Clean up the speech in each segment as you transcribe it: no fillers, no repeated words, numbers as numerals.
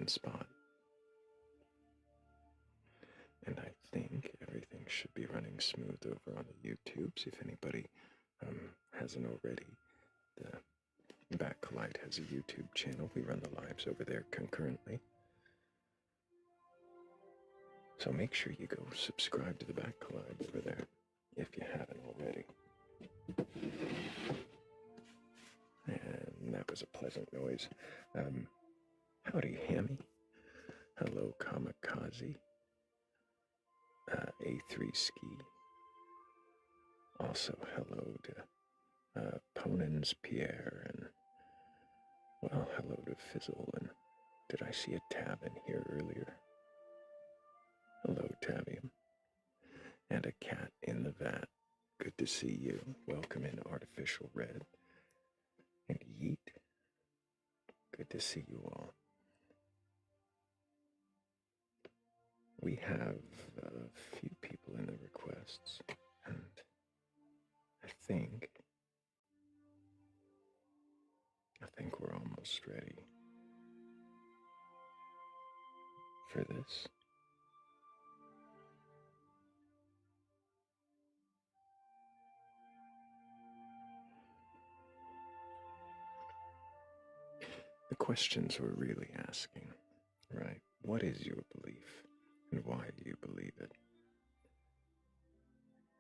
open spot. And I think everything should be running smooth over on the YouTubes. If anybody hasn't already, the Batcolyte has a YouTube channel. We run the lives over there concurrently. So make sure you go subscribe to the Batcolyte over there if you haven't already. And that was a pleasant noise. Howdy, Hammy. Hello, Kamikaze. A3 Ski. Also, hello to Ponens Pierre, and well, hello to Fizzle. And did I see a Tab in here earlier? Hello, Tabium. And a cat in the vat. Good to see you. Welcome in Artificial Red. And Yeet. Good to see you all. We have a few people in the requests, and I think we're almost ready for this. The questions we're really asking, right? What is your belief, and why do you believe it?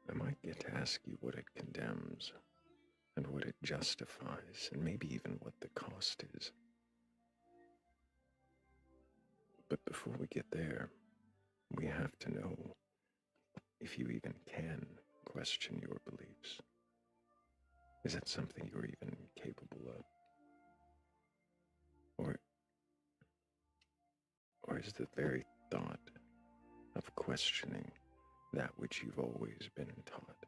I might get to ask you what it condemns, and what it justifies, and maybe even what the cost is. But before we get there, we have to know if you even can question your beliefs. Is that something you're even capable of? Or is the very thought of questioning that which you've always been taught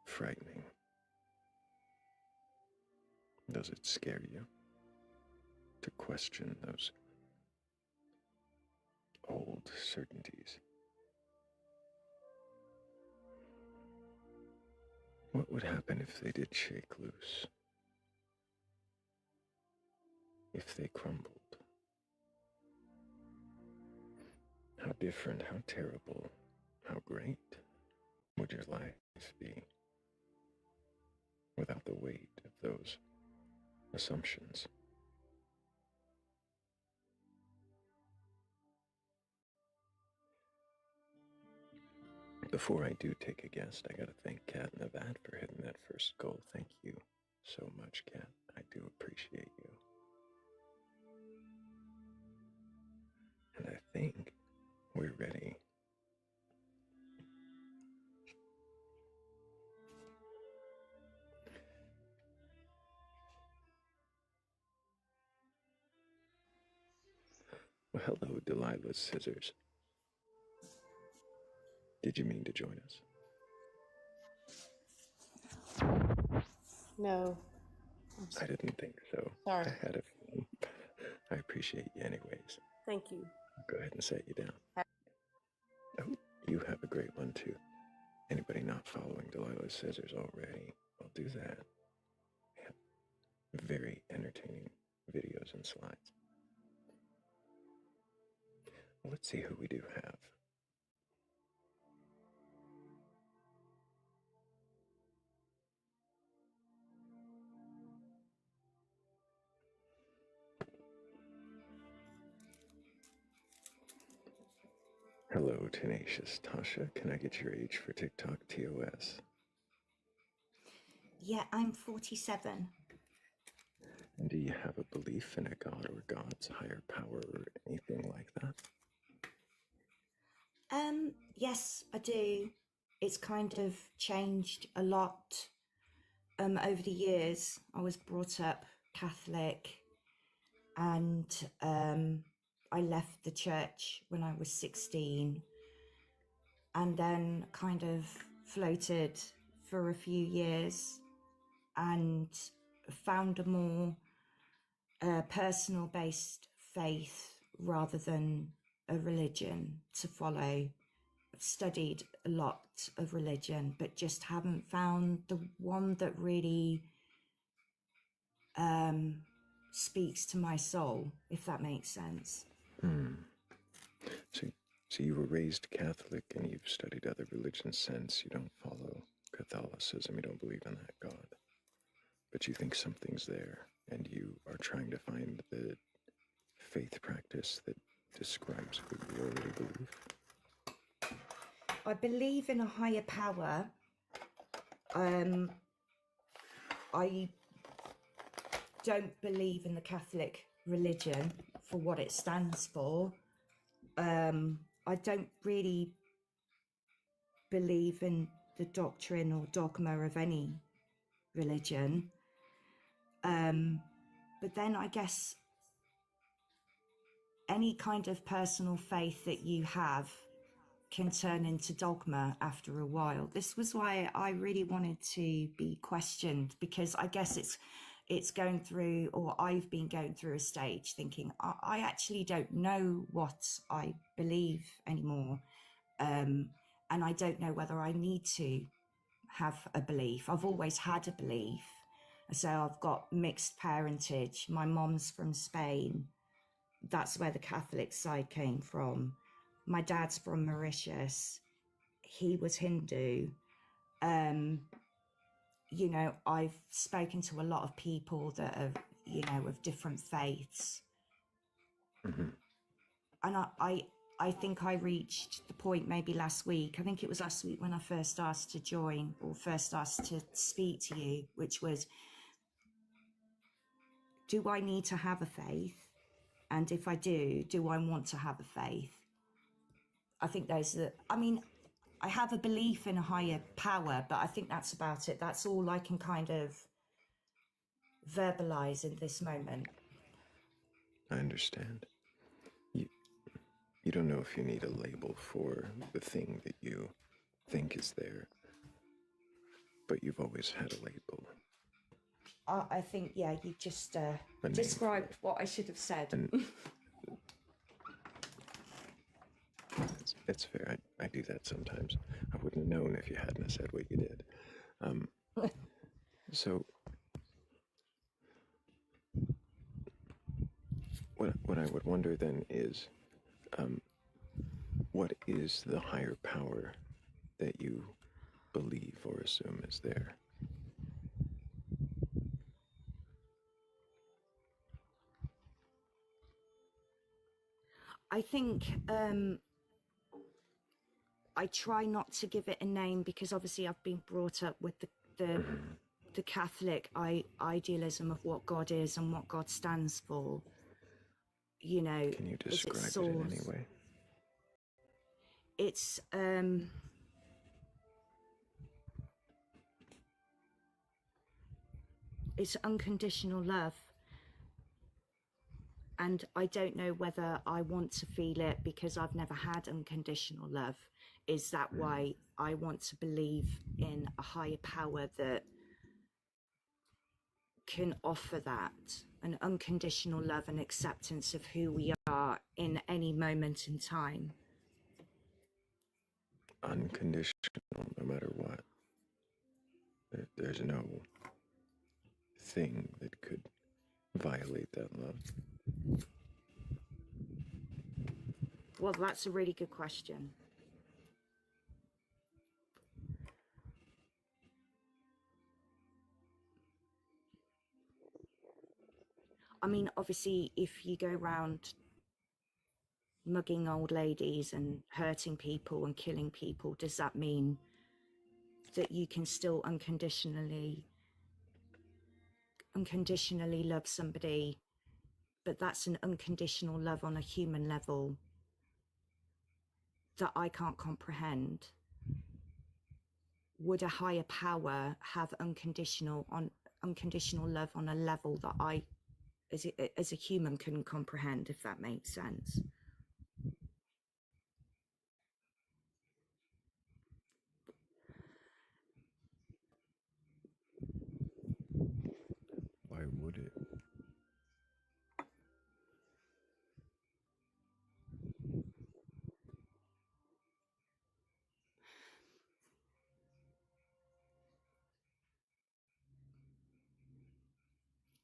frightening? Does it scare you to question those old certainties? What would happen if they did shake loose? If they crumbled? How different, how terrible, how great would your life be without the weight of those assumptions? Before I do take a guest, I gotta thank Cat in the Vat for hitting that first goal. Thank you so much, Cat. I do appreciate you. And I think we're ready. Well, hello, Delilah's Scissors. Did you mean to join us? No. I didn't think so. Sorry. I had a feeling. I appreciate you anyways. Thank you. I'll go ahead and set you down. Oh, you have a great one too. Anybody not following Delilah's Scissors already, I'll do that. We have very entertaining videos and slides. Well, let's see who we do have. Hello, Tenacious Tasha. Can I get your age for TikTok TOS? Yeah, I'm 47. And do you have a belief in a god or gods, higher power, or anything like that? Yes, I do. It's kind of changed a lot over the years. I was brought up Catholic, and I left the church when I was 16, and then kind of floated for a few years and found a more personal based faith rather than a religion to follow. I've studied a lot of religion, but just haven't found the one that really speaks to my soul, if that makes sense. Hmm. So, so you were raised Catholic and you've studied other religions since. You don't follow Catholicism. You don't believe in that God. But you think something's there, and you are trying to find the faith practice that describes what you already believe. I believe in a higher power. I don't believe in the Catholic religion for what it stands for. I don't really believe in the doctrine or dogma of any religion. But then I guess any kind of personal faith that you have can turn into dogma after a while. This was why I really wanted to be questioned, because I guess it's going through, or I've been going through a stage thinking I actually don't know what I believe anymore, and I don't know whether I need to have a belief. I've always had a belief, so I've got mixed parentage. My mom's from Spain. That's where the Catholic side came from. My dad's from Mauritius. He was Hindu. You know, I've spoken to a lot of people that are, you know, of different faiths. Mm-hmm. And I think I reached the point maybe last week. I think it was last week when I first asked to join, or first asked to speak to you, which was, do I need to have a faith? And if I do I want to have a faith? I think those are, I mean, I have a belief in a higher power, but I think that's about it. That's all I can kind of verbalize in this moment. I understand. You don't know if you need a label for the thing that you think is there, but you've always had a label. I think, yeah, you just described what I should have said. And it's fair. I do that sometimes. I wouldn't have known if you hadn't said what you did. So, what I would wonder then is, what is the higher power that you believe or assume is there? I think I try not to give it a name, because obviously I've been brought up with the Catholic idealism of what God is and what God stands for. You know, Can you is it describe it source? in any way? It's unconditional love. And I don't know whether I want to feel it because I've never had unconditional love. Is that why I want to believe in a higher power that can offer that, an unconditional love and acceptance of who we are in any moment in time? Unconditional, no matter what. There's no thing that could violate that love. Well, that's a really good question. I mean, obviously, if you go around mugging old ladies and hurting people and killing people, does that mean that you can still unconditionally love somebody? But that's an unconditional love on a human level that I can't comprehend. Would a higher power have unconditional love on a level that I, as a human, couldn't comprehend, if that makes sense? Why would it?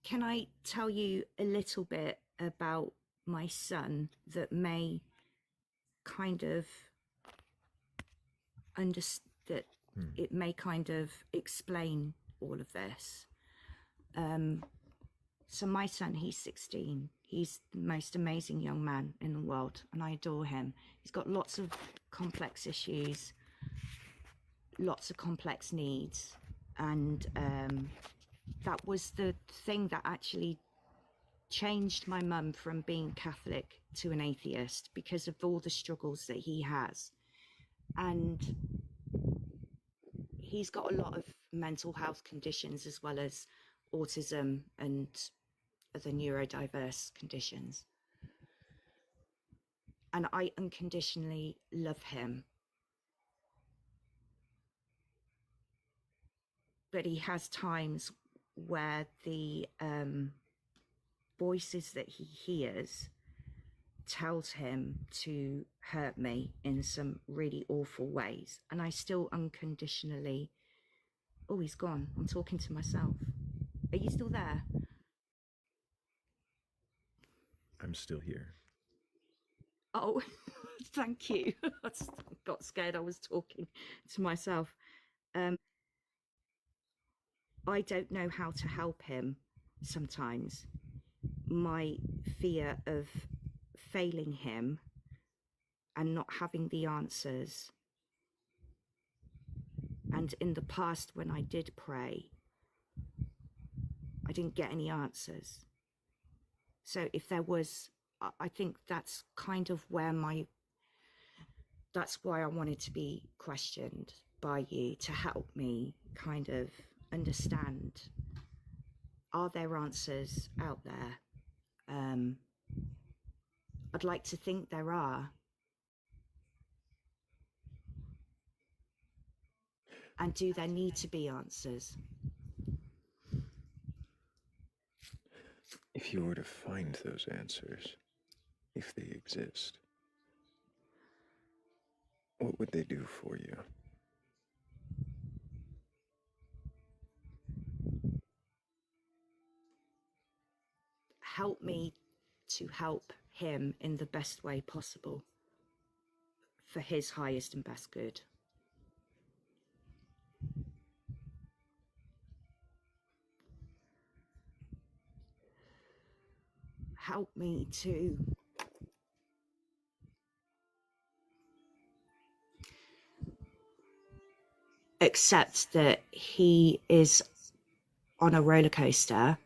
Can I tell you a little bit about my son that may kind of that it may kind of explain all of this. So my son, he's 16. He's the most amazing young man in the world, and I adore him. He's got lots of complex issues, lots of complex needs, and that was the thing that actually changed my mum from being Catholic to an atheist, because of all the struggles that he has. And he's got a lot of mental health conditions, as well as autism and other neurodiverse conditions. And I unconditionally love him. But he has times where the voices that he hears tells him to hurt me in some really awful ways. And I still unconditionally... Oh, he's gone. I'm talking to myself. Are you still there? I'm still here. Oh, thank you. I got scared. I was talking to myself. I don't know how to help him sometimes. My fear of failing him and not having the answers. And in the past, when I did pray, I didn't get any answers. So if there was, I think that's kind of where that's why I wanted to be questioned by you, to help me kind of understand, are there answers out there? I'd like to think there are. And do there need to be answers? If you were to find those answers, if they exist, what would they do for you? Help me to help him in the best way possible, for his highest and best good. Help me to accept that he is on a roller coaster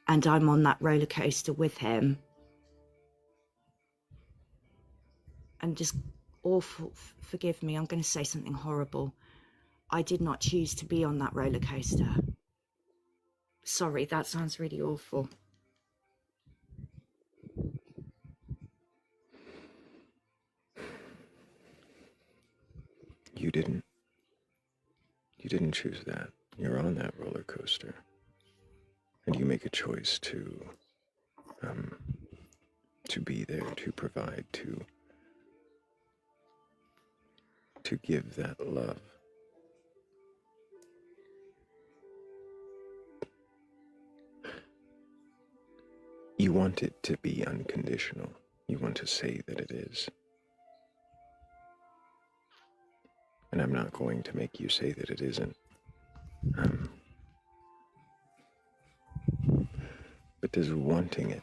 and I'm on that roller coaster with him. And just awful, forgive me, I'm going to say something horrible. I did not choose to be on that roller coaster. Sorry, that sounds really awful. You didn't choose that. You're on that roller coaster. And you make a choice to be there, to provide, to give that love. You want it to be unconditional. You want to say that it is. And I'm not going to make you say that it isn't. But does wanting it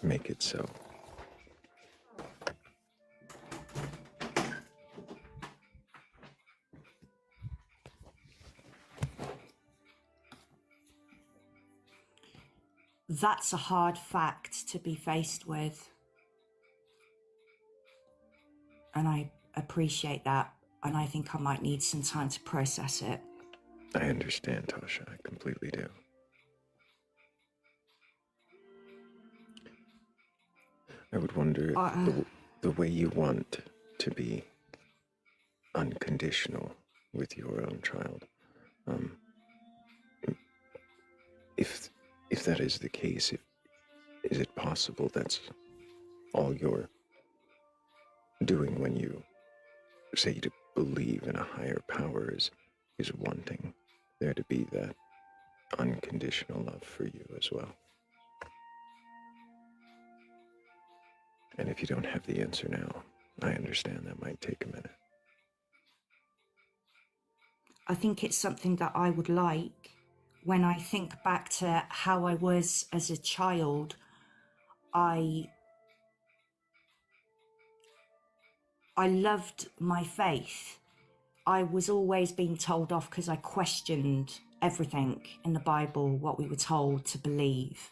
make it so? That's a hard fact to be faced with. And I appreciate that. And I think I might need some time to process it. I understand, Tasha. I completely do. I would wonder if the way you want to be unconditional with your own child, if that is the case, is it possible that's all you're doing when you say to believe in a higher power is wanting there to be that unconditional love for you as well? And if you don't have the answer now, I understand that might take a minute. I think it's something that I would like. When I think back to how I was as a child, I loved my faith. I was always being told off because I questioned everything in the Bible, what we were told to believe.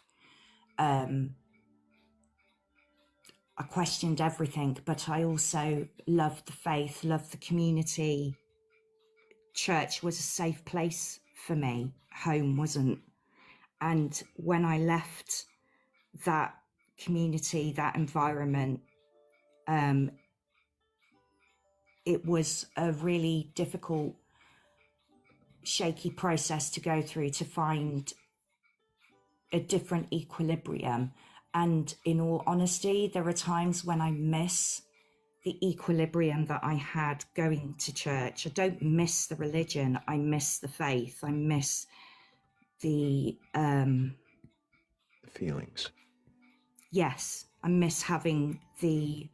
I questioned everything, but I also loved the faith, loved the community. Church was a safe place for me. Home wasn't. And when I left that community, that environment, it was a really difficult, shaky process to go through to find a different equilibrium. And in all honesty, there are times when I miss the equilibrium that I had going to church. I don't miss the religion, I miss the faith, I miss the feelings. Yes, I miss having the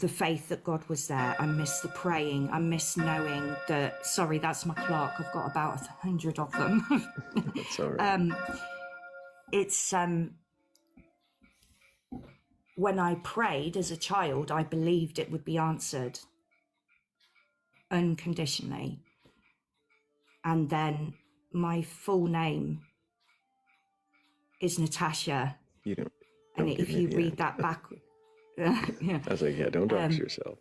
faith that God was there. I miss the praying. I miss knowing that, sorry, that's my clock. I've got about 100 of them. That's all right. It's when I prayed as a child, I believed it would be answered unconditionally. And then my full name is Natasha. You don't And give if me you the read end. that back, yeah. I was like, yeah, don't dox yourself.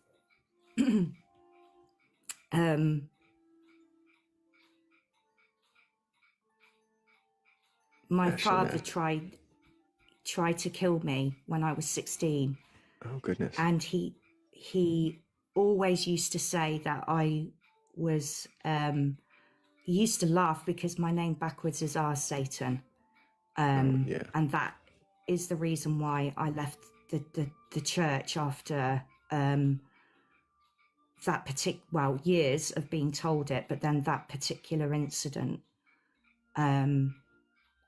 My Ashley, father tried to kill me when I was 16. Oh, goodness. And he always used to say that I was, he used to laugh because my name backwards is R Satan. Yeah. And that is the reason why I left the church after that years of being told it, but then that particular incident. And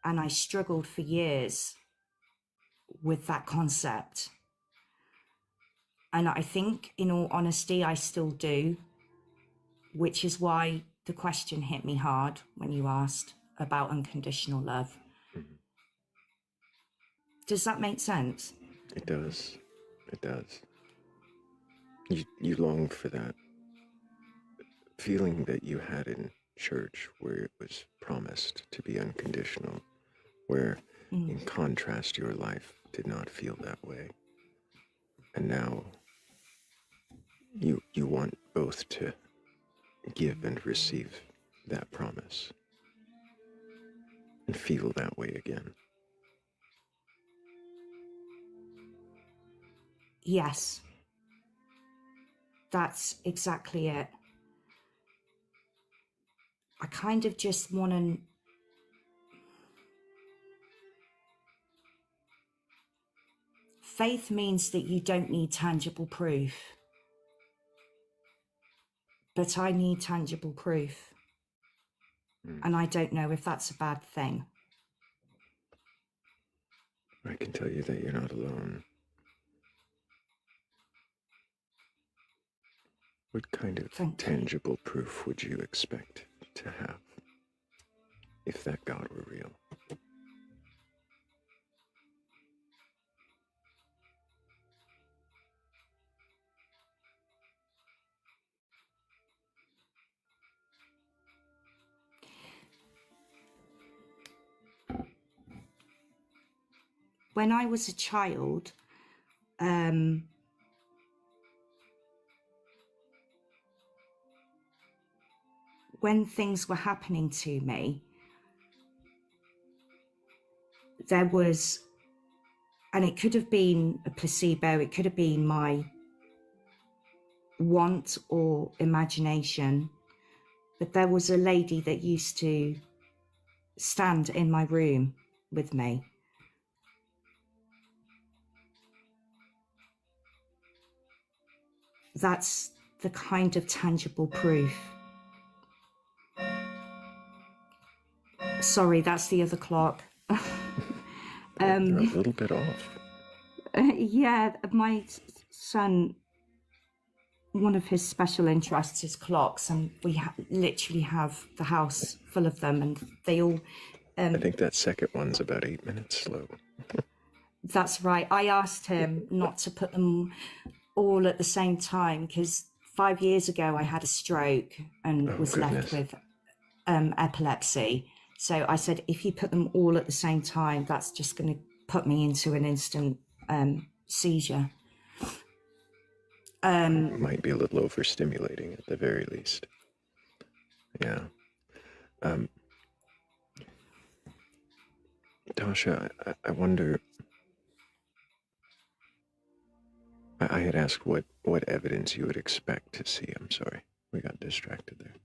I struggled for years with that concept. And I think, in all honesty, I still do, which is why the question hit me hard when you asked about unconditional love. Mm-hmm. Does that make sense? It does. It does. You long for that feeling that you had in church where it was promised to be unconditional, where in contrast your life did not feel that way. And now you want both to give and receive that promise and feel that way again. Yes. That's exactly it. I kind of just want to... Faith means that you don't need tangible proof. But I need tangible proof. And I don't know if that's a bad thing. I can tell you that you're not alone. What kind of tangible proof would you expect to have if that God were real? When I was a child, when things were happening to me, there was, and it could have been a placebo, it could have been my want or imagination, but there was a lady that used to stand in my room with me. That's the kind of tangible proof. Sorry, that's the other clock. You're a Um, little bit off. yeah, my son, one of his special interests is clocks, and we literally have the house full of them, and they all. I think that second one's about 8 minutes slow. That's right. I asked him not to put them all at the same time because 5 years ago I had a stroke and Oh, was goodness. left with epilepsy. So I said, if you put them all at the same time, that's just going to put me into an instant seizure. Might be a little overstimulating at the very least. Yeah. Tasha, I wonder. I had asked what evidence you would expect to see. I'm sorry, we got distracted there.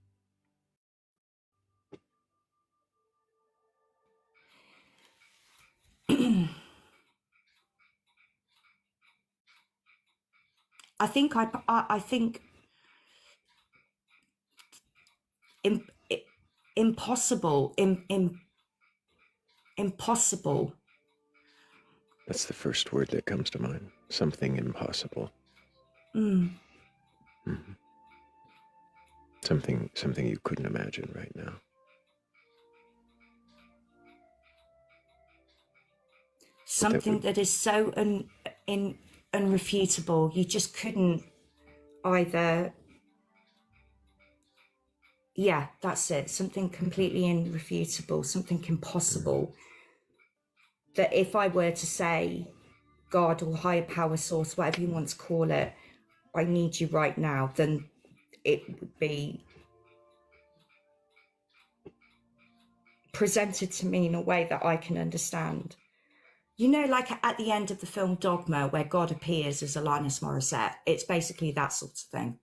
I think I think impossible, impossible. That's the first word that comes to mind. Something impossible. Mm. Mm-hmm. Something you couldn't imagine right now. Something that is so unrefutable. You just couldn't either. Yeah, that's it. Something completely irrefutable, something impossible. That if I were to say God or higher power source, whatever you want to call it, I need you right now, then it would be presented to me in a way that I can understand. You know, like at the end of the film Dogma, where God appears as Alanis Morissette, it's basically that sort of thing.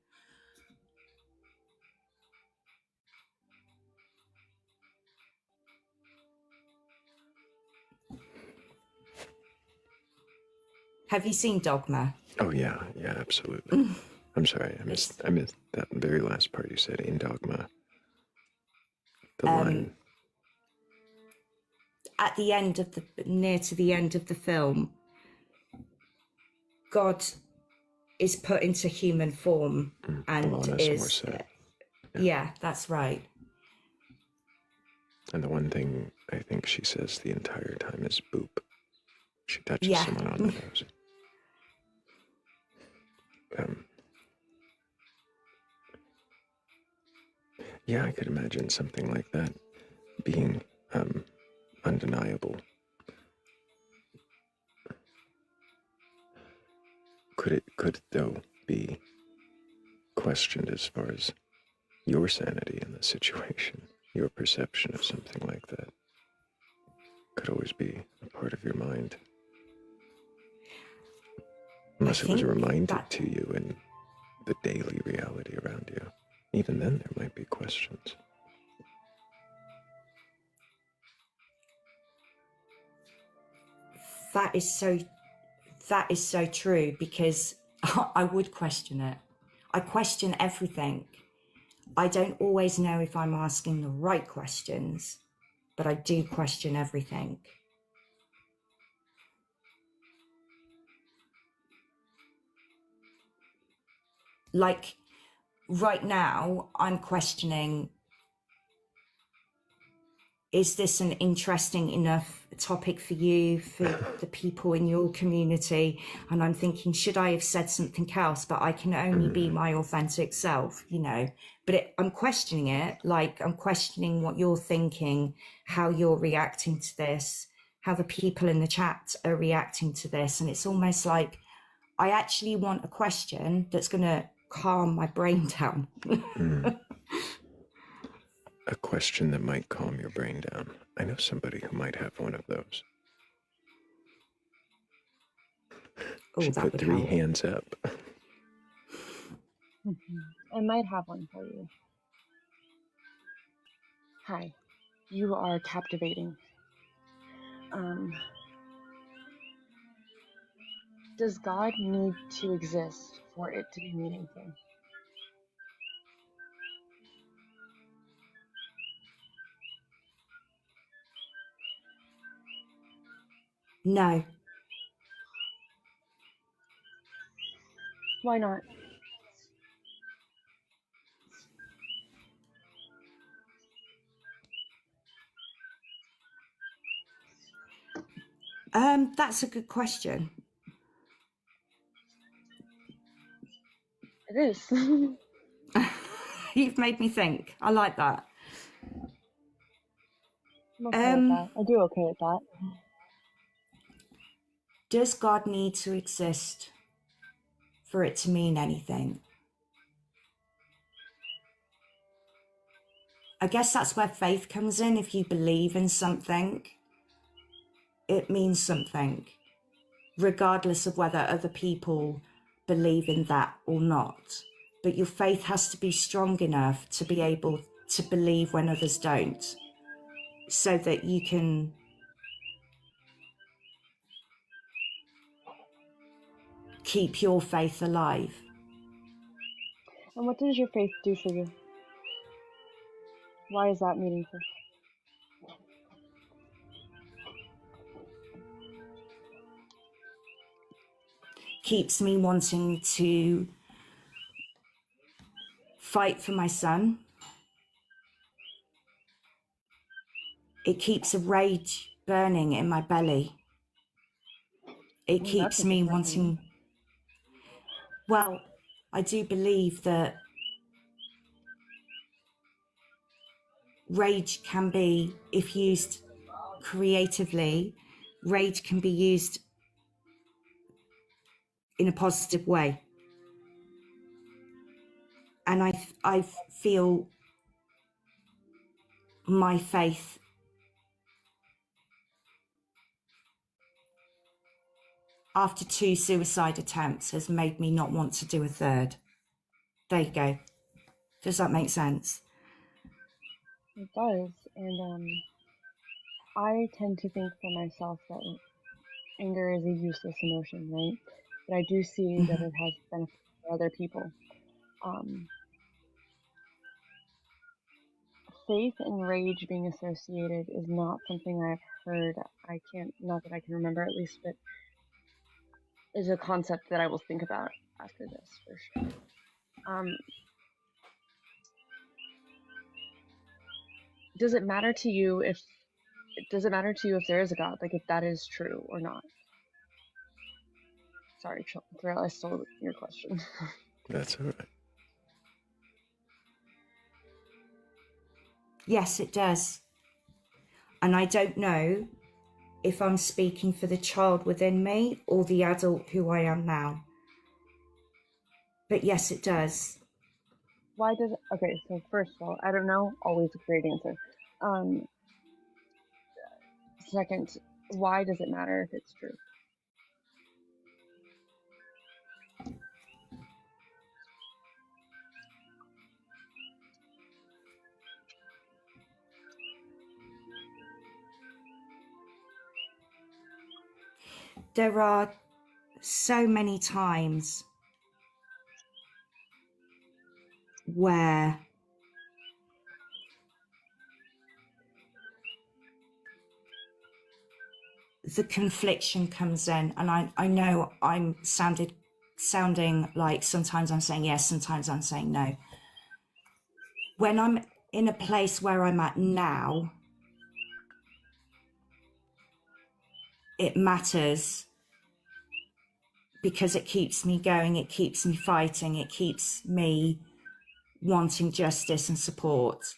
Have you seen Dogma? Oh yeah, absolutely. I'm sorry, I missed that very last part you said in Dogma. The line. At the end of near to the end of the film, God is put into human form and Alanis is Morissette. yeah, that's right. And the one thing I think she says the entire time is boop. She touches Yeah. someone on the nose. Yeah, I could imagine something like that being undeniable. Could it though be questioned as far as your sanity in the situation, your perception of something like that? Could always be a part of your mind. Unless it was reminded to you in the daily reality around you. Even then, there might be questions. That is so true, because I would question it. I question everything. I don't always know if I'm asking the right questions, but I do question everything. Like right now, I'm questioning, is this an interesting enough topic for you, for the people in your community? And I'm thinking, should I have said something else? But I can only be my authentic self, you know. But I'm questioning it, like I'm questioning what you're thinking, how you're reacting to this, how the people in the chat are reacting to this. And it's almost like I actually want a question that's going to calm my brain down. A question that might calm your brain down. I know somebody who might have one of those. Oh, She that put would 3 help. hands up. I might have one for you. Hi, you are captivating. Does God need to exist for it to be meaningful? No. Why not? That's a good question. It is. You've made me think. I like that. I'm okay with that. I do okay with that. Does God need to exist for it to mean anything? I guess that's where faith comes in. If you believe in something, it means something, regardless of whether other people believe in that or not. But your faith has to be strong enough to be able to believe when others don't, so that you can keep your faith alive. And what does your faith do for you? Why is that meaningful? Keeps me wanting to fight for my son. It keeps a rage burning in my belly. It Well, keeps that's a me different wanting... meaning. Well, I do believe that rage can be, if used creatively, rage can be used in a positive way. And I feel my faith after 2 suicide attempts has made me not want to do a third. There you go. Does that make sense? It does. And I tend to think for myself that anger is a useless emotion, right? But I do see that it has benefits for other people. Faith and rage being associated is not something I've heard. Not that I can remember at least, but is a concept that I will think about after this for sure. Does it matter to you if there is a God, like if that is true or not? Sorry, Thrayle, I stole your question. That's all right. Yes, it does. And I don't know if I'm speaking for the child within me or the adult who I am now. But yes, it does. Why does it? Okay, so first of all, I don't know. Always a great answer. Second, why does it matter if it's true? There are so many times where the confliction comes in, and I know I'm sounding like sometimes I'm saying yes, sometimes I'm saying no. When I'm in a place where I'm at now, it matters because it keeps me going, it keeps me fighting, it keeps me wanting justice and support.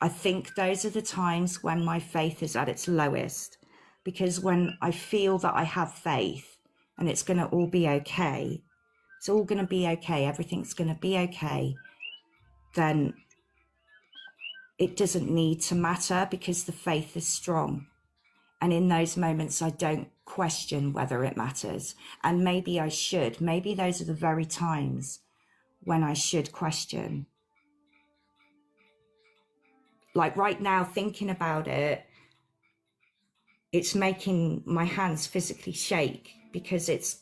I think those are the times when my faith is at its lowest, because when I feel that I have faith and it's going to all be okay, it's all going to be okay, everything's going to be okay, then it doesn't need to matter because the faith is strong. And in those moments, I don't question whether it matters. And maybe I should. Maybe those are the very times when I should question. Like right now, thinking about it, it's making my hands physically shake because it's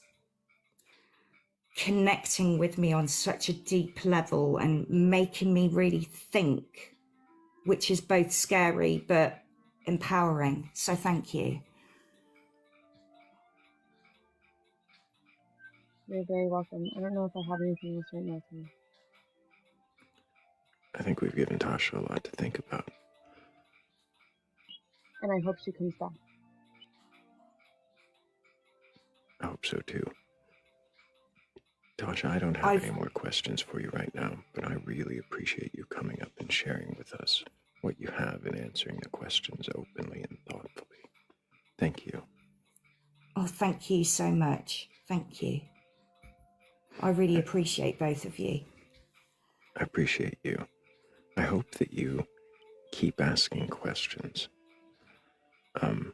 connecting with me on such a deep level and making me really think, which is both scary but empowering. So thank you. You're very welcome. I don't know if I have anything else right now, Thrayle. I think we've given Tasha a lot to think about. And I hope she comes back. I hope so too. Tasha, I don't have any more questions for you right now, but I really appreciate you coming up and sharing with us what you have and answering the questions openly and thoughtfully. Thank you. Oh, thank you so much. Thank you. I really appreciate both of you. I appreciate you. I hope that you keep asking questions. And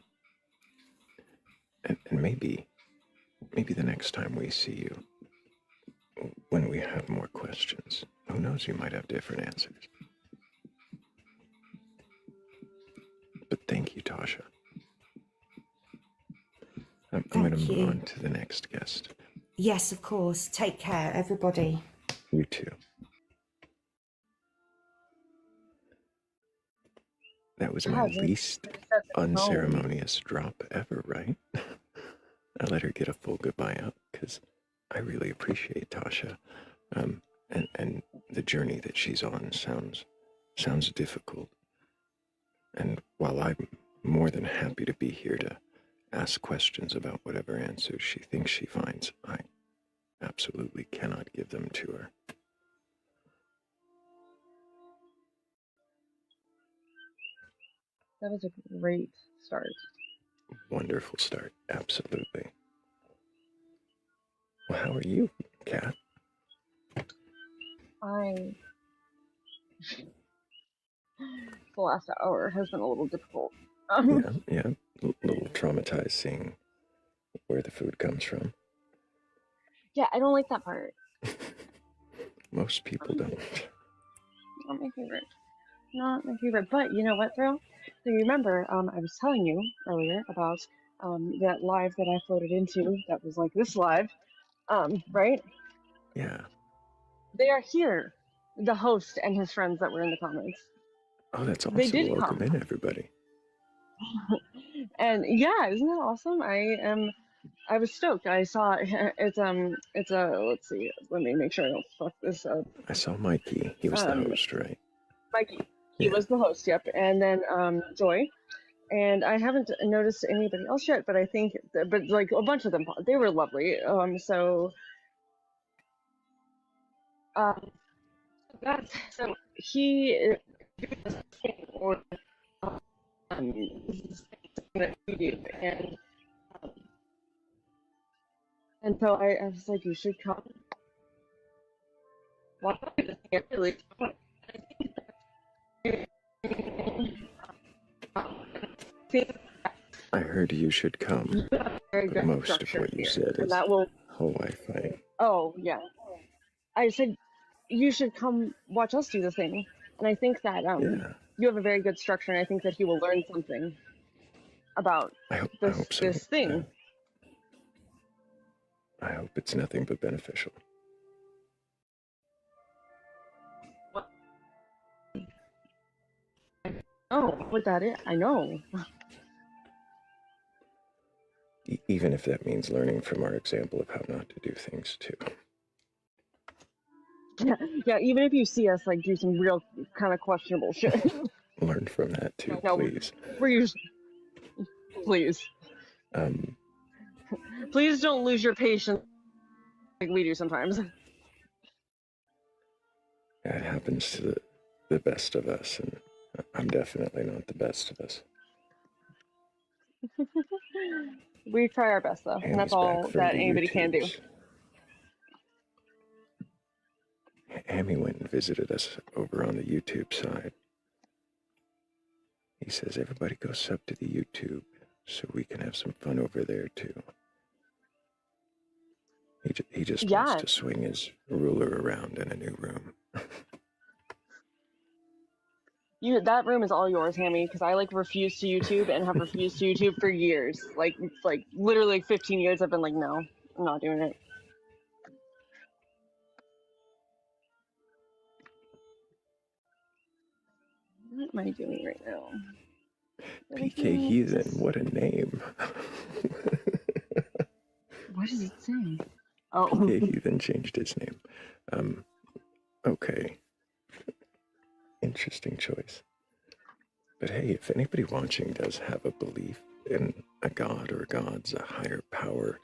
maybe the next time we see you, when we have more questions, who knows, you might have different answers. But thank you, Tasha. I'm going to move on to the next guest. Yes, of course. Take care, everybody. You too. That was my least unceremonious drop ever, right? I let her get a full goodbye out because I really appreciate Tasha. And the journey that she's on sounds difficult. And while I'm more than happy to be here to ask questions about whatever answers she thinks she finds, I absolutely cannot give them to her. That was a great start. Wonderful start, absolutely. Well, how are you, Kat? The last hour has been a little difficult. Yeah, a little traumatized seeing where the food comes from. Yeah, I don't like that part. Most people don't. Not my favorite. Not my favorite. But you know what, Thrayle? So you remember, I was telling you earlier about that live that I floated into that was like this live, right? Yeah. They are here. The host and his friends that were in the comments. Oh, that's awesome. They did Welcome come. in, everybody. And yeah, isn't that awesome? I was stoked. I saw it's a let's see, let me make sure I don't fuck this up. I saw Mikey. He was the host, right? Mikey. He was the host, yep. And then Joy. And I haven't noticed anybody else yet, but I think but like a bunch of them, they were lovely. That's so he or that we do and so I was like, you should come. Why not? Really I heard you should come. But most of what you said is Hawaii fighting. Oh yeah, I said you should come watch us do the thing, and I think that you have a very good structure, and I think that he will learn something about I hope so. This thing. I hope it's nothing but beneficial. Oh, what that is? I know. Even if that means learning from our example of how not to do things too. Yeah, even if you see us like do some real kind of questionable shit. Learn from that too, no, please. We're usually, please. Please don't lose your patience like we do sometimes. It happens to the best of us, and I'm definitely not the best of us. We try our best though, and that's all that anybody can do. Hammy went and visited us over on the YouTube side. He says, everybody go sub to the YouTube so we can have some fun over there too. He just wants to swing his ruler around in a new room. That room is all yours, Hammy, because I like refuse to YouTube and have refused to YouTube for years. Like literally like 15 years I've been like, no, I'm not doing it. What am I doing right now? PK Heathen, what a name. What does it say? Oh. PK Heathen changed his name. Okay. Interesting choice. But hey, if anybody watching does have a belief in a god or gods, a higher power,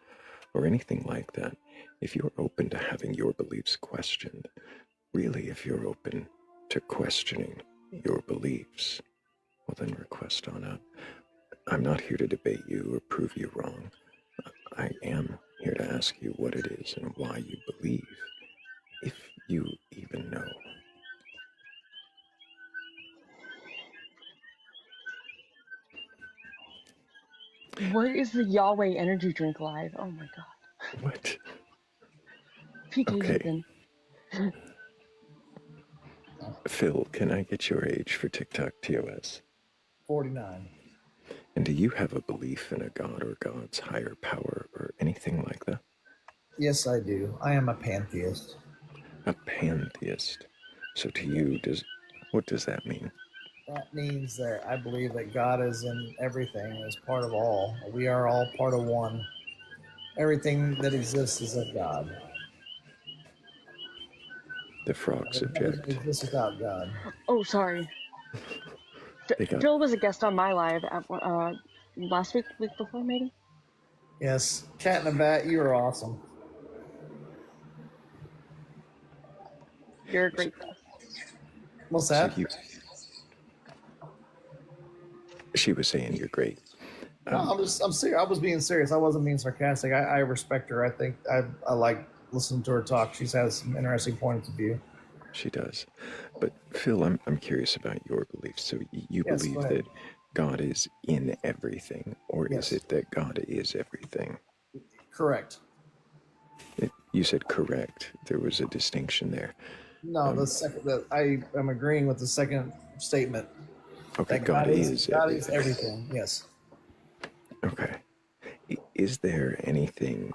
or anything like that, if you're open to having your beliefs questioned, really, if you're open to questioning your beliefs, well then request on up. I'm not here to debate you or prove you wrong. I am here to ask you what it is and why you believe, if you even know. Where is the Yahweh energy drink live? Oh my god. What? PK Okay. Ethan. Phil, can I get your age for TikTok TOS? 49. And do you have a belief in a god or god's higher power or anything like that? Yes, I do. I am a pantheist. A pantheist. So to you, what does that mean? That means that I believe that God is in everything, is part of all. We are all part of one. Everything that exists is of God. The frogs It doesn't object. exist without God. Oh, sorry. Phil was a guest on my live at, last week before, maybe? Yes. Cat in a Bat, you are awesome. You're a great guest. What's that? So she was saying you're great. No, I'm serious. I was being serious. I wasn't being sarcastic. I respect her. I think I like listening to her talk. She has some interesting points of view. She does. But Phil, I'm curious about your beliefs. So you Yes, believe go ahead. that God is in everything, or Yes. is it that God is everything? Correct. You said correct. There was a distinction there. No, I am agreeing with the second statement. Okay, That God is everything. Yes. Okay. Is there anything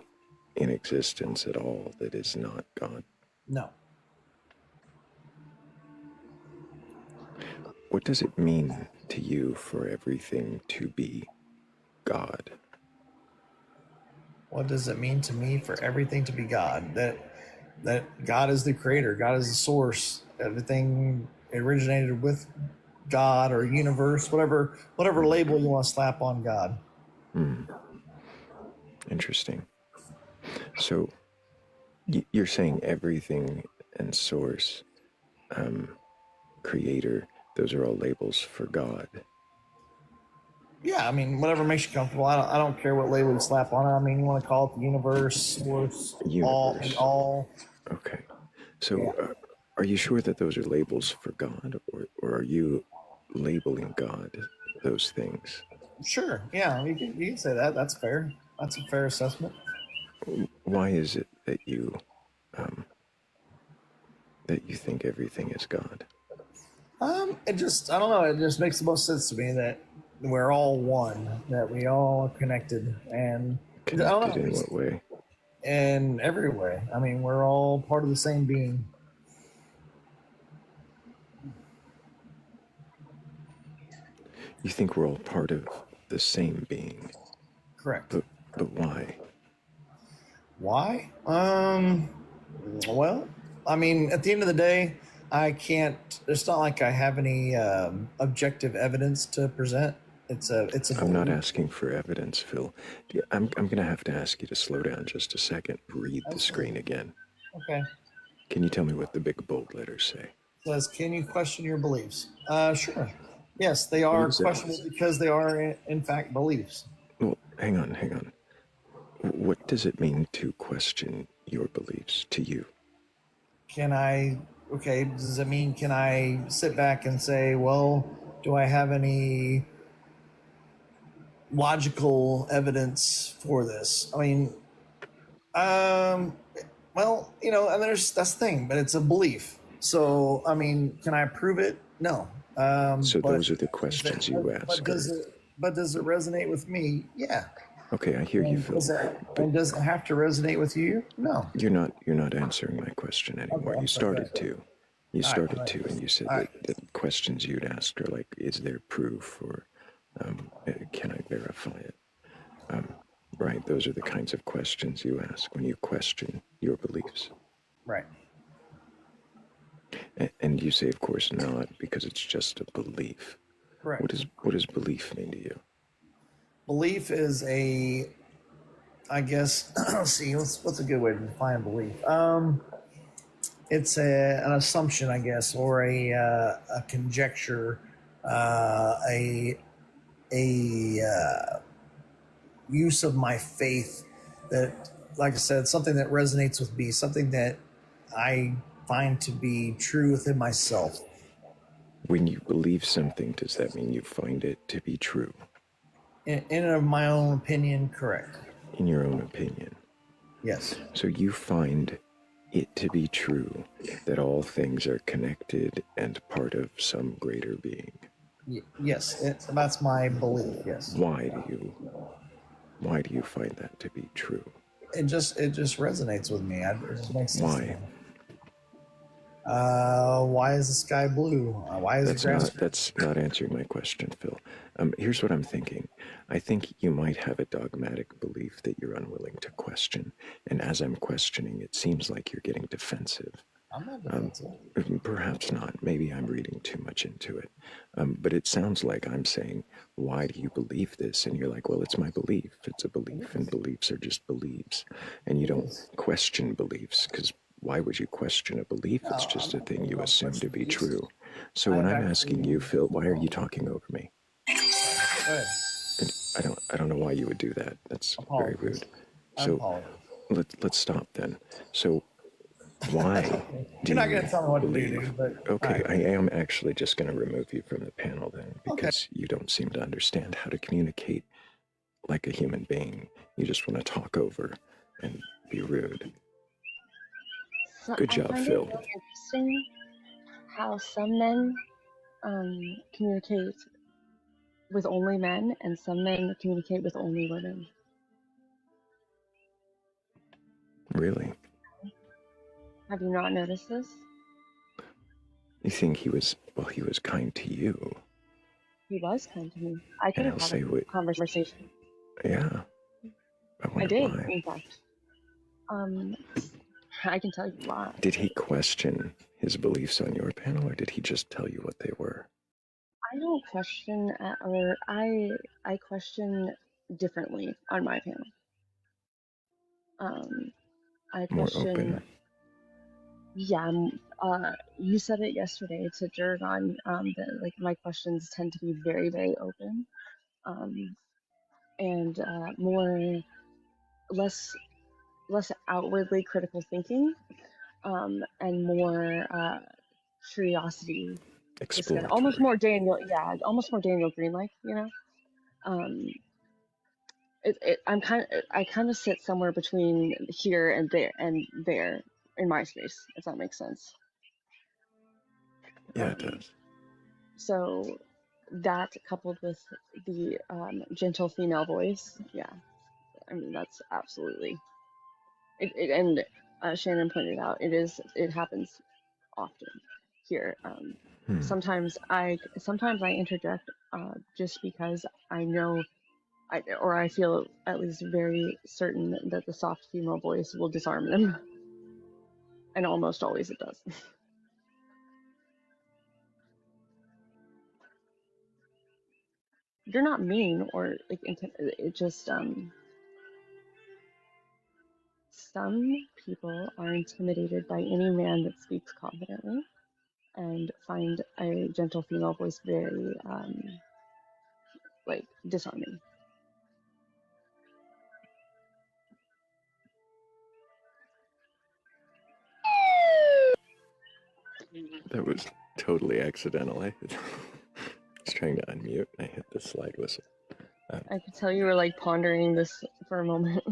in existence at all that is not God? No. What does it mean to you for everything to be God? What does it mean to me for everything to be God? That God is the creator, God is the source. Everything originated with God or universe, whatever label you want to slap on God. Interesting. So you're saying everything and source, creator, those are all labels for God. Yeah, I mean, whatever makes you comfortable. I don't care what label you slap on it. I mean, you want to call it the universe, source, all. Okay. So Yeah. are you sure that those are labels for God, or are you labeling God those things? Sure. Yeah, you can say that. That's fair. That's a fair assessment. Why is it that you think everything is God? I don't know. It just makes the most sense to me that we're all one, that we all are connected, and Connected in what way? in every way. I mean, we're all part of the same being. You think we're all part of the same being? Correct. But why? Why? Well, I mean, at the end of the day, I can't. It's not like I have any objective evidence to present. It's a. I'm not asking for evidence, Phil. I'm going to have to ask you to slow down just a second. Read the screen again. Okay. Can you tell me what the big bold letters say? It says, can you question your beliefs? Sure. Yes, they are questionable because they are, in fact, beliefs. Well, hang on. What does it mean to question your beliefs to you? Does it mean, can I sit back and say, well, do I have any logical evidence for this? I mean, well, and that's the thing, but it's a belief. So, I mean, can I prove it? No. So those are the questions you ask. But does it resonate with me? Yeah. Okay, I hear you, Phil. Does it have to resonate with you? No. You're not answering my question anymore. Okay, you started to. You started right. to, and you said that questions you'd asked are like, is there proof, or Can I verify it? Right, those are the kinds of questions you ask when you question your beliefs. Right. And you say, of course not, because it's just a belief. Correct. What does belief mean to you? Belief is I guess, let's see, what's a good way to define belief? It's an assumption, I guess, or a conjecture, a use of my faith that, like I said, something that resonates with me, something that I find to be true within myself. When you believe something, does that mean you find it to be true? In my own opinion, correct. In your own opinion. Yes. So you find it to be true that all things are connected and part of some greater being. Yes, that's my belief. Yes. Why do you find that to be true? It just resonates with me. It just makes sense. Why? Why is the sky blue? Why is the grass? That's not answering my question, Phil. Here's what I'm thinking. I think you might have a dogmatic belief that you're unwilling to question, and as I'm questioning, it seems like you're getting defensive. I'm not defensive. Perhaps not. Maybe I'm reading too much into it. But it sounds like I'm saying, why do you believe this? And you're like, well, it's my belief. It's a belief, and beliefs are just beliefs. And you don't question beliefs, because why would you question a belief? It's just a thing you assume to be true. So when I'm asking you, Phil, why are you talking over me? I don't know why you would do that. That's very rude. So let's stop then. So why do You're not going to tell me what believe? to do, but Okay, I am actually just going to remove you from the panel then, because you don't seem to understand how to communicate like a human being. You just want to talk over and be rude. So Good job, I find Phil. it really interesting how some men communicate with only men and some men communicate with only women. Really? Have you not noticed this? You think he was kind to you? He was kind to me. I could And have he'll had say, a conversation. yeah. I did, Why. in fact. I can tell you why. Did he question his beliefs on your panel, or did he just tell you what they were? I don't question, or I question differently on my panel. I More question. open. Yeah, you said it yesterday to Jurgon, that like my questions tend to be very, very open, and less outwardly critical thinking, and more curiosity. Exploratory. Almost more Daniel Green-like, you know. I kind of sit somewhere between here and there in my space, if that makes sense. Yeah, it does. So that coupled with the gentle female voice, yeah, I mean that's absolutely it. And Shannon pointed out, it happens often here. Sometimes I interject just because I know, or I feel at least very certain that the soft female voice will disarm them, and almost always it does. You're not mean or like it just some people are intimidated by any man that speaks confidently and find a gentle female voice very like disarming. That was totally accidental. I was trying to unmute and I hit the slide whistle. I could tell you were like pondering this for a moment.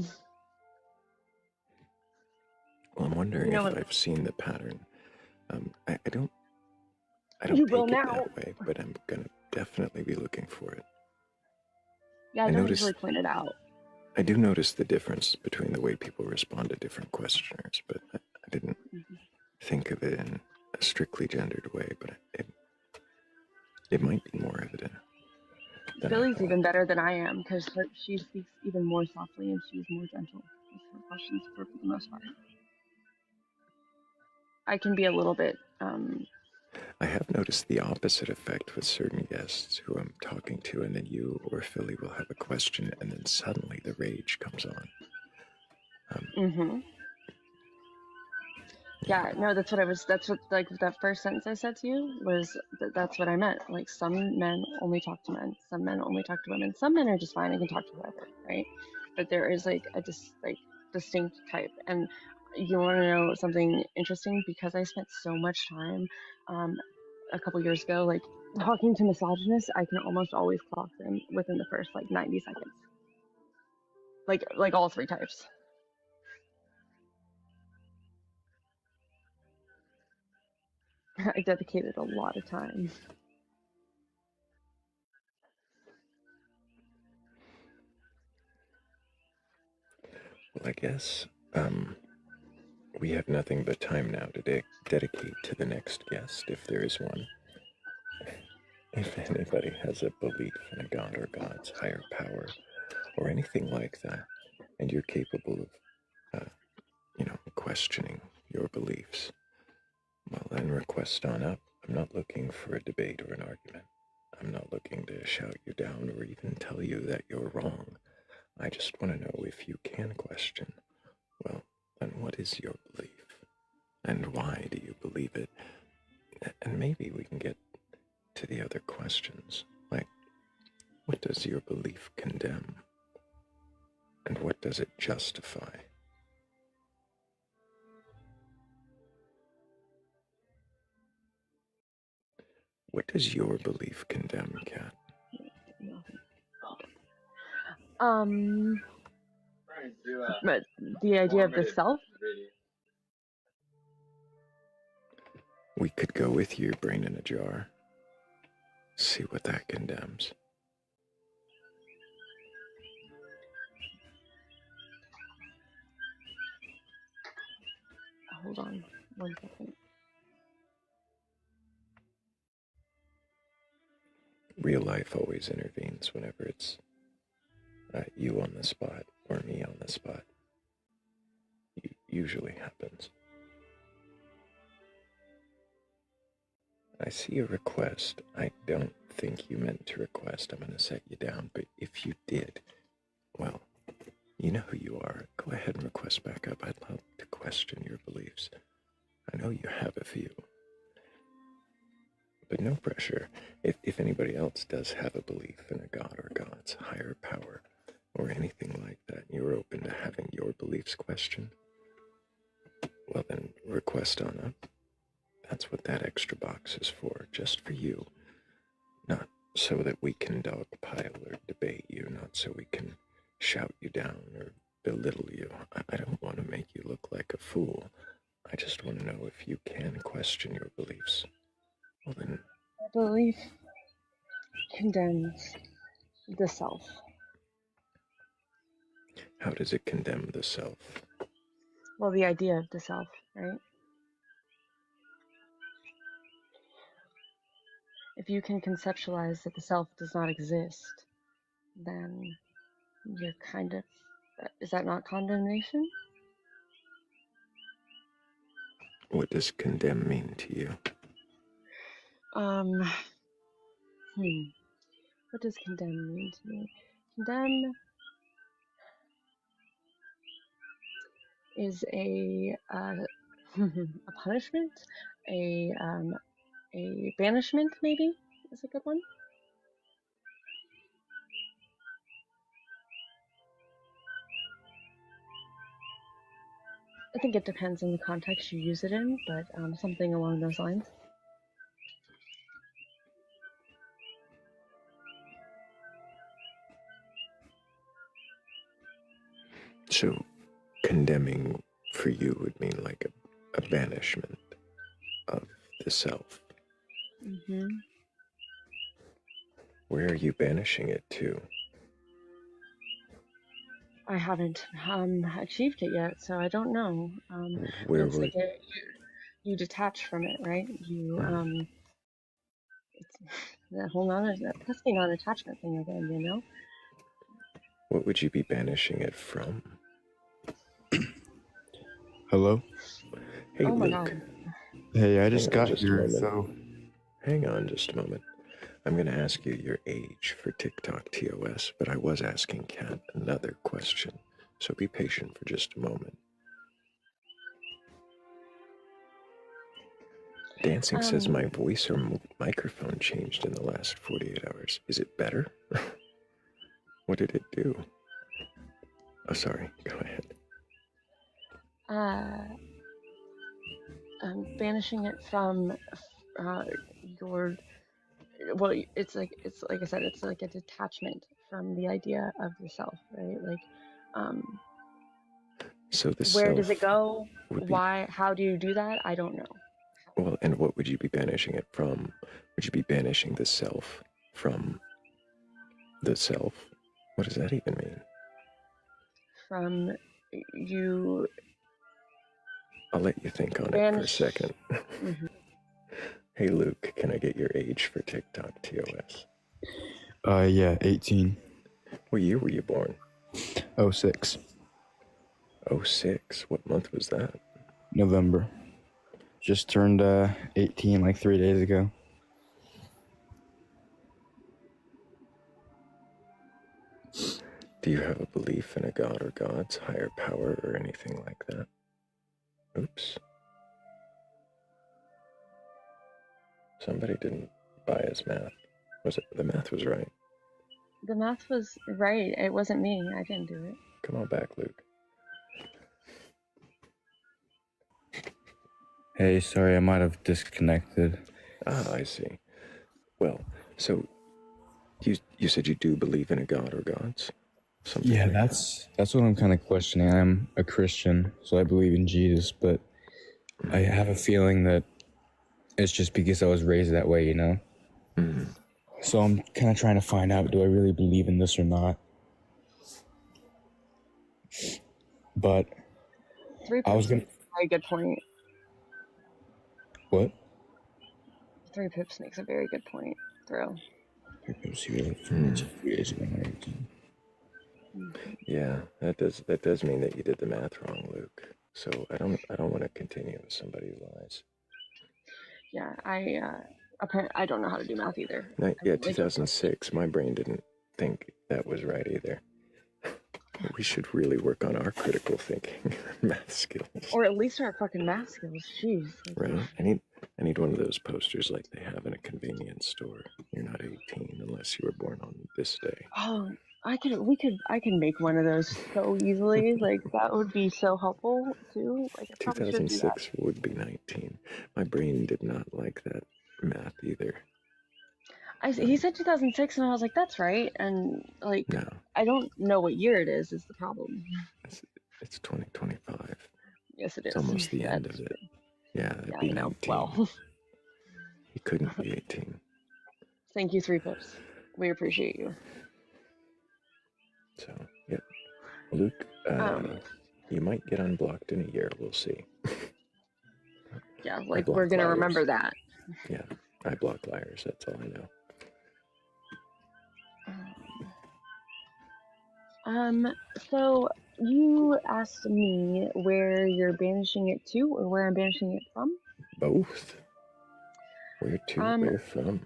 Well, I'm wondering if I've seen the pattern. I don't You take will it now. that way, but I'm gonna definitely be looking for it. Yeah, I don't usually point it out. I do notice the difference between the way people respond to different questioners, but I didn't think of it in a strictly gendered way, but it might be more evident. than Billy's I even want. better than I am because she speaks even more softly and she's more gentle with her questions for the most part. I can be a little bit. I have noticed the opposite effect with certain guests who I'm talking to, and then you or Philly will have a question, and then suddenly the rage comes on. Yeah, no, that's what like that first sentence I said to you was that's what I meant. Like some men only talk to men, some men only talk to women. Some men are just fine and can talk to whoever, right? But there is like a distinct type. And you want to know something interesting? Because I spent so much time a couple years ago like talking to misogynists, I can almost always clock them within the first like 90 seconds. Like all three types. I dedicated a lot of time. Well, I guess we have nothing but time now to dedicate to the next guest, if there is one. If anybody has a belief in a god or gods, higher power, or anything like that, and you're capable of, questioning your beliefs, well, then request on up. I'm not looking for a debate or an argument. I'm not looking to shout you down or even tell you that you're wrong. I just want to know if you can question. Well, then what is your belief? And why do you believe it? And maybe we can get to the other questions, like, what does your belief condemn? And what does it justify? What does your belief condemn, Kat? But the idea of the self. We could go with your brain in a jar. See what that condemns. Hold on 1 second. Real life always intervenes whenever it's you on the spot or me on the spot. It usually happens. I see a request. I don't think you meant to request. I'm going to set you down, but if you did, well, you know who you are. Go ahead and request back up. I'd love to question your beliefs. I know you have a few. But no pressure. If anybody else does have a belief in a god or gods, higher power, or anything like that, and you're open to having your beliefs questioned, well then, request on up. That's what that extra box is for, just for you. Not so that we can dogpile or debate you, not so we can shout you down or belittle you. I don't want to make you look like a fool. I just want to know if you can question your beliefs. Well then... My belief condemns the self. How does it condemn the self? Well, the idea of the self, right? If you can conceptualize that the self does not exist, then you're kind of... Is that not condemnation? What does condemn mean to you? What does condemn mean to me? Condemn is a punishment, a banishment, maybe is a good one. I think it depends on the context you use it in, but something along those lines. So, condemning for you would mean like a banishment of the self. Mm-hmm. Where are you banishing it to? I haven't achieved it yet, so I don't know. Where it's would... like you detach from it, right? You that whole that pesky non-attachment thing again, you know? What would you be banishing it from? Hello? Hey, Oh my Luke. god. Hey, I just Hang on got just a here, moment. so Hang on just a moment. I'm going to ask you your age for TikTok TOS, but I was asking Kat another question, so be patient for just a moment. Dancing says my voice or microphone changed in the last 48 hours. Is it better? What did it do? Oh, sorry. Go ahead. Banishing it from your, well, it's like I said, it's like a detachment from the idea of yourself, right? Like, So the where self does it go? would be, Why? How do you do that? I don't know. well, and what would you be banishing it from? Would you be banishing the self from the self? What does that even mean? From you. I'll let you think on it for a second. Mhm. Hey, Luke, can I get your age for TikTok TOS? yeah, 18. What year were you born? 06. 06. What month was that? November. Just turned 18 like 3 days ago. Do you have a belief in a god or gods, higher power, or anything like that? Oops. Somebody didn't buy his math. Was it? The math was right. The math was right. It wasn't me. I didn't do it. Come on back, Luke. Hey, sorry, I might have disconnected. Ah, I see. Well, so you said you do believe in a god or gods? Something Yeah, like that's what I'm kind of questioning. I'm a Christian, so I believe in Jesus, but I have a feeling that it's just because I was raised that way, you know? Mm-hmm. So I'm kind of trying to find out, do I really believe in this or not? But I was gonna... Very good point. What? 3 pips makes a very good point, Thrayle. Yeah, that does mean that you did the math wrong, Luke. So I don't want to continue with somebody's lies. Yeah, I don't know how to do math either. Yeah, 2006. My brain didn't think that was right either. We should really work on our critical thinking math skills. Or at least our fucking math skills. Jeez. Right? I need one of those posters like they have in a convenience store. You're not 18 unless you were born on this day. Oh, I can make one of those so easily. Like, that would be so helpful too. Like, I probably should do that. 2006 would be 19. My brain did not like that math either. He said 2006, and I was like, that's right. And like, No, I don't know what year it is the problem. it's 2025. Yes, it is. It's almost the end of That's it. true. Yeah, that'd Yeah, be I know. 19. Well, He couldn't be 18. thank you, 3 pips. We appreciate you. So, yeah. Luke, you might get unblocked in a year. We'll see. Yeah, like, we're gonna remember that. Yeah, I block liars. That's all I know. So you asked me where you're banishing it to, or where I'm banishing it from? Both. Where to? Where from?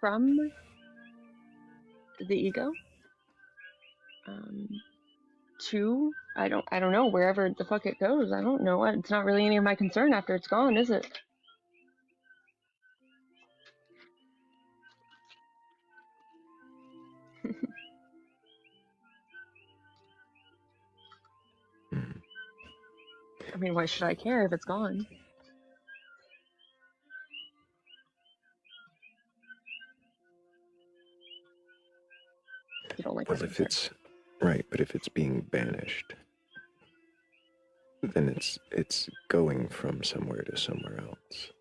From the ego. To I don't know, wherever the fuck it goes. I don't know. It's not really any of my concern after it's gone, is it? I mean, why should I care if it's gone? You don't like Well, if it's right, but if it's being banished, then it's going from somewhere to somewhere else.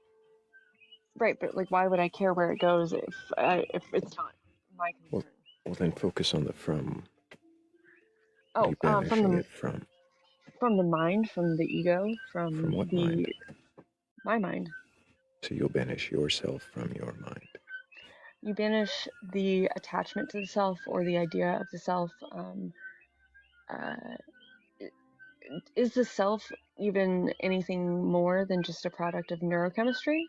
Right, but like, why would I care where it goes if it's not my concern? Well, then focus on the from. Oh, you banishing it from the mind, from the ego, from what the mind? My mind. So you'll banish yourself from your mind. You banish the attachment to the self or the idea of the self. Is the self even anything more than just a product of neurochemistry?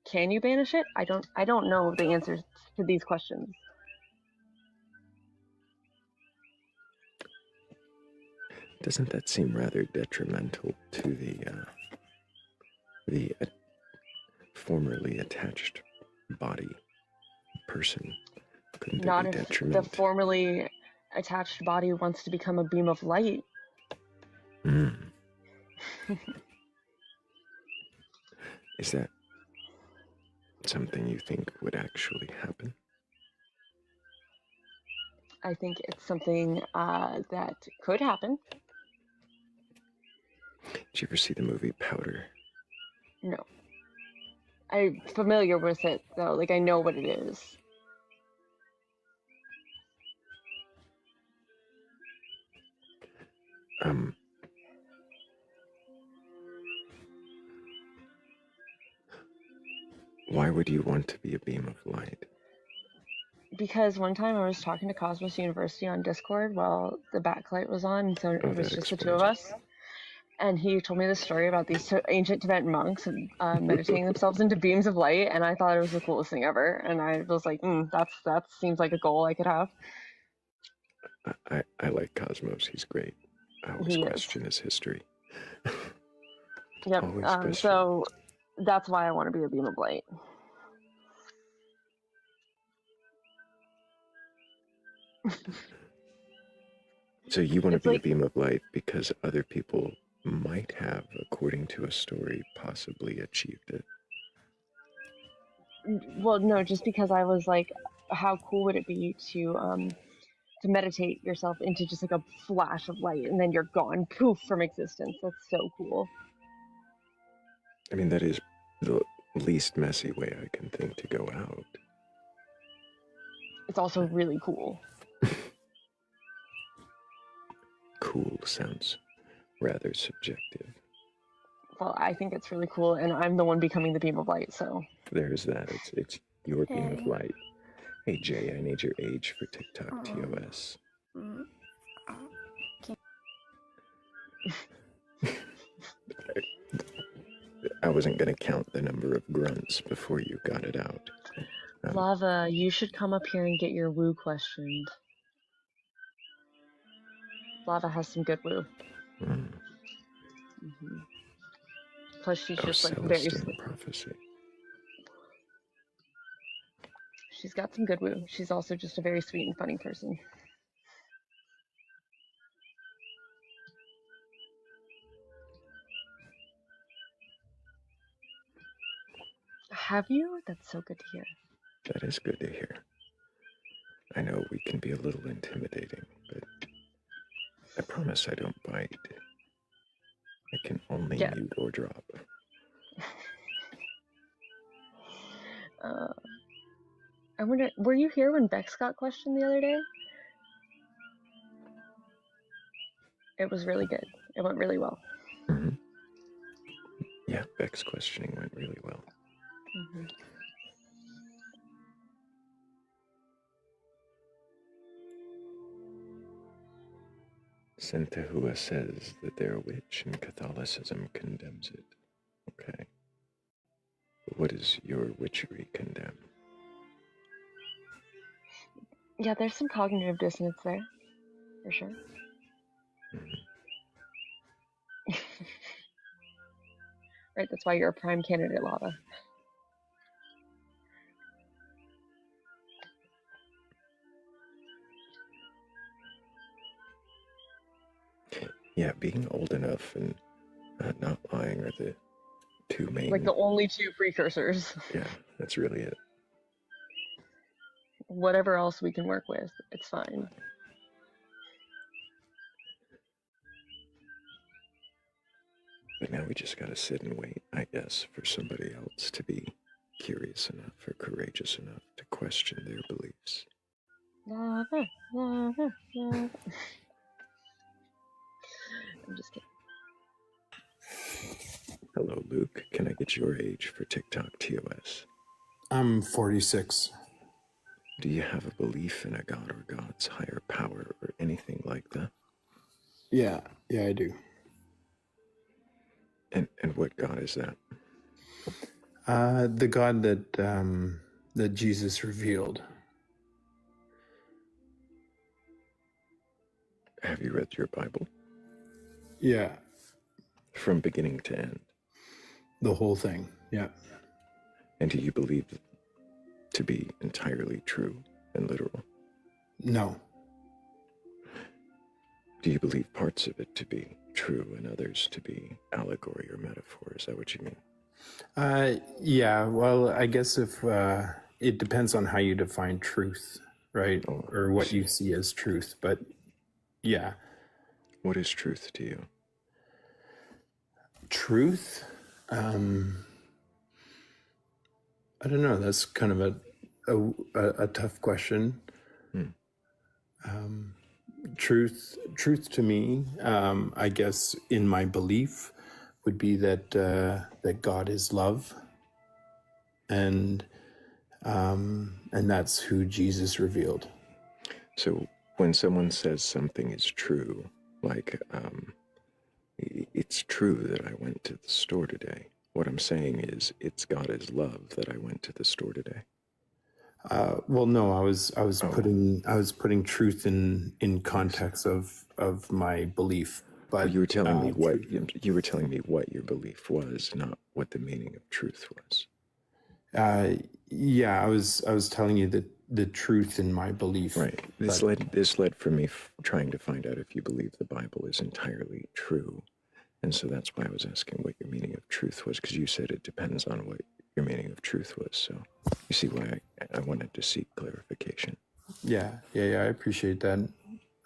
Can you banish it? I don't know the answers to these questions. Doesn't that seem rather detrimental to the formerly attached body person? Couldn't there Not be if the detriment? formerly attached body wants to become a beam of light. Is that something you think would actually happen? I think it's something that could happen. Did you ever see the movie Powder? No. I'm familiar with it, though. Like, I know what it is. Why would you want to be a beam of light? Because one time I was talking to Cosmos University on Discord while the Batcolyte was on, and so it was just the two of us. And he told me this story about these ancient Tibetan monks meditating themselves into beams of light, and I thought it was the coolest thing ever. And I was like, that seems like a goal I could have. I like Cosmos. He's great. I always question his history. Yep. Always question. So that's why I want to be a beam of light. So you want to be a beam of light because other people might have, according to a story, possibly achieved it. Well, no, just because I was like, how cool would it be to meditate yourself into just like a flash of light, and then you're gone, poof, from existence. That's so cool. I mean, that is the least messy way I can think to go out. It's also really cool. Cool sounds rather subjective. Well, I think it's really cool, and I'm the one becoming the beam of light, so. There's that. It's your beam of light. Hey, Jay, I need your age for TikTok TOS. I wasn't going to count the number of grunts before you got it out. Lava, you should come up here and get your woo questioned. Lava has some good woo. Plus, she's just like very sweet. Prophecy. She's got some good woo. She's also just a very sweet and funny person. Have you? That's so good to hear. That is good to hear. I know we can be a little intimidating, but I promise I don't bite. I can only mute or drop. I wonder, were you here when Bex got questioned the other day? It was really good. It went really well. Yeah, Beck's questioning went really well. Santahua says that they're a witch and Catholicism condemns it. Okay. But what does your witchery condemn? Yeah, there's some cognitive dissonance there, for sure. Right, that's why you're a prime candidate, Lava. Yeah, being old enough and not lying are the two main... Like the only two precursors. Yeah, that's really it. Whatever else we can work with, it's fine. But now we just gotta sit and wait, I guess, for somebody else to be curious enough or courageous enough to question their beliefs. Lava, lava, lava. I'm just kidding. Hello, Luke. Can I get your age for TikTok TOS? I'm 46. Do you have a belief in a god or gods, higher power, or anything like that? Yeah, I do. And what god is that? The God that Jesus revealed. Have you read your Bible? Yeah, From beginning to end? the whole thing. Yeah. And do you believe it to be entirely true and literal? No. Do you believe parts of it to be true and others to be allegory or metaphor? Is that what you mean? Yeah. Well, I guess if it depends on how you define truth, right, Oh, or what you see as truth. But yeah, What is truth to you? truth. I don't know. That's kind of a tough question. Truth to me, I guess, in my belief, would be that that God is love, and that's who Jesus revealed. So when someone says something is true, like it's true that I went to the store today, what I'm saying is it's God is love that I went to the store today. Well, no, I was putting truth in context of my belief. But you were telling me what your belief was, not what the meaning of truth was. Yeah, I was telling you that the truth in my belief. Right. This led for me trying to find out if you believe the Bible is entirely true, and so that's why I was asking what your meaning of truth was, because you said it depends on what your meaning of truth was. So you see why I wanted to seek clarification. Yeah, I appreciate that.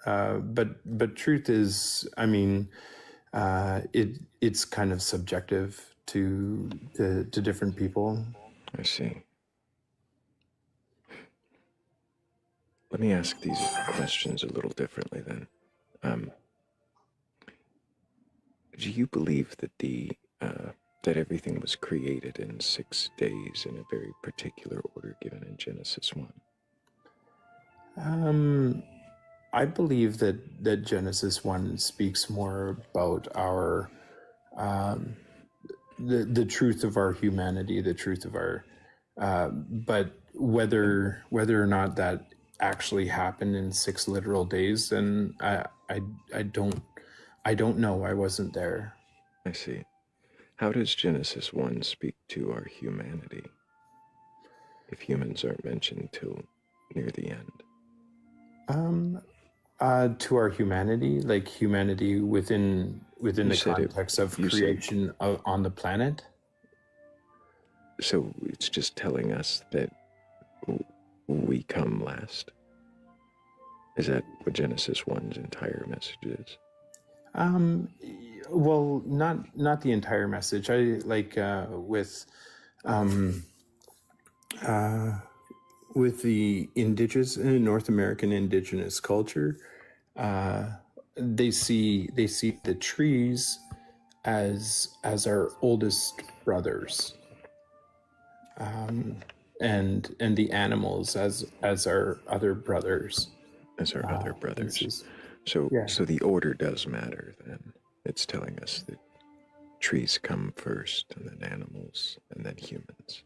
But truth is, I mean, it's kind of subjective to different people. I see. Let me ask these questions a little differently then. Do you believe that that everything was created in 6 days in a very particular order given in Genesis 1? I believe that Genesis 1 speaks more about our the truth of our humanity, the truth of our but whether or not that actually happened in 6 literal days, then I don't know. I wasn't there. I see. How does Genesis 1 speak to our humanity if humans aren't mentioned till near the end? To our humanity, like humanity within the context of creation on the planet. So it's just telling us that we come last? Is that what Genesis 1's entire message is? Well, not the entire message. I like with the indigenous North American indigenous culture, they see the trees as our oldest brothers, and the animals as our other brothers. As our other brothers. So the order does matter then. It's telling us that trees come first, and then animals, and then humans.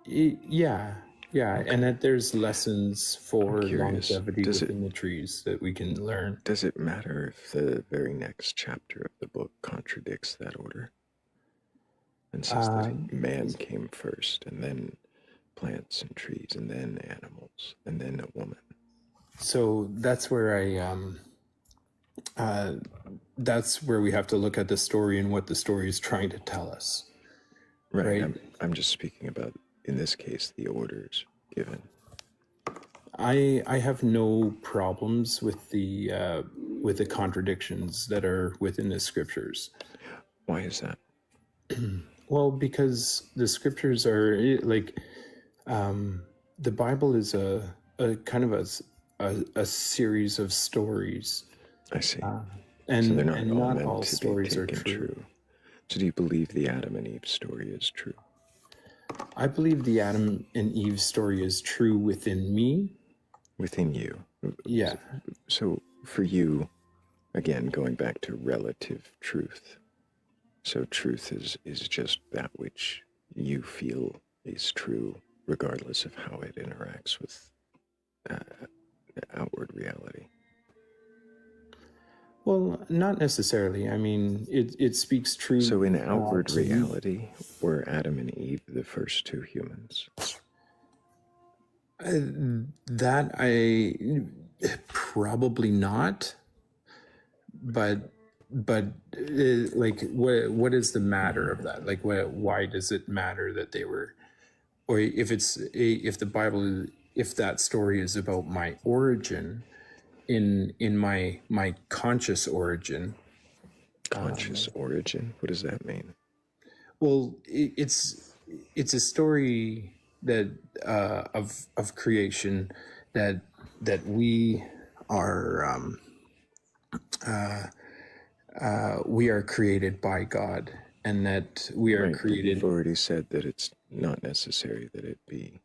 Yeah, okay. And that there's lessons for longevity within the trees that we can learn. Does it matter if the very next chapter of the book contradicts that order and says that man came first, and then plants and trees, and then animals, and then a woman? So that's where that's where we have to look at the story and what the story is trying to tell us. Right. I'm just speaking about, in this case, the orders given. I have no problems with the contradictions that are within the scriptures. Why is that? Well, because the scriptures are like the Bible is a kind of a series of stories. I see. And so they're not all stories are true. So do you believe the Adam and Eve story is true? I believe the Adam and Eve story is true within me. Within you? Yeah. So for you, again, going back to relative truth, so truth is just that which you feel is true, regardless of how it interacts with outward reality. Well, not necessarily. I mean, it speaks true. So in outward to me. reality, were Adam and Eve the first two humans? That I probably not, but like what is the matter of that? Like why does it matter that they were, or if the Bible, if that story is about my origin, in my conscious origin. Conscious origin? What does that mean? Well, it's a story that of creation that we are we are created by God, and that we are Right, but created. you've already said that it's not necessary that it be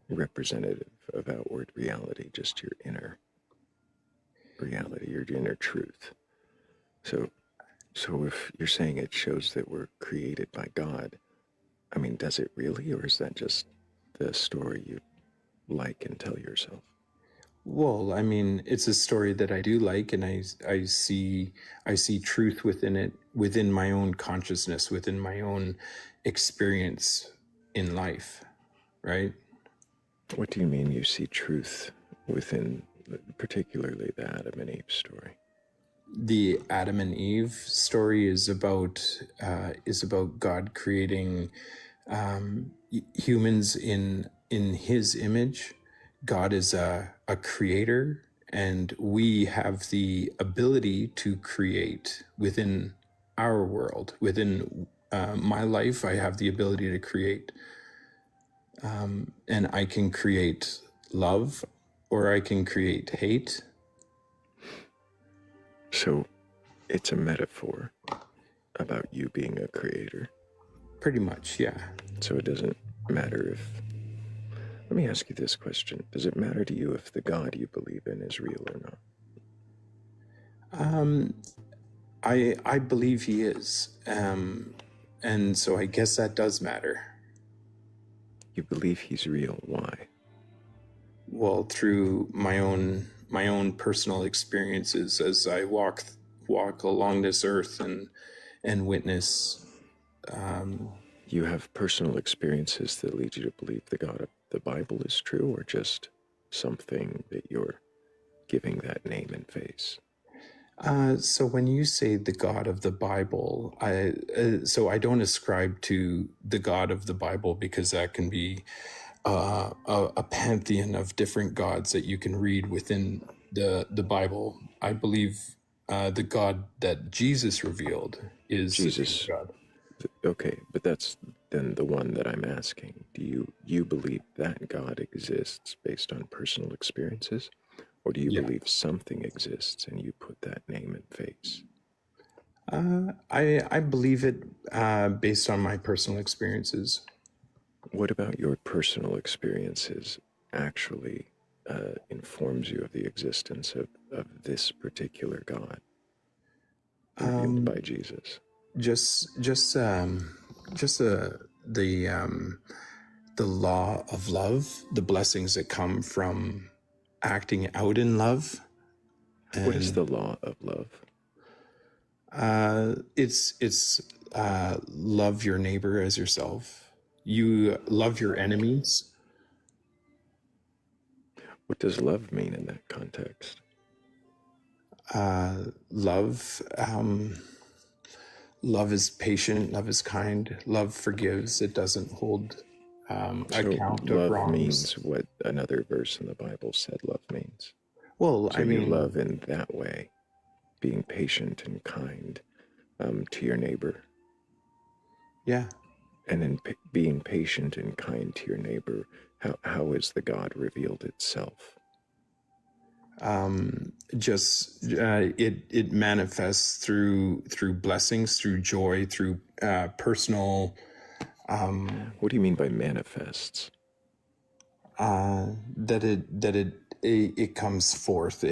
representative of outward reality, just your inner reality, your inner truth. So if you're saying it shows that we're created by God, I mean, does it really, or is that just the story you like and tell yourself? Well, I mean, it's a story that I do like, and I see truth within it, within my own consciousness, within my own experience in life, right? What do you mean you see truth within, particularly the Adam and Eve story? The Adam and Eve story is about God creating humans in His image. God is a creator, and we have the ability to create within our world. Within my life, I have the ability to create, and I can create love, or I can create hate. So it's a metaphor about you being a creator. Pretty much, yeah. So it doesn't matter if... Let me ask you this question. Does it matter to you if the God you believe in is real or not? I believe he is. And so I guess that does matter. You believe he's real. Why? Well, through my own personal experiences as I walk along this earth and witness. You have personal experiences that lead you to believe the God of the Bible is true, or just something that you're giving that name and face? So when you say the God of the Bible, I don't ascribe to the God of the Bible, because that can be a pantheon of different gods that you can read within the Bible. I believe the God that Jesus revealed is Jesus. God. Okay, but that's then the one that I'm asking. Do you believe that God exists based on personal experiences? Or do you believe something exists and you put that name and face? I believe it based on my personal experiences. What about your personal experiences actually informs you of the existence of this particular God revealed by Jesus? The law of love, the blessings that come from acting out in love. And what is the law of love? It's love your neighbor as yourself. You love your enemies. What does love mean in that context? Love is patient. Love is kind. Love forgives. It doesn't hold account of love wrongs. means what another verse in the Bible said love means. Well, so you love in that way, being patient and kind to your neighbor. Yeah. And in being patient and kind to your neighbor, how is the God revealed itself? It manifests through blessings, through joy, through personal. What do you mean by manifests? That it comes forth.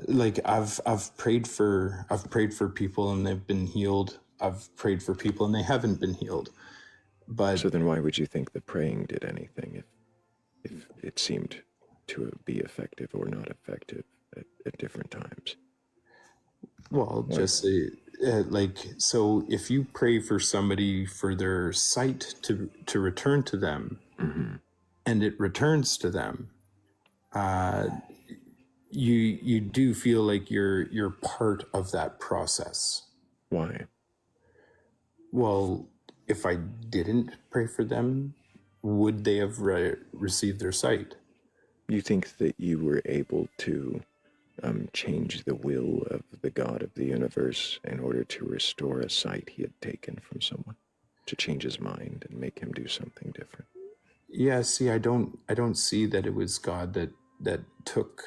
Like I've prayed for people and they've been healed. I've prayed for people and they haven't been healed. But So then why would you think the praying did anything if it seemed to be effective or not effective at different times? well, just like, so if you pray for somebody for their sight to return to them, and it returns to them, you do feel like you're part of that process. Why? Well, if I didn't pray for them, would they have received their sight? You think that you were able to change the will of the God of the universe in order to restore a sight he had taken from someone, to change his mind and make him do something different? Yeah, see, I don't see that it was God that took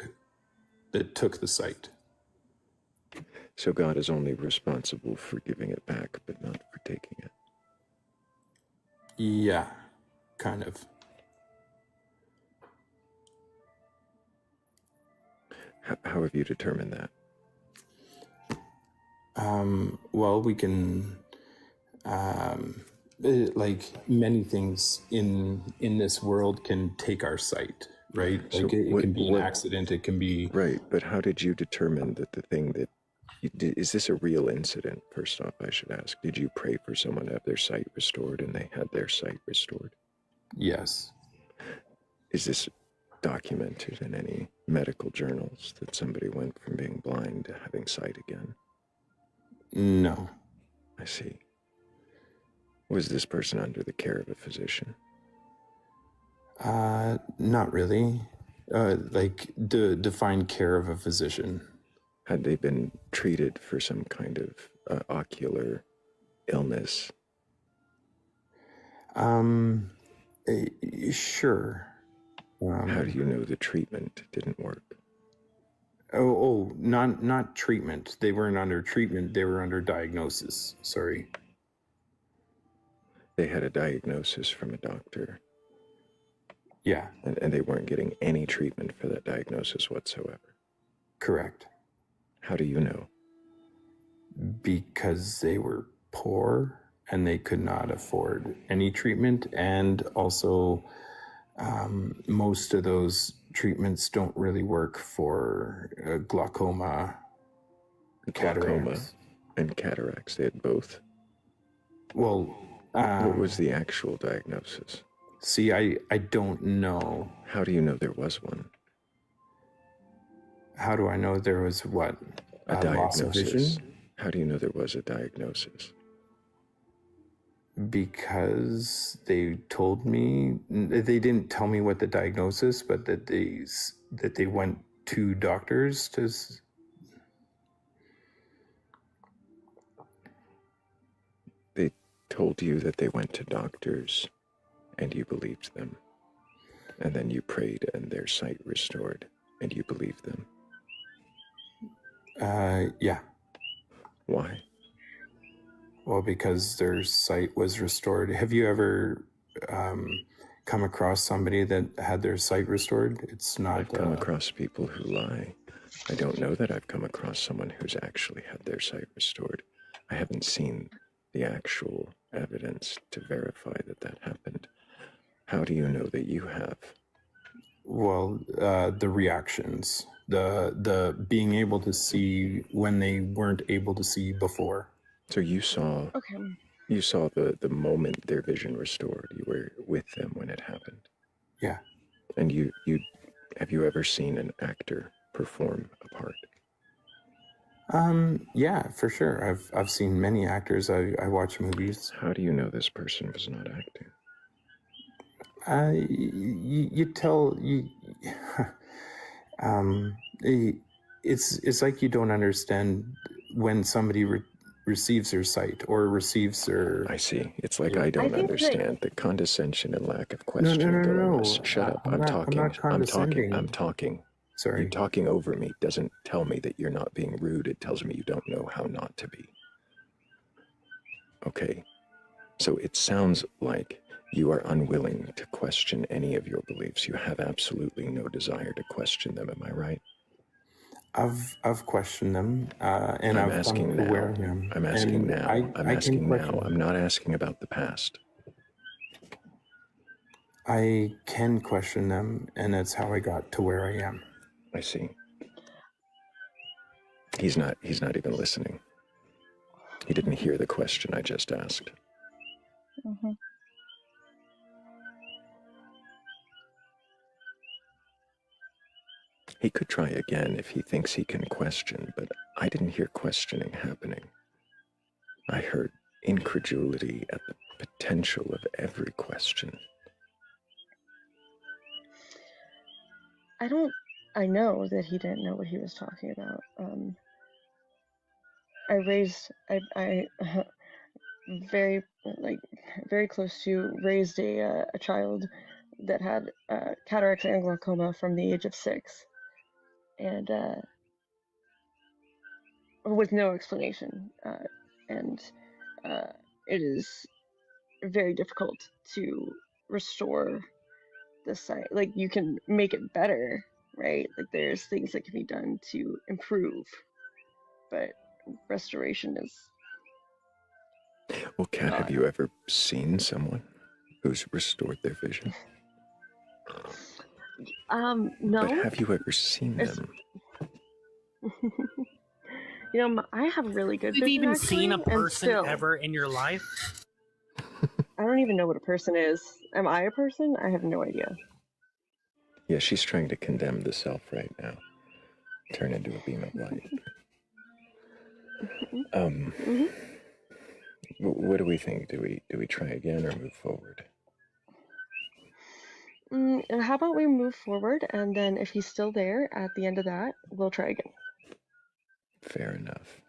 the sight. So God is only responsible for giving it back, but not for taking it. Yeah, kind of. How have you determined that? Well, we can, like many things in this world can take our sight, right? So Like it can be an what- accident. It can be, Right, but how did you determine that the thing that you did, is this a real incident? First off, I should ask, did you pray for someone to have their sight restored and they had their sight restored? yes. Is this documented in any medical journals that somebody went from being blind to having sight again? No. I see. Was this person under the care of a physician? Not really. Like define care of a physician. Had they been treated for some kind of ocular illness? Sure. How do you know the treatment didn't work? Not treatment. They weren't under treatment. They were under diagnosis. Sorry. They had a diagnosis from a doctor, Yeah, and they weren't getting any treatment for that diagnosis whatsoever. correct. How do you know? Because they were poor and they could not afford any treatment, and also most of those treatments don't really work for glaucoma, cataracts. And cataracts, they had both. Well, What was the actual diagnosis? see, I don't know. How do you know there was one? How do I know there was what? A Loss of diagnosis. vision? How do you know there was a diagnosis? Because they told me, they didn't tell me what the diagnosis, but that they went to doctors to. They told you that they went to doctors and you believed them. And then you prayed and their sight restored and you believed them. Yeah. Why? Well, because their sight was restored. Have you ever come across somebody that had their sight restored? It's not. I've come across people who lie. I don't know that I've come across someone who's actually had their sight restored. I haven't seen the actual evidence to verify that that happened. How do you know that you have? Well, the reactions, the being able to see when they weren't able to see before. So you saw the moment their vision restored. You were with them when it happened. Yeah. And you have you ever seen an actor perform a part? Yeah, for sure. I've seen many actors. I watch movies. How do you know this person was not acting? You tell you. It's like you don't understand when somebody receives their sight or receives their. I see. It's like I don't think that- understand the condescension and lack of No, question no, no, going no. on. Shut up. I'm not condescending. I'm talking. Sorry. You talking over me doesn't tell me that you're not being rude. It tells me you don't know how not to be. Okay. So it sounds like you are unwilling to question any of your beliefs. You have absolutely no desire to question them. Am I right? I've questioned them, and I'm I've asking become aware now. of them. I'm asking and now. I'm I asking can now. question I'm not asking about the past. I can question them, and that's how I got to where I am. I see. He's not even listening. He didn't hear the question I just asked. Mm-hmm. He could try again if he thinks he can question, but I didn't hear questioning happening. I heard incredulity at the potential of every question. I know that he didn't know what he was talking about. I very, very close to raised a child that had cataracts and glaucoma from the age of 6, and with no explanation, and it is very difficult to restore the sight. Like, you can make it better, right? Like, there's things that can be done to improve, but restoration is Well, Kat, have you ever seen someone who's restored their vision? no. But have you ever seen them? I have really good You've vision, even actually, seen a and person still, ever in your life? I don't even know what a person is. Am I a person? I have no idea. Yeah, she's trying to condemn the self right now. Turn into a beam of light. What do we think? Do we try again or move forward? And how about we move forward, and then if he's still there at the end of that, we'll try again. Fair enough.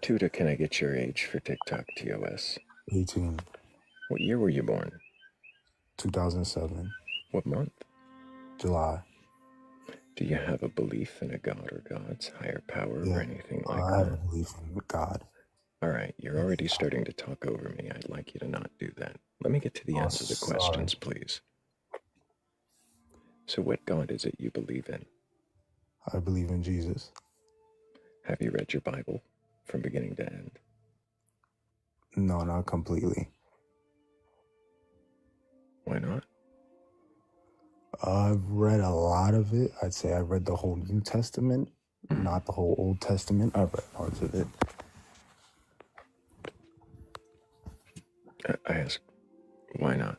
Tuda, can I get your age for TikTok TOS? 18. What year were you born? 2007. What month? July. Do you have a belief in a god or gods, higher power, Yeah. or anything like I have a that? belief in God. All right, you're already starting to talk over me. I'd like you to not do that. Let me get to the end of the questions, please. So what God is it you believe in? I believe in Jesus. Have you read your Bible from beginning to end? No, not completely. Why not? I've read a lot of it. I'd say I've read the whole New Testament, not the whole Old Testament. I've read parts of it. I ask, why not?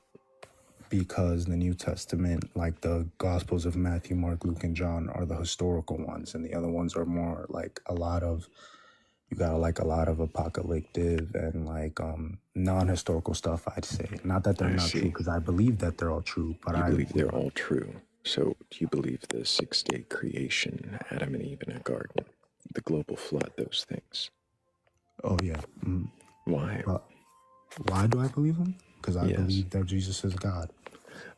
Because the New Testament, like the Gospels of Matthew, Mark, Luke, and John, are the historical ones, and the other ones are more like a lot of apocalyptic and non-historical stuff, I'd say. Not that they're not true, because I believe that they're all true, but I believe they're all true. So do you believe the 6-day creation, Adam and Eve in a garden, the global flood, those things? Oh, yeah. Why? Why do I believe them? Because I believe that Jesus is God.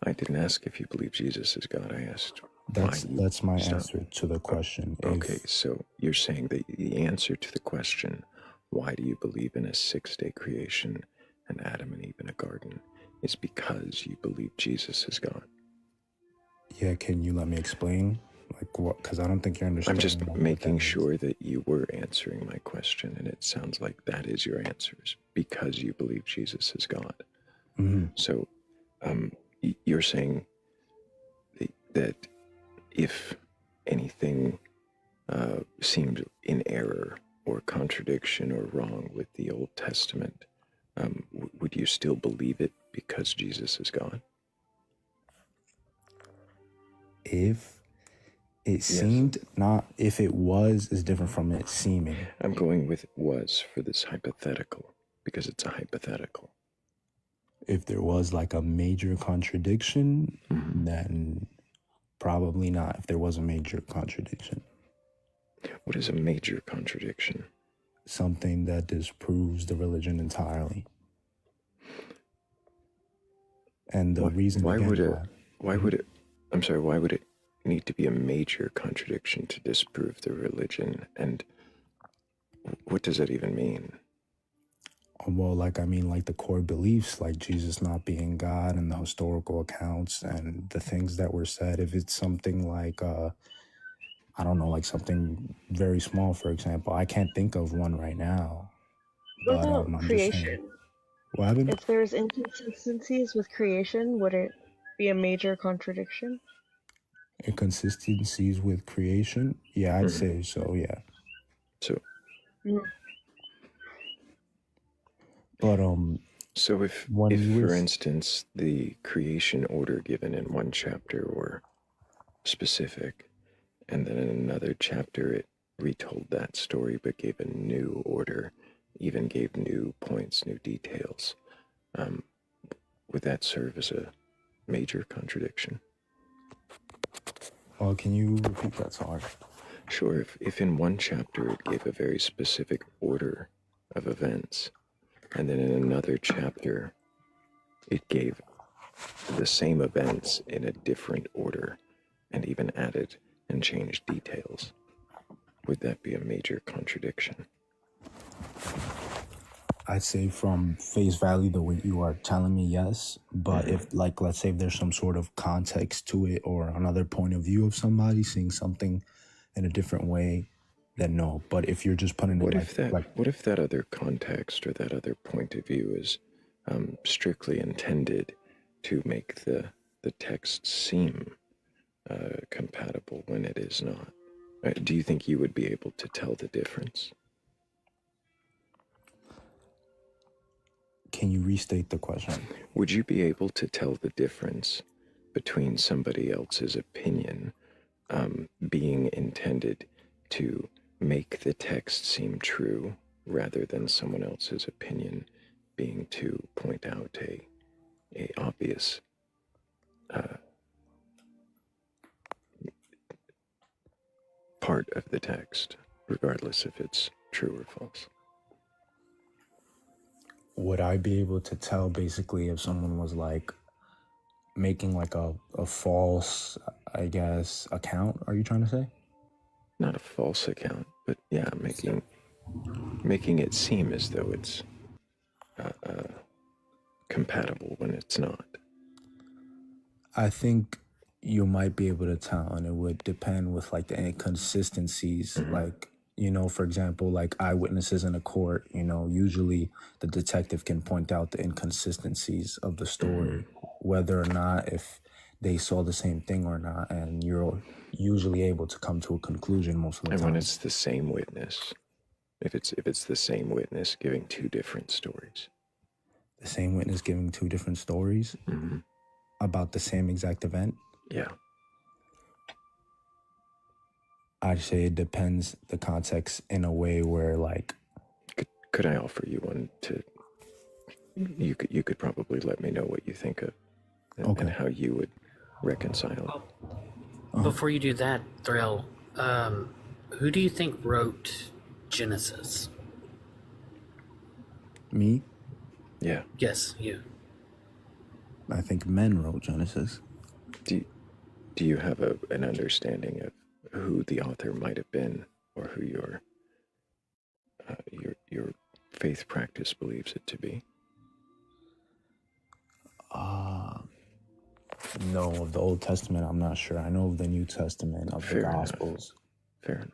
I didn't ask if you believe Jesus is God. I asked That's my answer to the question. Okay, so you're saying that the answer to the question, why do you believe in a 6-day creation and Adam and Eve in a garden, is because you believe Jesus is God. Yeah, can you let me explain? Like what? Because I don't think you're understanding. I'm just making sure that you were answering my question, and it sounds like that is your answers, because you believe Jesus is God. Mm-hmm. So you're saying that if anything seemed in error or contradiction or wrong with the Old Testament, would you still believe it because Jesus is God? If it seemed not, if it was, is different from it seeming. I'm going with was for this hypothetical because it's a hypothetical. If there was like a major contradiction, then probably not. If there was a major contradiction. What is a major contradiction? something that disproves the religion entirely. And the reason why again would it? why- Why would it? I'm sorry. Why would it need to be a major contradiction to disprove the religion? And what does that even mean? Well, like I mean, like the core beliefs, like Jesus not being God, and the historical accounts and the things that were said. If it's something like, I don't know, like something very small, for example, I can't think of one right now, What but about I'm just saying. creation? What happened? If there's inconsistencies with creation, would it be a major contradiction? Inconsistencies with creation? Yeah, I'd say so. Yeah, So, Mm. but so if, when you for were instance, the creation order given in one chapter were specific, and then in another chapter it retold that story but gave a new order, even gave new points, new details, would that serve as a major contradiction? well, can you repeat that? Sorry. Sure, if in one chapter it gave a very specific order of events, and then in another chapter it gave the same events in a different order and even added and changed details, would that be a major contradiction? I'd say from face value, the way you are telling me, yes. But if, like, let's say if there's some sort of context to it or another point of view of somebody seeing something in a different way, then no. But if you're just putting What it what if that other context or that other point of view is strictly intended to make the text seem compatible when it is not? Do you think you would be able to tell the difference? Can you restate the question? Would you be able to tell the difference between somebody else's opinion being intended to make the text seem true rather than someone else's opinion being to point out a obvious part of the text, regardless if it's true or false? Would I be able to tell basically if someone was like making like a false, I guess, account? Are you trying to say? Not a false account, but yeah, making it seem as though it's compatible when it's not. I think you might be able to tell, and it would depend with like the inconsistencies. Like, you know, for example, like eyewitnesses in a court, you know, usually the detective can point out the inconsistencies of the story, whether or not if they saw the same thing or not, and you're usually able to come to a conclusion most of the And time. when it's the same witness, if it's the same witness giving two different stories. The same witness giving two different stories about the same exact event? Yeah. I'd say it depends the context in a way where like Could I offer you one to? You could probably let me know what you think of, and how you would reconcile. Before you do that, Thrayle, who do you think wrote Genesis? me. Yeah. Yes, you. I think men wrote Genesis. Do you have an understanding of who the author might have been, or who your faith practice believes it to be? No, of the Old Testament, I'm not sure. I know of the New Testament, of Fair the enough. Gospels. Fair enough.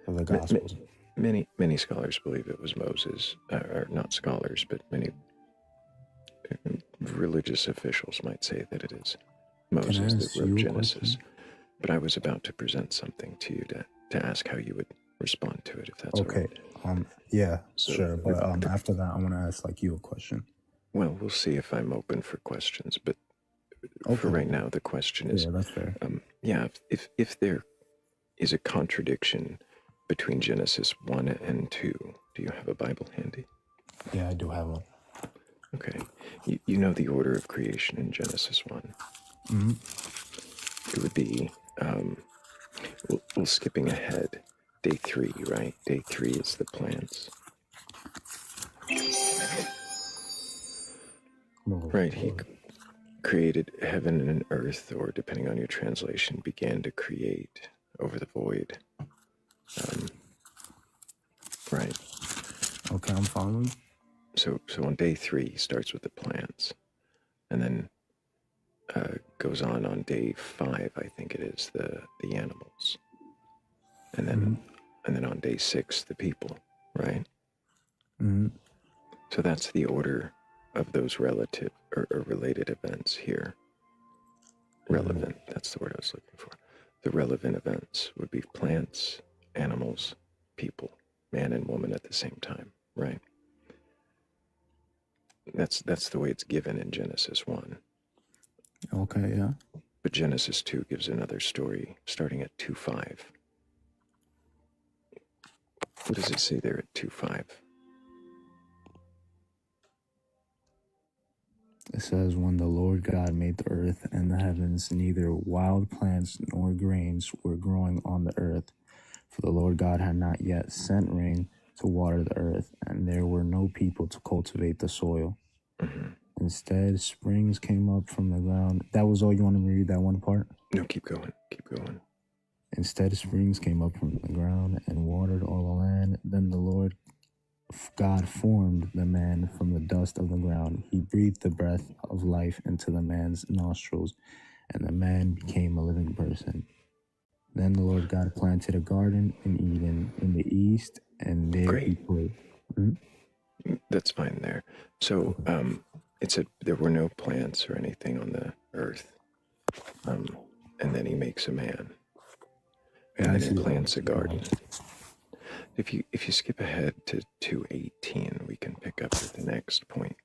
Of the Gospels. Many scholars believe it was Moses, or not scholars, but many religious officials might say that it is Moses that wrote Genesis. But I was about to present something to you to ask how you would respond to it, if that's Okay. all right. Yeah, So, sure. But after that, I want to ask like you a question. Well, we'll see if I'm open for questions, but for right now, the question is, Yeah, that's fair. if there is a contradiction between Genesis 1 and 2, do you have a Bible handy? Yeah, I do have one. Okay. You know the order of creation in Genesis 1. It would be, well, skipping ahead, day 3, right? Day 3 is the plants. Right, he created heaven and earth, or depending on your translation, began to create over the void. Right. Okay, I'm following. So on day 3, he starts with the plants, and then goes on day 5, I think it is, the animals, and then on day 6, the people. Right. Mm-hmm. So that's the order of those relative or related events here. Relevant, that's the word I was looking for. The relevant events would be plants, animals, people, man and woman at the same time, right? That's the way it's given in Genesis 1. Okay, yeah. But Genesis 2 gives another story starting at 2:5. What does it say there at 2:5? It says, when the Lord God made the earth and the heavens, neither wild plants nor grains were growing on the earth, for the Lord God had not yet sent rain to water the earth, and there were no people to cultivate the soil. Mm-hmm. Instead, springs came up from the ground. That was all you wanted me to read, that one part? No, keep going. Instead, springs came up from the ground and watered all the land. Then the Lord God formed the man from the dust of the ground. He breathed the breath of life into the man's nostrils, and the man became a living person. Then the Lord God planted a garden in Eden in the east, and there Great. he put... That's fine there. So it said there were no plants or anything on the earth. And then he makes a man. And then he plants a garden. If you skip ahead to 2:18, we can pick up at the next point.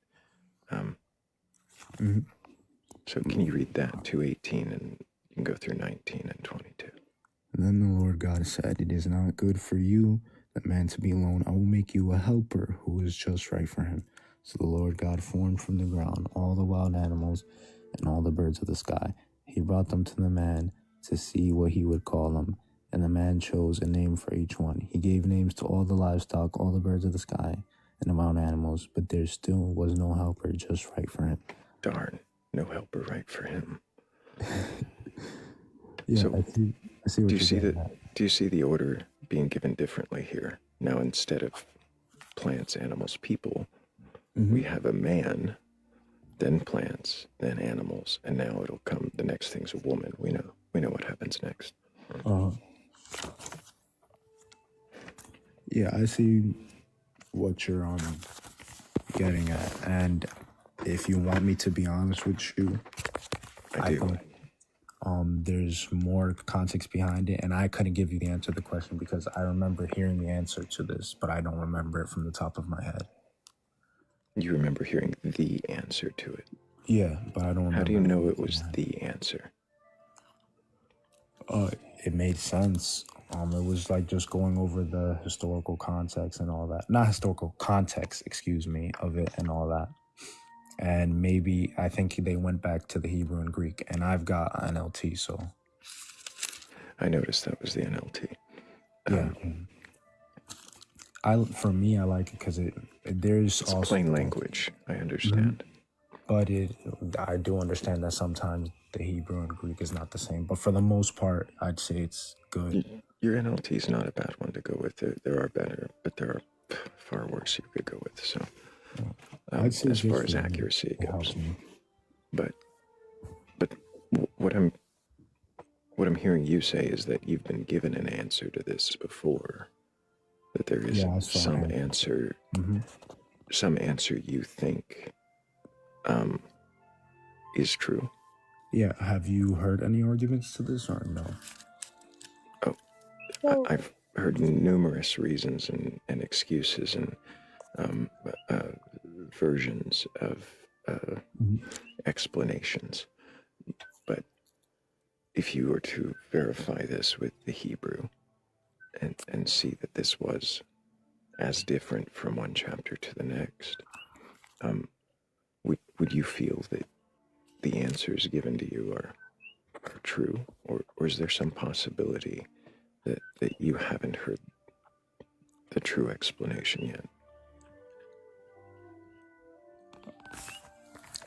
So can you read that 2:18, and you can go through 19 and 22. And then the Lord God said, it is not good for you, the man, to be alone. I will make you a helper who is just right for him. So the Lord God formed from the ground all the wild animals and all the birds of the sky. He brought them to the man to see what he would call them. And the man chose a name for each one. He gave names to all the livestock, all the birds of the sky, and the wild animals, but there still was no helper just right for him. Darn, no helper right for him. Yeah, So, I see what do you're saying. Do you see the order being given differently here? Now, instead of plants, animals, people, we have a man, then plants, then animals, and now it'll come. The next thing's a woman. We know what happens next. Yeah, I see what you're getting at, and if you want me to be honest with you, I do. think there's more context behind it, and I couldn't give you the answer to the question because I remember hearing the answer to this, but I don't remember it from the top of my head. You remember hearing the answer to it. Yeah, but I don't remember. How do you know it was the answer? It made sense. It was like just going over the historical context and all that. Not historical context, excuse me, of it and all that. And maybe I think they went back to the Hebrew and Greek, and I've got NLT, so. I noticed that was the NLT. Yeah. For me, I like it because there's It's also plain language. I understand. But I do understand that sometimes the Hebrew and Greek is not the same. But for the most part, I'd say it's good. Your NLT is not a bad one to go with. There are better, but there are far worse you could go with. So, I'd say as far this as one, accuracy it goes, helps me. but what I'm hearing you say is that you've been given an answer to this before. That there is some answer, some answer you think is true. Yeah. Have you heard any arguments to this or no? Oh, So, I've heard numerous reasons and excuses and versions of explanations. But if you were to verify this with the Hebrew and see that this was as different from one chapter to the next, would you feel that the answers given to you are true, or is there some possibility that you haven't heard the true explanation yet?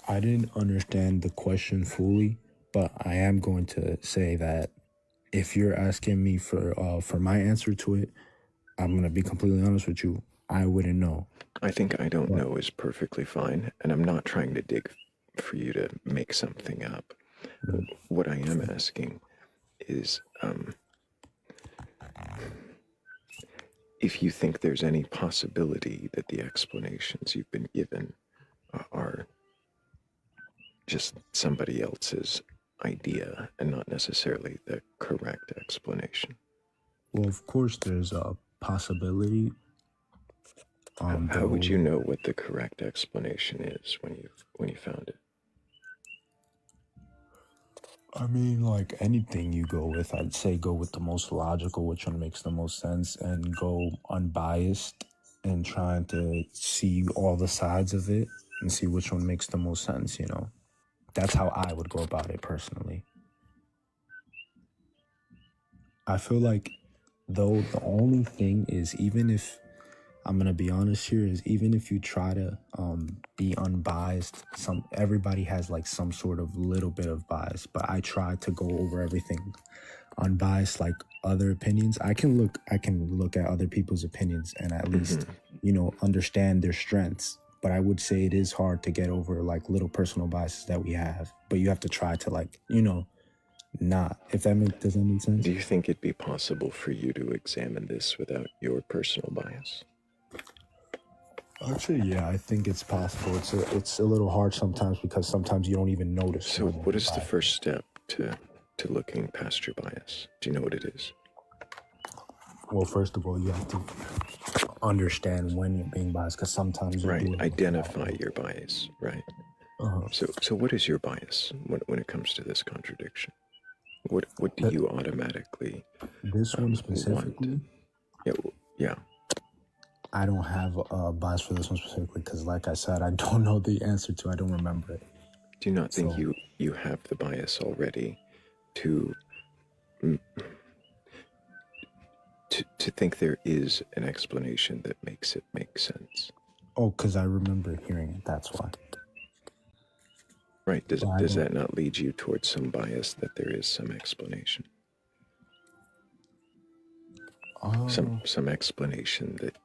I didn't understand the question fully, but I am going to say that if you're asking me for my answer to it, I'm gonna be completely honest with you. I wouldn't know. I think I don't know is perfectly fine, and I'm not trying to dig for you to make something up. What I am asking is if you think there's any possibility that the explanations you've been given are just somebody else's idea and not necessarily the correct explanation. Well, of course, there's a possibility. How would you know what the correct explanation is when you found it? I mean, like anything you go with, I'd say go with the most logical, which one makes the most sense, and go unbiased and trying to see all the sides of it and see which one makes the most sense, you know? That's how I would go about it personally. I feel like, though, the only thing is, even if, I'm gonna be honest here, is even if you try to be unbiased, everybody has like some sort of little bit of bias, but I try to go over everything unbiased, like other opinions. I can look at other people's opinions and at least, you know, understand their strengths. But I would say it is hard to get over like little personal biases that we have. But you have to try to, like, you know, not, if that does that make sense? Do you think it'd be possible for you to examine this without your personal bias? Actually, yeah, I think it's possible. It's a little hard sometimes because sometimes you don't even notice. So what is the first step to looking past your bias? Do you know what it is? Well, first of all, you have to understand when you're being biased, because sometimes you right, identify your bias, right? So what is your bias when it comes to this contradiction? What do you automatically this one specifically want? Yeah. I don't have a bias for this one specifically because, like I said, I don't know the answer to. I don't remember it. Do you not think you have the bias already to think there is an explanation that makes it make sense? Oh, because I remember hearing it. That's why. Right. Does that not lead you towards some bias that there is some explanation? Some explanation that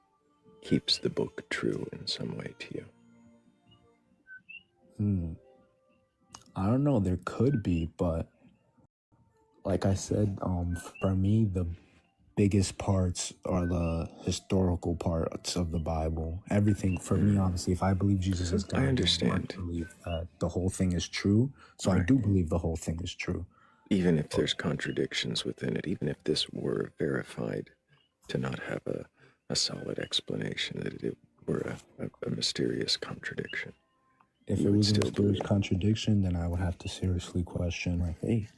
keeps the book true in some way to you? I don't know. There could be, but like I said, for me, the biggest parts are the historical parts of the Bible. Everything for me, honestly, if I believe Jesus is God, I understand. I believe that the whole thing is true. So I do believe the whole thing is true. Even if there's contradictions within it, even if this were verified to not have a solid explanation, that it were a mysterious contradiction. If it was a mysterious contradiction, then I would have to seriously question my faith.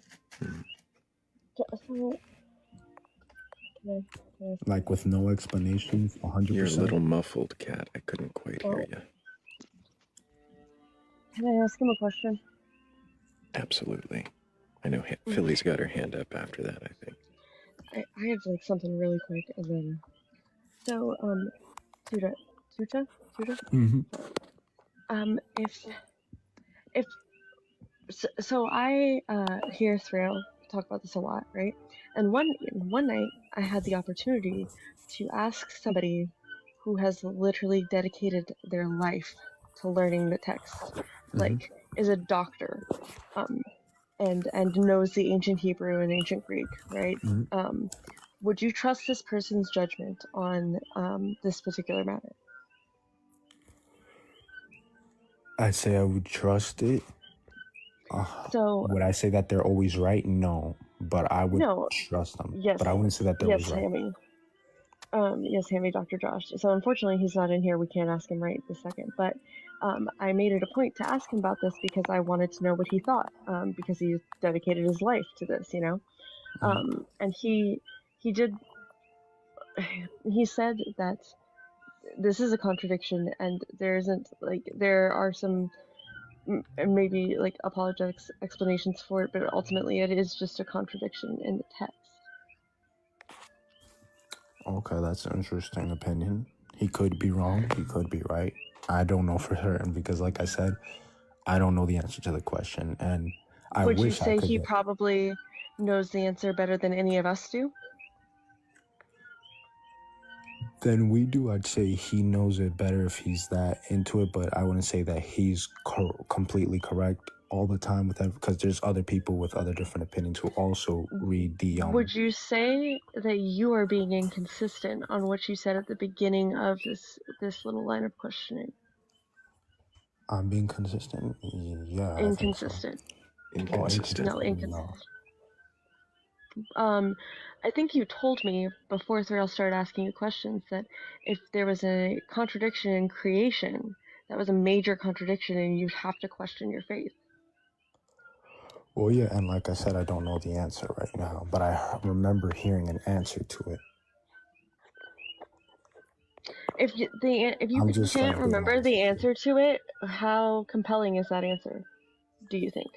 Like with no explanation, 100%. You're a little muffled, Kat. I couldn't quite hear you. Can I ask him a question? Absolutely. I know Philly's got her hand up after that, I think. I have like something really quick, and then Tuta. So I hear Thrayle talk about this a lot, right? And one night I had the opportunity to ask somebody who has literally dedicated their life to learning the text, like is a doctor, and knows the ancient Hebrew and ancient Greek, right? Would you trust this person's judgment on this particular matter? I'd say I would trust it. So would I say that they're always right? No, but I would trust them. Yes, but I wouldn't say that they're always right. Yes, Hammy, Dr. Josh. So unfortunately, he's not in here. We can't ask him right this second. But I made it a point to ask him about this because I wanted to know what he thought, because he dedicated his life to this, you know. And he said that this is a contradiction, and there are some maybe like apologetic explanations for it, but ultimately it is just a contradiction in the text. Okay, that's an interesting opinion. He could be wrong, he could be right. I don't know for certain because, like I said, I don't know the answer to the question, and I Would you wish I say could he get. probably knows the answer better than any of us do? Than we do. I'd say he knows it better if he's that into it, but I wouldn't say that he's completely correct all the time with that, because there's other people with other different opinions who also read the Would you say that you are being inconsistent on what you said at the beginning of this little line of questioning? I'm being consistent. Yeah, I think so. Inconsistent. Inconsistent. No, inconsistent. I think you told me before Thrayle started asking you questions that if there was a contradiction in creation, that was a major contradiction and you'd have to question your faith. Well, yeah, and like I said, I don't know the answer right now, but I remember hearing an answer to it. If you just, can't being remember honest the with you. answer to it, how compelling is that answer, do you think?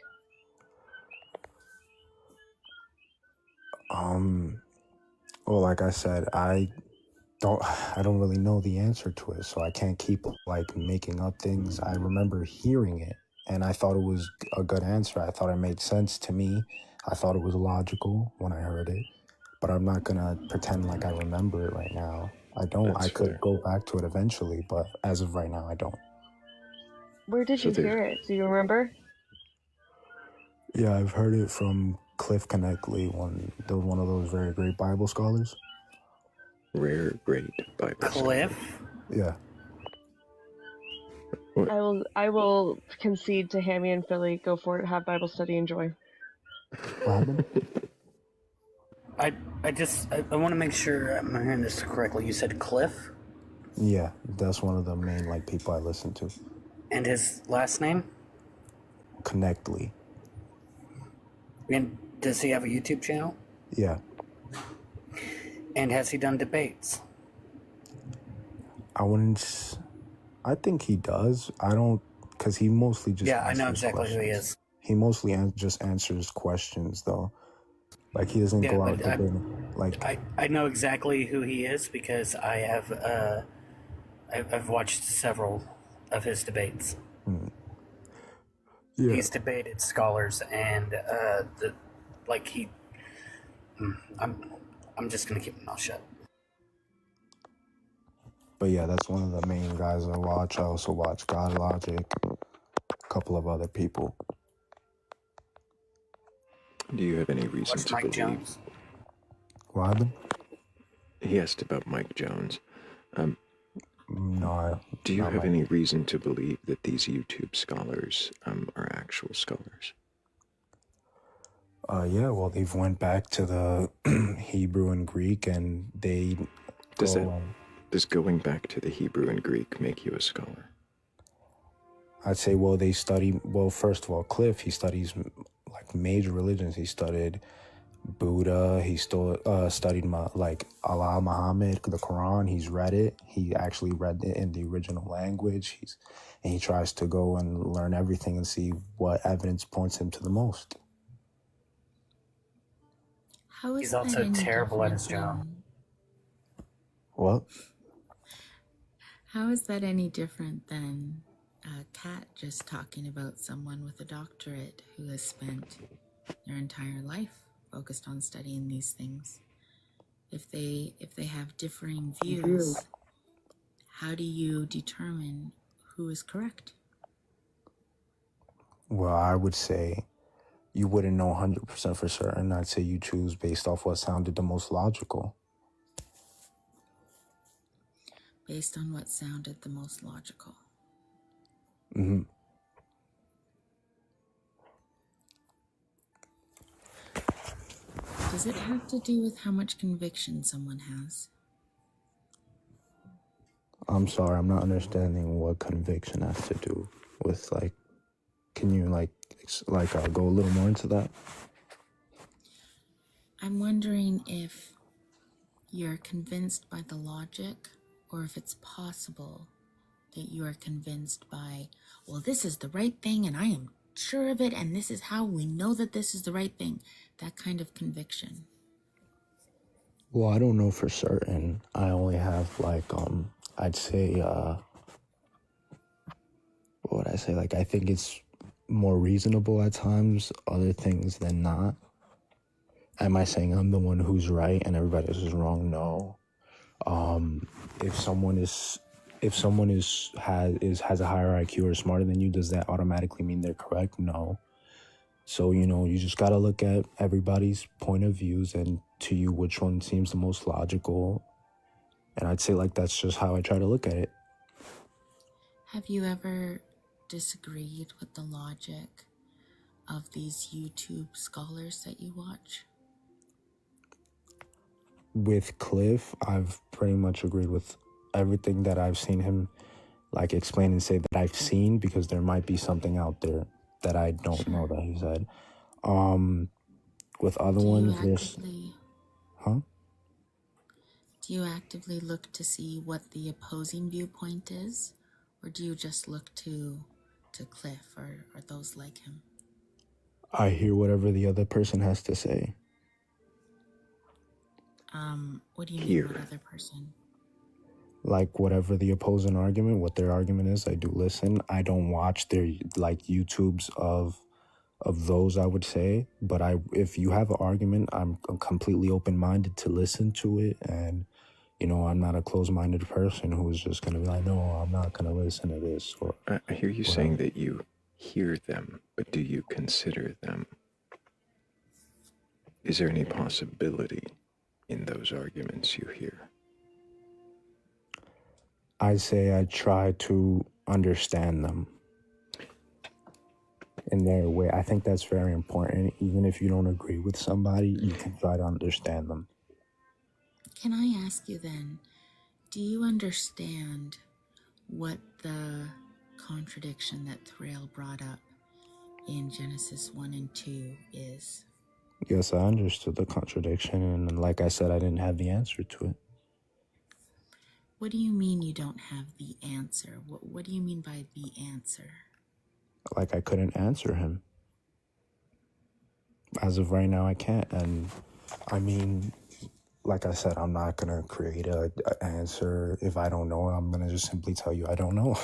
Well, like I said, I don't really know the answer to it, so I can't keep like making up things. I remember hearing it, and I thought it was a good answer. I thought it made sense to me. I thought it was logical when I heard it, but I'm not gonna pretend like I remember it right now. I don't. That's I could fair. go back to it eventually, but as of right now, I don't. Where did So you hear it? Do you remember? Yeah, I've heard it from Cliff Connectley, one of those very great Bible scholars. Rare, great Bible scholar. Cliff? Yeah. I will concede to Hammy and Philly. Go for it. Have Bible study. Enjoy. What happened? I want to make sure I'm hearing this correctly. You said Cliff? Yeah, that's one of the main like people I listen to. And his last name? Connectly. And does he have a YouTube channel? Yeah. And has he done debates? I think he does. I don't, because he mostly just Yeah, I know answers exactly who he questions. is. He mostly just answers questions, though. Like, he doesn't go out debating. Like, I know exactly who he is because I have I've watched several of his debates. yeah. He's debated scholars and I'm just gonna keep my mouth shut. But yeah, that's one of the main guys I watch. I also watch God Logic, a couple of other people. Do you have any reason Watch to Mike believe? Jones. What happened? He asked about Mike Jones. No. Do you not have Mike. any reason to believe that these YouTube scholars are actual scholars? Yeah, well, they've went back to the Hebrew and Greek, and they Does going back to the Hebrew and Greek make you a scholar? I'd say, well, they study, well, first of all, Cliff, he studies like major religions. He studied Buddha. He studied like Allah, Muhammad, the Quran. He's read it. He actually read it in the original language. And he tries to go and learn everything and see what evidence points him to the most. He's also terrible at his job. What? How is that any different than Kat just talking about someone with a doctorate who has spent their entire life focused on studying these things? If they have differing views, how do you determine who is correct? Well, I would say you wouldn't know 100% for certain. I'd say you choose based off what sounded the most logical. Based on what sounded the most logical. Mm-hmm. Does it have to do with how much conviction someone has? I'm sorry, I'm not understanding what conviction has to do with, like, can you, go a little more into that? I'm wondering if you're convinced by the logic, or if it's possible that you are convinced by, well, this is the right thing and I am sure of it and this is how we know that this is the right thing. That kind of conviction. Well, I don't know for certain. I only have, I'd say, what would I say? I think it's more reasonable at times, other things than not. Am I saying I'm the one who's right and everybody else is wrong? No. If someone has a higher IQ or smarter than you, does that automatically mean they're correct? No. So, you just got to look at everybody's point of views and to you which one seems the most logical. And I'd say that's just how I try to look at it. Have you ever disagreed with the logic of these YouTube scholars that you watch? With Cliff, I've pretty much agreed with everything that I've seen him explain and say that I've seen, because there might be something out there that I don't know that he said. With other ones, there's... Huh? Do you actively look to see what the opposing viewpoint is? Or do you just look to Cliff or those like him? I hear whatever the other person has to say. What do you mean, what other person? Whatever the opposing argument, what their argument is, I do listen. I don't watch their YouTubes of those, I would say. But if you have an argument, I'm completely open-minded to listen to it. And, I'm not a closed-minded person who's just going to be like, no, I'm not going to listen to this. Or I hear you saying that you hear them, but do you consider them? Is there any possibility in those arguments you hear? I say I try to understand them in their way. I think that's very important. Even if you don't agree with somebody, you can try to understand them. Can I ask you then, do you understand what the contradiction that Thrayle brought up in Genesis 1 and 2 is? Yes, I understood the contradiction, and like I said, I didn't have the answer to it. What do you mean you don't have the answer? What do you mean by the answer? I couldn't answer him. As of right now, I can't. And I mean, like I said, I'm not going to create an answer. If I don't know, I'm going to just simply tell you I don't know.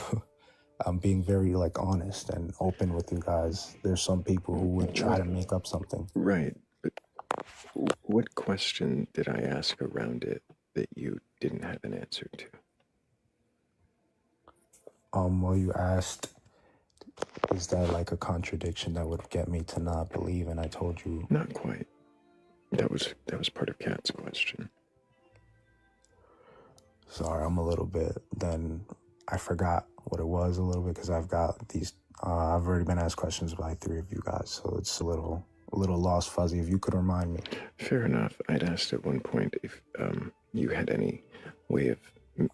I'm being very honest and open with you guys. There's some people who would try to make up something. Right. But what question did I ask around it that you didn't have an answer to? Well, you asked, is that a contradiction that would get me to not believe? And I told you, not quite. That was part of Kat's question. Sorry, I'm a little bit. Then I forgot what it was a little bit, because I've got these. I've already been asked questions by 3 of you guys, so it's a little lost fuzzy. If you could remind me. Fair enough. I'd asked at one point if you had any way of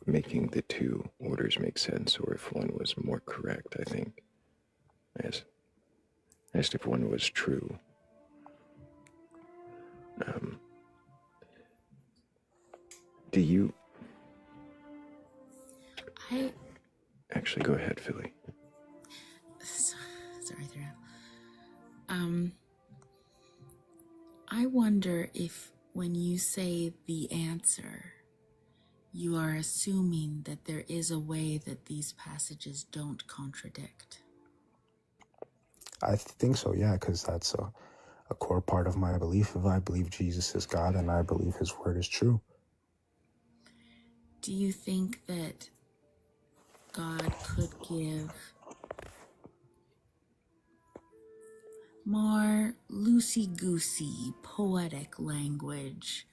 making the 2 orders make sense, or if one was more correct. I think I asked if one was true. Do you? Actually, go ahead, Philly. Sorry, Thrayle. I wonder if when you say the answer, you are assuming that there is a way that these passages don't contradict. I think so, yeah, because that's a core part of my belief. If I believe Jesus is God and I believe his word is true. Do you think that God could give more loosey-goosey, poetic language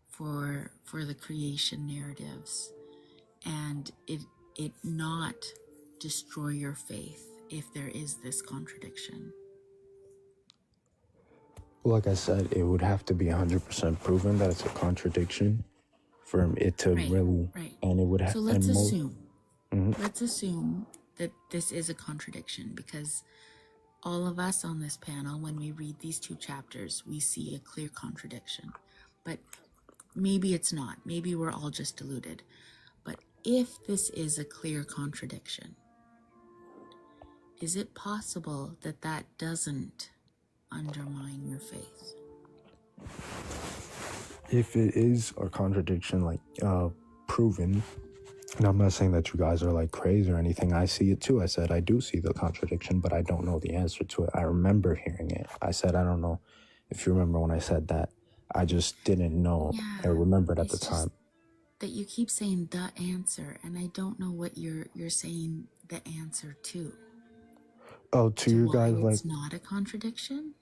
for the creation narratives, and it not destroy your faith if there is this contradiction? Like I said, it would have to be 100% proven that it's a contradiction for it to really, and it would have. So let's assume. Let's assume that this is a contradiction, because all of us on this panel, when we read these 2 chapters, we see a clear contradiction. But maybe it's not. Maybe we're all just deluded. But if this is a clear contradiction, is it possible that that doesn't undermine your faith? If it is a contradiction, proven, And I'm not saying that you guys are like crazy or anything. I see it too. I said I do see the contradiction, but I don't know the answer to it. I remember hearing it. I said, I don't know if you remember when I said that. I just didn't know. I Yeah, remembered at the it's just time. that you keep saying the answer, and I don't know what you're saying the answer to. Oh, to To you why guys, like, it's not a contradiction?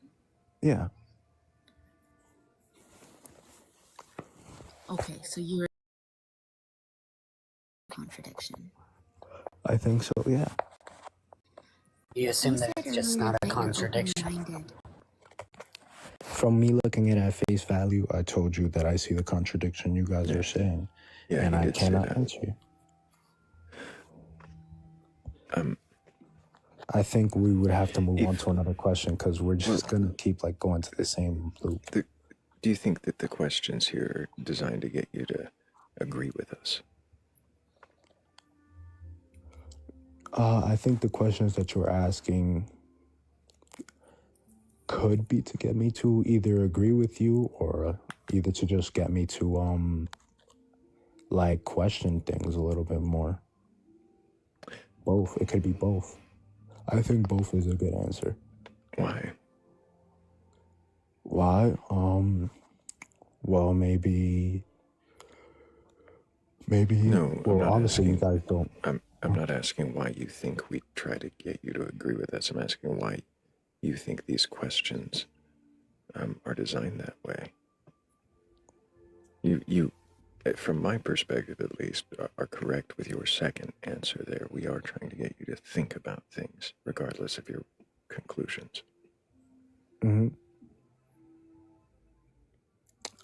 yeah. Okay, so you're a contradiction. I think so, yeah. You assume You that said it's just earlier not a that you're contradiction. open-minded. From me looking at it at face value, I told you that I see the contradiction you guys are saying. Yeah, and you I did say cannot that. answer you. Um, I think we would have to move on if to another question because we're just going to keep like going to the same loop. do you think that the questions here are designed to get you to agree with us? I think the questions that you're asking could be to get me to either agree with you or either to just get me to like question things a little bit more. Both. It could be both. I think both is a good answer. Why? Why? Well, maybe. No, I'm Well, not obviously, you asking. guys don't. I'm not asking why you think we try to get you to agree with us. I'm asking why you think these questions are designed that way. You, from my perspective at least, are correct with your second answer there. We are trying to get you to think about things, regardless of your conclusions. Mm-hmm.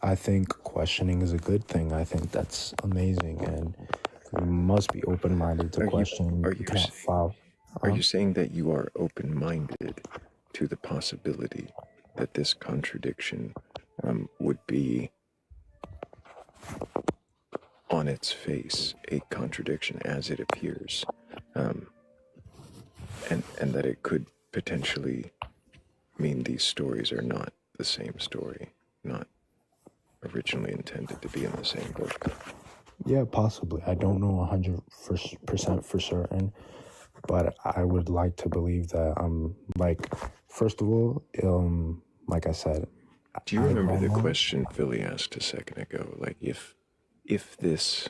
I think questioning is a good thing. I think that's amazing, and you must be open-minded to question. You cannot follow. Are you saying that you are open-minded to the possibility that this contradiction would be, on its face, a contradiction as it appears, and that it could potentially mean these stories are not the same story, not originally intended to be in the same book? Yeah, possibly. I don't know 100% for certain, but I would like to believe that. Like, first of all, like I said, Do you remember the question Philly asked a second ago? Like, if this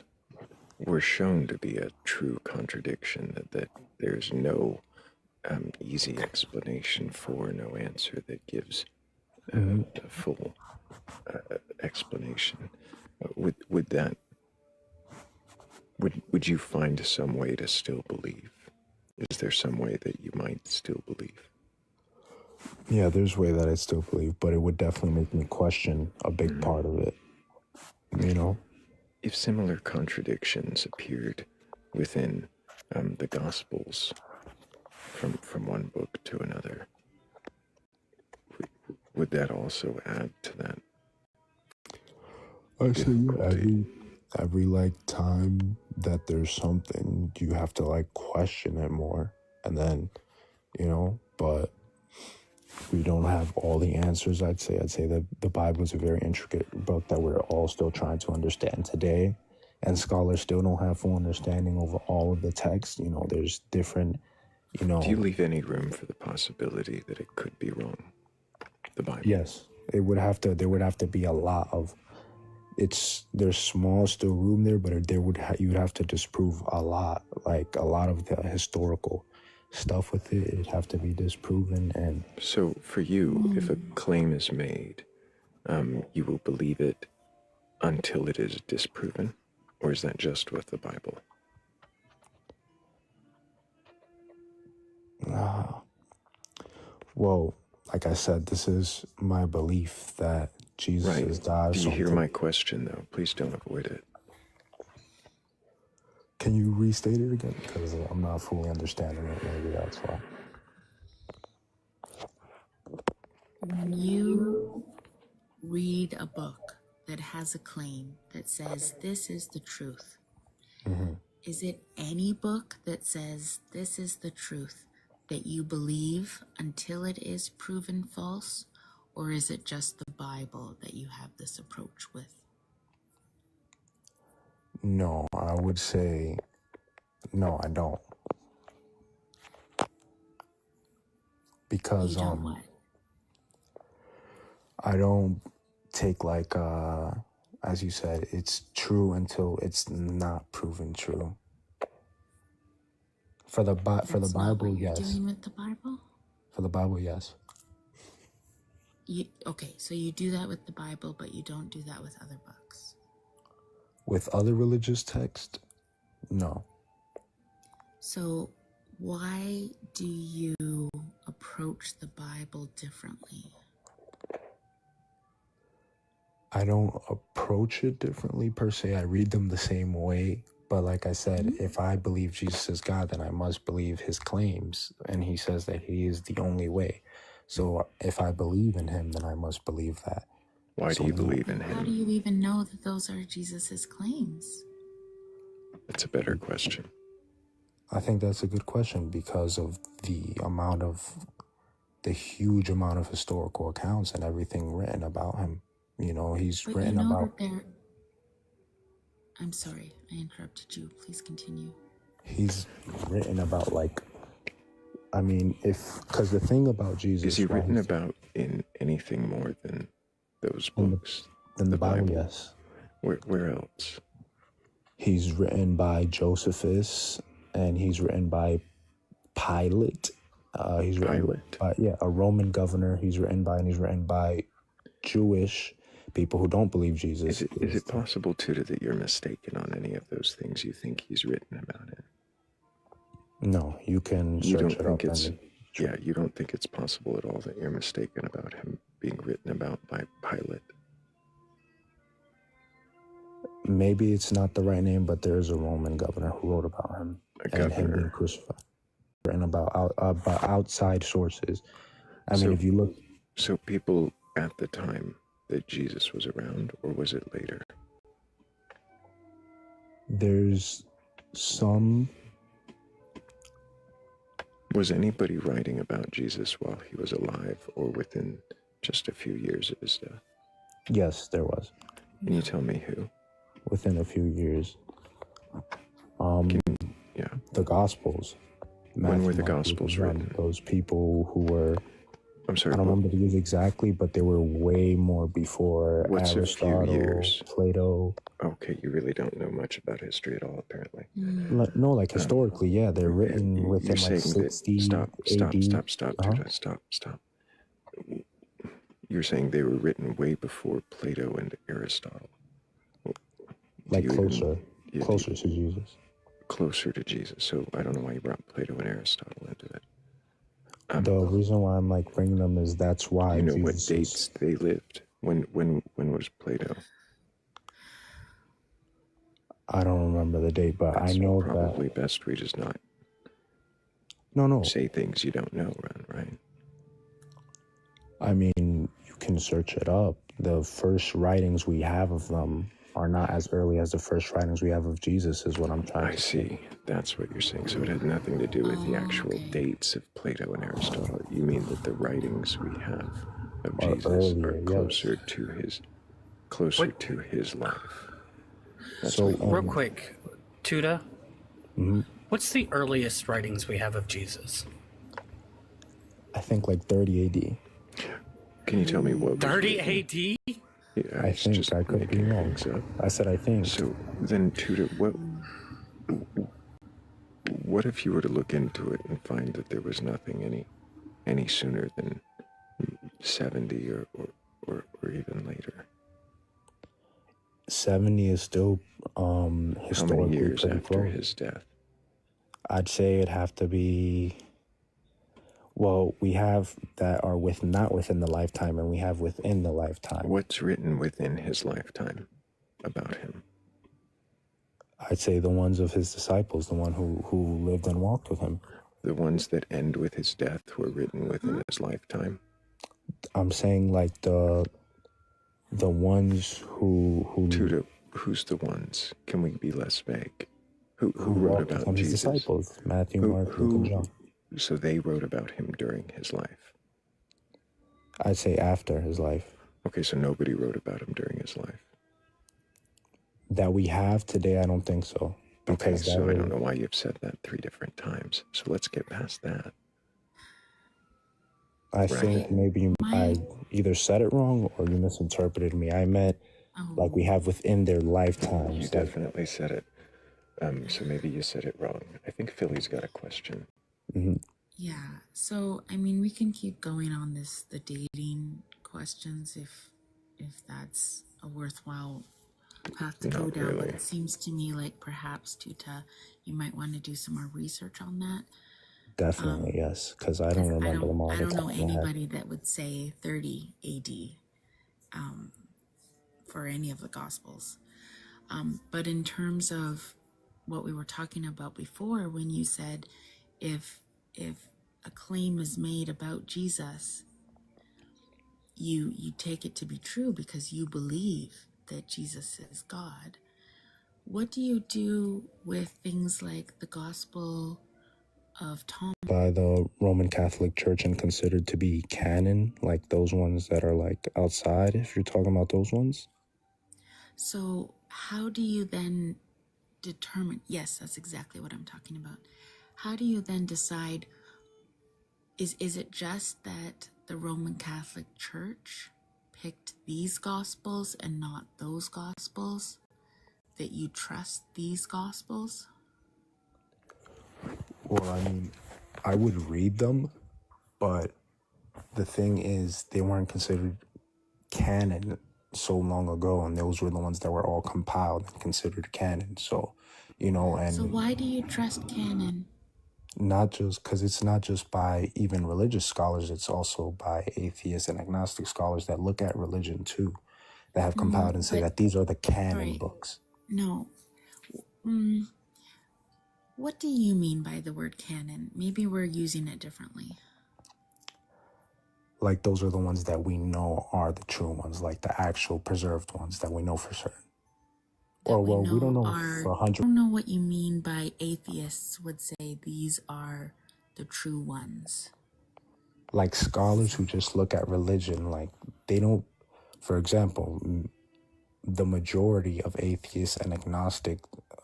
were shown to be a true contradiction, that there's no easy explanation for, no answer that gives a full explanation, would that would you find some way to still believe? Is there some way that you might still believe? Yeah, there's a way that I still believe, but it would definitely make me question a big part of it. You know? If similar contradictions appeared within the Gospels from one book to another, would that also add to that? I say every like time that there's something, you have to like question it more, and then, but we don't have all the answers. I'd say that the Bible is a very intricate book that we're all still trying to understand today, and scholars still don't have full understanding over all of the text. There's different, Do you leave any room for the possibility that it could be wrong? The Bible. Yes, there would have to be a lot of. There's small still room there, but you'd have to disprove a lot, like a lot of the historical stuff with it. It'd have to be disproven. And so for you, if a claim is made, you will believe it until it is disproven, or is that just with the Bible? Well, like I said, this is my belief that Jesus is God. Do you hear my question, though? Please don't avoid it. Can you restate it again? Because I'm not fully understanding it. Maybe that's why. When you read a book that has a claim that says this is the truth, is it any book that says this is the truth that you believe until it is proven false, or is it just the Bible that you have this approach with? No, I would say no, I don't. Because You don't what? I don't take like as you said, it's true until it's not proven true. For the That's not Bible, what you're yes. doing with the Bible? For the Bible, yes. Okay, so you do that with the Bible, but you don't do that with other books. With other religious texts, no. So why do you approach the Bible differently? I don't approach it differently per se. I read them the same way. But like I said, if I believe Jesus is God, then I must believe his claims. And he says that he is the only way. So if I believe in him, then I must believe that. Why do you believe in How do him? you even know that those are Jesus's claims? That's a better question. I think that's a good question because of the huge amount of historical accounts and everything written about him. You know, he's But written you know about... that I'm sorry, I interrupted you. Please continue. He's written about, like, I mean, because the thing about Jesus... Is he written about in anything more than those books? Than the Bible, yes. Where else? He's written by Josephus, and he's written by Pilate. He's written by, a Roman governor. He's written by Jewish people who don't believe Jesus. Is it possible, Tuda, that you're mistaken on any of those things you think he's written about it? No, you can search it up. You don't think it's possible at all that you're mistaken about him being written about by Pilate? Maybe it's not the right name, but there's a Roman governor who wrote about him and him being crucified. Written about outside sources. I mean, if you look... So people at the time that Jesus was around, or was it later? There's some... Was anybody writing about Jesus while he was alive or within just a few years of his death? Yes, there was. Can you tell me who? Within a few years. The Gospels. When were the Gospels written? Those people who were... I'm sorry. I don't remember the years exactly, but they were way more before Aristotle, Plato. Okay, you really don't know much about history at all, apparently. No, like historically, yeah, they're written within like 60 Stop. AD. Stop. You're saying they were written way before Plato and Aristotle. Like closer to Jesus. Closer to Jesus. So I don't know why you brought Plato and Aristotle into it. The reason why I'm like bringing them is that's why. You know what dates they lived? When was Plato? I don't remember the date, but I know that probably best we just not. No. Say things you don't know, right? I mean, you can search it up. The first writings we have of them are not as early as the first writings we have of Jesus, is what I'm trying to say. I see. That's what you're saying. So it had nothing to do with the actual dates of Plato and Aristotle. You mean that the writings we have of Jesus are closer to his life. That's so real quick, Tuda, what's the earliest writings we have of Jesus? I think like 30 AD. Can you tell me what? 30 AD? Yeah, I think I could be wrong. I said I think. So then, Tuda, what if you were to look into it and find that there was nothing any sooner than 70 or even later? 70 is still historically how many years pretty after close. His death? I'd say it'd have to be. Well, we have that are not within the lifetime, and we have within the lifetime. What's written within his lifetime about him? I'd say the ones of his disciples, the one who lived and walked with him. The ones that end with his death were written within his lifetime? I'm saying like the ones who Tuda, who's the ones? Can we be less vague? Who wrote about his Jesus? Disciples, Matthew, Mark, Luke, and John. So they wrote about him during his life? I'd say after his life. Okay, so nobody wrote about him during his life? That we have today, I don't think so. Okay, because that so I way, don't know why you've said that 3 different times. So let's get past that. I think maybe I either said it wrong or you misinterpreted me. I meant like we have within their lifetimes. You definitely said it. So maybe you said it wrong. I think Philly's got a question. Yeah. So I mean, we can keep going on the dating questions if that's a worthwhile path to go down. But it seems to me like perhaps Tuta, you might want to do some more research on that. Definitely, yes, because I don't remember them all I the don't know time. anybody that would say 30 AD for any of the Gospels. But in terms of what we were talking about before, when you said if a claim is made about Jesus, you take it to be true because you believe that Jesus is God. What do you do with things like the Gospel of Thomas? By the Roman Catholic Church and considered to be canon, like those ones that are like outside, if you're talking about those ones. So how do you then determine? Yes, that's exactly what I'm talking about. How do you then decide, is it just that the Roman Catholic Church picked these Gospels and not those Gospels? That you trust these Gospels? Well, I mean, I would read them, but the thing is, they weren't considered canon so long ago, and those were the ones that were all compiled and considered canon. So, and so why do you trust canon? Not just because it's not just by even religious scholars, it's also by atheists and agnostic scholars that look at religion too, that have compiled and say that these are the canon books. No. What do you mean by the word canon? Maybe we're using it differently. Like those are the ones that we know are the true ones, like the actual preserved ones that we know for certain. Or we don't know for 100. I don't know what you mean by atheists would say these are the true ones. Like scholars who just look at religion, like they don't, for example, the majority of atheists and agnostic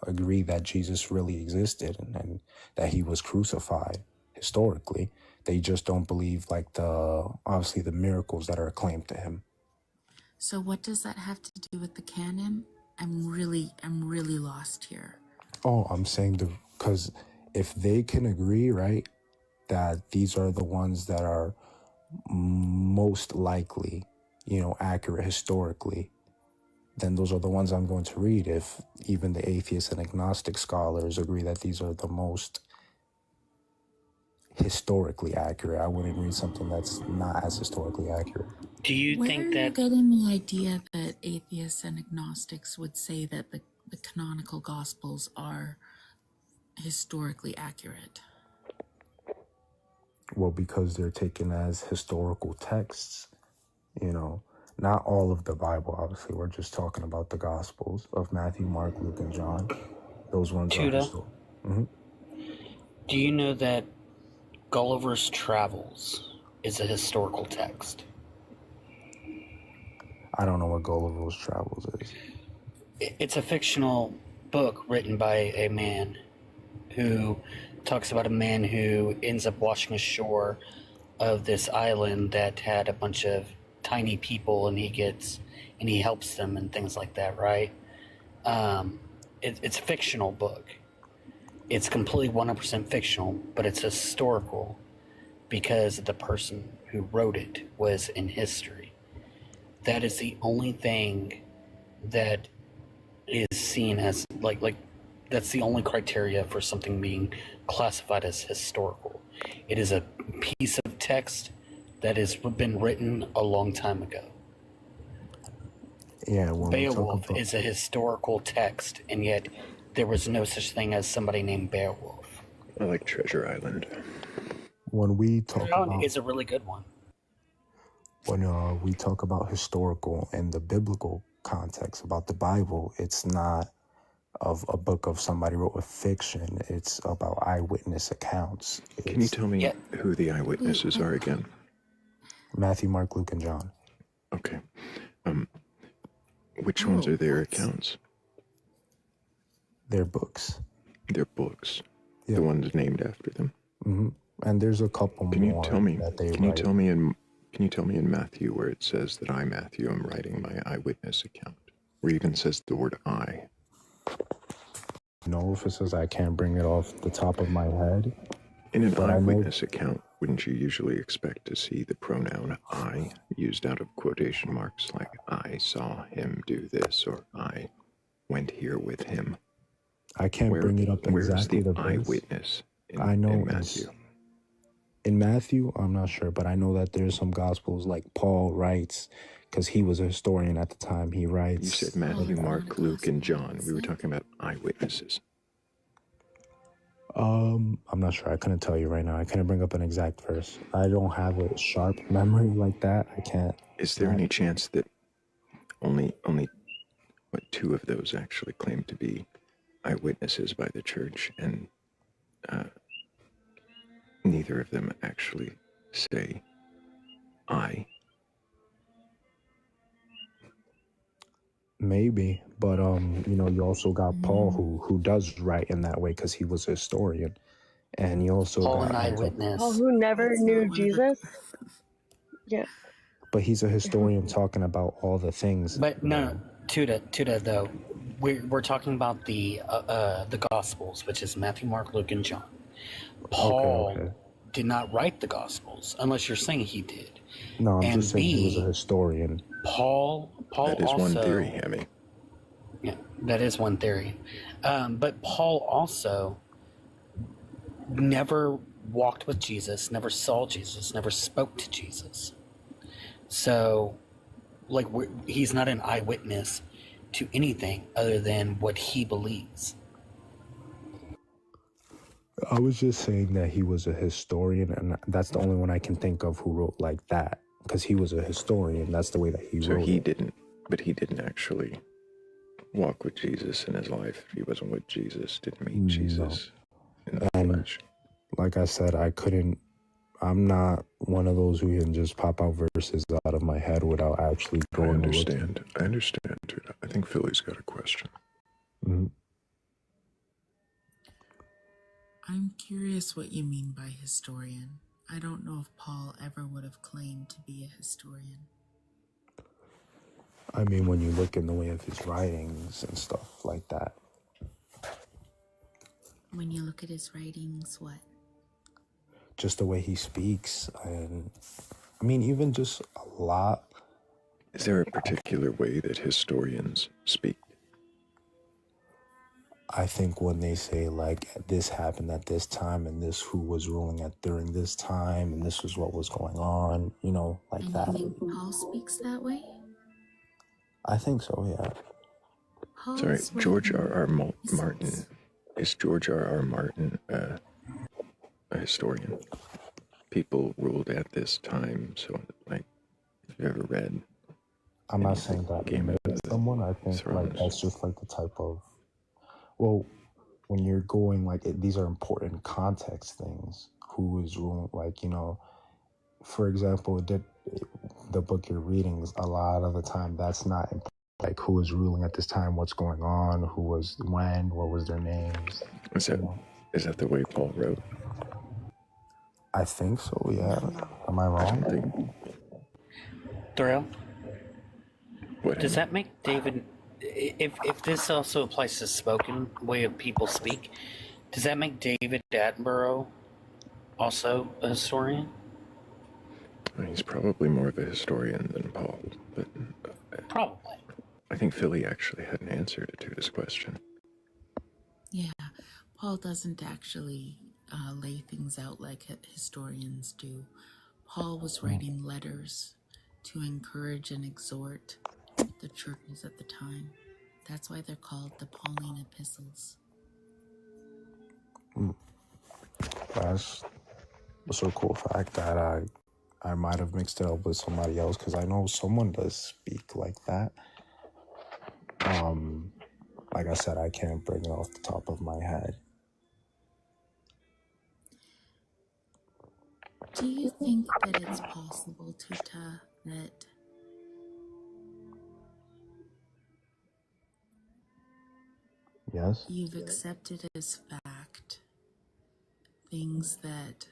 agree that Jesus really existed and that he was crucified historically. They just don't believe like obviously the miracles that are acclaimed to him. So what does that have to do with the canon? I'm really lost here. Oh, I'm saying because if they can agree, right, that these are the ones that are most likely, accurate historically, then those are the ones I'm going to read. If even the atheists and agnostic scholars agree that these are the most historically accurate, I wouldn't read something that's not as historically accurate. Do you think that... Where are you getting the idea that atheists and agnostics would say that the canonical Gospels are historically accurate? Well, because they're taken as historical texts, not all of the Bible, obviously. We're just talking about the Gospels of Matthew, Mark, Luke, and John. Those ones are historical. Do you know that Gulliver's Travels is a historical text? I don't know what Gulliver's Travels is. It's a fictional book written by a man who talks about a man who ends up washing ashore of this island that had a bunch of tiny people, and he helps them and things like that, right? It's a fictional book. It's completely 100% fictional, but it's historical because the person who wrote it was in history. That is the only thing that is seen as like that's the only criteria for something being classified as historical. It is a piece of text that has been written a long time ago. Yeah, Beowulf is a historical text, and yet there was no such thing as somebody named Beowulf. I like Treasure Island. When we talk about... is a really good one. When we talk about historical in the biblical context about the Bible, it's not of a book of somebody wrote a fiction. It's about eyewitness accounts. Can you tell me who the eyewitnesses are again? Matthew, Mark, Luke, and John. Okay. Which ones are their accounts? Their books. Their books, Yeah. the ones named after them. Hmm. And there's a couple Can you more tell me? that they Can you write. tell me in Matthew where it says that I, Matthew, am writing my eyewitness account, where it even says the word I? No, if it says I can't bring it off the top of my head. In an But I know- eyewitness account, wouldn't you usually expect to see the pronoun I used out of quotation marks, like I saw him do this, or I went here with him? I can't bring it up Where's exactly the the verse. eyewitness I know in Matthew? In Matthew, I'm not sure, but I know that there's some gospels like Paul writes, because he was a historian at the time. He writes. You said Matthew, it's not Mark, a Luke, and gospel, John. is We were it? talking about eyewitnesses. I'm not sure. I couldn't tell you right now. I couldn't bring up an exact verse. I don't have a sharp memory like that. I can't. Is there any chance that only what, two of those actually claim to be eyewitnesses by the church, and neither of them actually say I? Maybe, but you also got Paul who does write in that way because he was a historian, and you also Paul, got an eyewitness. Paul, who never That's knew not one of the- Jesus. Yeah. but he's a historian talking about all the things. But no, Tuda though, we're talking about the Gospels, which is Matthew, Mark, Luke, and John. Paul Okay. did not write the Gospels, unless you're saying he did. No, I'm And just saying he was a B, historian. Paul That is also, one theory, Hammy. Yeah, that is one theory. But Paul also never walked with Jesus, never saw Jesus, never spoke to Jesus. So, like, he's not an eyewitness to anything other than what he believes. I was just saying that he was a historian, and that's the only one I can think of who wrote like that, because he was a historian. That's the way that he So wrote he it. didn't, but he didn't actually walk with Jesus in his life. He wasn't with Jesus, didn't meet Jesus in the And flesh. like I said, I'm not one of those who can just pop out verses out of my head without actually I going understand. I understand, dude. I think Philly's got a question. Mm-hmm. I'm curious what you mean by historian. I don't know if Paul ever would have claimed to be a historian. I mean, when you look in the way of his writings and stuff like that. When you look at his writings, what? Just the way he speaks, and I mean, even just a lot. Is there a particular way that historians speak? I think when they say like this happened at this time and this who was ruling at during this time and this was what was going on, like And that. you think Paul speaks that way? I think so, yeah. Paul's Sorry, George writing R.R. Martin. epistles. Is George R.R. Martin a historian? People ruled at this time, so like, if you've ever read, I'm not saying that Game of made someone. I think like Thrones. that's just like the type of, well, when you're going like these are important context things. Who is ruling? Like for example, the book you're reading, a lot of the time that's not important. Like who is ruling at this time, what's going on, who was when, what was their names. Is that the way Paul wrote? I think so, yeah. Am I I wrong? don't think. Thrayle, What? does that make David, if this also applies to spoken way of people speak, does that make David Attenborough also a historian? He's probably more of a historian than Paul, but Probably. I think Philly actually had an answer to this question. Yeah, Paul doesn't actually lay things out like historians do. Paul was writing letters to encourage and exhort the churches at the time. That's why they're called the Pauline epistles. That's a cool fact that I might have mixed it up with somebody else because I know someone does speak like that. Like I said, I can't bring it off the top of my head. Do you think that it's possible, Tuta, that Yes? You've accepted as fact things that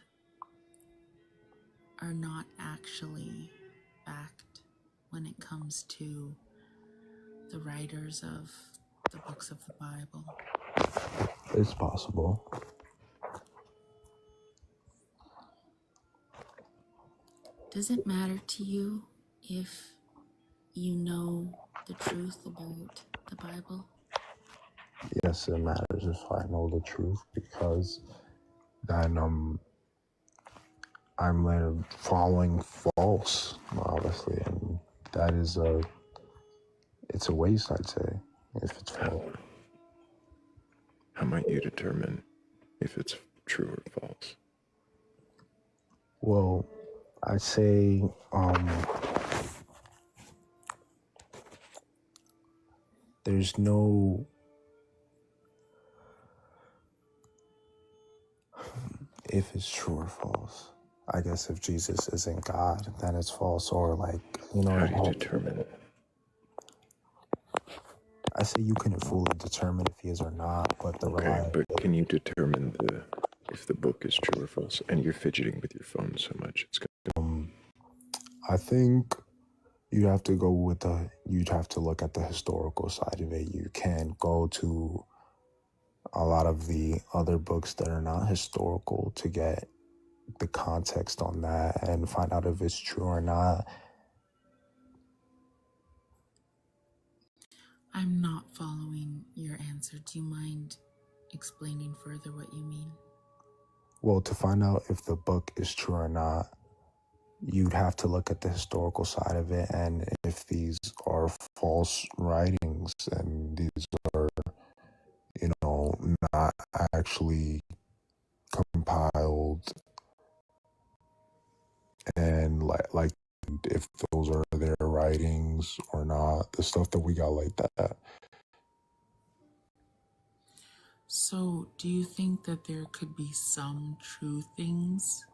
are not actually fact when it comes to the writers of the books of the Bible. It's possible. Does it matter to you if you know the truth about the Bible? Yes, it matters if I know the truth, because then I'm like following false, obviously, and that is it's a waste, I'd say, if it's false. How might you determine if it's true or false? Well, I'd say there's no if it's true or false. I guess if Jesus isn't God, then it's false, or like, you know. How do you determine it? I say you couldn't fully determine if he is or not, but Okay, but can you determine if the book is true or false? And you're fidgeting with your phone so much, it's gonna... I think you'd have to look at the historical side of it. You can't go to a lot of the other books that are not historical to get the context on that and find out if it's true or not. I'm not following your answer. Do you mind explaining further what you mean? Well, to find out if the book is true or not, you'd have to look at the historical side of it, and if these are false writings and these are, not actually compiled, and like if those are their writings or not, the stuff that we got like that. So, do you think that there could be some true things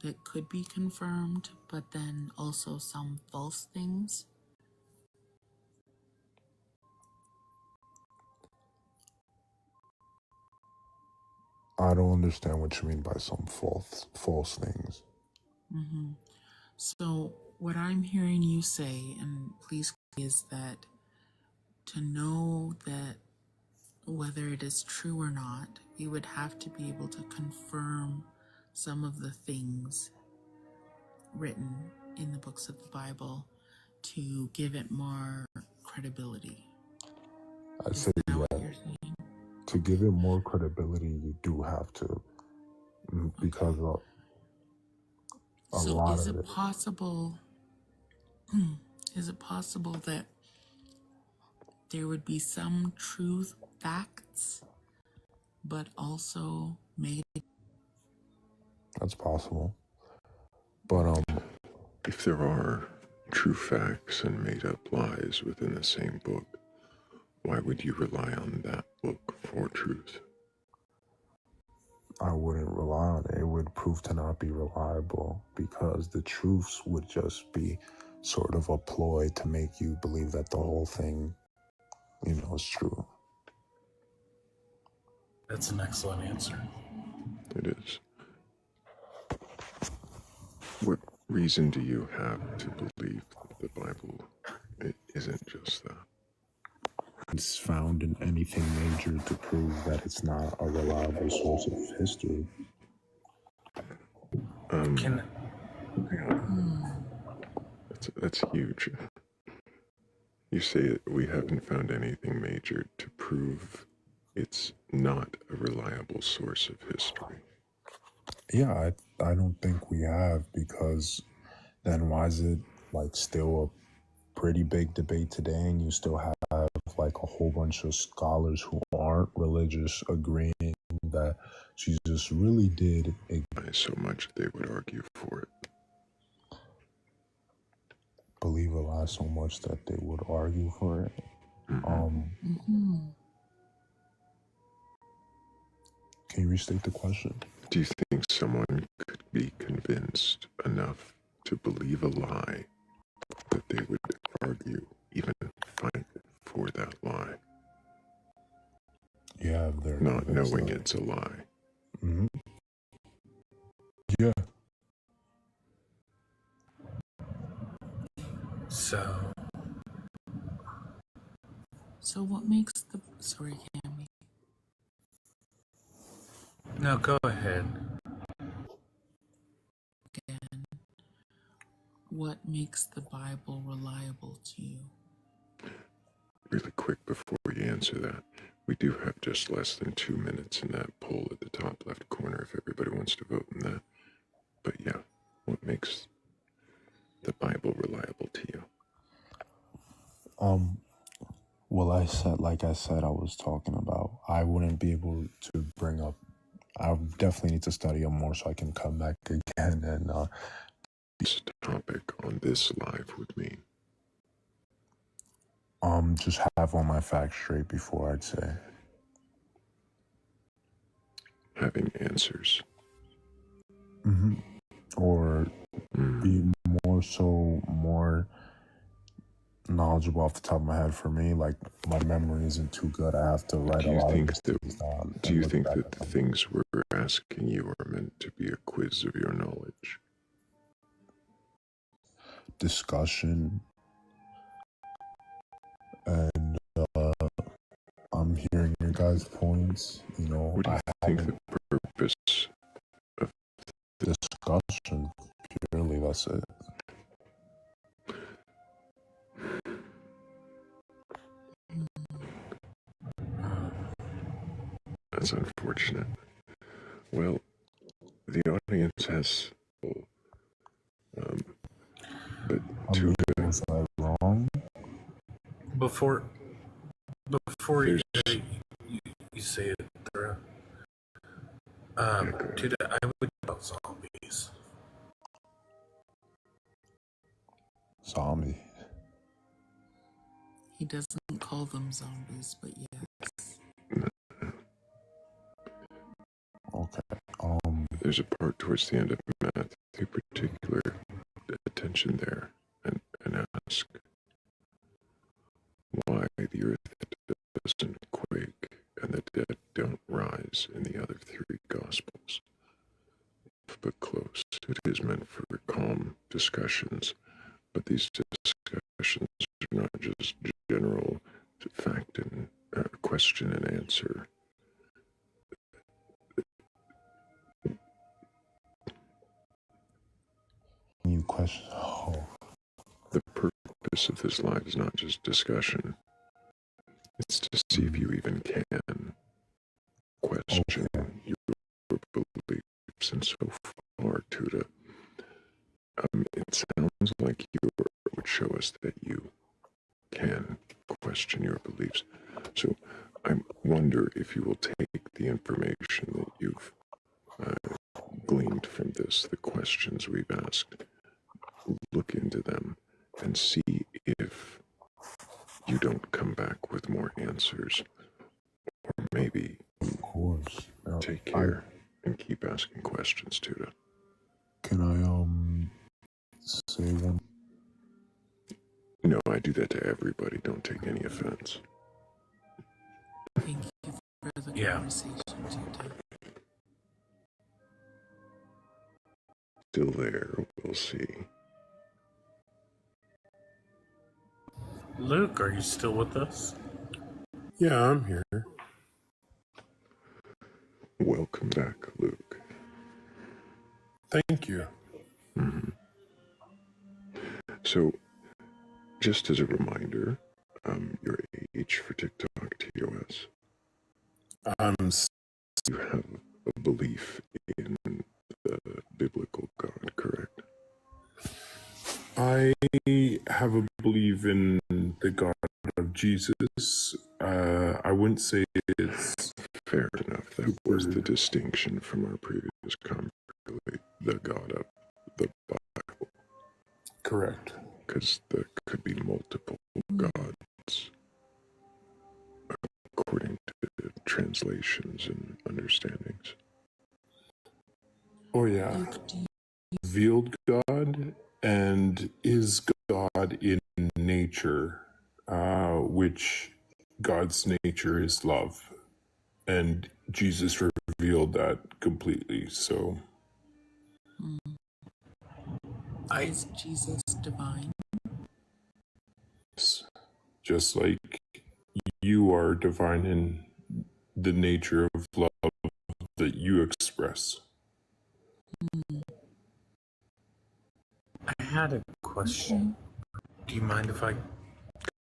that could be confirmed, but then also some false things? I don't understand what you mean by some false things. Mm-hmm. So, what I'm hearing you say, and please, is that to know that whether it is true or not, you would have to be able to confirm some of the things written in the books of the Bible to give it more credibility. I'd say, Is that what you're saying? To give it more credibility, you do have to, because a lot is of it it. possible? Is it possible that there would be some truth facts, but also made? That's possible. But if there are true facts and made-up lies within the same book, why would you rely on that book for truth? I wouldn't rely on it. It would prove to not be reliable, because the truths would just be sort of a ploy to make you believe that the whole thing, is true. That's an excellent answer. It is. What reason do you have to believe that the Bible isn't just that? It's found in anything major to prove that it's not a reliable source of history. That's huge. You say that we haven't found anything major to prove it's not a reliable source of history. Yeah, I don't think we have, because then why is it still a pretty big debate today, and you still have a whole bunch of scholars who aren't religious agreeing that Jesus really did so much they would argue for it. Believe a lie so much that they would argue for it. Can you restate the question? Do you think someone could be convinced enough to believe a lie that they would argue, even fight for that lie? Yeah, there. Not there's knowing that. it's a lie. Hmm. Yeah. So what makes the sorry, Cammy. No, go ahead. Again, what makes the Bible reliable to you? Really quick before we answer that, we do have just less than 2 minutes in that poll at the top left corner if everybody wants to vote in that. But yeah, what makes the Bible reliable to you? Well, like I said, I was talking about, I wouldn't be able to bring up, I definitely need to study it more so I can come back again and, This topic on this live with me. just have all my facts straight before I'd say. Having answers. Hmm. Or be more knowledgeable off the top of my head. For me, like, my memory isn't too good. I have to write a lot of these things down. Do you think that the things we're asking you are meant to be a quiz of your knowledge? Discussion, and I'm hearing your guys' points. You know, What do you think the purpose of discussion purely, that's it. That's unfortunate. Well, the audience has, but was I wrong? Before you say it, Thrayle, dude, I would about zombies. Zombie. He doesn't call them zombies, but yes. Okay. There's a part towards the end of Matthew, particular attention there, and ask why the earth doesn't quake and the dead don't rise in the other 3 Gospels. But close. It is meant for calm discussions, but these discussions are not just general fact and question and answer. You question. Oh. The purpose of this live is not just discussion. It's to see if you even can question your beliefs. And so far, Tuda, it sounds like you would show us that you can question your beliefs. So I wonder if you will take the information that you've gleaned from this, the questions we've asked, look into them and see if you don't come back with more answers, or maybe of course take care and keep asking questions, Tuda. Can I say one? No, I do that to everybody. Don't take any offense. Thank you for the conversation, Tito. Still there, we'll see. Luke, are you still with us? Yeah, I'm here. Welcome back, Luke. Thank you. Mm-hmm. So, just as a reminder, your age for TikTok TOS. You have a belief in the biblical God, correct? I have a belief in the God of Jesus. I wouldn't say it's fair enough. That was the distinction from our previous conversation. The God of the Bible. Correct. Because there could be multiple gods according to translations and understandings. Oh yeah. Revealed God and is God in nature, which God's nature is love. And Jesus revealed that completely. So Is Jesus divine? just like you are divine in the nature of love that you express. I had a question. Do you mind if I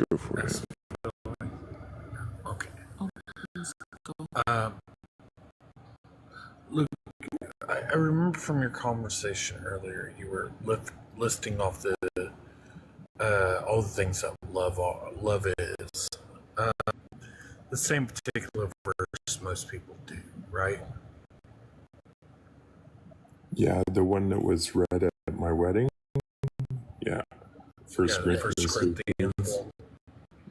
Go for it. Okay. Oh, please go. Luke, I remember from your conversation earlier, you were listing off all the things that love is. The same particular verse most people do, right? Yeah, the one that was read at my wedding. Yeah. First Corinthians.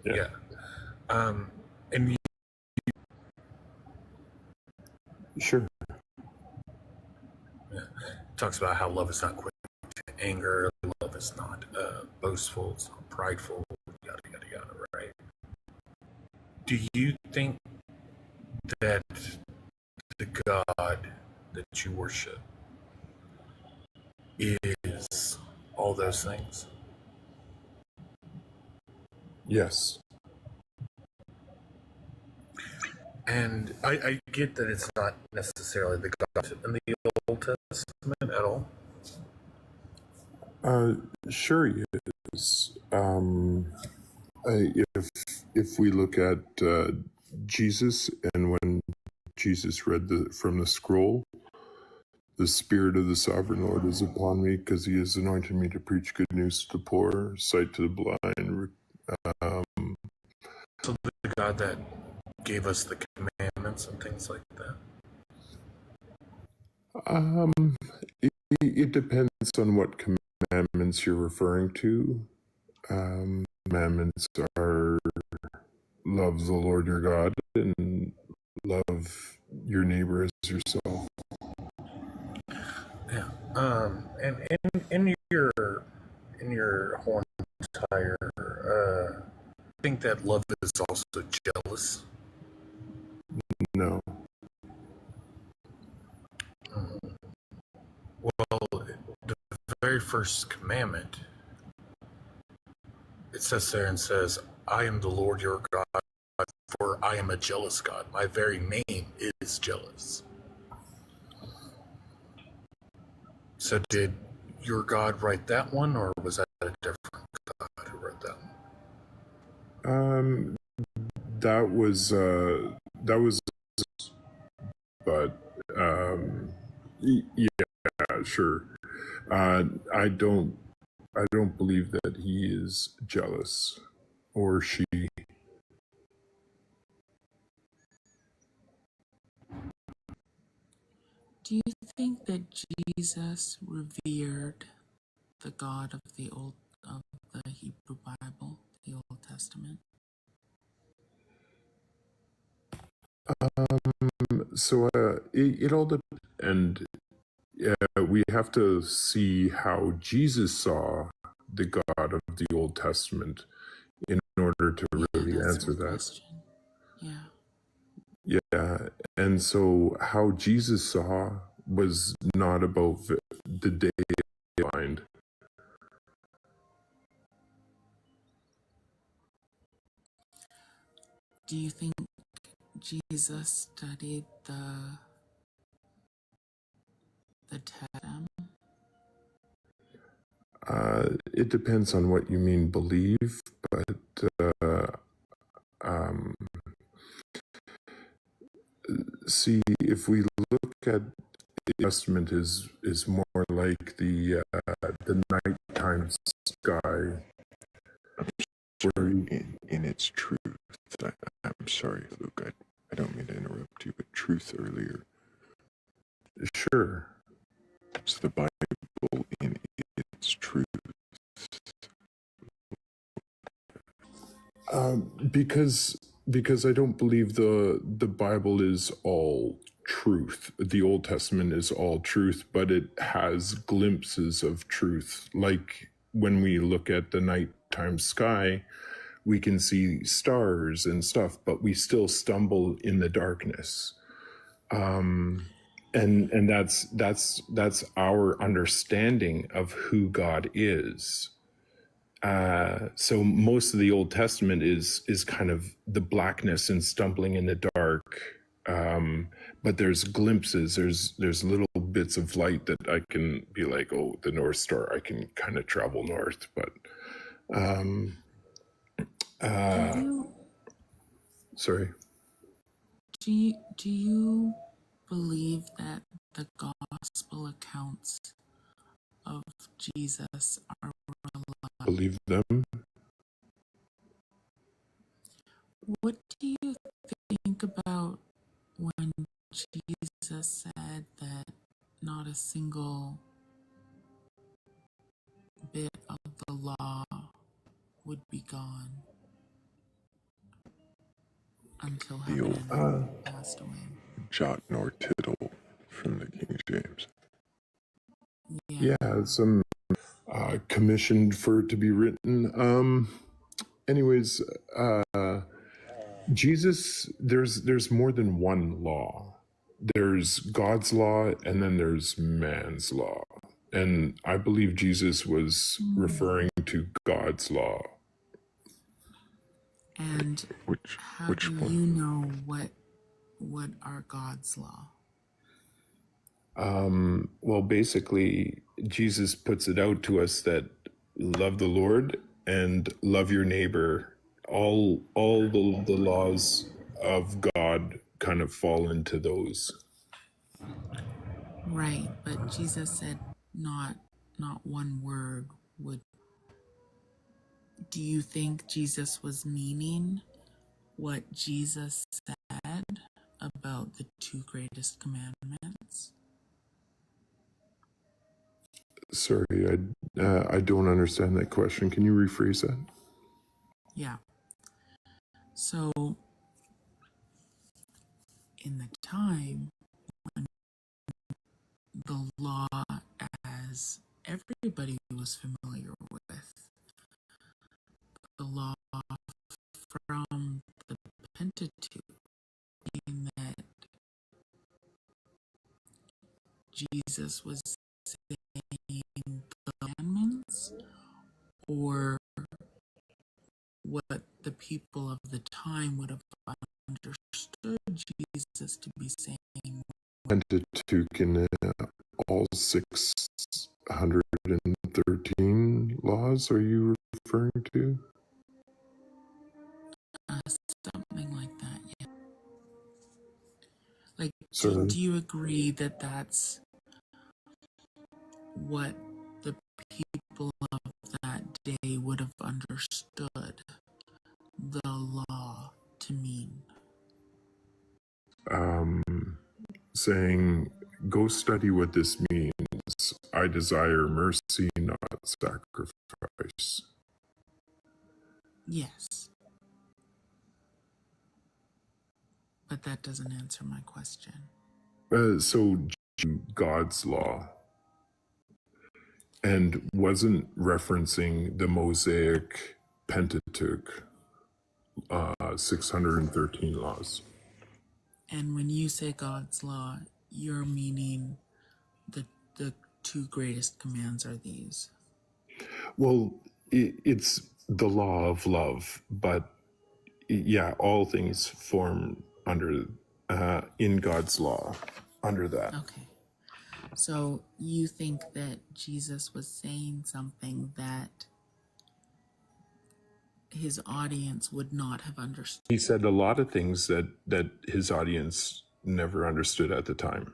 Yeah. And you, sure. yeah, talks about how love is not quick to anger, love is not boastful, it's not prideful, yada yada yada. Right? Do you think that the God that you worship is all those things? Yes. And I get that it's not necessarily the God in the Old Testament at all. Sure he is. If we look at Jesus, and when Jesus read from the scroll, the Spirit of the Sovereign Lord is upon me, because he has anointed me to preach good news to the poor, sight to the blind. So the God that gave us the commandments and things like that. It depends on what commandments you're referring to. Commandments are love the Lord your God and love your neighbor as yourself. Yeah. And in your whole entire I think that love is also jealous. No. Well, the very first commandment, it says there and says, I am the Lord your God, for I am a jealous God. My very name is jealous. So did your God write that one, or was that a different God who wrote that one? That was, but, yeah, sure. I don't believe that he is jealous, or she. Do you think that Jesus revered the God of the Hebrew Bible, the Old Testament? So it all depends, and we have to see how Jesus saw the God of the Old Testament in order to really answer that. Question. Yeah. Yeah, and so how Jesus saw was not about the day of mind. Do you think Jesus studied the Tadam? It depends on what you mean believe, but see, if we look at the Testament is more like the nighttime sky. In its truth. I'm sorry, Luke. I don't mean to interrupt you, but truth earlier. Sure. It's the Bible in its truth. Because I don't believe the Bible is all truth. The Old Testament is all truth, but it has glimpses of truth. Like when we look at the nighttime sky, we can see stars and stuff, but we still stumble in the darkness. And that's our understanding of who God is. So most of the Old Testament is kind of the blackness and stumbling in the dark. But there's glimpses, there's little bits of light that I can be like, oh, the North Star, I can kind of travel north. But sorry. Do you believe that the gospel accounts of Jesus are reliable? Believe them? What do you think about when Jesus said that not a single bit of the law would be gone until The heaven old and earth passed away? jot nor tittle from the King James. Yeah. Yeah, some commissioned for it to be written. Anyways, Jesus, there's more than one law. There's God's law, and then there's man's law. And I believe Jesus was referring to God's law. And how which do one? you know what are God's law? Well, basically, Jesus puts it out to us that love the Lord and love your neighbor. All the laws of God kind of fall into those. Right, but Jesus said not one word would. Do you think Jesus was meaning what Jesus said about the two greatest commandments? Sorry, I don't understand that question. Can you rephrase that? Yeah. So, in the time when the law, as everybody was familiar with, the law from the Pentateuch, meaning that Jesus was saying the commandments, or what the people of the time would have understood Jesus to be saying. Pentateuch in all 613 laws, are you referring to? Something like that, yeah. Like, Sorry. do you agree that that's what the people of that day would have understood the law to mean? Saying, go study what this means. I desire mercy, not sacrifice. Yes. But that doesn't answer my question. So God's law, and wasn't referencing the Mosaic Pentateuch, 613 laws. And when you say God's law, you're meaning the two greatest commands are these. Well, it's the law of love, but yeah, all things form under in God's law under that. Okay. So you think that Jesus was saying something that his audience would not have understood? He said a lot of things that his audience never understood at the time.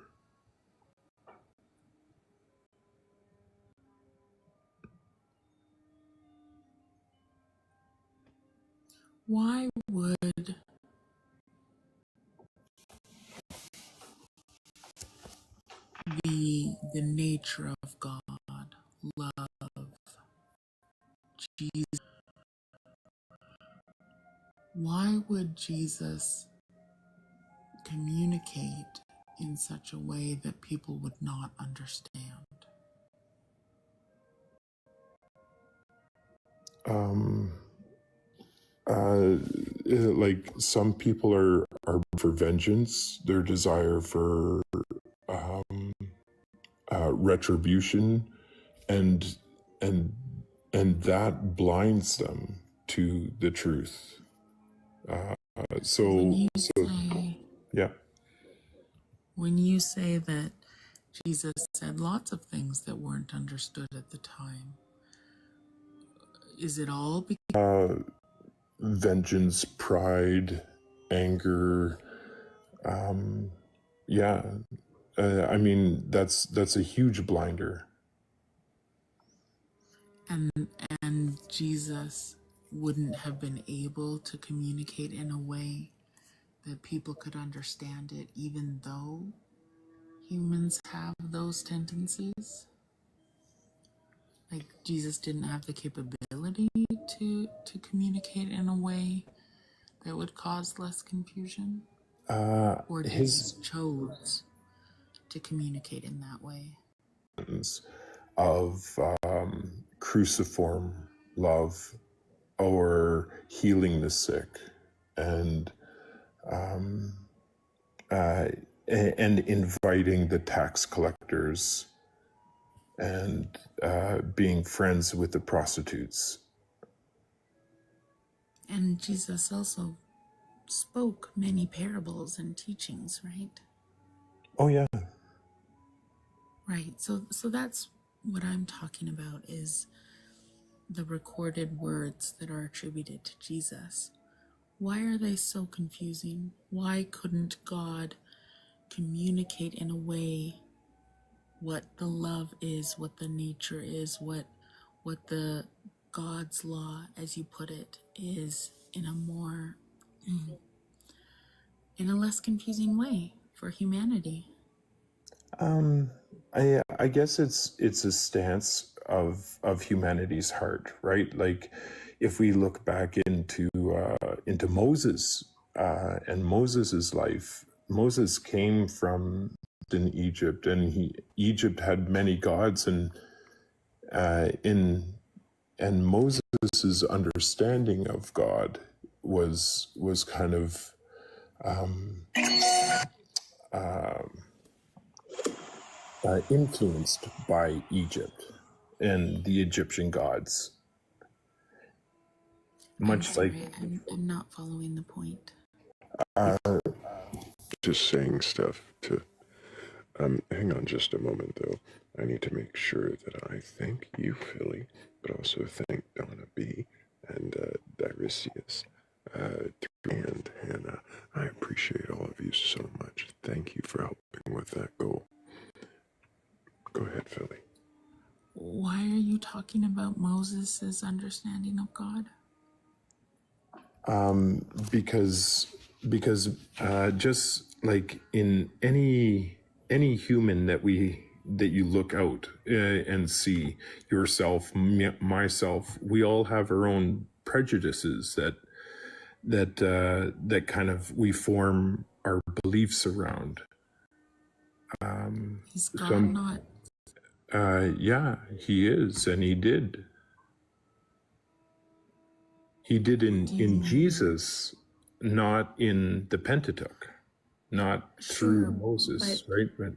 Why would the nature of God, love, Jesus, why would Jesus communicate in such a way that people would not understand? Like some people are for vengeance, their desire for retribution, and and that blinds them to the truth. When you So say yeah. when you say that Jesus said lots of things that weren't understood at the time, is it all because Vengeance, pride, anger. Yeah, I mean that's a huge blinder. and Jesus wouldn't have been able to communicate in a way that people could understand it, even though humans have those tendencies? Like Jesus didn't have the capability to communicate in a way that would cause less confusion? Or Jesus His chose to communicate in that way? of cruciform love or healing the sick and uh, and inviting the tax collectors and being friends with the prostitutes. And Jesus also spoke many parables and teachings, right? Oh yeah. Right. So that's what I'm talking about, is the recorded words that are attributed to Jesus. Why are they so confusing? Why couldn't God communicate in a way what the love is, what the nature is, what the God's law, as you put it, is, in a more in a less confusing way for humanity? I guess it's a stance of humanity's heart, right? Like if we look back into Moses and Moses's life, Moses came from in Egypt, and Egypt had many gods, and in and Moses's understanding of God was kind of influenced by Egypt and the Egyptian gods. I'm Much like sorry, I'm not following the point. Just saying stuff to. Hang on just a moment, though. I need to make sure that I thank you, Philly, but also thank Donna B. and Diricius, and Hannah. I appreciate all of you so much. Thank you for helping with that goal. Go ahead, Philly. Why are you talking about Moses' understanding of God? because just like in any human that you look out and see, yourself, myself, we all have our own prejudices that kind of we form our beliefs around. Is God Some not? Yeah, he is, and he did in Jesus, not in the Pentateuch, not through Sure, Moses, but right? But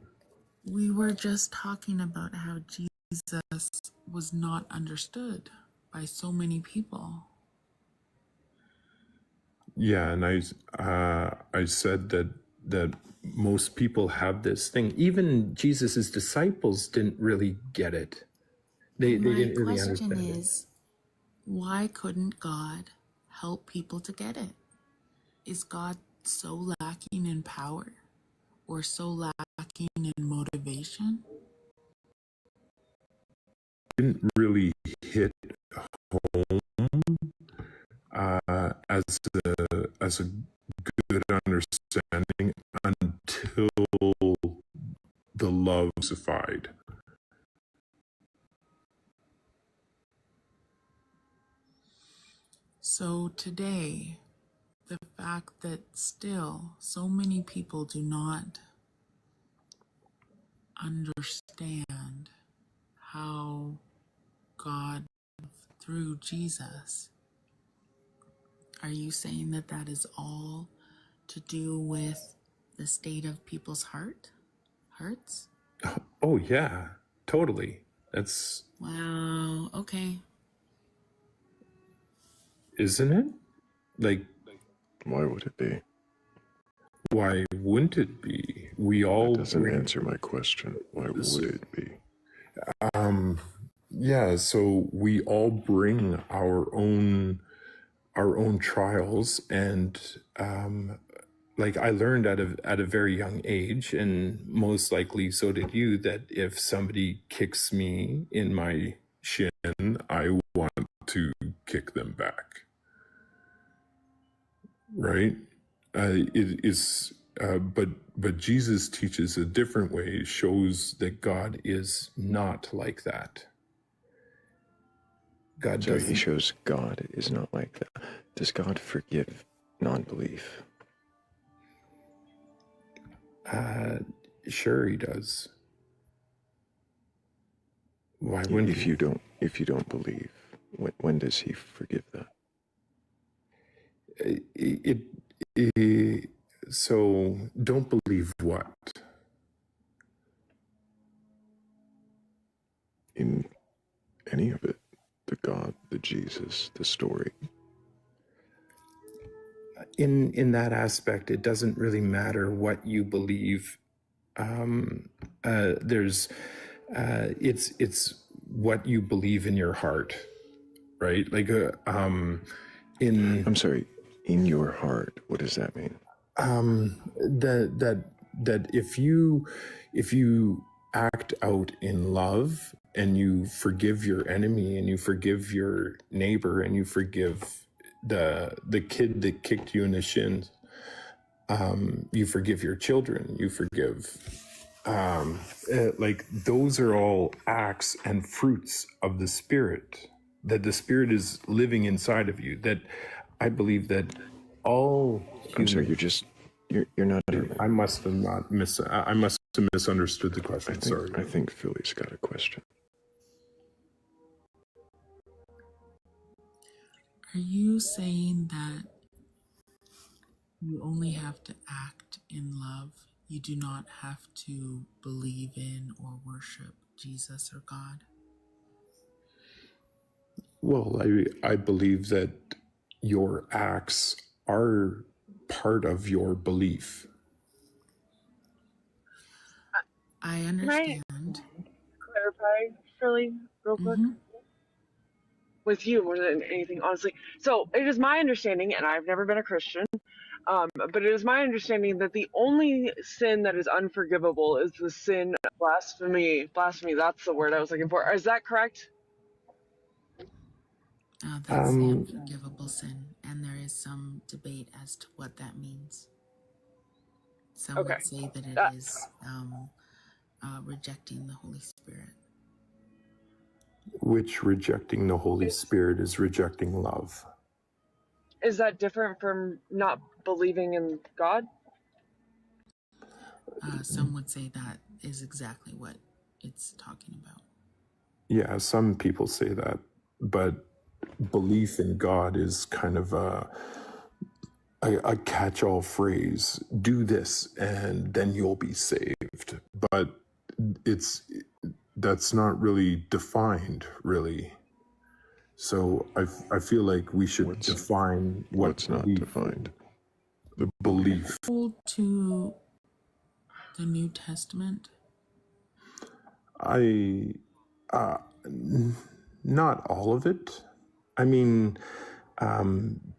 we were just talking about how Jesus was not understood by so many people. yeah, and I said that most people have this thing. Even Jesus's disciples didn't really get it. They My didn't really question understand it. is, why couldn't God help people to get it? Is God so lacking in power or so lacking in motivation? Didn't really hit home as a good understanding until the love crucified. So today, the fact that still so many people do not understand how God, through Jesus, Are you saying that that is all to do with the state of people's hearts? Oh yeah, totally. That's, Wow. Okay. isn't it? Like, Why would it be? why wouldn't it be? We That all doesn't bring, answer my question. Why would it be? yeah, so we all bring our own trials, and like I learned at a very young age, and most likely so did you, that if somebody kicks me in my shin, I want to kick them back. Right? It is, but Jesus teaches a different way. Shows that God is not like that. God So he doesn't. shows God is not like that. Does God forgive non-belief? Sure, he does. Why wouldn't If he? you don't believe, when does he forgive that? So don't believe what? In any of it, the God, the Jesus, the story. In that aspect, it doesn't really matter what you believe. There's it's what you believe in your heart, right? Like in I'm sorry, in your heart, what does that mean? that if you act out in love, and you forgive your enemy, and you forgive your neighbor, and you forgive the kid that kicked you in the shins, you forgive your children, you forgive, like those are all acts and fruits of the Spirit, that the Spirit is living inside of you. That I believe that all I'm sorry, humans. you're not. I must have not I must have misunderstood the question. Sorry. I think Philly's got a question. Are you saying that you only have to act in love? You do not have to believe in or worship Jesus or God? Well, I believe that your acts are part of your belief. I Can I understand. clarify, Shirley, real quick? Mm-hmm. With you more than anything, honestly. So it is my understanding, and I've never been a Christian, but it is my understanding that the only sin that is unforgivable is the sin of blasphemy. Blasphemy, that's the word I was looking for. Is that correct? That's the unforgivable sin, and there is some debate as to what that means. Some Okay. would say that it is rejecting the Holy Spirit. Which rejecting the Holy Spirit is rejecting love. Is that different from not believing in God? Some would say that is exactly what it's talking about. Yeah, some people say that, but belief in God is kind of a catch-all phrase. Do this and then you'll be saved. But that's not really defined, really. So I feel like we should define what's not defined. The belief. Hold to the New Testament. Not all of it. I mean,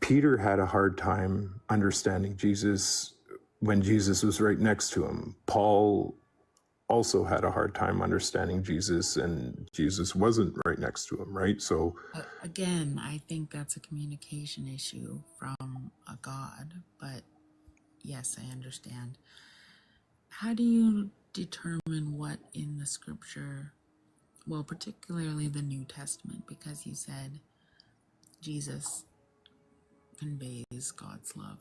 Peter had a hard time understanding Jesus when Jesus was right next to him. Paul also had a hard time understanding Jesus, and Jesus wasn't right next to him, right? So again, I think that's a communication issue from a God, but yes, I understand. How do you determine what in the scripture, well, particularly the New Testament, because you said Jesus conveys God's love.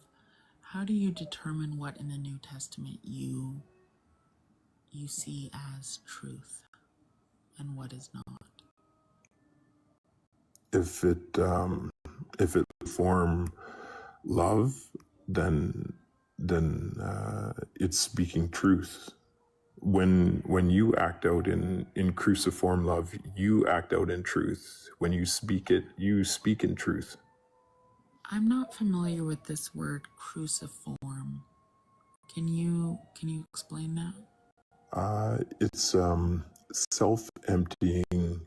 How do you determine what in the New Testament you see as truth and what is not? if it form love, then it's speaking truth. When you act out in cruciform love, you act out in truth. When you speak it, you speak in truth. I'm not familiar with this word cruciform. Can you explain that? It's self-emptying,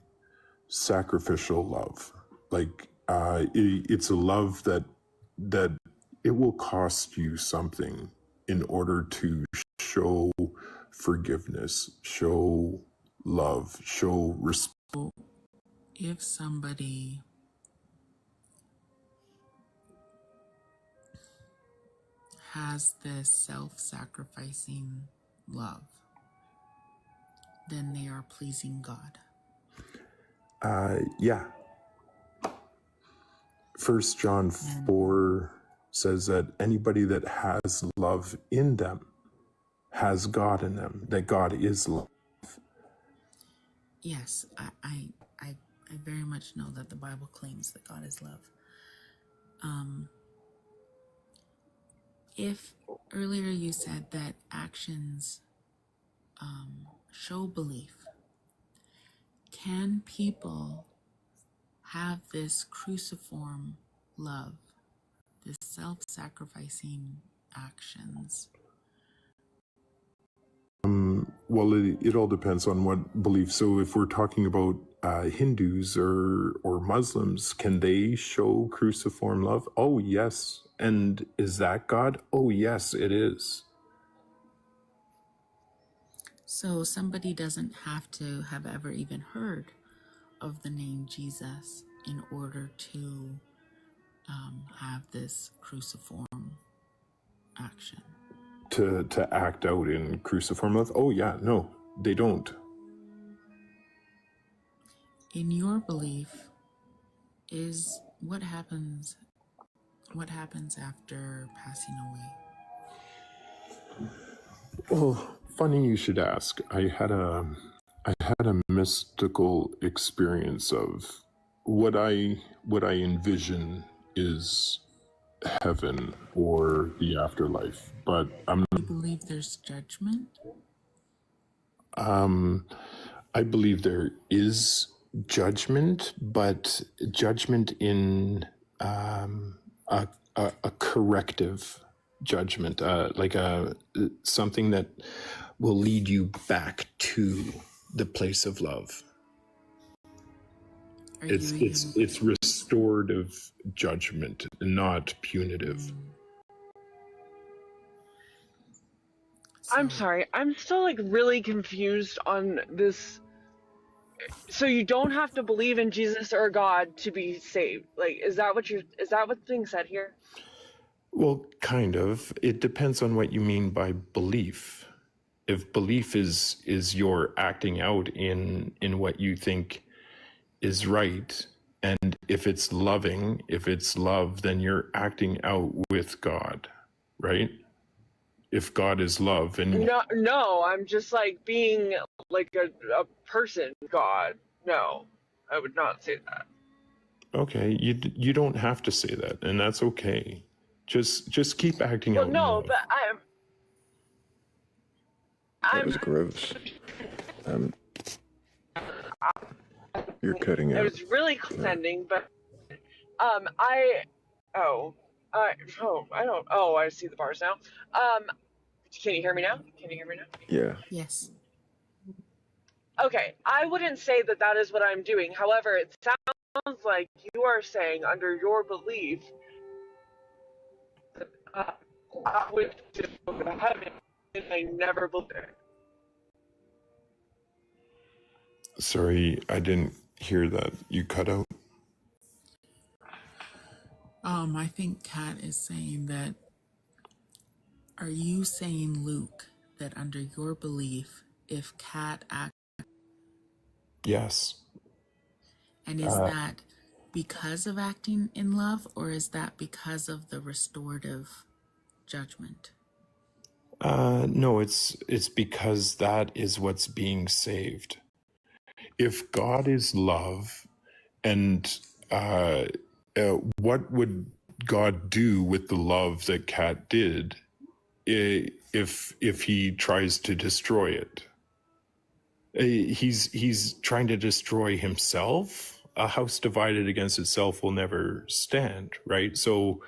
sacrificial love. Like it's a love that it will cost you something in order to show forgiveness, show love, show respect. So if somebody has this self-sacrificing love, then they are pleasing God. Yeah. 1 John 4 says that anybody that has love in them has God in them, that God is love. Yes, I very much know that the Bible claims that God is love. If earlier you said that actions show belief, can people have this cruciform love, this self-sacrificing actions? Well, it all depends on what belief. So if we're talking about Hindus or Muslims, can they show cruciform love? Oh, yes. And is that God? Oh, yes, it is. So somebody doesn't have to have ever even heard of the name Jesus in order to have this cruciform action. To act out in cruciform love? Oh, yeah, no, they don't. In your belief, is what happens after passing away? Well, funny you should ask. I had a mystical experience of what I envision is heaven or the afterlife, but I'm Do you believe there's judgment? I believe there is judgment, but judgment in a corrective judgment, like something that will lead you back to the place of love. It's restorative judgment, not punitive. I'm sorry. I'm still like really confused on this. So you don't have to believe in Jesus or God to be saved. Like, is that what's being said here? Well, kind of. It depends on what you mean by belief. If belief is your acting out in what you think is right, and if it's loving, if it's love, then you're acting out with God, right? If God is love, and No, I'm just like being like a person, God. No, I would not say that. okay, you don't have to say that, and that's okay. Just keep acting out. No, but That was gross. You're cutting out. It was really condescending, but I see the bars now. Can you hear me now? Yeah. Yes. Okay, I wouldn't say that is what I'm doing. However, it sounds like you are saying, under your belief, that I would go to heaven and I never believed it. Sorry, I didn't hear that. You cut out. I think Kat is saying that. Are you saying, Luke, that under your belief, if Kat acts, Yes. and is that because of acting in love, or is that because of the restorative judgment? No, it's because that is what's being saved. If God is love, and what would God do with the love that Cat did if he tries to destroy it? He's trying to destroy himself. A house divided against itself will never stand, right? So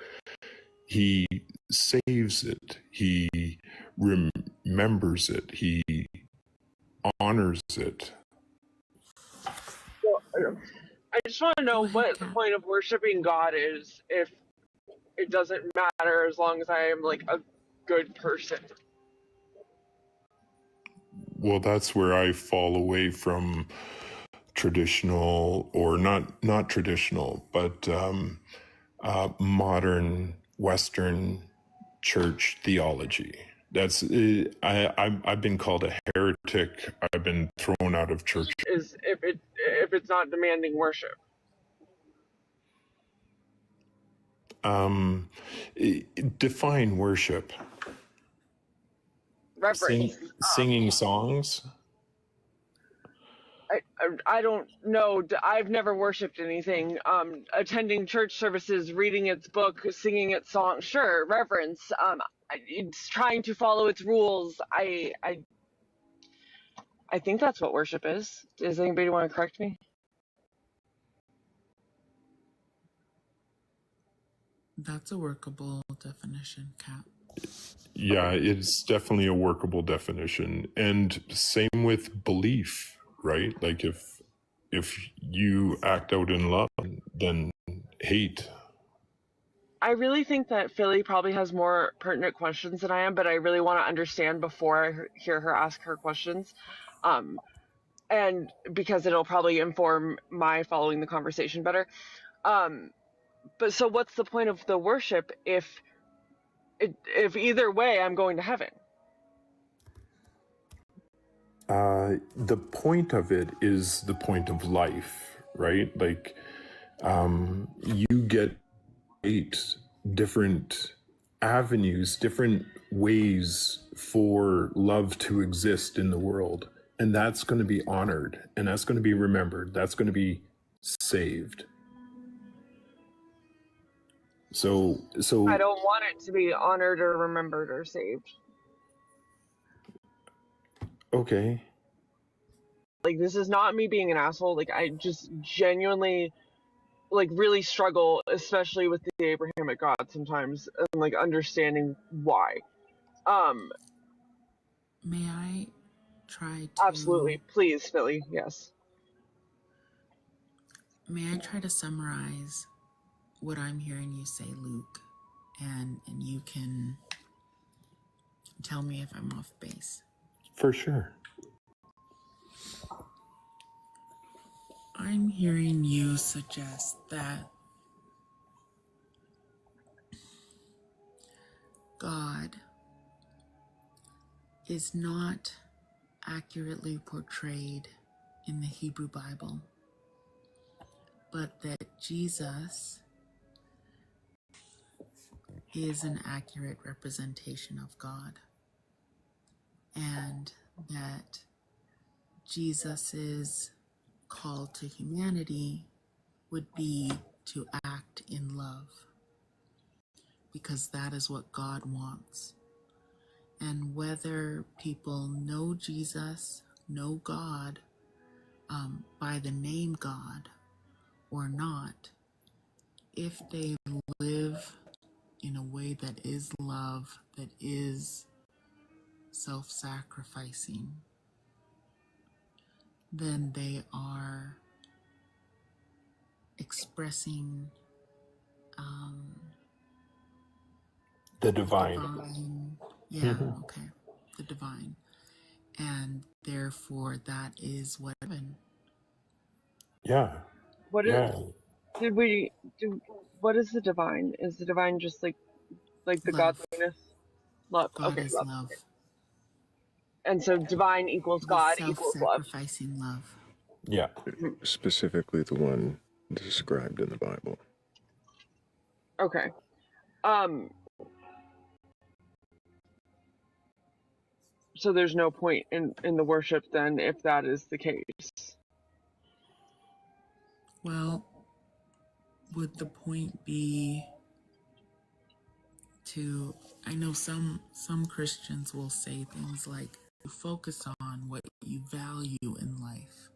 he saves it. He remembers it. He honors it. Well, I just want to know what the point of worshiping God is if it doesn't matter as long as I am like a good person. Well, that's where I fall away from traditional, or not traditional, but modern Western church theology. That's I've been called a heretic. I've been thrown out of church. Is if it's not demanding worship. Define worship. Reverence. Singing songs. I don't know. I've never worshipped anything. Attending church services, reading its book, singing its song. Sure, reverence. It's trying to follow its rules. I think that's what worship is. Does anybody want to correct me? That's a workable definition, Kat. Yeah, it's definitely a workable definition. And same with belief, right? Like if you act out in love, then hate. I really think that Philly probably has more pertinent questions than I am, but I really want to understand before I hear her ask her questions. And because it'll probably inform my following the conversation better. But so what's the point of the worship if either way I'm going to heaven? The point of it is the point of life, right? Like you get 8 different avenues, different ways for love to exist in the world. And that's going to be honored, and that's going to be remembered. That's going to be saved. So I don't want it to be honored or remembered or saved. Okay. Like, this is not me being an asshole. Like, I just genuinely, like, really struggle, especially with the Abrahamic God sometimes, and, like, understanding why. May I try to... Absolutely. Please, Philly. Yes. May I try to summarize what I'm hearing you say, Luke, and you can tell me if I'm off base. For sure. I'm hearing you suggest that God is not accurately portrayed in the Hebrew Bible, but that Jesus is an accurate representation of God, and that Jesus's call to humanity would be to act in love, because that is what God wants. And whether people know Jesus, know God by the name God or not, if they live in a way that is love, that is self-sacrificing, then they are expressing the divine. Okay, the divine, and therefore that is what heaven. Yeah. What is the divine? Is the divine just like the love. godliness? Love. God Okay, is love. love. And so divine equals God equals love. Self-sacrificing love. Yeah. Specifically the one described in the Bible. Okay. So there's no point in the worship then if that is the case. Well, would the point be to, I know some Christians will say things like, focus on what you value in life.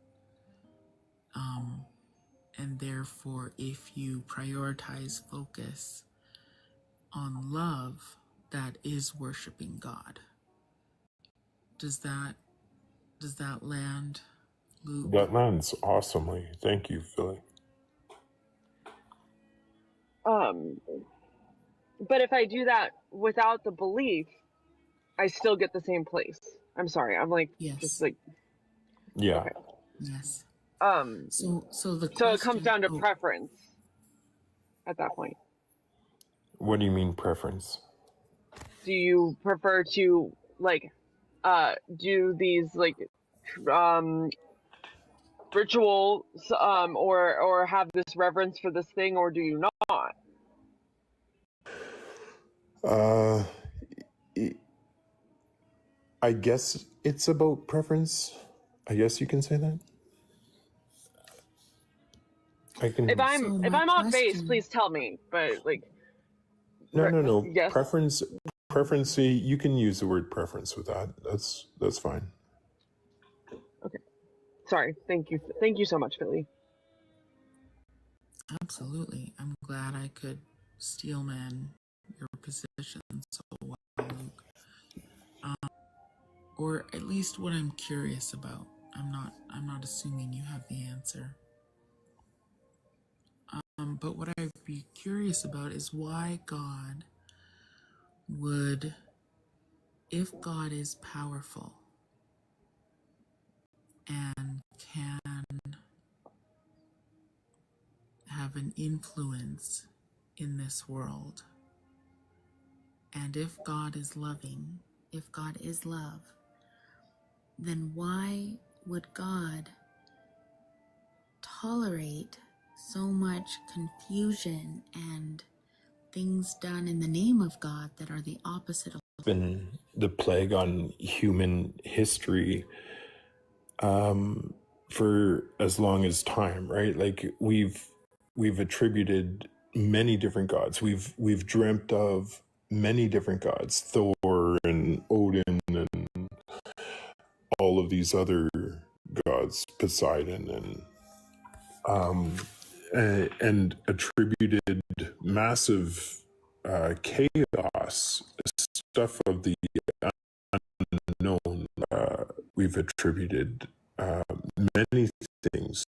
And therefore, if you prioritize focus on love, that is worshiping God. Does that land, Luke? That lands awesomely. Thank you, Philly. But if I do that without the belief, I still get the same place. I'm sorry. I'm like, Yes. just like, Yeah. okay. Yes. So the it comes down to preference at that point. What do you mean preference? Do you prefer to like do these like rituals or have this reverence for this thing, or do you not? I guess it's about preference. I guess you can say that. I can. If I'm off base, please tell me. But like, No. Yes. Preference. You can use the word preference with that. That's fine. Okay. Sorry. Thank you so much, Philly. Absolutely. I'm glad I could steelman your position so well, Luke. Or at least what I'm curious about. I'm not assuming you have the answer. But what I'd be curious about is why God would, if God is powerful and can have an influence in this world, and if God is loving, if God is love, then why would God tolerate so much confusion and things done in the name of God that are the opposite of Been the plague on human history for as long as time, right? Like we've attributed many different gods. We've dreamt of many different gods, Thor and Odin and all of these other gods, Poseidon and attributed massive chaos, stuff of the unknown. We've attributed many things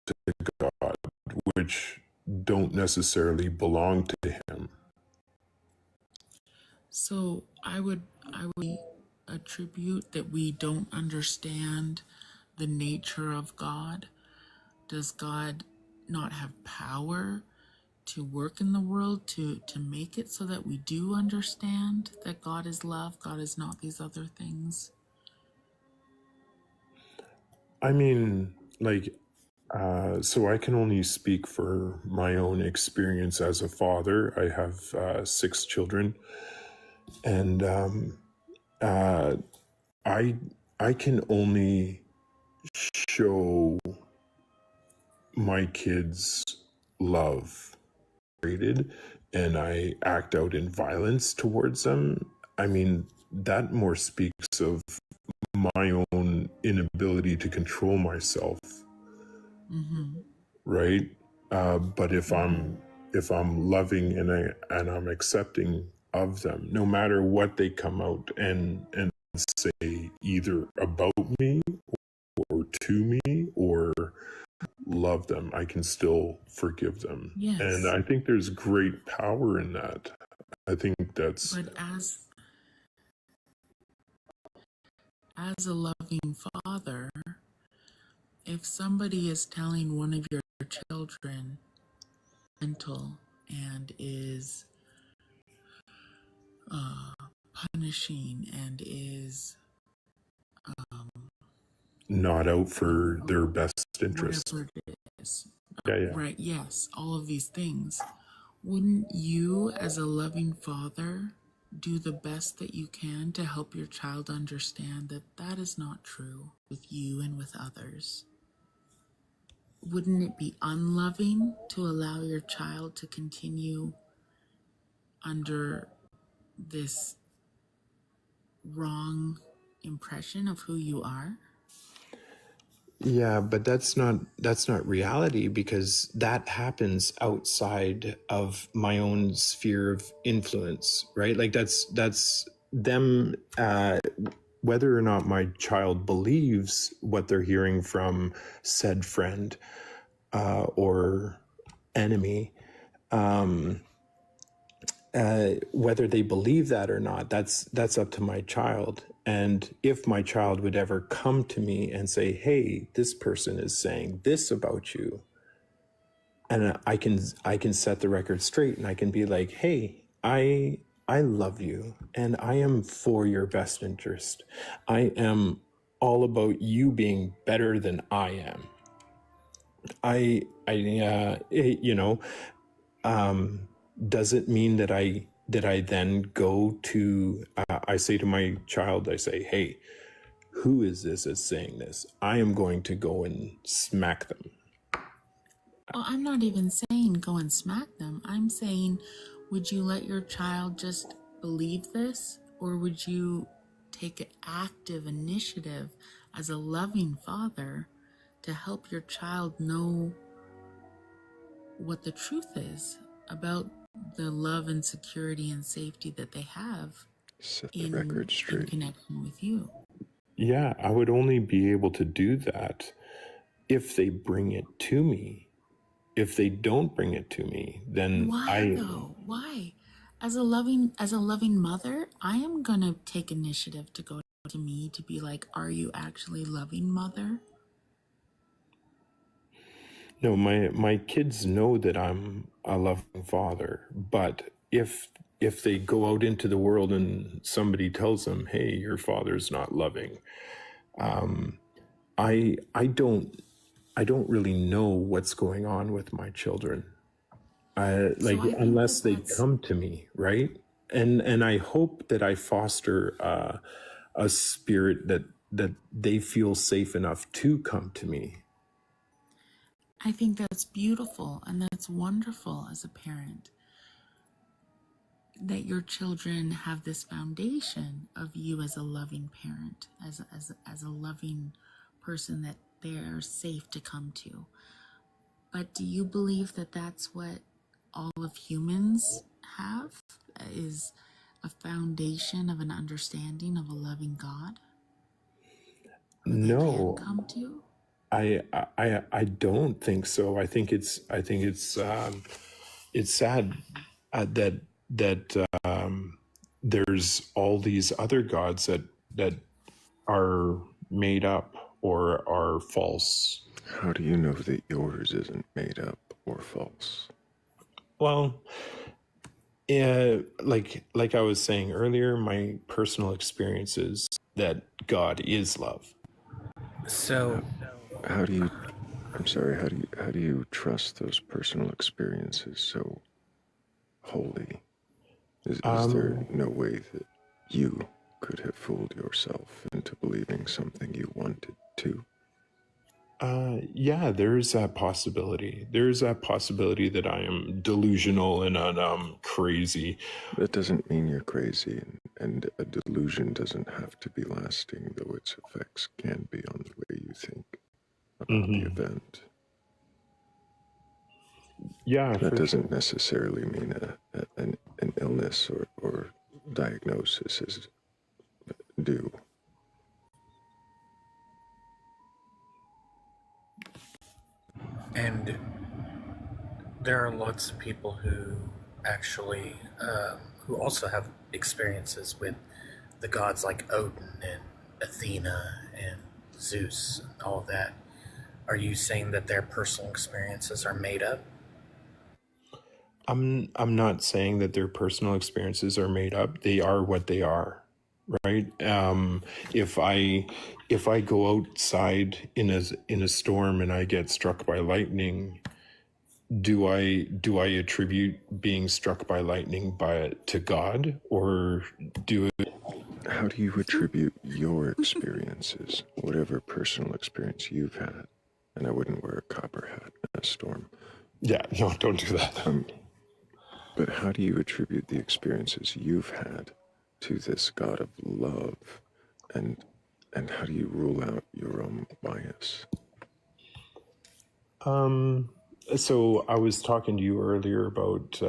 to God which don't necessarily belong to him. So I would attribute that we don't understand the nature of God. Does God not have power to work in the world to make it so that we do understand that God is love, God is not these other things? I mean, like, so I can only speak for my own experience as a father. I have 6 children, and I can only show my kids love, and I act out in violence towards them. I mean, that more speaks of my own inability to control myself, right? But if I'm loving and I'm accepting of them, no matter what they come out and say either about me or to me or love them, I can still forgive them. Yes. And I think there's great power in that. I think that's... But as a loving father, if somebody is telling one of your children mental and is punishing and is not out for their best interest, whatever it is, yeah. Right, yes, all of these things, wouldn't you as a loving father do the best that you can to help your child understand that that is not true with you and with others? Wouldn't it be unloving to allow your child to continue under this wrong impression of who you are? Yeah, but that's not reality, because that happens outside of my own sphere of influence, right? Like that's them, whether or not my child believes what they're hearing from said friend or enemy, whether they believe that or not, that's up to my child. And if my child would ever come to me and say, hey, this person is saying this about you, and I can set the record straight, and I can be like, hey, I love you, and I am for your best interest. I am all about you being better than I am. Does it mean that I then go to, I say to my child, I say, hey, who is this that's saying this? I am going to go and smack them. Well, I'm not even saying go and smack them. I'm saying, would you let your child just believe this? Or would you take an active initiative as a loving father to help your child know what the truth is about the love and security and safety that they have in connection with you? Yeah, I would only be able to do that if they bring it to me. If they don't bring it to me, then Why though? Why? As a loving mother, I am gonna take initiative to go to me to be like, are you actually loving, mother? No, my kids know that I'm a loving father, but if they go out into the world and somebody tells them, hey, your father's not loving, I don't really know what's going on with my children. Unless they come to me, right? And I hope that I foster a spirit that they feel safe enough to come to me. I think that's beautiful and that's wonderful as a parent, that your children have this foundation of you as a loving parent, as a loving person that they're safe to come to. But do you believe that that's what all of humans have, is a foundation of an understanding of a loving God? No, Can come to? I don't think so. I think it's sad that there's all these other gods that are made up or are false. How do you know that yours isn't made up or false? Well, like I was saying earlier, my personal experience is that God is love. So, how do you trust those personal experiences so wholly? Is there no way that you could have fooled yourself into believing something you wanted to? Yeah, there's that possibility. There's that possibility that I am delusional and crazy. That doesn't mean you're crazy, and a delusion doesn't have to be lasting, though its effects can be on the way you think about the event. Yeah, that doesn't necessarily mean an illness or diagnosis is due. And there are lots of people who actually, who also have experiences with the gods like Odin and Athena and Zeus and all that. Are you saying that their personal experiences are made up? I'm not saying that their personal experiences are made up. They are what they are, right? If I go outside in a storm and I get struck by lightning, do I attribute being struck by lightning to God, or how do you attribute your experiences, whatever personal experience you've had? And I wouldn't wear a copper hat in a storm. Yeah, no, don't do that. But how do you attribute the experiences you've had to this God of love, and how do you rule out your own bias? So I was talking to you earlier about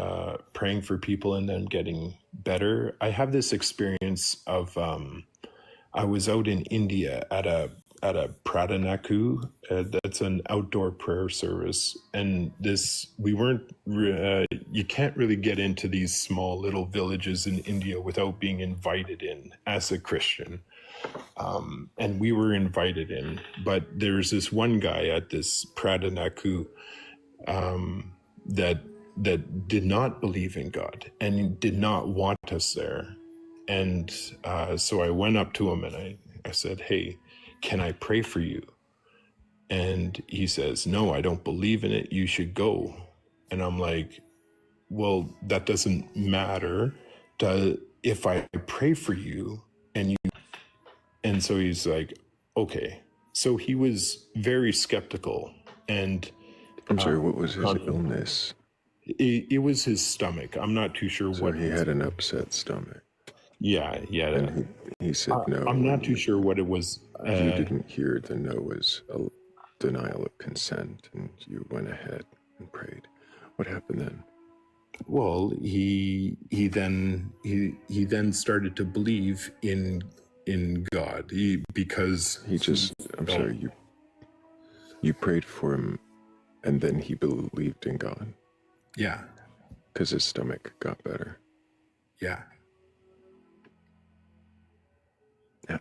praying for people and them getting better. I have this experience of I was out in India at a pradanaku. That's an outdoor prayer service, and we weren't. You can't really get into these small little villages in India without being invited in as a Christian. And we were invited in, but there's this one guy at this pradanaku that did not believe in God and did not want us there. And so I went up to him and I said, "Hey, can I pray for you?" And he says, "No, I don't believe in it. You should go." And I'm like, "Well, that doesn't matter. If I pray for you and you..." And so he's like, "Okay." So he was very skeptical. And I'm sorry, what was his illness? It was his stomach. I'm not too sure so what. He had an upset stomach. Yeah. And he said no. I'm not too sure what it was. You didn't hear the no as a denial of consent, and you went ahead and prayed. What happened then? Well, he then started to believe in God. I'm sorry, you prayed for him, and then he believed in God. Yeah. Because his stomach got better. Yeah. Yeah.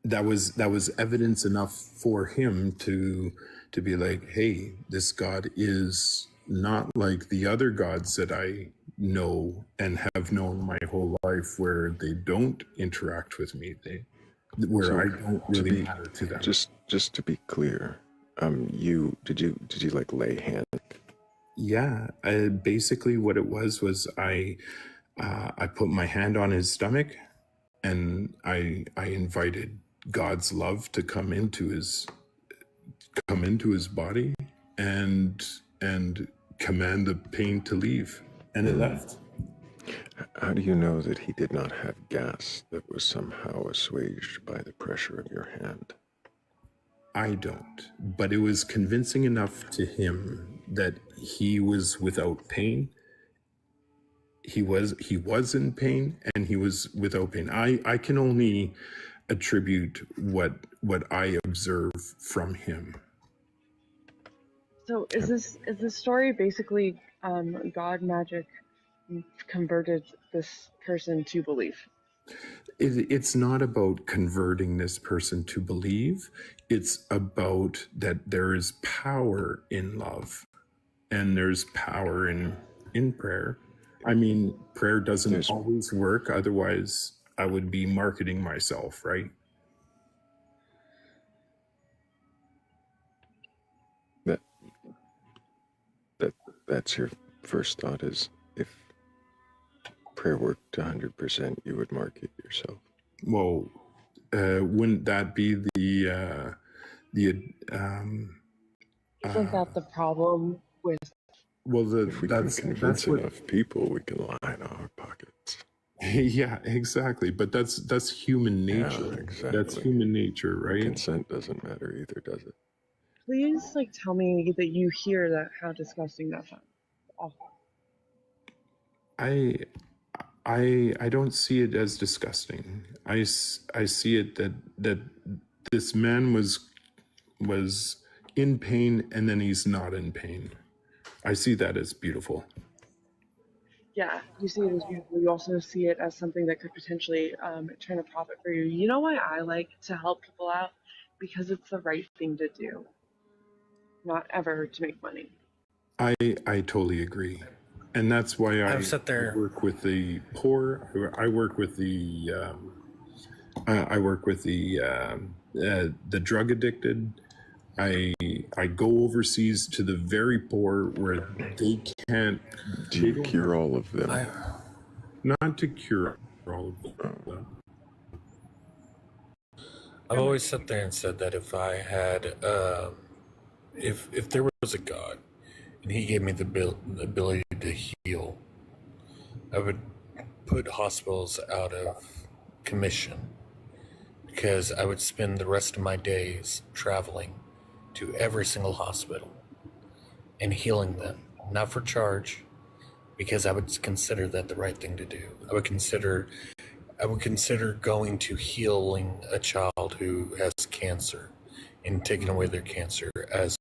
That was evidence enough for him to be like, "Hey, this God is not like the other gods that I know and have known my whole life, where they don't interact with me. I don't really matter to them." Just to be clear, did you like lay hands? Yeah, basically what it was I put my hand on his stomach, and I invited God's love to come into his body and command the pain to leave, and it left. How do you know that he did not have gas that was somehow assuaged by the pressure of your hand? I don't, but it was convincing enough to him that he was without pain. He was in pain, and he was without pain. I can only attribute what I observe from him. So is this story basically God magic converted this person to belief? It's not about converting this person to believe. It's about that there is power in love, and there's power in prayer. I mean, prayer doesn't always work. Otherwise, I would be marketing myself, right? That's your first thought, is if prayer worked 100%, you would market yourself. Well, wouldn't that be the Isn't that the problem with? Well, if we can convince enough people, we can line our pockets. Yeah, exactly. But that's human nature. Yeah, exactly. That's human nature, right? Consent doesn't matter either, does it? Please, tell me that you hear that, how disgusting that sounds. Awful. I don't see it as disgusting. I see it that this man was in pain, and then he's not in pain. I see that as beautiful. Yeah, you see it as beautiful. You also see it as something that could potentially turn a profit for you. You know why I like to help people out? Because it's the right thing to do. Not ever to make money. I totally agree. And that's why I work with the poor. I work with the the drug addicted. I go overseas to the very poor where they can't. Do you cure all of them? Not to cure all of them. I've always sat there and said that if I had, if there was a God, and He gave me the ability to heal I would put hospitals out of commission because I would spend the rest of my days traveling to every single hospital and healing them, not for charge, because I would consider that the right thing to do. I would consider going to healing a child who has cancer and taking away their cancer as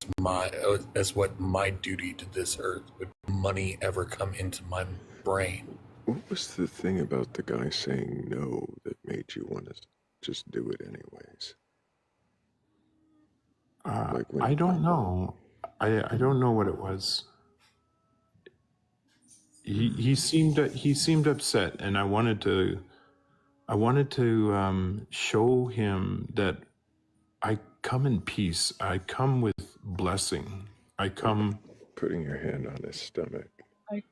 what my duty to this earth. Would money ever come into my brain? What was the thing about the guy saying no that made you want to just do it anyways? Like when I don't know. I don't know what it was. He seemed upset, and I wanted to show him that I come in peace. I come with blessing. I come. Putting your hand on his stomach. I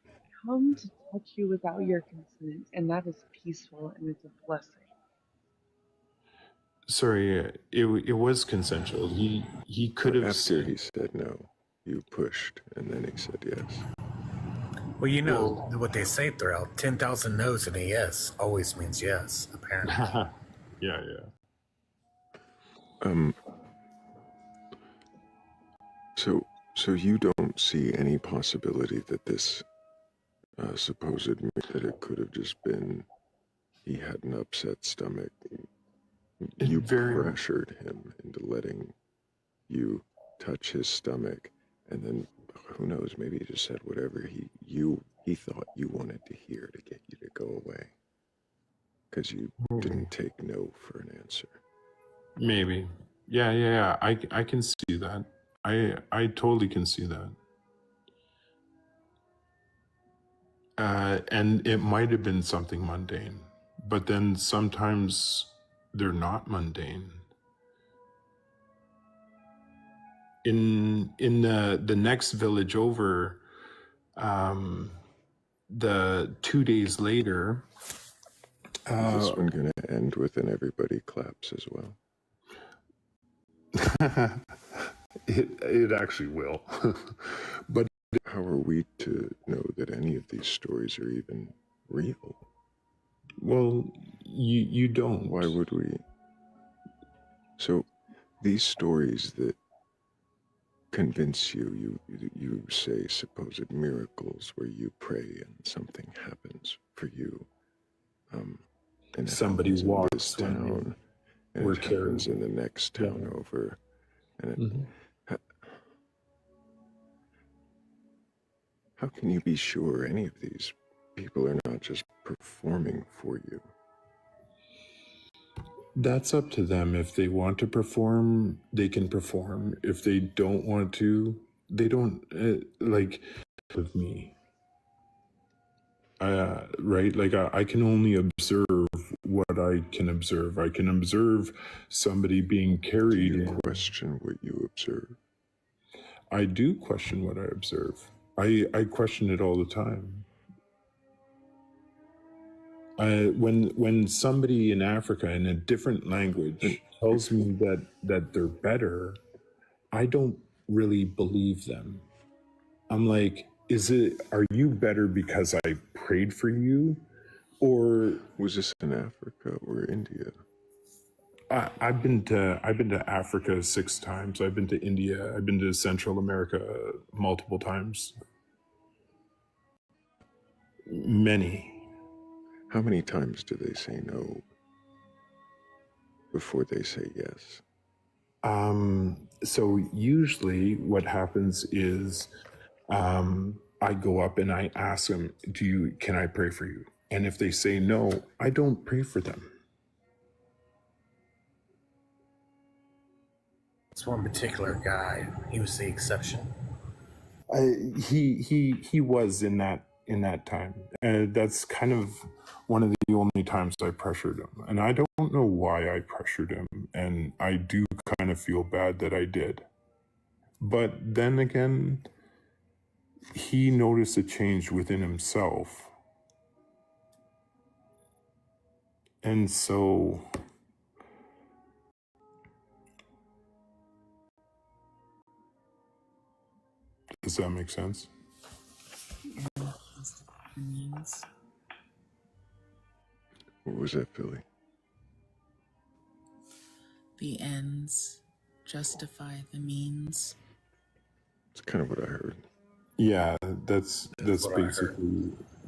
come to touch you without your consent, and that is peaceful and it's a blessing. Sorry, it was consensual. He could have After he said no, you pushed, and then he said yes. Well, you know what they say, Thrayle. 10,000 no's and a yes always means yes, apparently. Yeah. So you don't see any possibility that this supposed that it could have just been he had an upset stomach. You pressured him into letting you touch his stomach, and then who knows, maybe he just said whatever he thought you wanted to hear to get you to go away, because you didn't take no for an answer. Maybe. Yeah. I can see that. I totally can see that. And it might have been something mundane, but then sometimes they're not mundane. In the next village over, the 2 days later. Is this one going to end with and everybody claps as well? It actually will. But how are we to know that any of these stories are even real? Well, you don't. Why would we? So these stories that convince you say supposed miracles where you pray and something happens for you. And somebody walks in this town, and it happens in the next town over. And how can you be sure any of these people are not just performing for you? That's up to them. If they want to perform, they can perform. If they don't want to, they don't. Like with me, right? Like I can only observe what I can observe. I can observe somebody being carried. Do you question what you observe? I do question what I observe. I question it all the time. When somebody in Africa in a different language tells me that they're better, I don't really believe them. I'm like, are you better because I prayed for you? Or was this in Africa or India? I've been to Africa 6 times. I've been to India. I've been to Central America multiple times. Many. How many times do they say no before they say yes? So usually what happens is I go up and I ask them, can I pray for you? And if they say no, I don't pray for them. It's one particular guy. He was the exception. He was in that time. That's kind of one of the only times I pressured him. And I don't know why I pressured him. And I do kind of feel bad that I did. But then again, he noticed a change within himself. And so does that make sense? Opinions. What was that, Philly? The ends justify the means. It's kind of what I heard. Yeah, that's what I heard.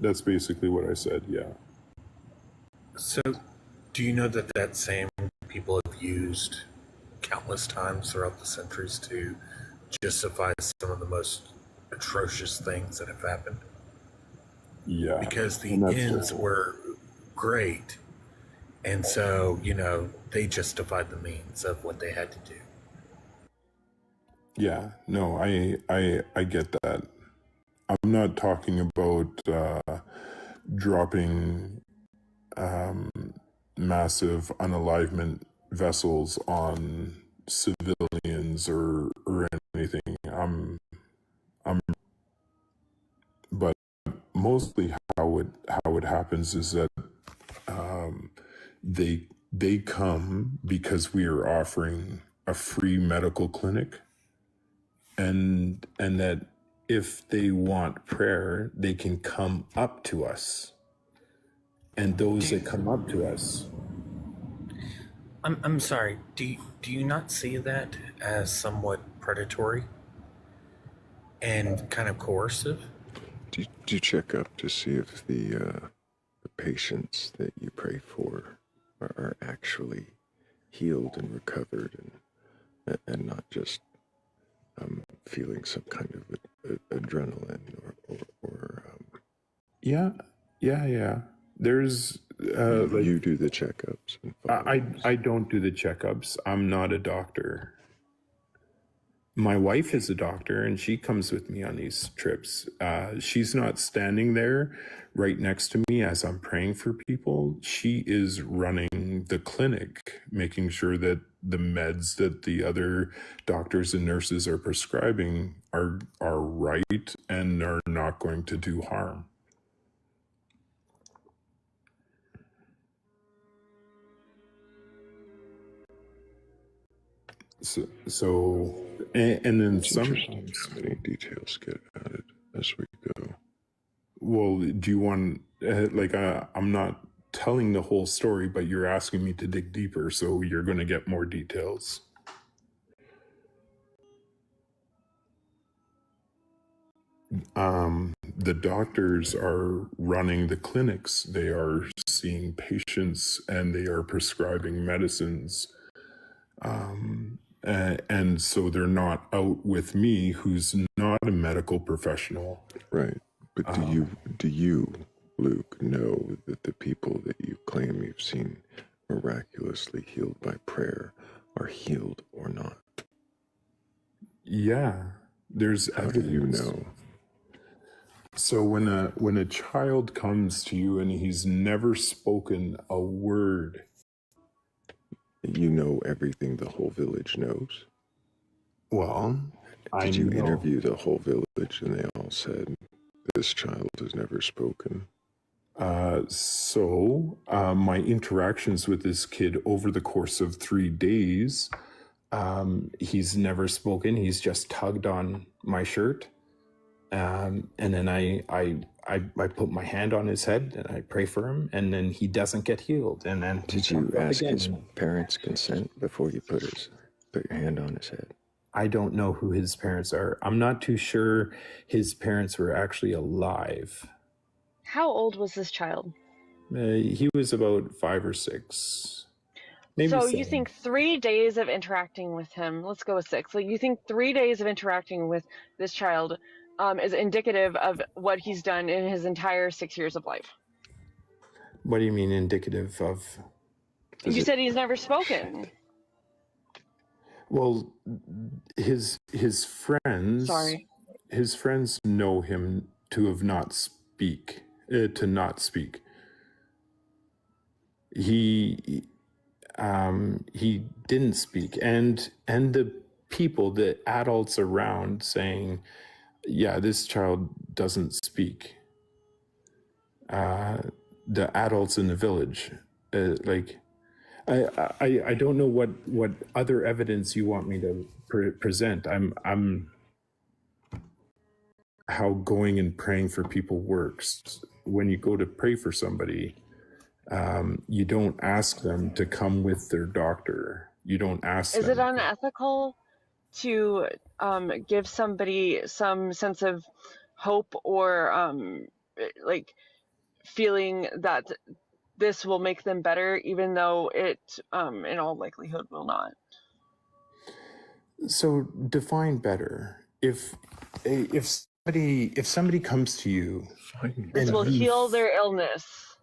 basically what I said. Yeah. So, do you know that that same people have used countless times throughout the centuries to justify some of the most atrocious things that have happened? Yeah. Because the And that's ends terrible. were great, and so, they justified the means of what they had to do. Yeah. No, I get that. I'm not talking about dropping massive unalivement vessels on civilians or anything. But mostly how it happens is that they come because we are offering a free medical clinic, and that if they want prayer, they can come up to us, and those that come up to us. I'm sorry. Do you not see that as somewhat predatory and kind of coercive? Do you check up to see if the patients that you pray for are actually healed and recovered and not just feeling some kind of adrenaline or Yeah. There's you do the checkups and I don't do the checkups. I'm not a doctor. My wife is a doctor, and she comes with me on these trips. She's not standing there right next to me as I'm praying for people. She is running the clinic, making sure that the meds that the other doctors and nurses are prescribing are right and are not going to do harm. So and then it's sometimes how many details get added as we go. Well, do you want I'm not telling the whole story, but you're asking me to dig deeper, so you're going to get more details. The doctors are running the clinics. They are seeing patients and they are prescribing medicines. And so they're not out with me, who's not a medical professional. Right. But do you, Luke, know that the people that you claim you've seen miraculously healed by prayer are healed or not? Yeah, there's How evidence. do you know? So when a child comes to you and he's never spoken a word, you know everything the whole village knows? Well, did you interview the whole village and they all said this child has never spoken? My interactions with this kid over the course of 3 days, he's never spoken. He's just tugged on my shirt. And then I put my hand on his head and I pray for him, and then he doesn't get healed. And then did you ask his parents' consent before you put your hand on his head? I don't know who his parents are. I'm not too sure his parents were actually alive. How old was this child? He was about 5 or 6. Maybe so 7. you think 3 days of interacting with him, let's go with 6. Like, you think 3 days of interacting with this child is indicative of what he's done in his entire 6 years of life? What do you mean indicative of? You said he's never spoken. Well, his friends. Sorry. His friends know him to not speak. He didn't speak, and the people, the adults around, saying, "Yeah, this child doesn't speak." The adults in the village, I don't know what other evidence you want me to present. I'm how going and praying for people works. When you go to pray for somebody, You don't ask them to come with their doctor. You don't ask Is it them. unethical to give somebody some sense of hope or like feeling that this will make them better, even though it in all likelihood will not? So define better. If somebody comes to you, This will heal their illness.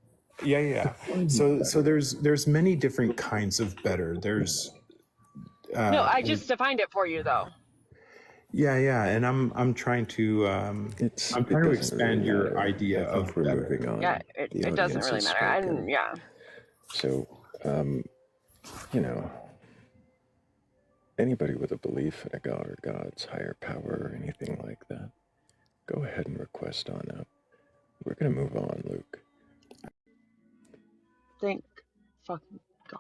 yeah. So there's many different kinds of better. There's No, I just defined it for you though. yeah, and I'm trying to expand your idea of better. Moving on. Yeah, it doesn't really matter. Yeah. So, you know, anybody with a belief in a god or gods, higher power, or anything like that, go ahead and request on up. We're gonna move on, Luke. Thank fucking God.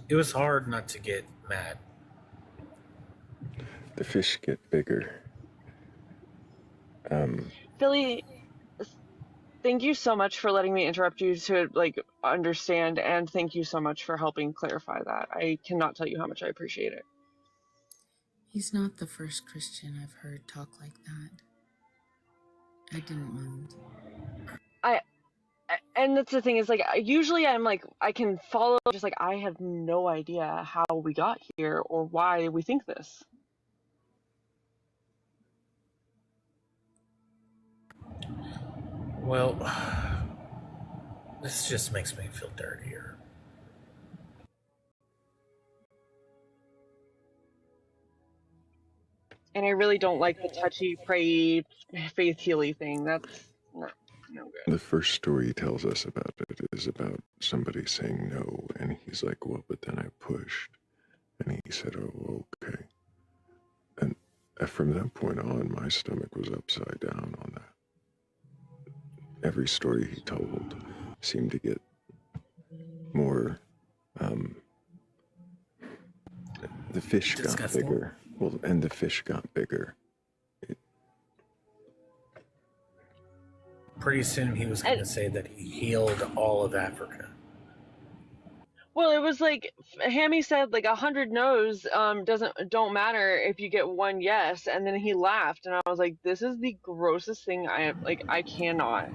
It was hard not to get mad. The fish get bigger. Philly, thank you so much for letting me interrupt you to like understand, and thank you so much for helping clarify that. I cannot tell you how much I appreciate it. He's not the first Christian I've heard talk like that. I didn't mind. And that's the thing is like usually I'm like I can follow, just like I have no idea how we got here or why we think this. Well, this just makes me feel dirtier. And I really don't like the touchy, pray, faith healy thing. That's no good. The first story he tells us about it is about somebody saying no, and he's like, well, but then I pushed. And he said, oh, okay. And from that point on, my stomach was upside down on that. Every story he told seemed to get more, the fish got bigger. Well, and the fish got bigger. Pretty soon he was going to say that he healed all of Africa. Well, it was like Hammy said, like 100 no's don't matter if you get one yes, and then he laughed, and I was like, this is the grossest thing I cannot.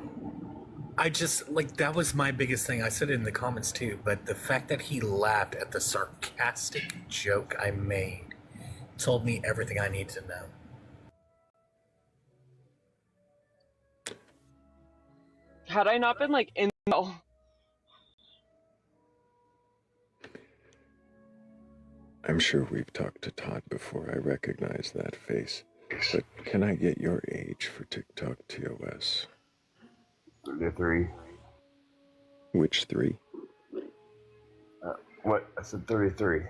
I just, like, that was my biggest thing. I said it in the comments too, but the fact that he laughed at the sarcastic joke I made told me everything I need to know. Had I not been like in the... I'm sure we've talked to Todd before. I recognize that face. But can I get your age for TikTok TOS? 33. Which 3? What? I said 33.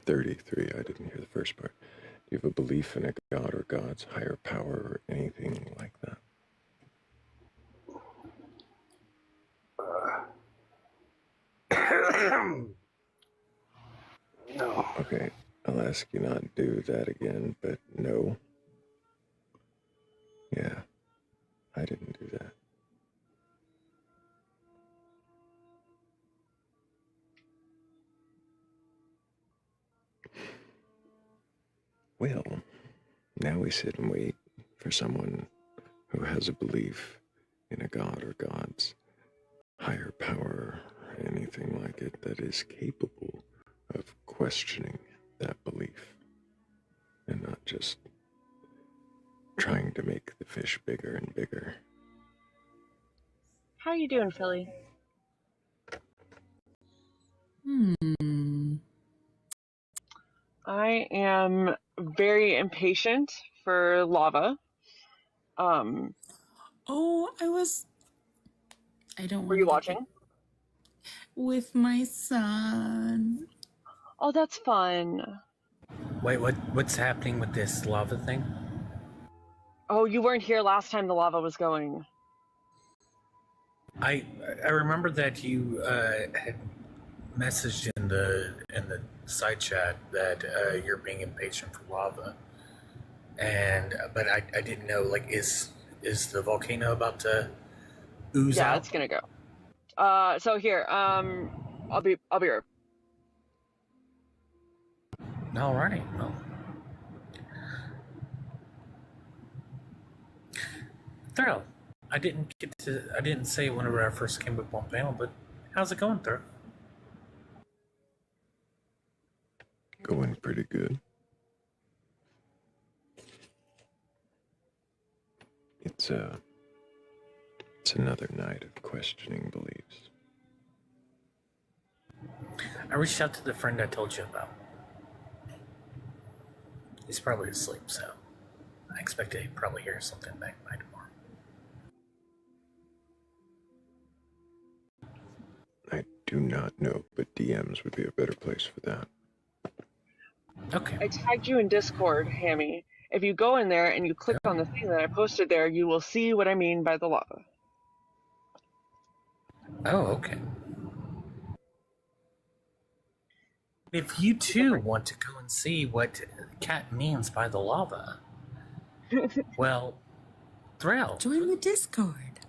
33. I didn't hear the first part. Do you have a belief in a god or gods, higher power, or anything like that? No. Okay, I'll ask you not to do that again, but no. Yeah, I didn't do that. Well, now we sit and wait for someone who has a belief in a god or gods, higher power, or anything like it, that is capable of questioning that belief and not just trying to make the fish bigger and bigger. How you doing, Philly? I am very impatient for lava. Oh, I don't. Were you watching? With my son. Oh, that's fun. Wait, what's happening with this lava thing? Oh, you weren't here last time the lava was going. I remember that you had messaged in the side chat that you're being impatient for lava. but I didn't know, like, is the volcano about to ooze Yeah, out? it's gonna go. So here, I'll be right. Alrighty. Well, Thrayle, I didn't say whenever I first came up on panel, but how's it going, Thrayle? Going pretty good. It's another night of questioning beliefs. I reached out to the friend I told you about. He's probably asleep, so I expect to probably hear something back by tomorrow. I do not know, but DMs would be a better place for that. Okay. I tagged you in Discord, Hammy. If you go in there and you click on the thing that I posted there, you will see what I mean by the lava. Oh, okay. If you too want to go and see what Cat means by the lava, well, Thrayle, Join the Discord.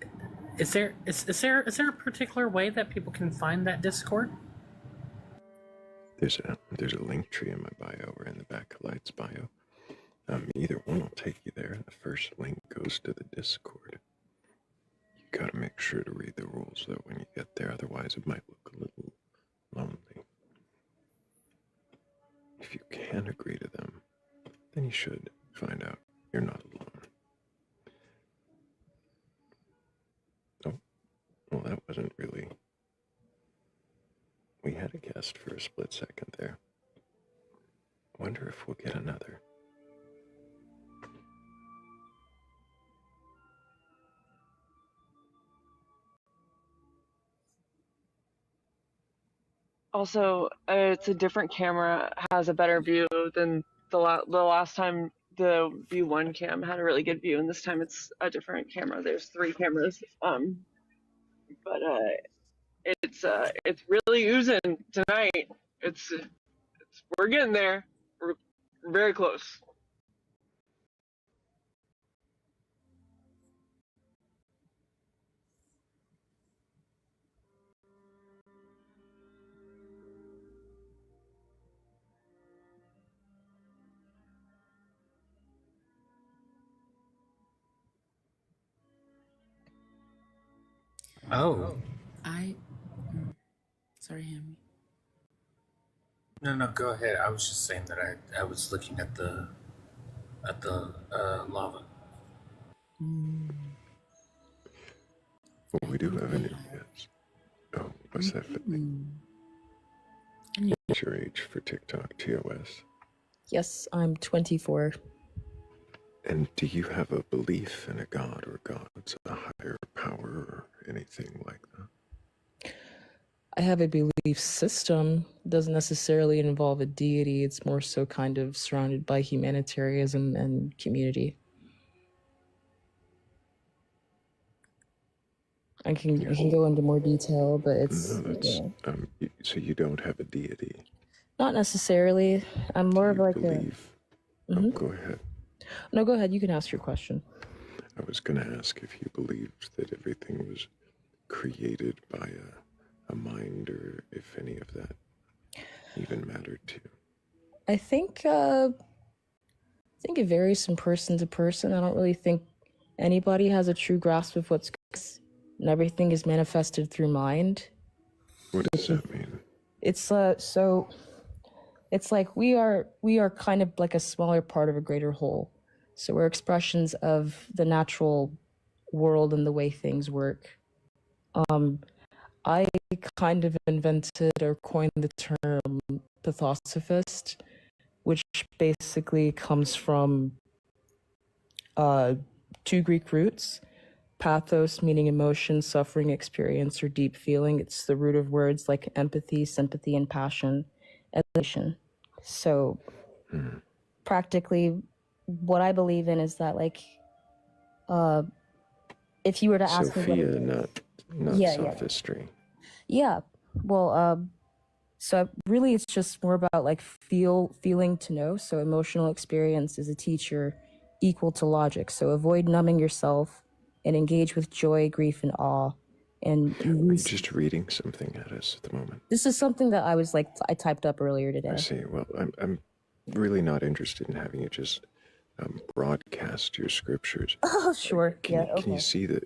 Is there a particular way that people can find that Discord? There's a link tree in my bio or in the Batcolyte's bio. Either one will take you there. The first link goes to the Discord. You gotta make sure to read the rules though when you get there, otherwise it might look a little lonely. If you can agree to them, then you should find out you're not alone. Oh, well, that wasn't really... We had a guest for a split second there. Wonder if we'll get another. Also, it's a different camera, has a better view than the last time. The V1 cam had a really good view, and this time it's a different camera. There's 3 cameras, but it's really oozing tonight. It's we're getting there. We're very close. Oh. Sorry, Hammy. No, go ahead. I was just saying that I was looking at the lava. Well, we do have a new guest. Oh, what's that, Philly? What's your age for TikTok, TOS? Yes, I'm 24. And do you have a belief in a god or gods, a higher power or anything like that? I have a belief system. It doesn't necessarily involve a deity. It's more so kind of surrounded by humanitarianism and community. I can go into more detail, but it's... No, that's, so you don't have a deity? Not necessarily. I'm more of like believe? Oh, go ahead. No, go ahead. You can ask your question. I was going to ask if you believed that everything was created by a mind, or if any of that even mattered to you. I think it varies from person to person. I don't really think anybody has a true grasp of what's and everything is manifested through mind. What does that mean? It's so it's like we are kind of like a smaller part of a greater whole. So we're expressions of the natural world and the way things work. I kind of invented or coined the term pathosophist, which basically comes from 2 Greek roots. Pathos meaning emotion, suffering, experience, or deep feeling. It's the root of words like empathy, sympathy, and passion. Elation. So practically what I believe in is that, like, if you were to ask Sophia, me not sophistry. Yeah. Well, so really it's just more about like feeling to know. So emotional experience as a teacher equal to logic. So avoid numbing yourself and engage with joy, grief, and awe. And Are you just reading something at us at the moment? this is something that I typed up earlier today. I see. Well, I'm really not interested in having you just broadcast your scriptures. Oh, sure. Can you see the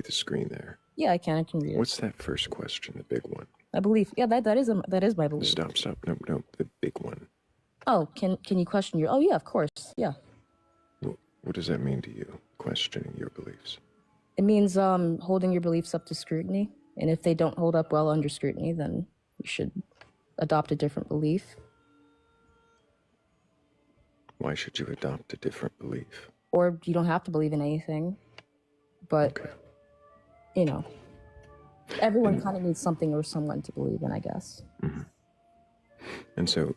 screen there? Yeah, I can read it. What's that first question, the big one? I believe. Yeah, that is my belief. Stop. No, the big one. Oh, can you question your? Oh yeah, of course. Yeah. What does that mean to you, questioning your beliefs? It means holding your beliefs up to scrutiny, and if they don't hold up well under scrutiny, then you should adopt a different belief. Why should you adopt a different belief? Or you don't have to believe in anything, but everyone kind of needs something or someone to believe in, I guess. Mm-hmm. And so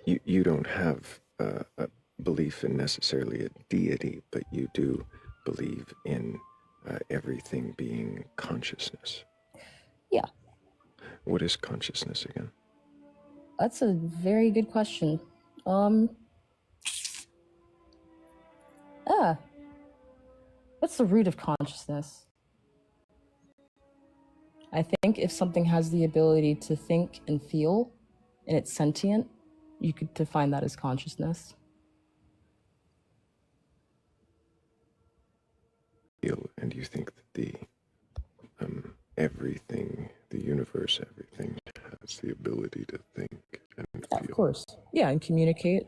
you don't have a belief in necessarily a deity, but you do believe in everything being consciousness. Yeah. What is consciousness again? That's a very good question. What's the root of consciousness? I think if something has the ability to think and feel, and it's sentient, you could define that as consciousness. And you think that the everything, the universe, everything has the ability to think and feel. Of course. Yeah, and communicate.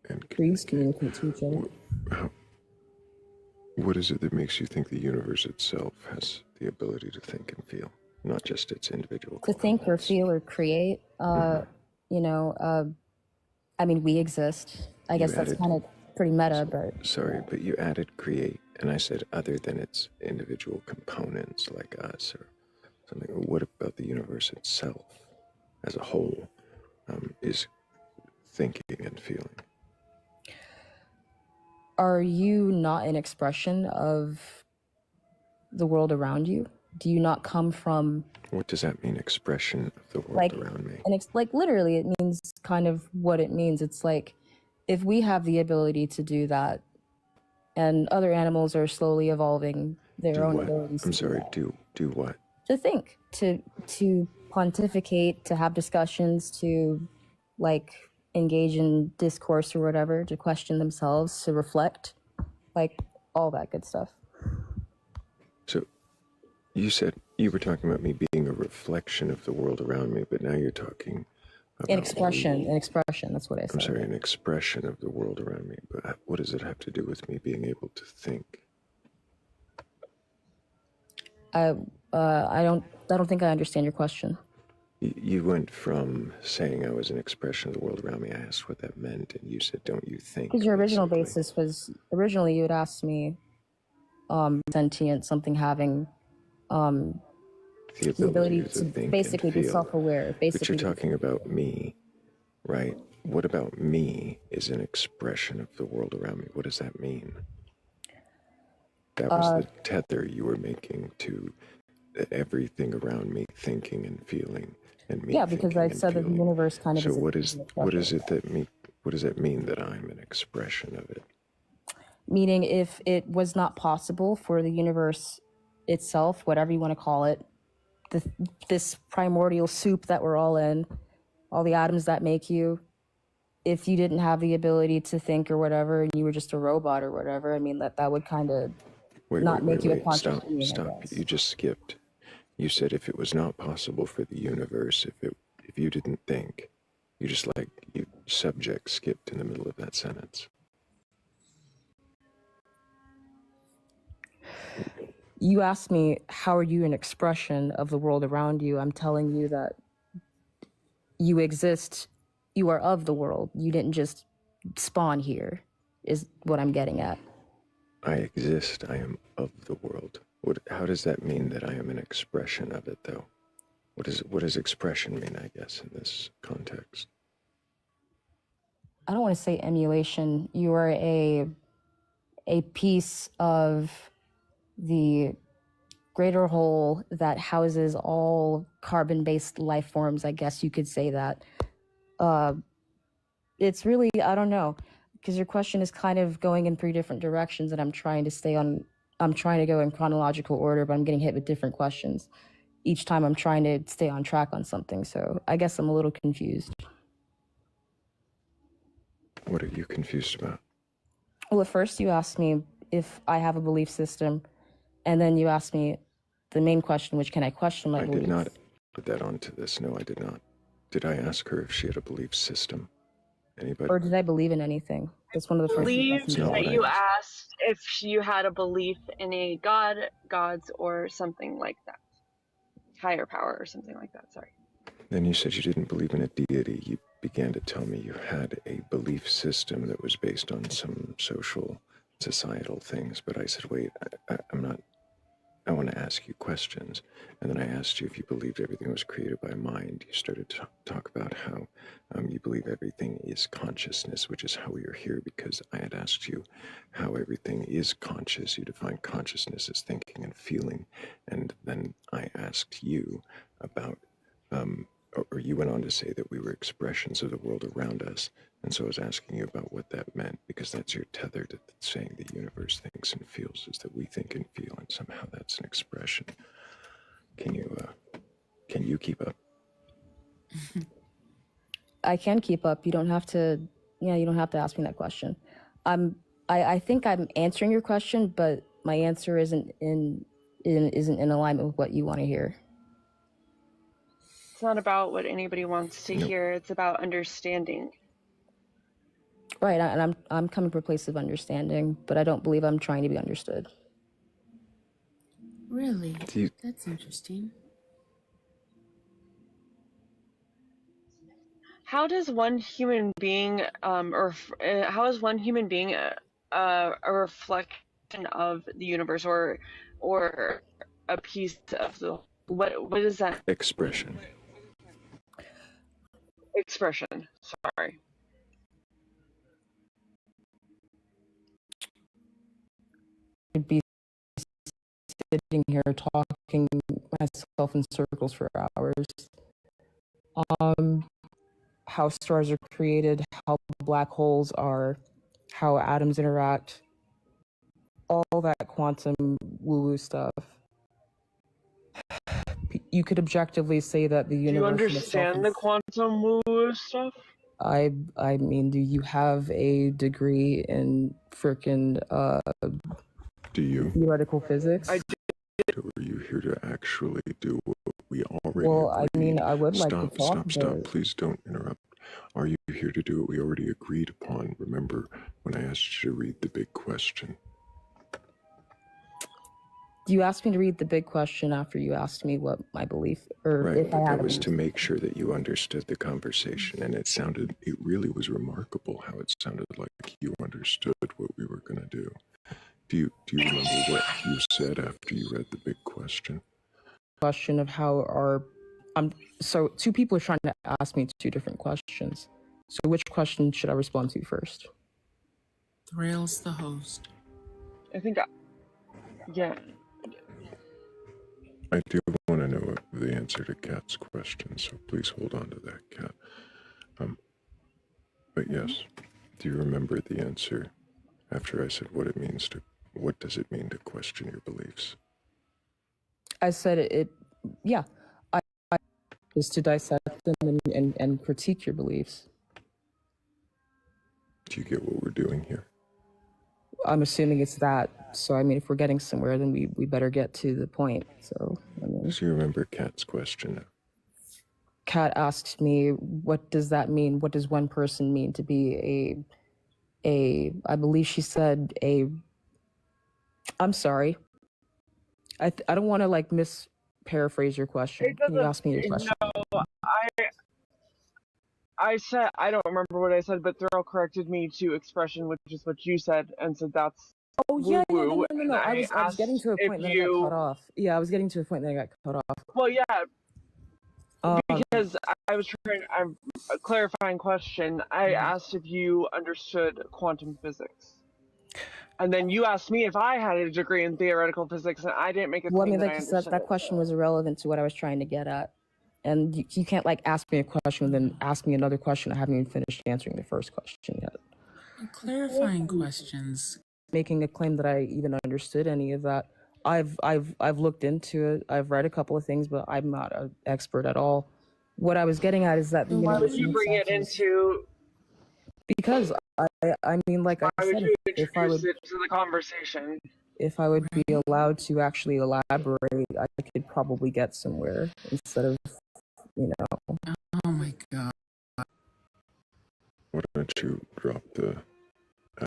And trees communicate to each other. What is it that makes you think the universe itself has the ability to think and feel, not just its individual To think or feel or create, I mean, we exist. I guess that's kind of pretty meta, but... Sorry, but you added create, and I said other than its individual components like us or something. What about the universe itself as a whole is thinking and feeling? Are you not an expression of the world around you? Do you not come from... What does that mean, expression of the world around me? Literally, it means kind of what it means. It's like, if we have the ability to do that, and other animals are slowly evolving their own abilities. I'm sorry, do what? To think, to pontificate, to have discussions, to engage in discourse or whatever, to question themselves, to reflect, all that good stuff. So you said you were talking about me being a reflection of the world around me, but now you're talking about An expression, that's what I said. I'm sorry, an expression of the world around me. But what does it have to do with me being able to think? I don't think I understand your question. You went from saying I was an expression of the world around me. I asked what that meant, and you said, "Don't you think?" Because your original basis was you had asked me, sentient, something having, the ability to basically be self-aware. But you're talking about me, right? What about me is an expression of the world around me? What does that mean? That was the tether you were making to everything around me thinking and feeling. And me because I said that the universe kind of so what does that mean that I'm an expression of it? Meaning if it was not possible for the universe itself, whatever you want to call it, this primordial soup that we're all in, all the atoms that make you, if you didn't have the ability to think or whatever, and you were just a robot or whatever, I mean, that would kind of make you a conscious being. Stop. You just skipped. You said if it was not possible for the universe, if you didn't think, you just you subject skipped in the middle of that sentence. You asked me, how are you an expression of the world around you? I'm telling you that you exist, you are of the world. You didn't just spawn here, is what I'm getting at. I exist, I am of the world. How does that mean that I am an expression of it, though? What does expression mean, I guess, in this context? I don't want to say emulation. You are a piece of the greater whole that houses all carbon-based life forms, I guess you could say that. It's really, I don't know. because your question is kind of going in 3 different directions, and I'm trying to go in chronological order, but I'm getting hit with different questions. Each time I'm trying to stay on track on something, so I guess I'm a little confused. What are you confused about? Well, at first you asked me if I have a belief system, and then you asked me the main question, which can I question my beliefs? I did not put that onto this. No, I did not. Did I ask her if she had a belief system? Anybody? Or did I believe in anything? That's one of the I first believe things. that you asked if you had a belief in a god, gods, or something like that. Higher power or something like that, sorry. Then you said you didn't believe in a deity. You began to tell me you had a belief system that was based on some social, societal things. But I said, wait, I'm not, I want to ask you questions. And then I asked you if you believed everything was created by mind. You started to talk about how you believe everything is consciousness, which is how we are here, because I had asked you how everything is conscious. You define consciousness as thinking and feeling. And then I asked you about, or you went on to say that we were expressions of the world around us. And so I was asking you about what that meant, because that's your tether to saying the universe thinks and feels, is that we think and feel, and somehow that's an expression. Can you keep up? I can keep up. You don't have to ask me that question. I think I'm answering your question, but my answer isn't in alignment with what you want to hear. It's not about what anybody wants to hear, it's about understanding. Right, and I'm coming from a place of understanding, but I don't believe I'm trying to be understood. Really? That's interesting. How does one human being, how is one human being a reflection of the universe, or a piece of the what is that? Expression. Expression. Sorry. I'd be sitting here talking myself in circles for hours. How stars are created, how black holes are, how atoms interact, all that quantum woo-woo stuff. You could objectively say that the universe. Do you understand the quantum woo stuff? I mean, do you have a degree in frickin' Do you? Theoretical physics? I do. Or are you here to actually do what we already Well, agreed? I mean, I would like to talk. Stop. Please don't interrupt. Are you here to do what we already agreed upon? Remember when I asked you to read the big question? You asked me to read the big question after you asked me what my belief, or Right, if I but had that a was belief. to make sure that you understood the conversation, and it really was remarkable how it sounded like you understood what we were going to do. Do you remember what you said after you read the big question? Question of how so 2 people are trying to ask me 2 different questions. So which question should I respond to first? Thrayle's the host. I think, yeah. I do want to know the answer to Kat's question, so please hold on to that, Kat. But yes, do you remember the answer after I said what does it mean to question your beliefs? I said I is to dissect them and critique your beliefs. Do you get what we're doing here? I'm assuming it's that. So, I mean, if we're getting somewhere, then we better get to the point. So, I mean. Do you remember Kat's question? Kat asked me, what does that mean? What does one person mean to be I believe she said I'm sorry. I don't want to like paraphrase your question. Can you ask me your question? No, I said, I don't remember what I said, but Thrayle corrected me to expression, which is what you said, and said that's no. I was getting to a point that I got cut off. Yeah, I was getting to a point that I got cut off. Well, yeah, because I was I'm a clarifying question. I asked if you understood quantum physics. And then you asked me if I had a degree in theoretical physics, and I didn't make a claim that I understood that question was irrelevant to what I was trying to get at. And you can't like ask me a question and then ask me another question. I haven't even finished answering the first question yet. Clarifying questions. Making a claim that I even understood any of that. I've looked into it. I've read a couple of things, but I'm not an expert at all. What I was getting at is that the Why would universe you bring itself it is, into? because I mean, like I Why would said, you if I introduce would it to the conversation? if I would be allowed to actually elaborate, I could probably get somewhere instead of, you know. Oh my God. Why don't you drop the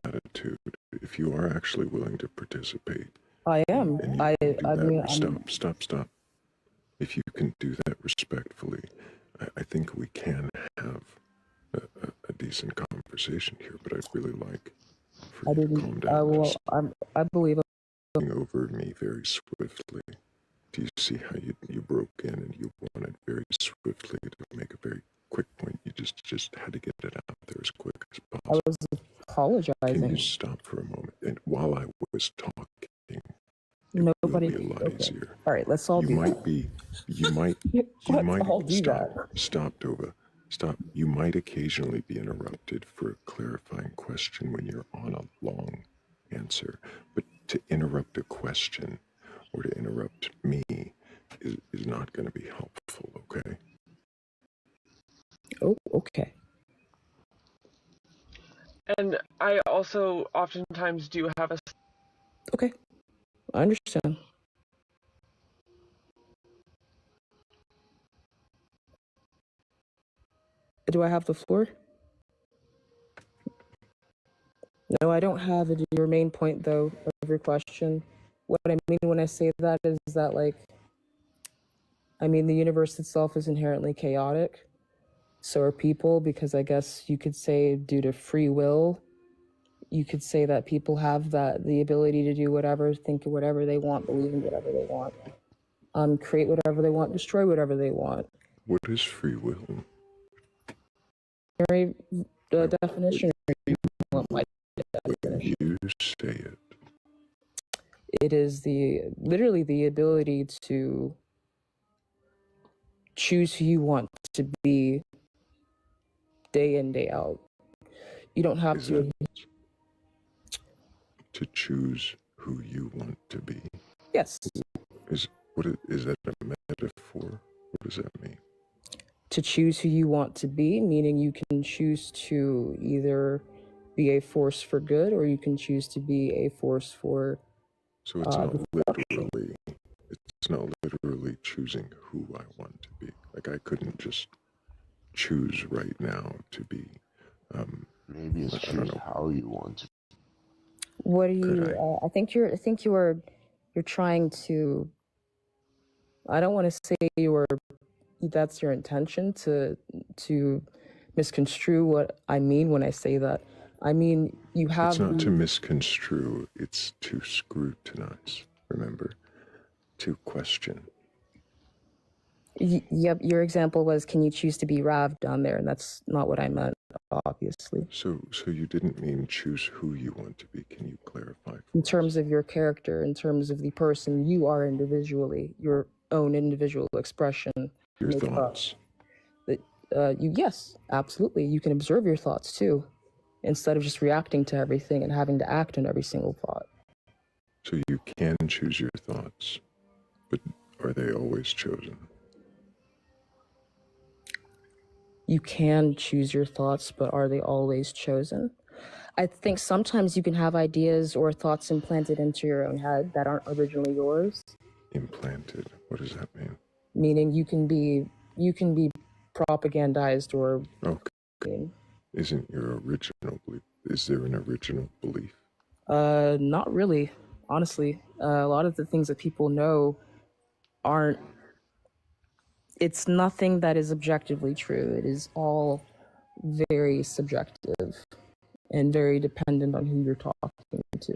attitude if you are actually willing to participate? I am. And you can do that. Stop. If you can do that respectfully, I think we can have a decent conversation here, but I'd really like for you to calm down. Well, I believe over me very swiftly. Do you see how you broke in and you wanted very swiftly to make a very quick point? You just had to get it out there as quick as possible. I was apologizing. Can you stop for a moment? And while I was talking, nobody. It will be a lot easier. All right, let's all do that. You might all do stop. that. Stop, Dova. Stop. You might occasionally be interrupted for a clarifying question when you're on a long answer, but to interrupt a question or to interrupt me is not going to be helpful, okay? Oh, okay. And I also oftentimes do have a... Okay, I understand. Do I have the floor? No, I don't have it. Your main point, though, of your question. What I mean when I say that is that, like, I mean, the universe itself is inherently chaotic. So are people, because I guess you could say due to free will, you could say that people have the ability to do whatever, think of whatever they want, believe in whatever they want, create whatever they want, destroy whatever they want. What is free will? Very definition. My definition. You say it. It is literally the ability to choose who you want to be day in, day out. You don't have to choose who you want to be. Yes. Is that a metaphor? What does that mean? To choose who you want to be, meaning you can choose to either be a force for good or you can choose to be a force for. So it's not literally choosing who I want to be. Like I couldn't just choose right now to be. Maybe it's choose how you want to. What do you? I think you're trying to. I don't want to say that's your intention to misconstrue what I mean when I say that. I mean, you have. It's not to misconstrue. It's to scrutinize. Remember, to question. Yep, your example was, can you choose to be Rav down there? And that's not what I meant, obviously. So you didn't mean choose who you want to be. Can you clarify? In terms of your character, in terms of the person you are individually, your own individual expression. Your thoughts. Yes, absolutely. You can observe your thoughts too, instead of just reacting to everything and having to act on every single thought. So you can choose your thoughts, but are they always chosen? You can choose your thoughts, but are they always chosen? I think sometimes you can have ideas or thoughts implanted into your own head that aren't originally yours. Implanted? What does that mean? Meaning you can be propagandized or. Okay. Isn't your original belief? Is there an original belief? Not really. Honestly, a lot of the things that people know aren't. It's nothing that is objectively true. It is all very subjective and very dependent on who you're talking to.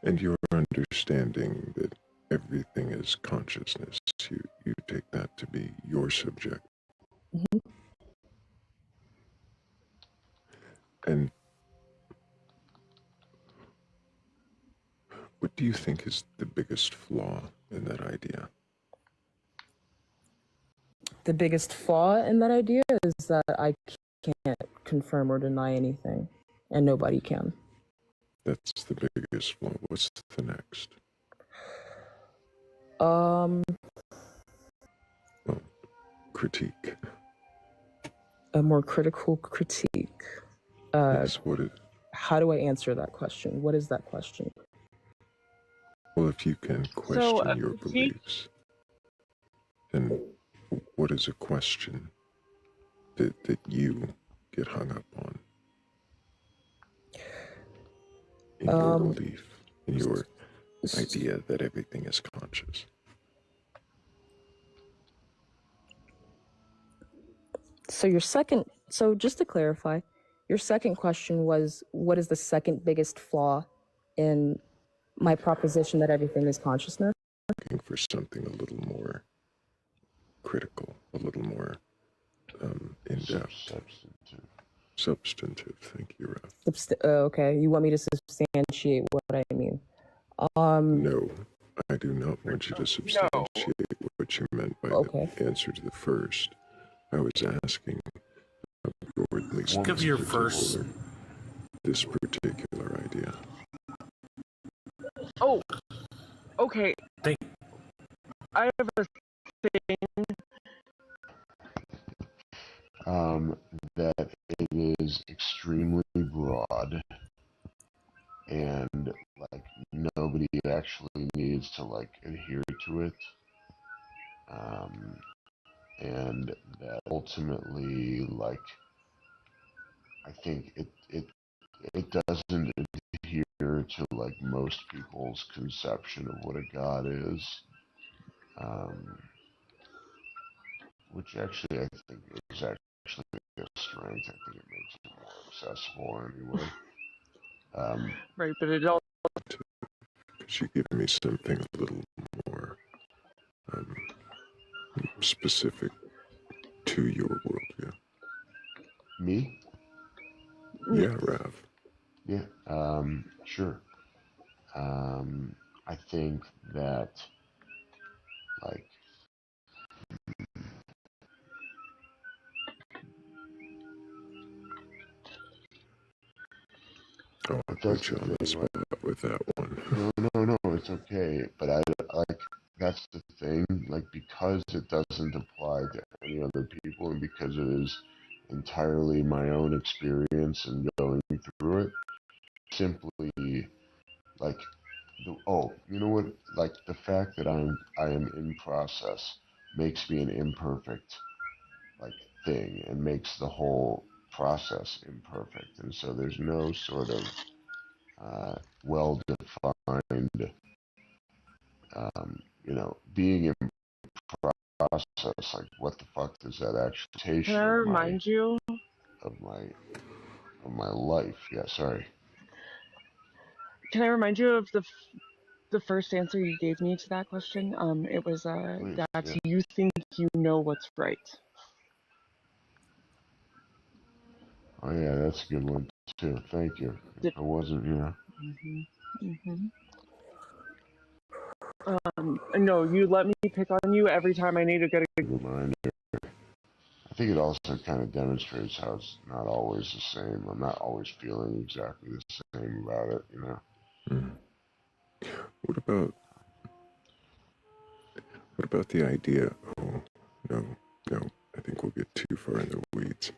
And your understanding that everything is consciousness, you take that to be your subject. Mm-hmm. And what do you think is the biggest flaw in that idea? The biggest flaw in that idea is that I can't confirm or deny anything, and nobody can. That's the biggest flaw. What's the next? Um, Well, critique. a more critical critique. Yes, what is? How do I answer that question? What is that question? Well, if you can question your beliefs, then what is a question that you get hung up on in your belief, in your idea that everything is conscious? So just to clarify, your second question was, what is the second biggest flaw in my proposition that everything is consciousness? Looking for something a little more critical, a little more in-depth. Substantive. Thank you, Ralph. Okay, you want me to substantiate what I mean? No, I do not want you to substantiate what you meant by the answer to the first. I was asking your at least Give your first. This particular idea. Oh, okay. I have a thing. That it is extremely broad, and like nobody actually needs to like adhere to it, and that ultimately, like, I think it doesn't adhere to like most people's conception of what a god is, which actually I think is actually a strength. I think it makes it more accessible anyway. Right, but it all. Could you give me something a little more specific to your worldview? Me? Yeah, Rav. Yeah, sure. I think that, like, oh, I put you on the spot with that one. No, it's okay. But I like, that's the thing. Like, because it doesn't apply to any other people, and because it is entirely my own experience and going through it, simply like, you know what? Like, the fact that I am in process makes me an imperfect like thing, and makes the whole process imperfect, and so there's no sort of well-defined, being in process. Like, what the fuck does that actually? Can I remind you of my life? Yeah, sorry. Can I remind you of the first answer you gave me to that question? It was Please, that you think you know what's right. Oh yeah, that's a good one too. Thank you. I wasn't, No, you let me pick on you every time I need to get a reminder. I think it also kind of demonstrates how it's not always the same. I'm not always feeling exactly the same about it, What about the idea? Oh, no, I think we'll get too far in the weeds.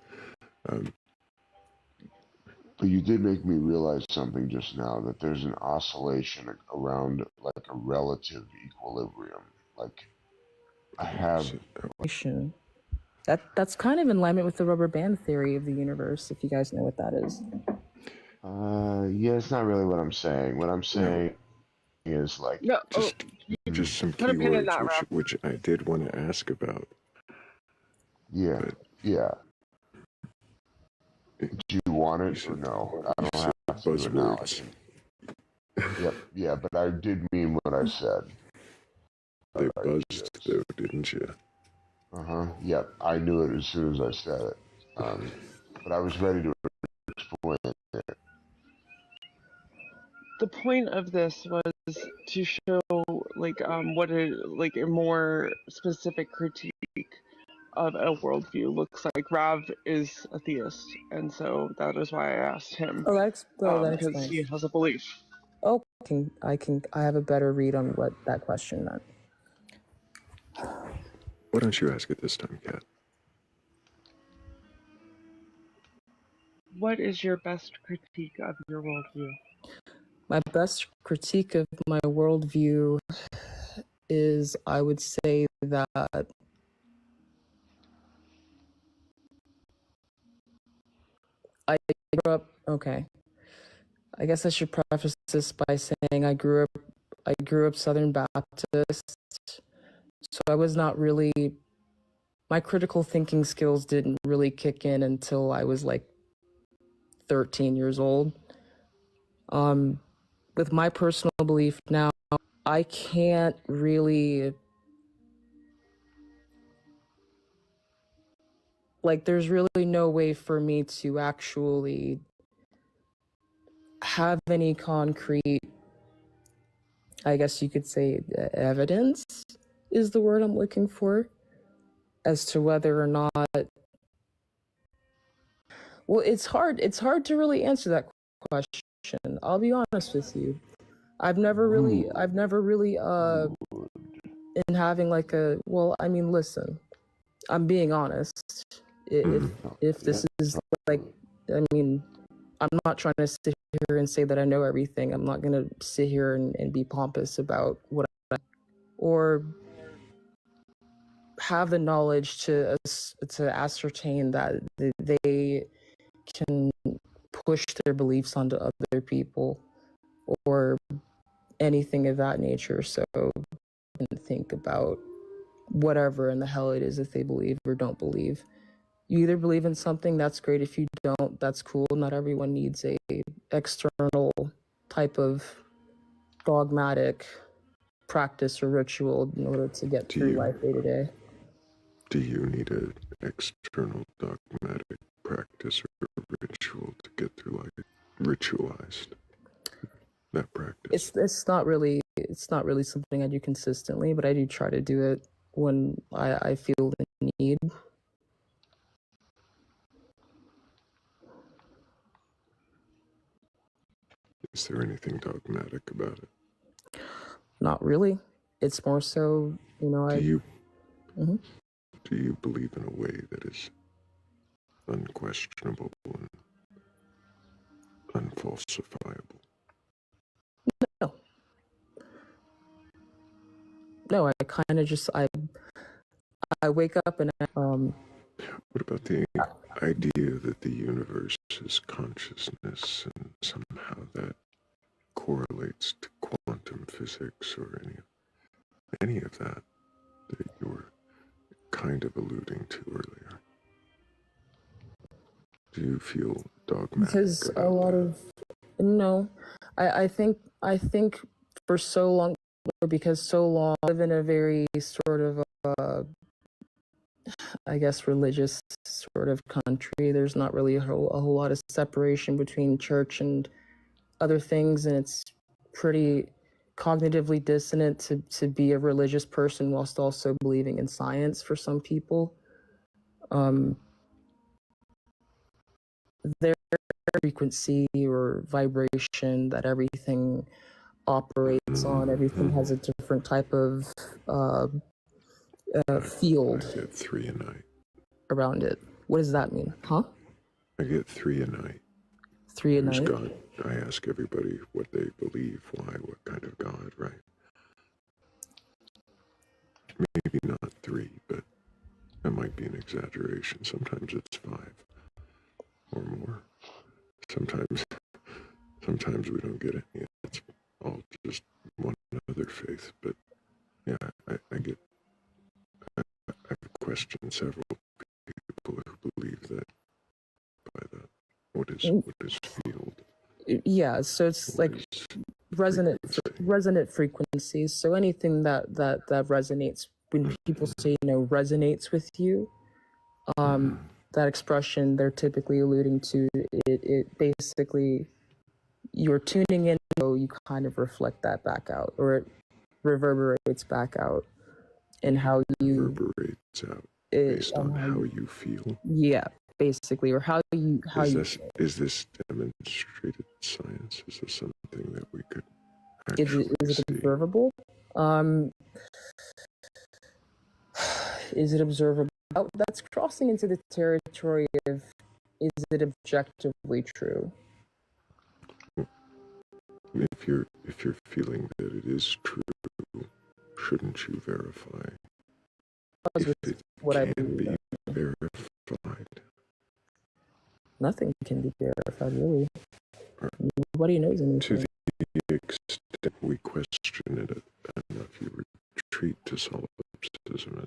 But you did make me realize something just now, that there's an oscillation around like a relative equilibrium. Like, I have That's kind of in alignment with the rubber band theory of the universe, if you guys know what that is. Yeah, it's not really what I'm saying. What I'm saying is like just some keywords which I did want to ask about. Yeah, yeah. Do you want it or no? I don't have to do it now. Yep, yeah, but I did mean what I said. They buzzed though, didn't you? Yep, I knew it as soon as I said it. But I was ready to explain it. The point of this was to show like what a more specific critique of a worldview looks like. Rav is a theist, and so that is why I asked him. Oh, that because explains. he has a belief. Oh, I have a better read on what that question meant. Why don't you ask it this time, Kat? What is your best critique of your worldview? My best critique of my worldview is, I would say that I grew up, okay. I guess I should preface this by saying I grew up Southern Baptist, so I was not really, my critical thinking skills didn't really kick in until I was like 13 years old. With my personal belief now, I can't really, like, there's really no way for me to actually have any concrete, I guess you could say, evidence is the word I'm looking for, as to whether or not, well, it's hard to really answer that question. I'll be honest with you. I've never really in having like a, well, I mean, listen, I'm being honest. If this is like, I mean, I'm not trying to sit here and say that I know everything. I'm not going to sit here and be pompous about what I, or have the knowledge to ascertain that they can push their beliefs onto other people or anything of that nature. So think about whatever in the hell it is that they believe or don't believe. You either believe in something, that's great. If you don't, that's cool. Not everyone needs a external type of dogmatic practice or ritual in order to get through life day to day. Do you need an external dogmatic practice or ritual to get through life? Ritualized that practice. It's not really something I do consistently, but I do try to do it when I feel the need. Is there anything dogmatic about it? Not really. It's more so, Do you believe in a way that is unquestionable and unfalsifiable? No, I kind of just, I wake up and What about the idea that the universe is consciousness and somehow that correlates to quantum physics or any of that you were kind of alluding to earlier? Do you feel dogmatic because about a lot of, no, I think for so long, because so long I live in a very sort of I guess religious sort of country. There's not really a whole lot of separation between church and other things, and it's pretty cognitively dissonant to be a religious person whilst also believing in science for some people. Their frequency or vibration that everything operates on, everything has a different type of field. I get 3 a night around it. What does that mean? Huh? I get 3 a night. 3 a night? God? I ask everybody what they believe, why, what kind of God, right? Maybe not 3, but that might be an exaggeration. Sometimes it's 5 or more. Sometimes we don't get any. It's all just one other faith. But yeah, I've questioned several people who believe that by that. What is field? Yeah, so it's like resonant frequencies. So anything that resonates, when people say resonates with you, that expression they're typically alluding to, it basically, you're tuning in, so you kind of reflect that back out, or it reverberates back out, and how you reverberates out. based on how you feel. Yeah, basically, or how you Is this demonstrated science? Is this something that we could is actually it see? observable? Is it observable? Oh, that's crossing into the territory of, is it objectively true? If you're feeling that it is true, shouldn't you verify? If it what I can be believe verified. Nothing can be verified, really. Nobody knows anything. To the extent we question it enough, you retreat to solipsism.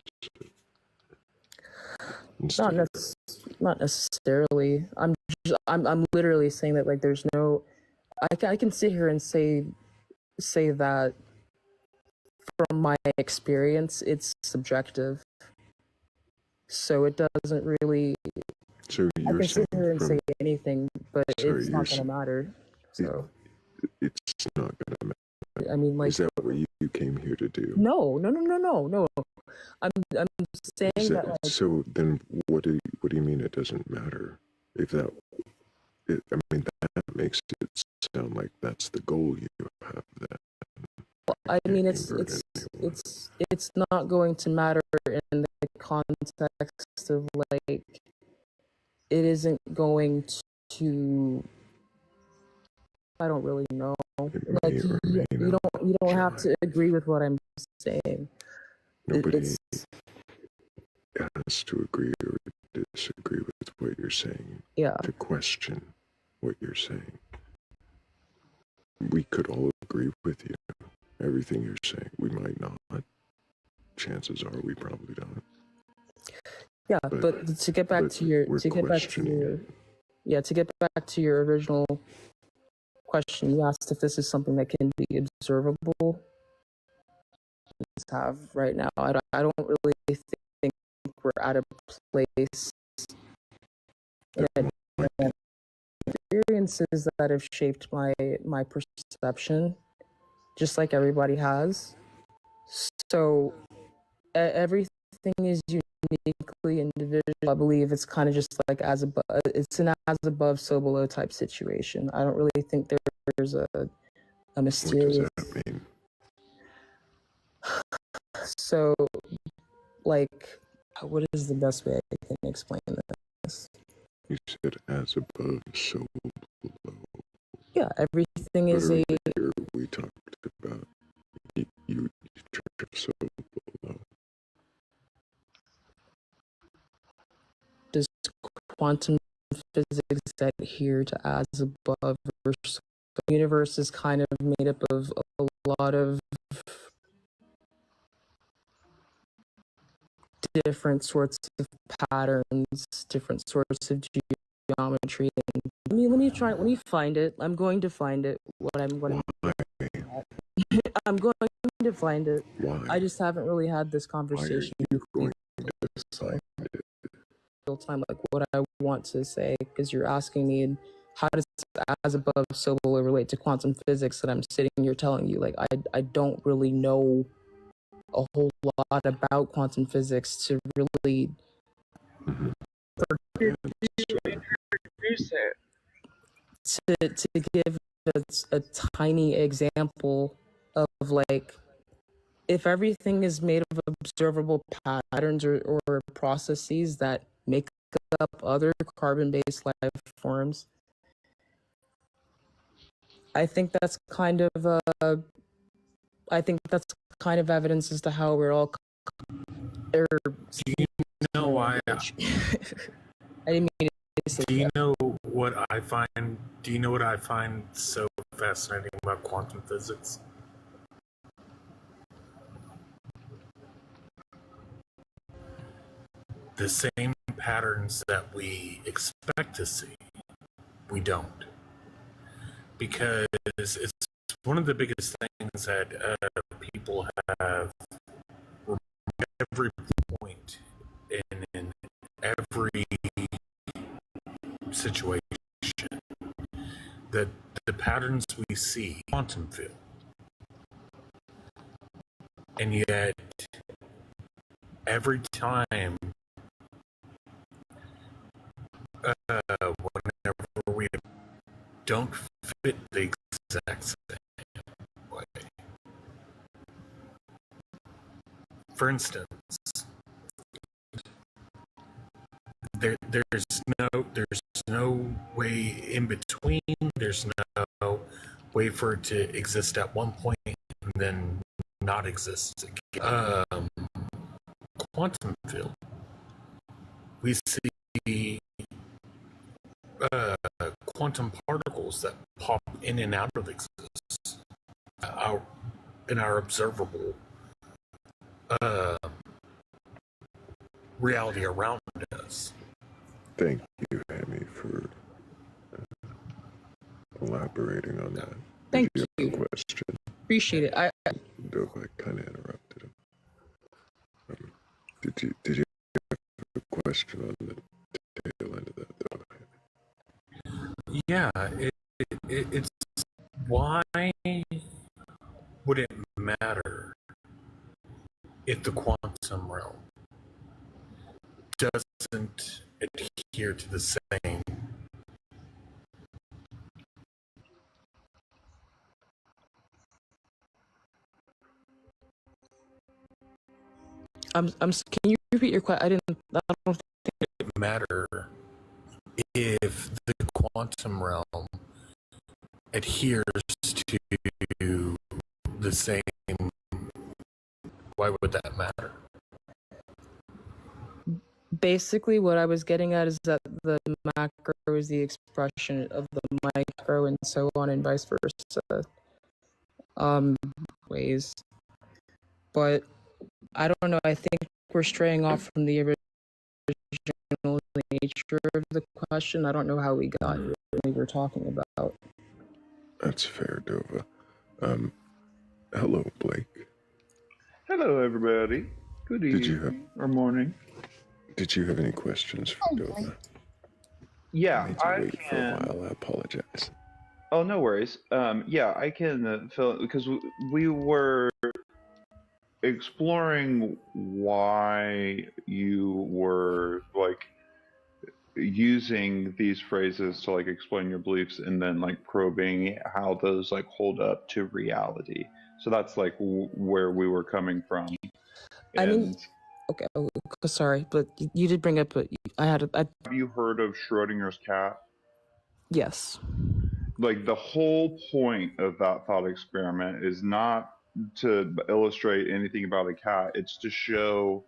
Not necessarily. I'm literally saying that, like, there's no. I can sit here and say that from my experience, it's subjective. So it doesn't really. So I you're can sit saying here and say anything, but Sorry, it's not going to matter. So it's not going to matter. I mean, like, is that what you came here to do? No. I'm saying that, like, so then what do you mean it doesn't matter? If that, I mean, that makes it sound like that's the goal you have. That I mean, it's not going to matter in the context of, like, it isn't going to. I don't really know. Like, you don't have to agree with what I'm saying. Nobody has to agree or disagree with what you're saying. Yeah. To question what you're saying. We could all agree with you. Everything you're saying. We might not. Chances are we probably don't. Yeah, but to get back to your original question, you asked if this is something that can be observable. Have right now, I don't really think we're at a place that experiences that have shaped my perception, just like everybody has. So everything is uniquely individual. I believe it's kind of just like it's an as above, so below type situation. I don't really think there's a mysterious. What does that mean? So, like, what is the best way I can explain this? You said as above, so below. Yeah, everything is earlier we talked about you so below. Does quantum physics adhere to as above? The universe is kind of made up of a lot of different sorts of patterns, different sorts of geometry. And let me find it. I'm going to find it. I'm going to find it. Why? I just haven't really had this conversation. Why are you going to find it? Real time, like what I want to say, because you're asking me how does as above, so below relate to quantum physics, and I'm sitting here telling you, like, I don't really know a whole lot about quantum physics to really introduce it. To give a tiny example of, like, if everything is made of observable patterns or processes that make up other carbon-based life forms, I think that's kind of evidence as to how we're all. Do you know why? I didn't mean to say Do you know what I find? Do you know what I find so fascinating about quantum physics? The same patterns that we expect to see, we don't. Because it's one of the biggest things that people have every point in every situation, that the patterns we see quantum field. And yet every time don't fit the exact same way. For instance, there's no way in between. There's no way for it to exist at one point and then not exist again. Quantum field. We see quantum particles that pop in and out of existence in our observable reality around us. Thank you, Hammy, for elaborating on that. Thank you. you. Have a question? Appreciate it. I Dope, I kind of interrupted him. Did you have a question on the tail end of that, though? Yeah, it's why would it matter if the quantum realm doesn't adhere to the same? can you repeat your question? I don't think it matter if the quantum realm adheres to the same. Why would that matter? Basically, what I was getting at is that the macro is the expression of the micro, and so on, and vice versa. Ways, but I don't know. I think we're straying off from the original nature of the question. I don't know how we got here. We were talking about. That's fair, Dova. Hello, Blake. Hello, everybody. Good evening or morning. Did you have any questions for Dova? Yeah, I made you wait for a while. I apologize. Oh, no worries. Yeah, I can fill because we were exploring why you were like using these phrases to like explain your beliefs and then like probing how those like hold up to reality. So that's like where we were coming from. I mean, okay, sorry, but you did bring up. Have you heard of Schrodinger's cat? Yes. Like the whole point of that thought experiment is not to illustrate anything about a cat. It's to show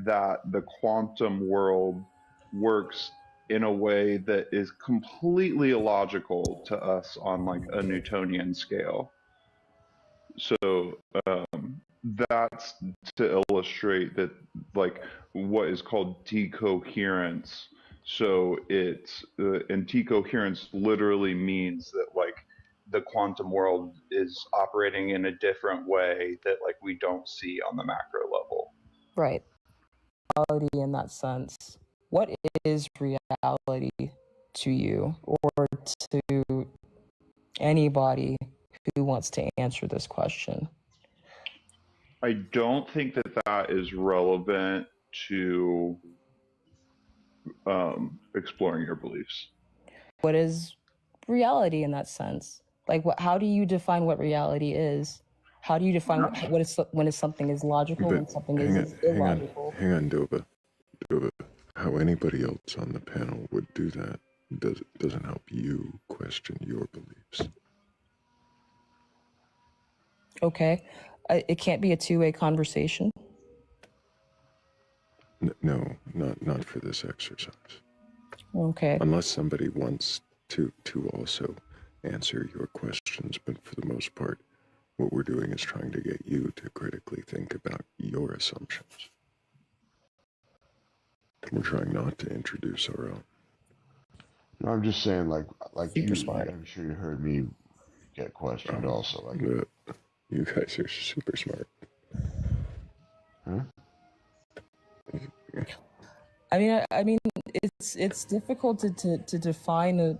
that the quantum world works in a way that is completely illogical to us on like a Newtonian scale. So that's to illustrate that like what is called decoherence. So it's and decoherence literally means that like the quantum world is operating in a different way that like we don't see on the macro level. Right. Reality in that sense. What is reality to you or to anybody who wants to answer this question? I don't think that that is relevant to exploring your beliefs. What is reality in that sense? Like, how do you define what reality is? How do you define when something is logical and something is illogical? Hang on, Dova. How anybody else on the panel would do that doesn't help you question your beliefs. Okay. It can't be a two-way conversation? No, not for this exercise. Okay. Unless somebody wants to also answer your questions, but for the most part, what we're doing is trying to get you to critically think about your assumptions. We're trying not to introduce our own. No, I'm just saying, like super smart. I'm sure you heard me get questioned also. Like, you guys are super smart. Huh? I mean, it's difficult to define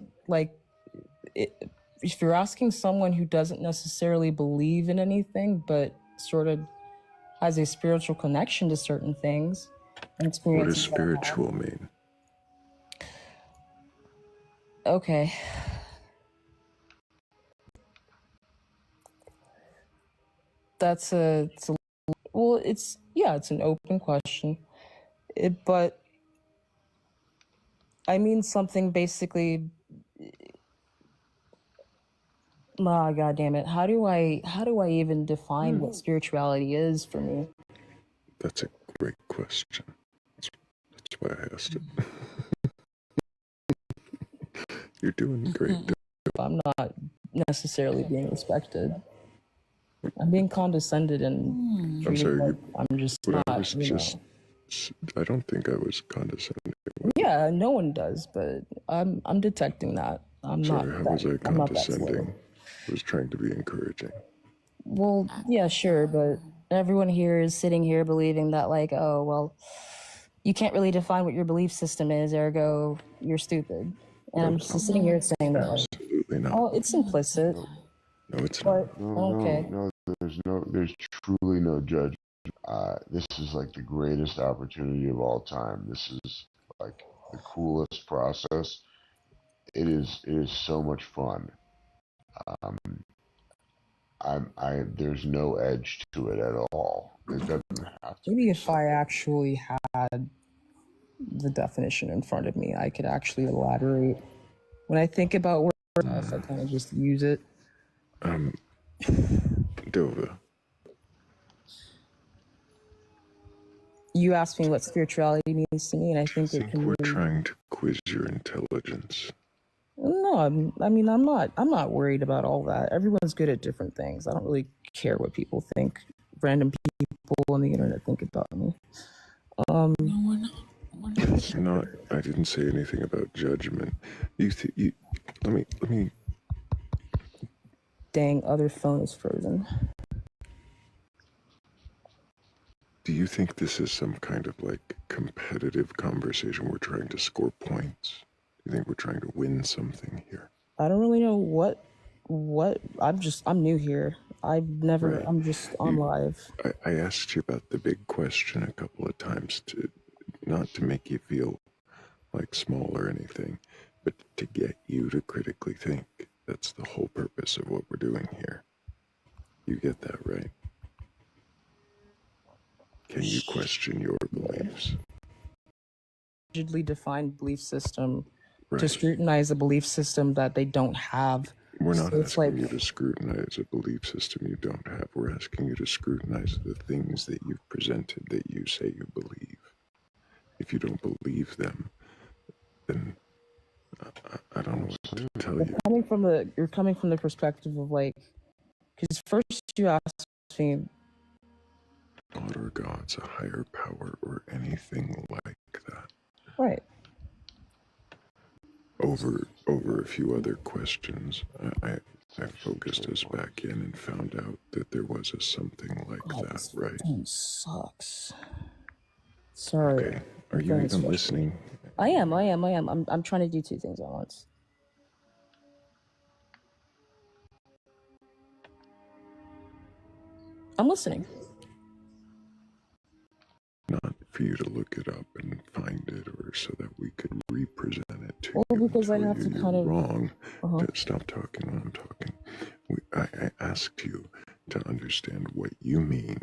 if you're asking someone who doesn't necessarily believe in anything, but sort of has a spiritual connection to certain things. What does spiritual mean? Okay. it's a well, it's an open question. But I mean something basically. Ah, God damn it! How do I even define what spirituality is for me? That's a great question. That's why I asked it. You're doing great. I'm not necessarily being respected. I'm being condescended and I'm treated sorry. like I'm just What I not, was just. I don't think I was condescending. Yeah, no one does, but I'm detecting that. Sorry, how was I I'm not that slow. condescending? I was trying to be encouraging. Well, yeah, sure, but everyone here is sitting here believing that, like, oh, well, you can't really define what your belief system is, ergo, you're stupid. And I'm just sitting here saying that, like, absolutely not. oh, it's implicit. No, it's not. No, there's truly no judgment. This is like the greatest opportunity of all time. This is like the coolest process. It is so much fun. There's no edge to it at all. It doesn't have to. Maybe if I actually had the definition in front of me, I could actually elaborate. When I think about words, I kind of just use it. Dova. You asked me what spirituality means to me, and I think it can We're mean... trying to quiz your intelligence. No, I'm not worried about all that. Everyone's good at different things. I don't really care what people think. Random people on the internet think about me. No, we're not. It's not. I didn't say anything about judgment. Let me. Dang, other phone is frozen. Do you think this is some kind of like competitive conversation? We're trying to score points. Do you think we're trying to win something here? I don't really know what. I'm new here. I'm just on live. I asked you about the big question a couple of times not to make you feel like small or anything, but to get you to critically think. That's the whole purpose of what we're doing here. You get that, right? Can you question your beliefs? Rigidly defined belief system to scrutinize a belief system that they don't have. We're not asking you to scrutinize a belief system you don't have. We're asking you to scrutinize the things that you've presented that you say you believe. If you don't believe them, then I don't know what to tell you. You're coming from the perspective of like, because first you asked me, God or God's a higher power or anything like that. Right. Over a few other questions, I focused us back in and found out that there was a something like that, right? Sucks. Sorry. Okay. Are you even listening? I am. I'm trying to do two things at once. I'm listening. Not for you to look it up and find it, or so that we could represent it to you. Well, because I have to you're kind of wrong. Stop talking when I'm talking. I asked you to understand what you mean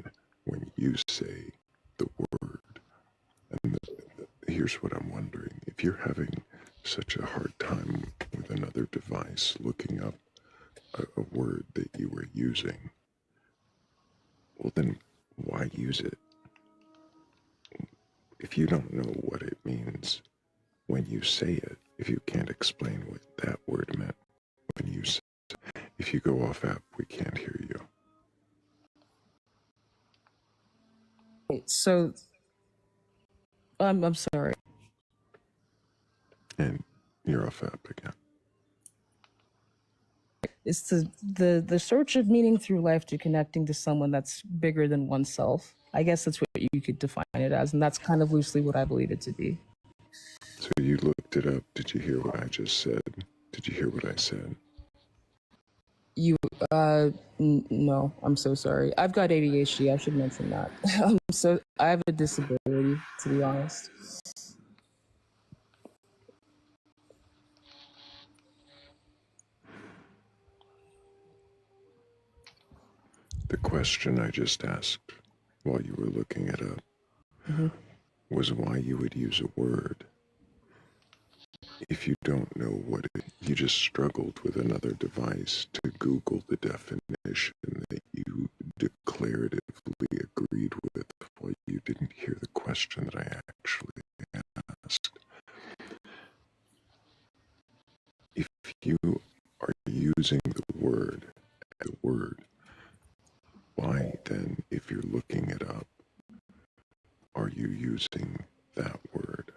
when you say the word. And here's what I'm wondering: if you're having such a hard time with another device looking up a word that you were using, well, then why use it? If you don't know what it means when you say it, if you can't explain what that word meant when you say it, if you go off app, we can't hear you. So, I'm sorry. And you're off app again. It's the search of meaning through life to connecting to someone that's bigger than oneself. I guess that's what you could define it as, and that's kind of loosely what I believe it to be. So you looked it up. Did you hear what I just said? Did you hear what I said? No, I'm so sorry. I've got ADHD. I should mention that. I have a disability, to be honest. The question I just asked while you were looking it up was why you would use a word. If you don't know what you just struggled with another device to Google the definition that you declaratively agreed with while you didn't hear the question that I actually asked. If you are using the word, why then, if you're looking it up, are you using that word?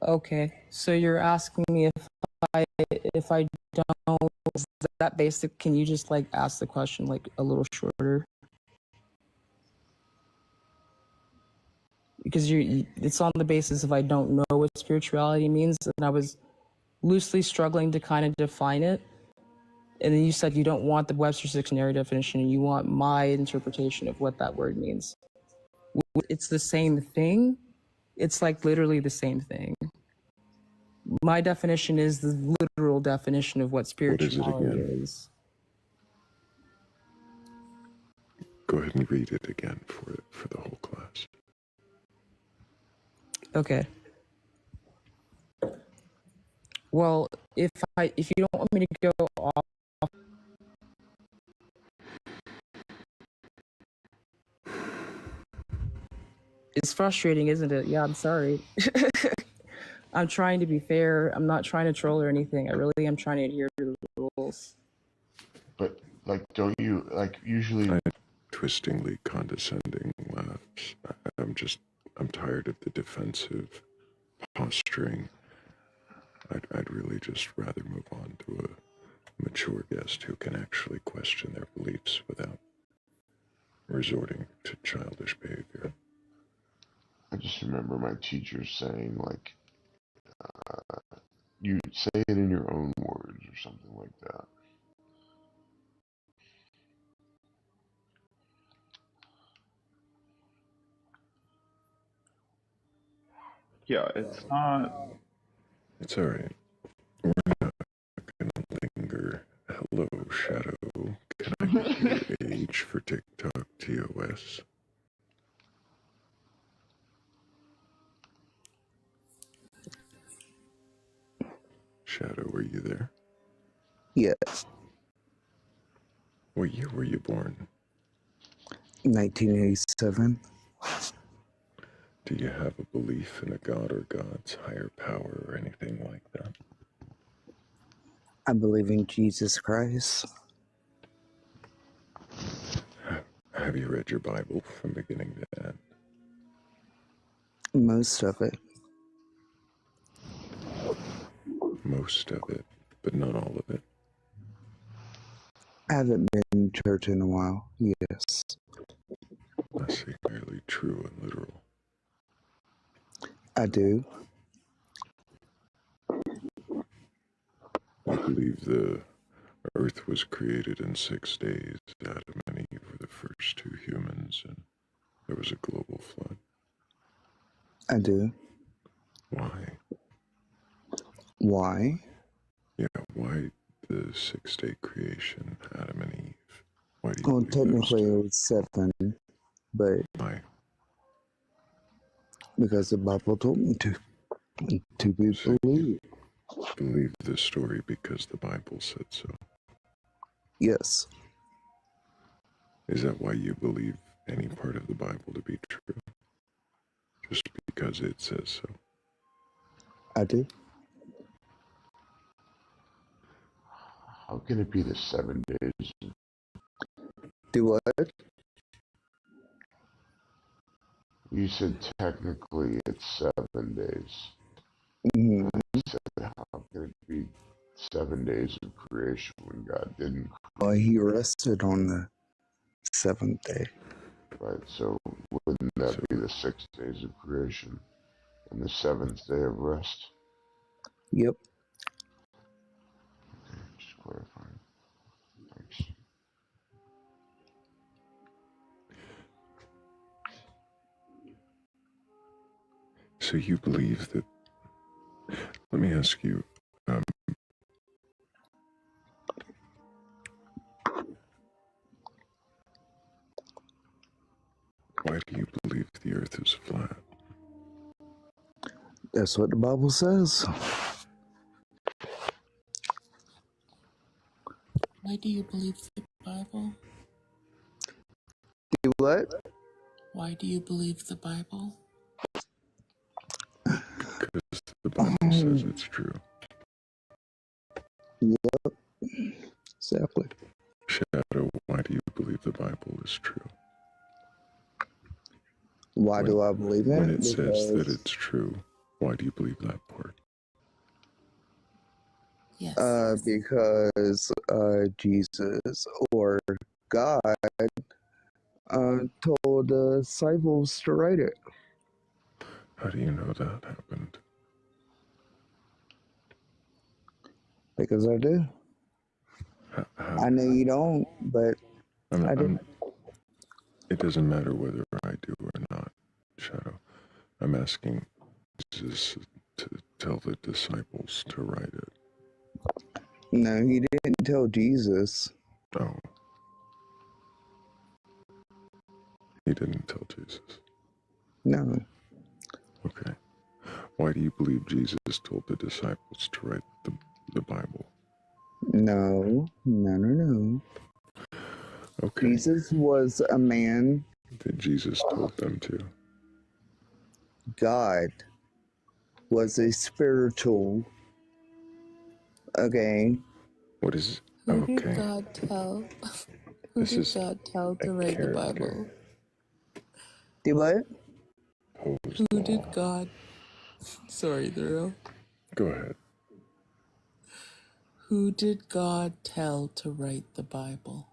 Okay, so you're asking me if I don't, is that basic? Can you just like ask the question like a little shorter? Because it's on the basis of I don't know what spirituality means, and I was loosely struggling to kind of define it. And then you said you don't want the Webster's Dictionary definition, and you want my interpretation of what that word means. It's the same thing. It's like literally the same thing. My definition is the literal definition of what spirituality is. Go ahead and read it again for the whole class. Okay. Well, if you don't want me to go off, it's frustrating, isn't it? Yeah, I'm sorry. I'm trying to be fair. I'm not trying to troll or anything. I really am trying to adhere to the rules. But like, don't you like usually? Twistingly condescending laughs. I'm tired of the defensive posturing. I'd really just rather move on to a mature guest who can actually question their beliefs without resorting to childish behavior. I just remember my teacher saying, like, you say it in your own words or something like that. Yeah, it's not. It's all right. We're not going to linger. Hello, Shadow. Can I get your age for TikTok TOS? Shadow, are you there? Yes. What year were you born? 1987. Do you have a belief in a god or gods, higher power, or anything like that? I believe in Jesus Christ. Have you read your Bible from beginning to end? Most of it. Most of it, but not all of it. I haven't been in church in a while. Yes. I see. Fairly true and literal. I do. I believe the earth was created in 6 days. Adam and Eve were the first two humans, and there was a global flood. I do. Why? Why? Yeah, why the 6-day creation, Adam and Eve? Why do you Well, believe technically it was 7, but why? Because the Bible told me to be So believed. Believe the story because the Bible said so. Yes. Is that why you believe any part of the Bible to be true? Just because it says so? I do. How can it be the 7 days? Do what? You said technically it's 7 days. Mm-hmm. I said, how can it be 7 days of creation when God didn't? Well, he rested on the 7th day. Right, so wouldn't that be the 6 days of creation and the 7th day of rest? Yep. Okay, just clarifying. Thanks. So you believe that, let me ask you, Why do you believe the earth is flat? That's what the Bible says. Why do you believe the Bible? Do what? Why do you believe the Bible? Because the Bible says it's true. Yep. Exactly. Shadow, why do you believe the Bible is true? Why do I believe When it? it says that Because it's true, why do you believe that part? Yes. Because Jesus or God told the disciples to write it. How do you know that happened? Because I do. I know you don't, but I do. It doesn't matter whether I do or not, Shadow. I'm asking Jesus to tell the disciples to write it. No, he didn't tell Jesus. Oh. He didn't tell Jesus. No. Okay. Why do you believe Jesus told the disciples to write the Bible? No. Okay. Jesus was a man. That Jesus told them to. God was a spiritual. Okay. What is? Who did Okay. God tell? Who This did is God tell to write the Bible? Do what? Who did God? Sorry, Thrayle. Go ahead. Who did God tell to write the Bible?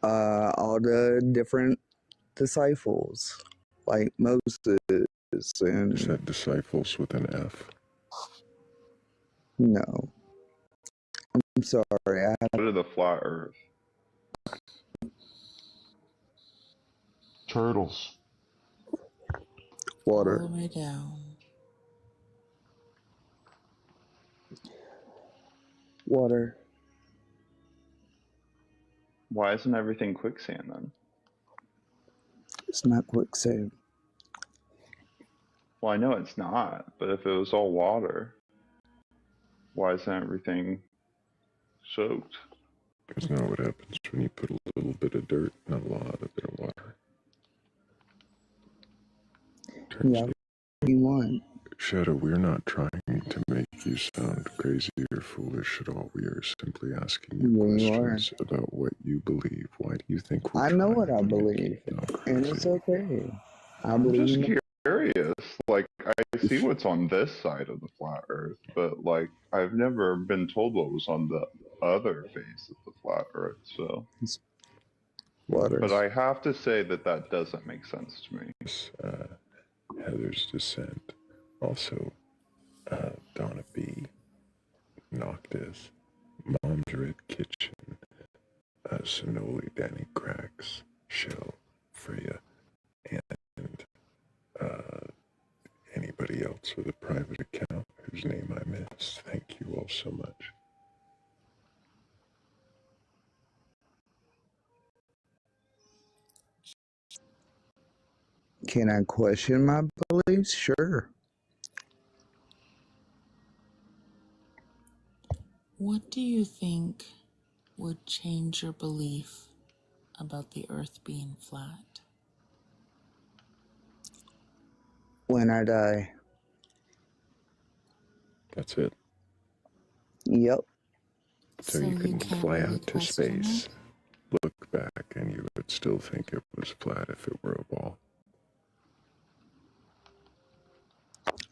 All the different disciples, like Moses and. Is that disciples with an F? No. I'm sorry. Go to the flat Earth. Turtles. Water. All the way down. Water. Why isn't everything quicksand then? It's not quicksand. Well, I know it's not, but if it was all water, why isn't everything soaked? Because now what happens when you put a little bit of dirt and a lot of bit of water? Yeah, you want. Shadow, we're not trying to make you sound crazy or foolish at all. We are simply asking you questions about what you believe. Why do you think we're I know trying what I to believe, and it's okay. I'm just curious. Like, I see what's on this side of the flat Earth, but like, I've never been told what was on the other face of the flat Earth. So, water. But I have to say that that doesn't make sense to me. Heather's descent. Also, Donna B, Noctis, Mom's Red Kitchen, Sonoli, Danny Cracks, Shell, Freya, and anybody else with a private account whose name I missed. Thank you all so much. Can I question my beliefs? Sure. What do you think would change your belief about the earth being flat? When I die. That's it. Yep. So you can fly out to space, look back, and you would still think it was flat if it were a ball.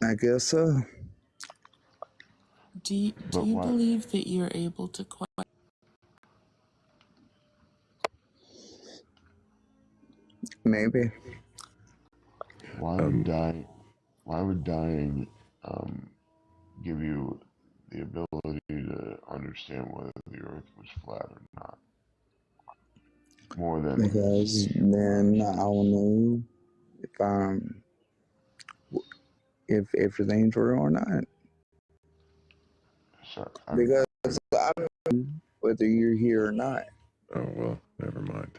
I guess so. Do you believe that you're able to Maybe. Why would dying give you the ability to understand whether the earth was flat or not? More than Because then I'll know if everything's real or not. Because I don't know whether you're here or not. Oh, well, never mind.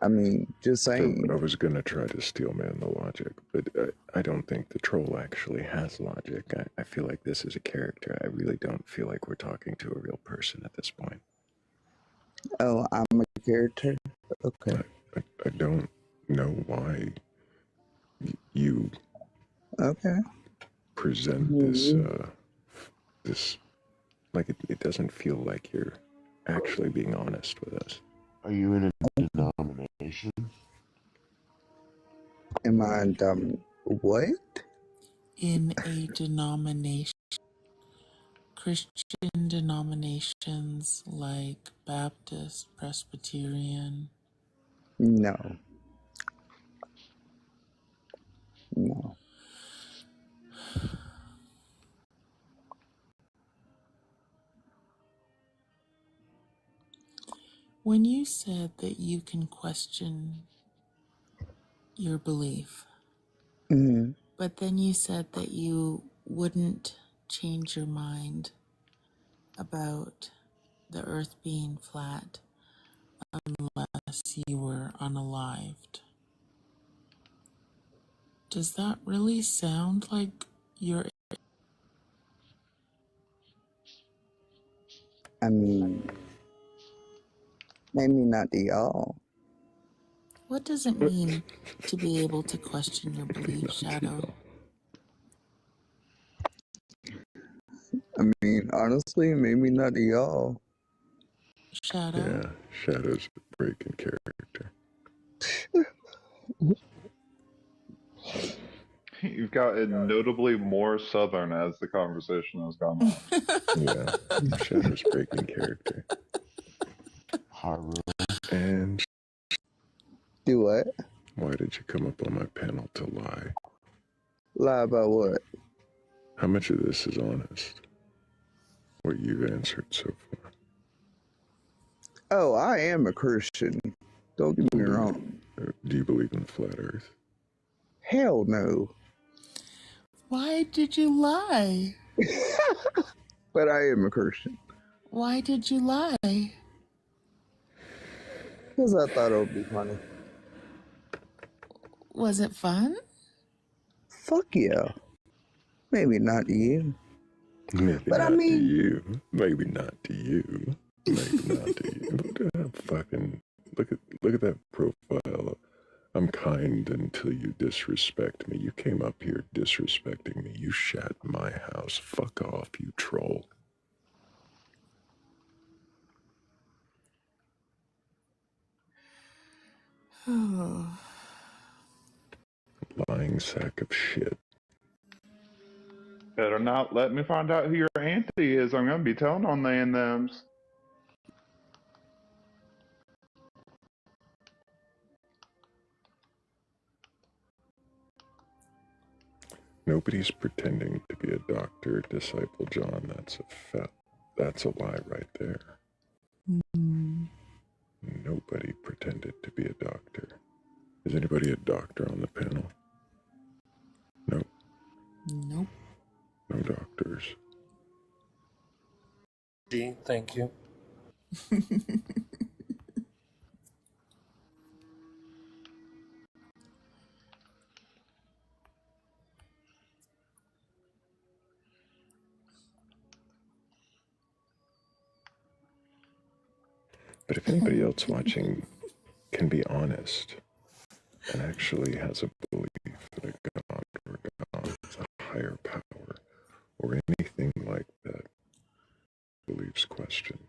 I mean, just So saying. I was gonna try to steel man the logic, but I don't think the troll actually has logic. I feel like this is a character. I really don't feel like we're talking to a real person at this point. Oh, I'm a character? Okay. I don't know why you Okay. present this like it doesn't feel like you're actually being honest with us. Are you in a denomination? Am I what? In a denomination. Christian denominations like Baptist, Presbyterian. No. No. When you said that you can question your belief, Mm-hmm. but then you said that you wouldn't change your mind about the earth being flat unless you were unalived. Does that really sound like you're... I mean, maybe not to y'all. What does it mean to be able to question your belief, Shadow? I mean, honestly, maybe not to y'all. Shadow? Yeah, Shadow's a breaking character. You've gotten notably more southern as the conversation has gone on. Yeah, Shadow's breaking character. And do what? Why did you come up on my panel to lie? Lie about what? How much of this is honest? What you've answered so far. Oh, I am a Christian. Don't get me wrong. Do you believe in flat Earth? Hell no. Why did you lie? But I am a Christian. Why did you lie? Because I thought it would be funny. Was it fun? Fuck yeah. Maybe not to you. Maybe But not I mean, to you. Maybe not to you. Maybe not to you. Fucking look at that profile. I'm kind until you disrespect me. You came up here disrespecting me. You shat in my house. Fuck off, you troll. Lying sack of shit. Better not let me find out who your auntie is. I'm going to be telling on they and thems. Nobody's pretending to be a doctor, Disciple John. That's a lie right there. Nobody pretended to be a doctor. Is anybody a doctor on the panel? No. Nope. No doctors. Thank you. But if anybody else watching can be honest and actually has a belief that a God or God is a higher power or anything like that, beliefs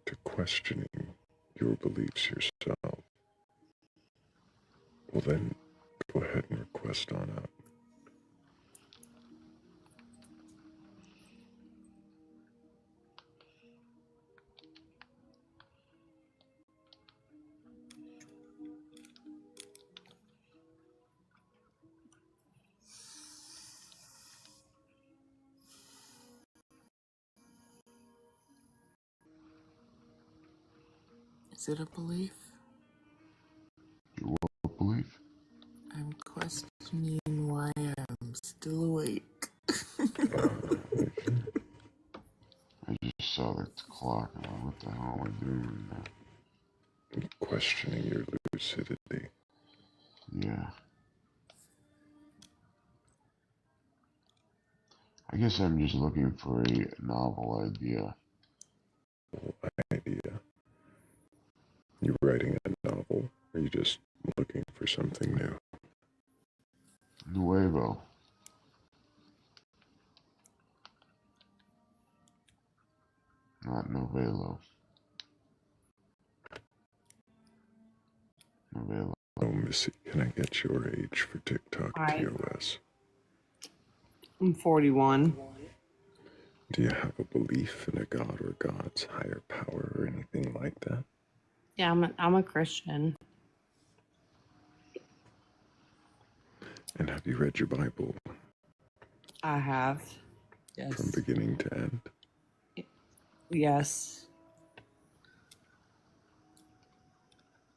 to questioning your beliefs yourself, well then go ahead and request on out. Is it a belief? You what belief? I'm questioning why I'm still awake. I just saw the clock and I'm like, what the hell am I doing right now? Questioning your lucidity. Yeah. I guess I'm just looking for a novel idea. You writing a novel? Or are you just looking for something new? Nuevo. Not novelo. Novelo. Oh, Missy, can I get your age for TikTok TOS? I'm 41. Do you have a belief in a god or gods, higher power, or anything like that? Yeah, I'm a Christian. And have you read your Bible? I have. Yes. From beginning to end? Yes.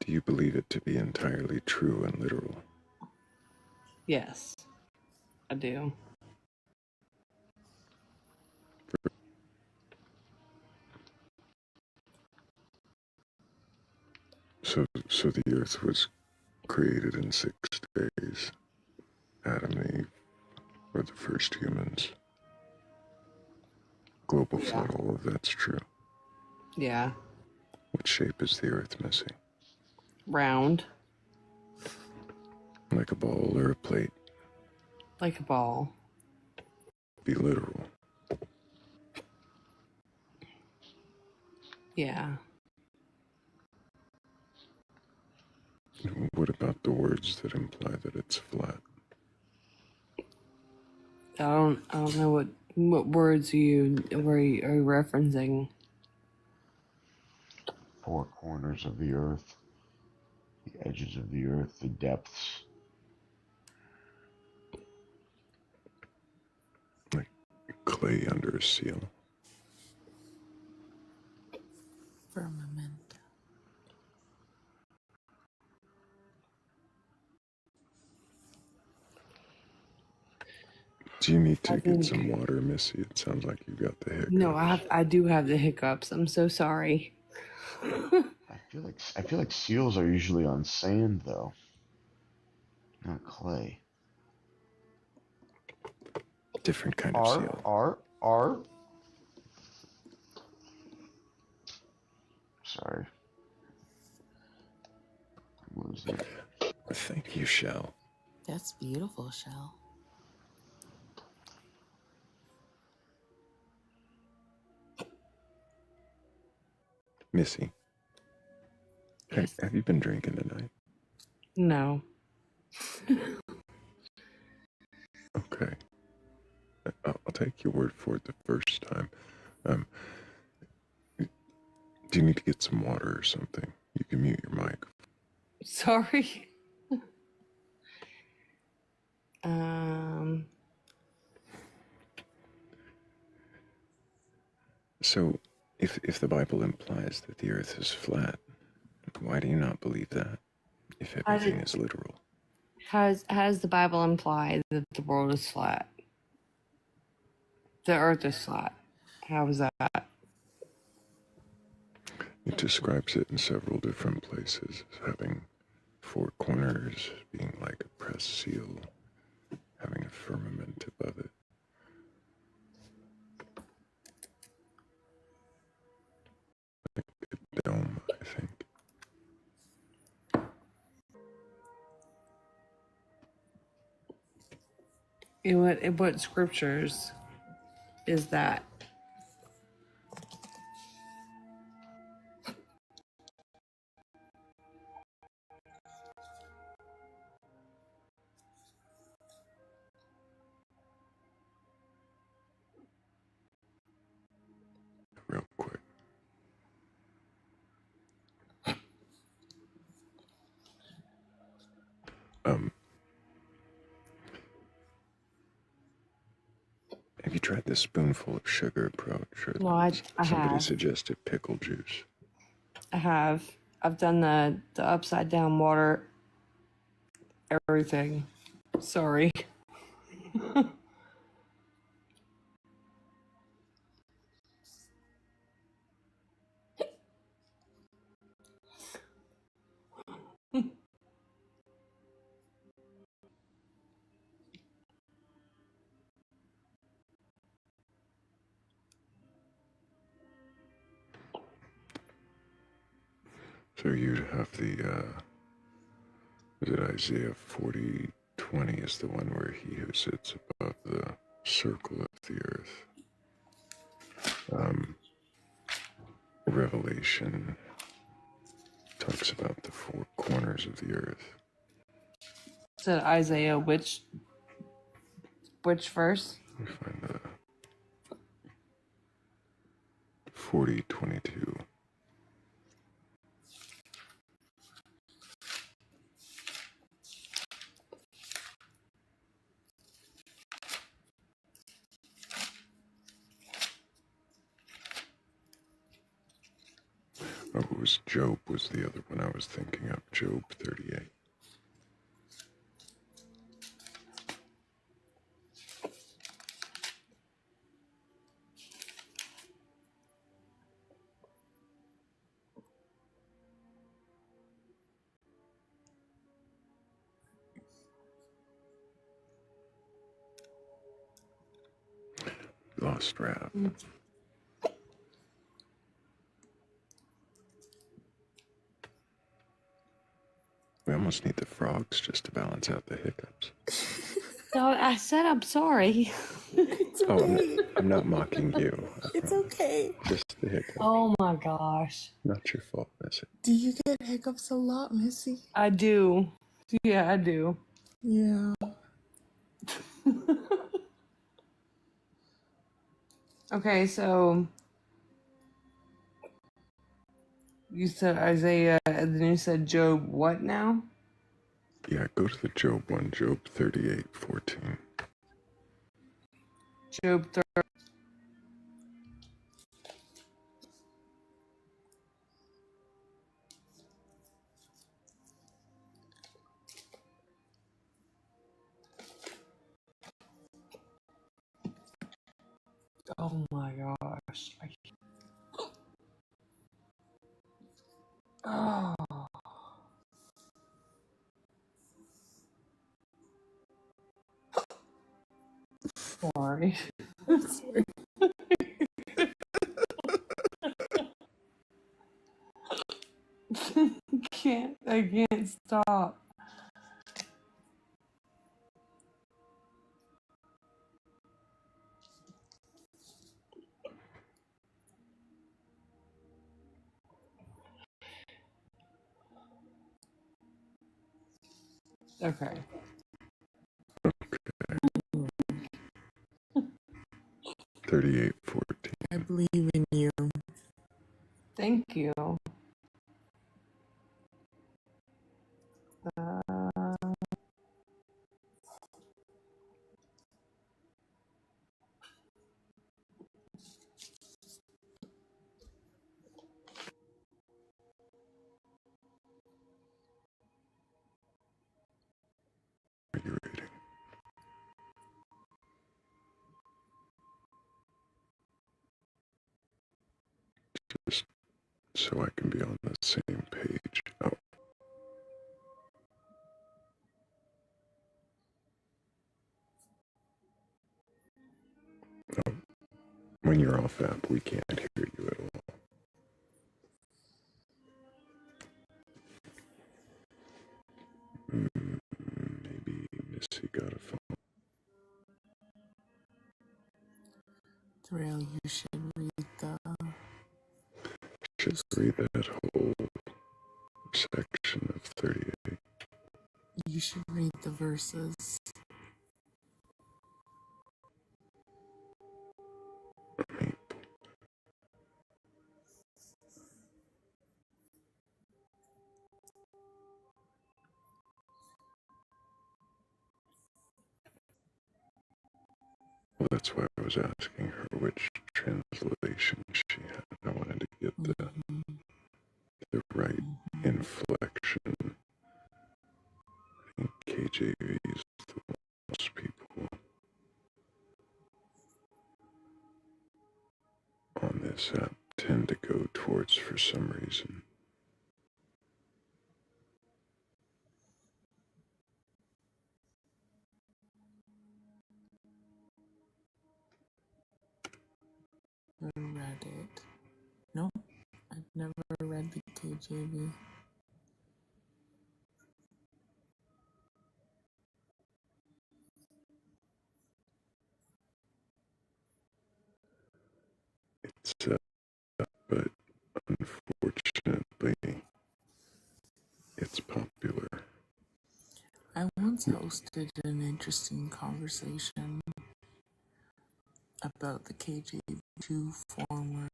Do you believe it to be entirely true and literal? Yes. I do. So the earth was created in 6 days. Adam and Eve were the first humans. Global flood, all of that's true. Yeah. What shape is the earth, Missy? Round. Like a ball or a plate? Like a ball. Be literal. Yeah. What about the words that imply that it's flat? I don't know what words are you referencing. 4 corners of the earth. The edges of the earth. The depths. Like clay under a seal. Firmament. Do you need to get some water, Missy? It sounds like you got the hiccups. No, I do have the hiccups. I'm so sorry. I feel like seals are usually on sand though, not clay. Different kind of seal. Sorry. What was that? Thank you, Shell. That's beautiful, Shell. Missy. Hey, have you been drinking tonight? No. Okay. I'll take your word for it the first time. Do you need to get some water or something? You can mute your mic. Sorry. So, if the Bible implies that the earth is flat, why do you not believe that, if everything is literal? How does the Bible imply that the world is flat? The earth is flat. How is that? It describes it in several different places, as having 4 corners, being like a pressed seal, having a firmament above it. Like a dome, I think. In what scriptures is that? Real quick. Have you tried the spoonful of sugar approach? Or No, I somebody have. suggested pickle juice. I have. I've done the upside down water. Everything. Sorry. So you'd have the, is it Isaiah 40:20 is the one where he who sits above the circle of the earth. Revelation talks about the four corners of the earth. Said Isaiah, which verse? We find the 40:22. Oh, it was Job was the other one I was thinking of. Job 38. Lost Wrath. We almost need the frogs just to balance out the hiccups. No, I said I'm sorry. It's okay. Oh, I'm not mocking you. It's okay. Just the hiccups. Oh my gosh. Not your fault, Missy. Do you get hiccups a lot, Missy? I do. Yeah, I do. Yeah. Okay, so you said Isaiah, and then you said Job. What now? Yeah, go to the Job one, Job 38:14. Job 30. Oh my gosh. Oh. Sorry. Sorry. I can't stop. Okay. 38:14. I believe in you. Thank you. Are you reading? Just so I can be on the same page. Oh. Oh. When you're off app, we can't hear you at all. Maybe Missy got a phone. Thrayle, you should read the... Should read that whole section of 38. You should read the verses. Well, that's why I was asking her which translation she had. I wanted to get the right inflection. I think KJV is the one most people on this app tend to go towards for some reason. I read it. No, I've never read the KJV. Unfortunately, it's popular. I once hosted an interesting conversation about the KJV2 former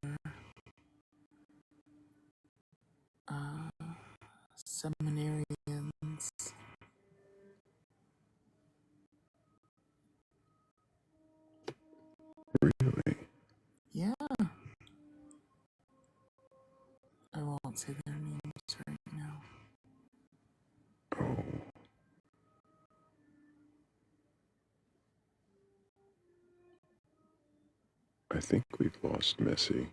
seminarians. Really? Yeah. I won't say their names right now. Oh. I think we've lost Missy.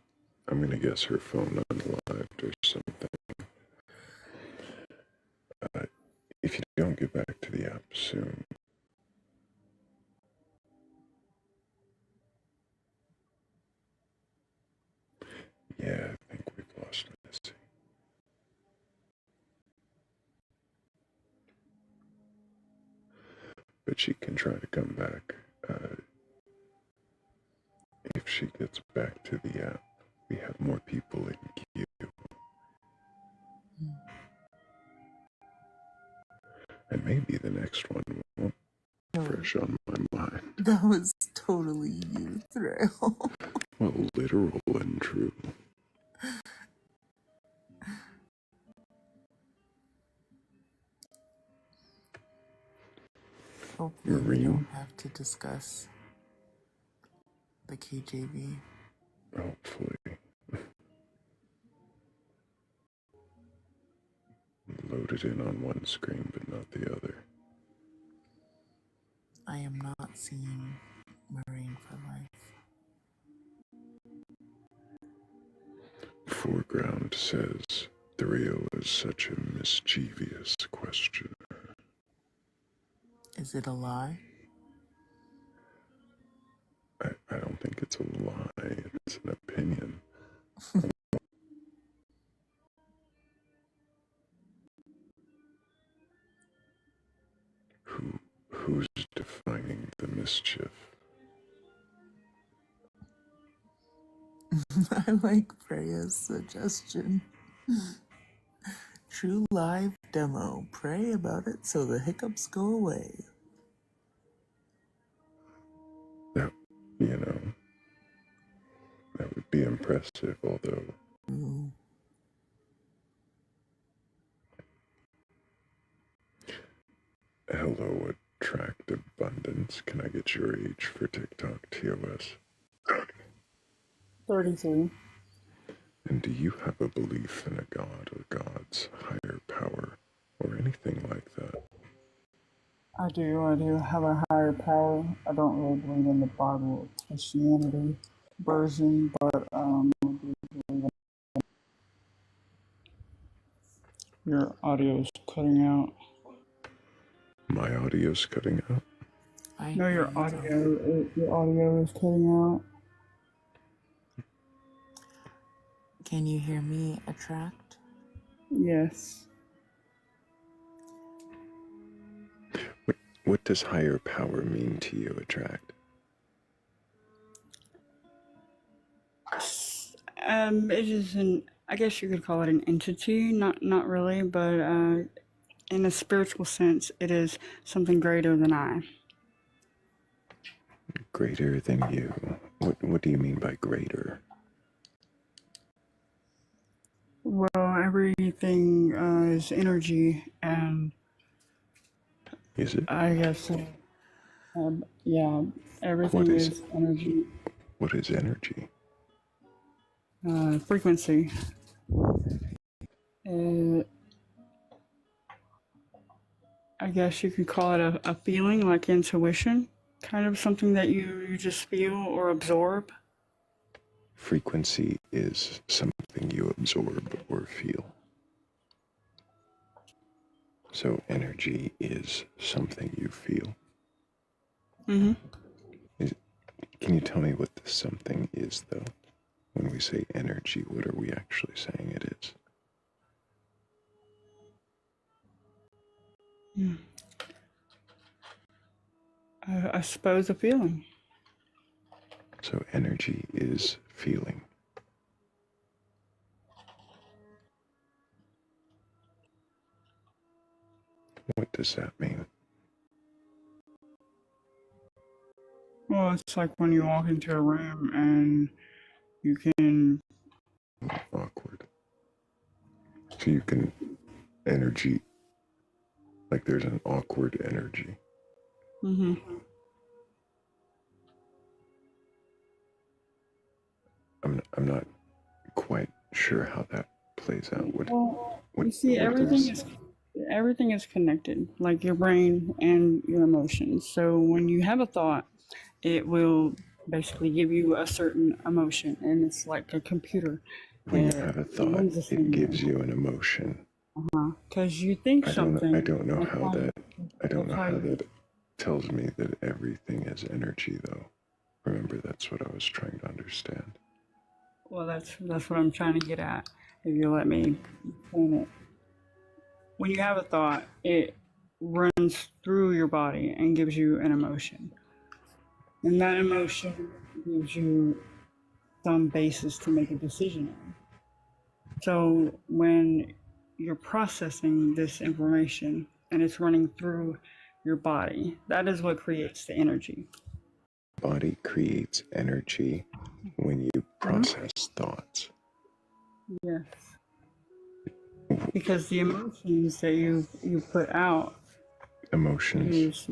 I'm gonna guess her phone unlived or something. If you don't get back to the app soon. Yeah, I think we've lost Missy. But she can try to come back. If she gets back to the app, we have more people in queue. And maybe the next one won't be fresh on my mind. That was totally you, Thrayle. Well, literal and true. Hopefully we Marine? don't have to discuss the KJV. Hopefully. Loaded in on one screen, but not the other. I am not seeing Marine for life. Foreground says, Thrayle is such a mischievous questioner. Is it a lie? I don't think it's a lie, it's an opinion. Who's defining the mischief? I like Freya's suggestion. True live demo. Pray about it so the hiccups go away. That, that would be impressive, although... Hello, Attract Abundance. Can I get your age for TikTok TOS? 33. And do you have a belief in a god or gods, higher power, or anything like that? I do have a higher power. I don't really believe in the Bible Christianity version, but I do believe in... Your audio's cutting out. My audio's cutting out? No, your audio is cutting out. Can you hear me, Attract? Yes. What does higher power mean to you, Attract? It is I guess you could call it an entity, not really, but in a spiritual sense, it is something greater than I. Greater than you? What do you mean by greater? Well, everything is energy, and is it? I guess, yeah, everything is energy. What is energy? Frequency. I guess you could call it a feeling, like intuition, kind of something that you just feel or absorb. Frequency is something you absorb or feel. So energy is something you feel. Mm-hmm. Can you tell me what the something is, though? When we say energy, what are we actually saying it is? I suppose a feeling. So energy is feeling. does that mean? Well, it's like when you walk into a room and you can. Awkward. So you can energy, like there's an awkward energy. Mm-hmm. I'm not quite sure how that plays out. Well, you see, everything is connected, like your brain and your emotions. So when you have a thought, it will basically give you a certain emotion, and it's like a computer. When you have a thought, it gives you an emotion. Because you think something. I don't know how that tells me that everything is energy, though. Remember, that's what I was trying to understand. Well, that's what I'm trying to get at. If you let me explain it. When you have a thought, it runs through your body and gives you an emotion. And that emotion gives you some basis to make a decision on. So when you're processing this information and it's running through your body, that is what creates the energy. Body creates energy when you process thoughts. Yes. Because the emotions that you put out. Emotions.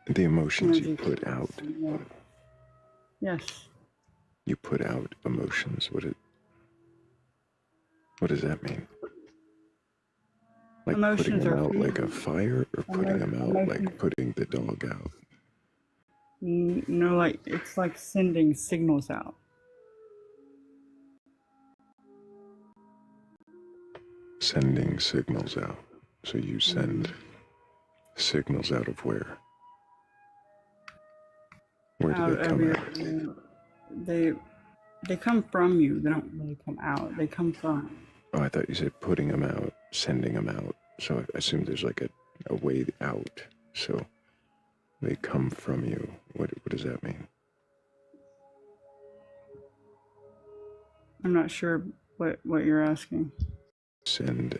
The emotions you put out. Yes. You put out emotions. What does that mean? Like Emotions putting them are out like a feelings. fire, or putting them out like putting the dog out? No, like it's like sending signals out. Sending signals out. So you send signals out of where? Where do they come out? They come from you. They don't really come out. They come from. Oh, I thought you said putting them out, sending them out. So I assume there's like a way out. So they come from you. What does that mean? I'm not sure what you're asking. Send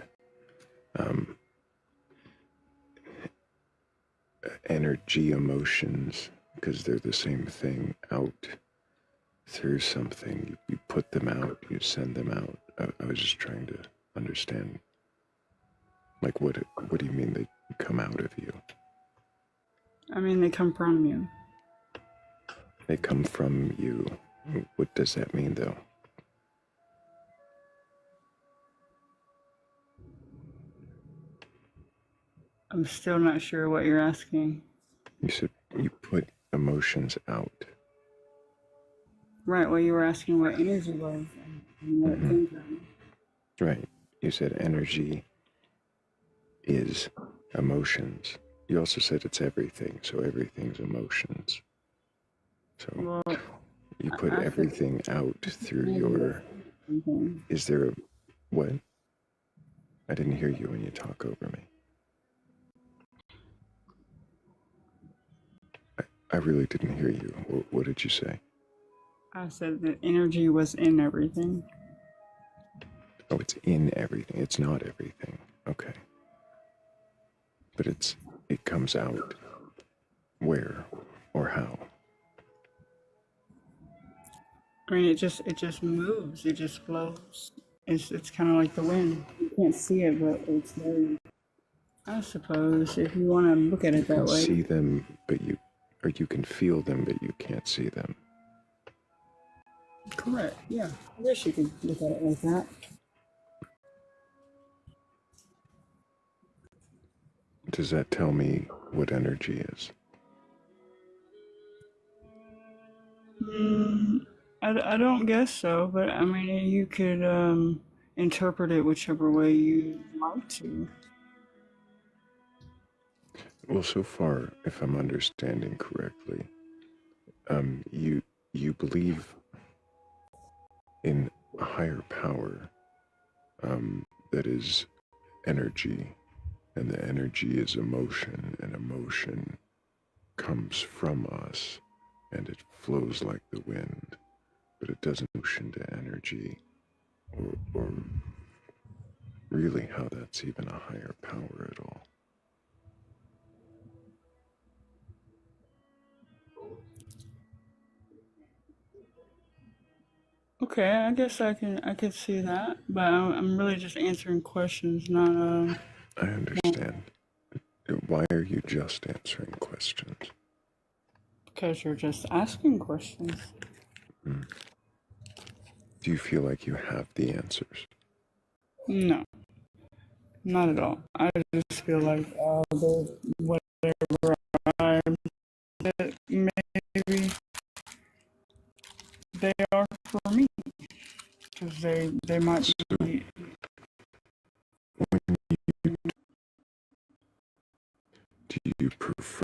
energy, emotions, because they're the same thing, out through something. You put them out, you send them out. I was just trying to understand. Like, what do you mean they come out of you? I mean, they come from you. They come from you. What does that mean, though? I'm still not sure what you're asking. You said you put emotions out. Right, well, you were asking what energy was and what it came from. Right. You said energy is emotions. You also said it's everything, so everything's emotions. So you put everything out through your... Is there a... What? I didn't hear you when you talk over me. I really didn't hear you. What did you say? I said that energy was in everything. Oh, it's in everything. It's not everything. Okay. But it comes out where or how? I mean, it just moves. It just flows. It's kind of like the wind. You can't see it, but it's there. I suppose if you want to look at it that way. You can see them, or you can feel them, but you can't see them. Correct. Yeah. I guess you could look at it like that. Does that tell me what energy is? I don't guess so, but I mean, you could interpret it whichever way you like to. Well, so far, if I'm understanding correctly, you believe in a higher power that is energy, and the energy is emotion, and emotion comes from us, and it flows like the wind, but it doesn't motion to energy, or really how that's even a higher power at all. Okay, I guess I can see that, but I'm really just answering questions, not I understand. Why are you just answering questions? because you're just asking questions. Mm. Do you feel like you have the answers? No, not at all. I just feel like whatever I maybe they are for me, because they might be. Do you prefer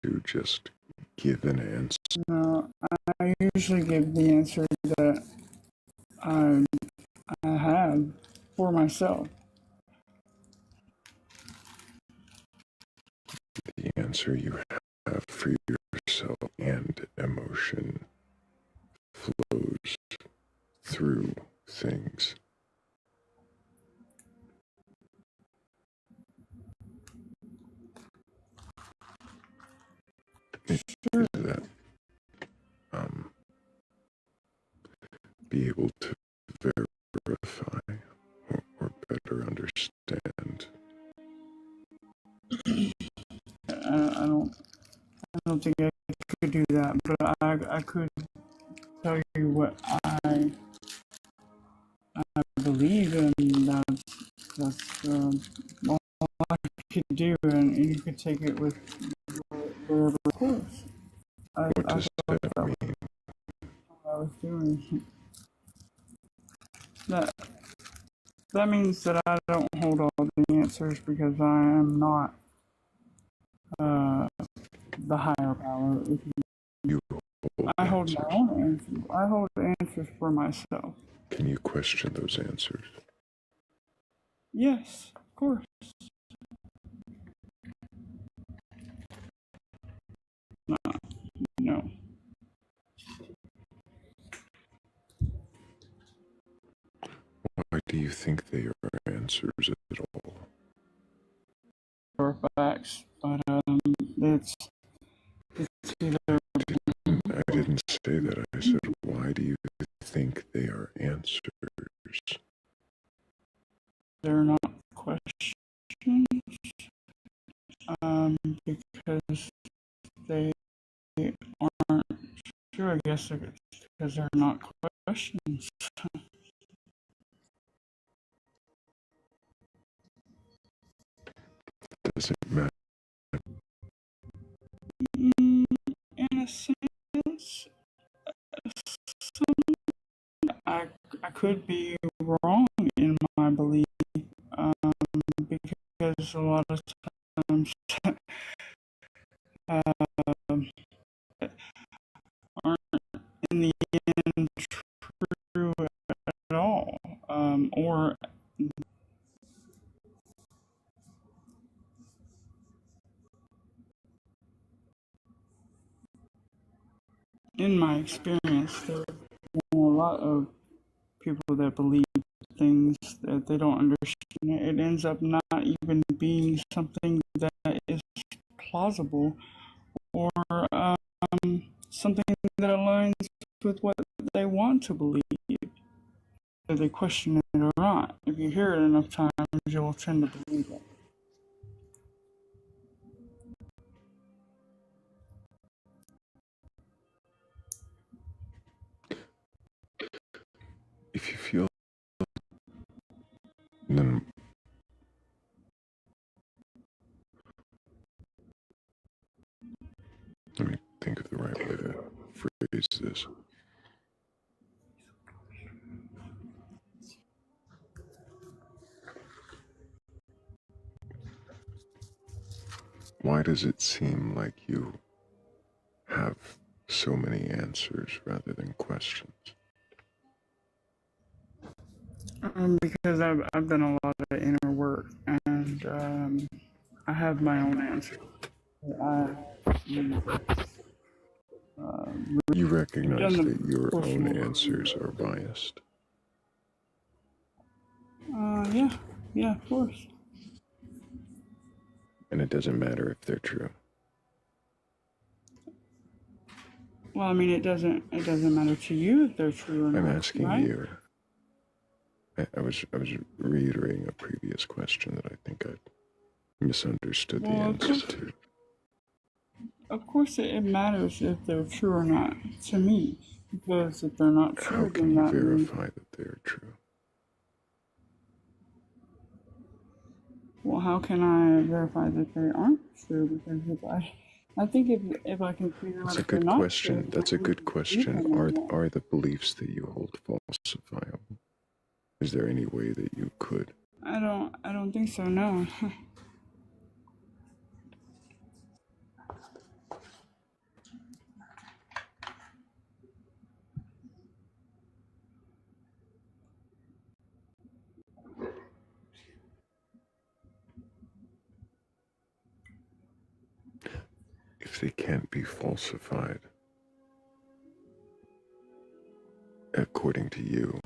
to just give an answer? No, I usually give the answer that I have for myself. The answer you have for yourself and emotion flows through things. Sure. That be able to verify or better understand. I don't think I could do that, but I could tell you what I believe in. That's all I could do, and you could take it with whatever course. What does that mean? What I was doing. That means that I don't hold all the answers because I am not the higher power. I hold my own answers. I hold answers for myself. Can you question those answers? Yes, of course. No. Why do you think they are answers at all? For facts, but it's either. I didn't say that. I said, why do you think they are answers? They're not questions, because they aren't sure. I guess it's because they're not questions. Does it matter? In a sense, I could be wrong in my belief, because a lot of times aren't in the end true at all, or in my experience, there are a lot of people that believe things that they don't understand. It ends up not even being something that is plausible or something that aligns with what they want to believe. Whether they question it or not. If you hear it enough times, you'll tend to believe it. If you feel, then let me think of the right way to phrase this. Why does it seem like you have so many answers rather than questions? Because I've done a lot of inner work, and I have my own answer. You recognize that your own answers are biased. Yeah. Yeah, of course. And it doesn't matter if they're true. Well, I mean, it doesn't matter to you if they're true or not. I'm asking right? you. I was reiterating a previous question that I think I misunderstood the answer to. Of course, it matters if they're true or not to me, because if they're not true, How can then you that means, verify that they are true? well, how can I verify that they aren't true? Because I think if I can figure That's out a if they're good not question. true, That's a good question. then I know. Are the beliefs that you hold falsifiable? Is there any way that you could? I don't think so. No. If they can't be falsified, according to you,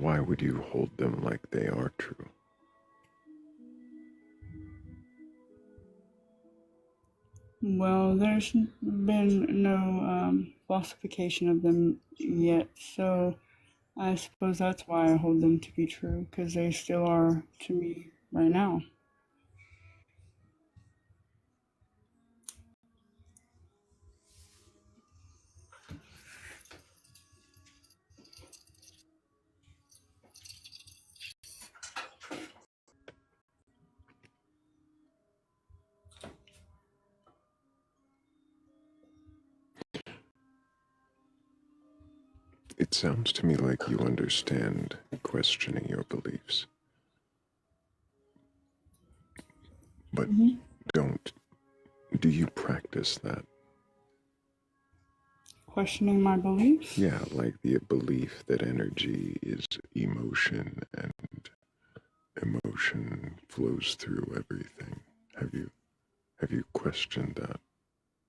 why would you hold them like they are true? Well, there's been no falsification of them yet, so I suppose that's why I hold them to be true, because they still are to me right now. It sounds to me like you understand questioning your beliefs, but do you practice that? Questioning my beliefs? Yeah, like the belief that energy is emotion and emotion flows through everything. Have you questioned that,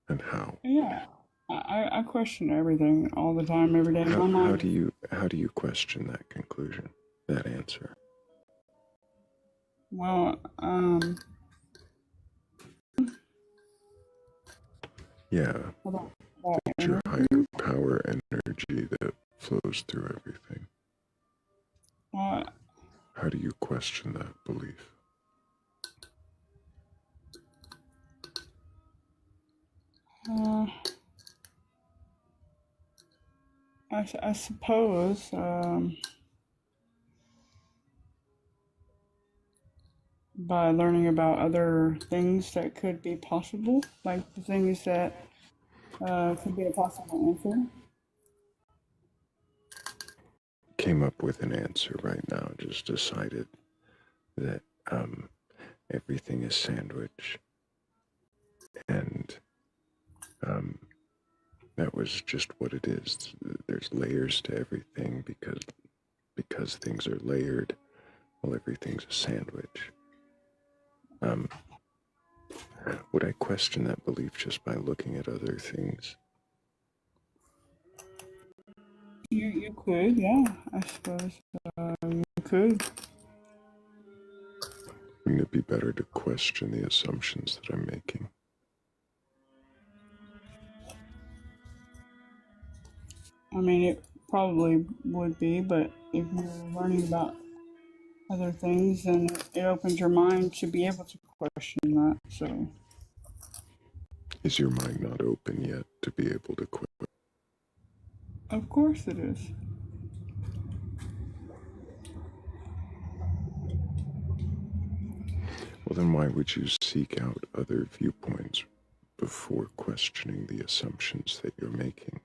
and how? Yeah, I question everything all the time, every day. My mind. How do you question that conclusion, that answer? Well, Yeah, about that your higher power energy that flows through everything. How do you question that belief? I suppose by learning about other things that could be possible, like the things that could be a possible answer. Came up with an answer right now, just decided that everything is sandwich, and that was just what it is. There's layers to everything because things are layered. Well, everything's a sandwich. Would I question that belief just by looking at other things? You could, yeah, I suppose you could. Wouldn't it be better to question the assumptions that I'm making? I mean, it probably would be, but if you're learning about other things, then it opens your mind to be able to question that. So, Is your mind not open yet to be able to question? of course it is. Well, then why would you seek out other viewpoints before questioning the assumptions that you're making?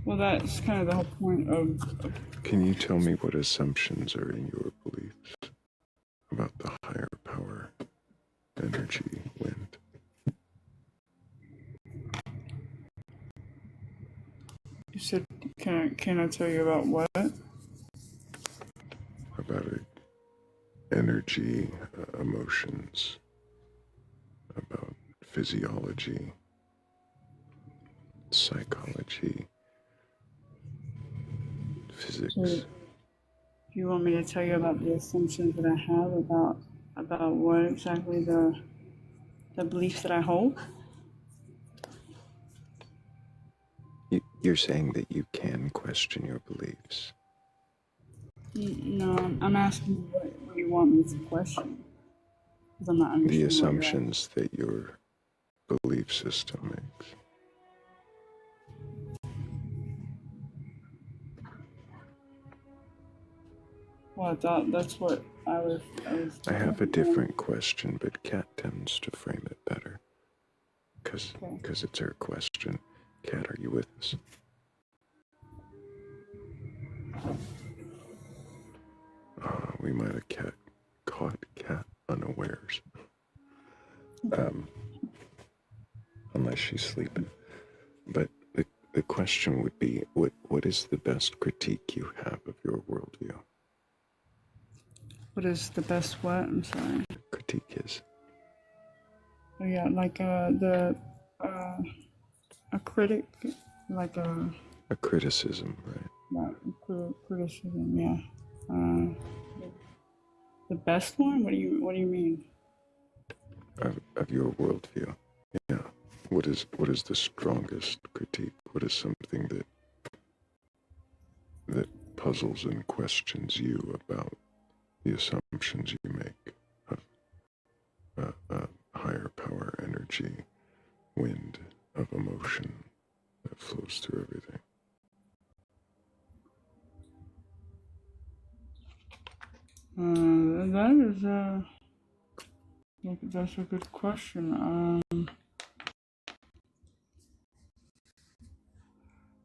Well, that's kind of the whole point of. Can you tell me what assumptions are in your beliefs about the higher power, energy, wind? You said, can I tell you about what? About energy, emotions, about physiology, psychology, physics. So, do you want me to tell you about the assumptions that I have about what exactly the beliefs that I hold? You're saying that you can question your beliefs. No, I'm asking you what you want me to question. Because I'm not understanding The what you're assumptions that your belief system makes. Well, I thought that's what I was I have a different question, but Kat tends to frame it better. Because it's her question. Kat, are you with us? We might have caught Kat unawares. Unless she's sleeping. But the question would be, what is the best critique you have of your worldview? What is the best what? I'm sorry. Critique is. Oh yeah, like a critic, like a criticism, right? Not criticism, yeah. The best one? What do you mean? Of your worldview. Yeah. What is the strongest critique? What is something that puzzles and questions you about the assumptions you make of higher power, energy, wind, of emotion that flows through everything? That's a good question.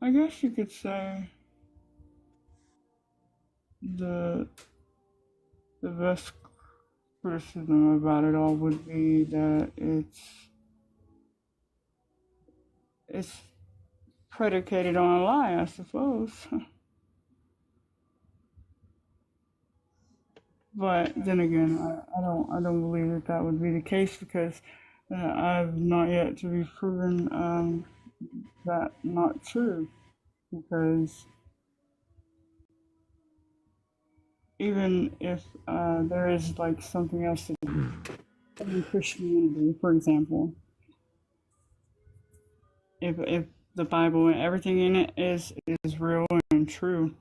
I guess you could say the best criticism about it all would be that it's predicated on a lie, I suppose. But then again, I don't believe that would be the case because I've not yet to be proven that not true. Because even if there is like something else in Christianity, for example, if the Bible and everything in it is real and true,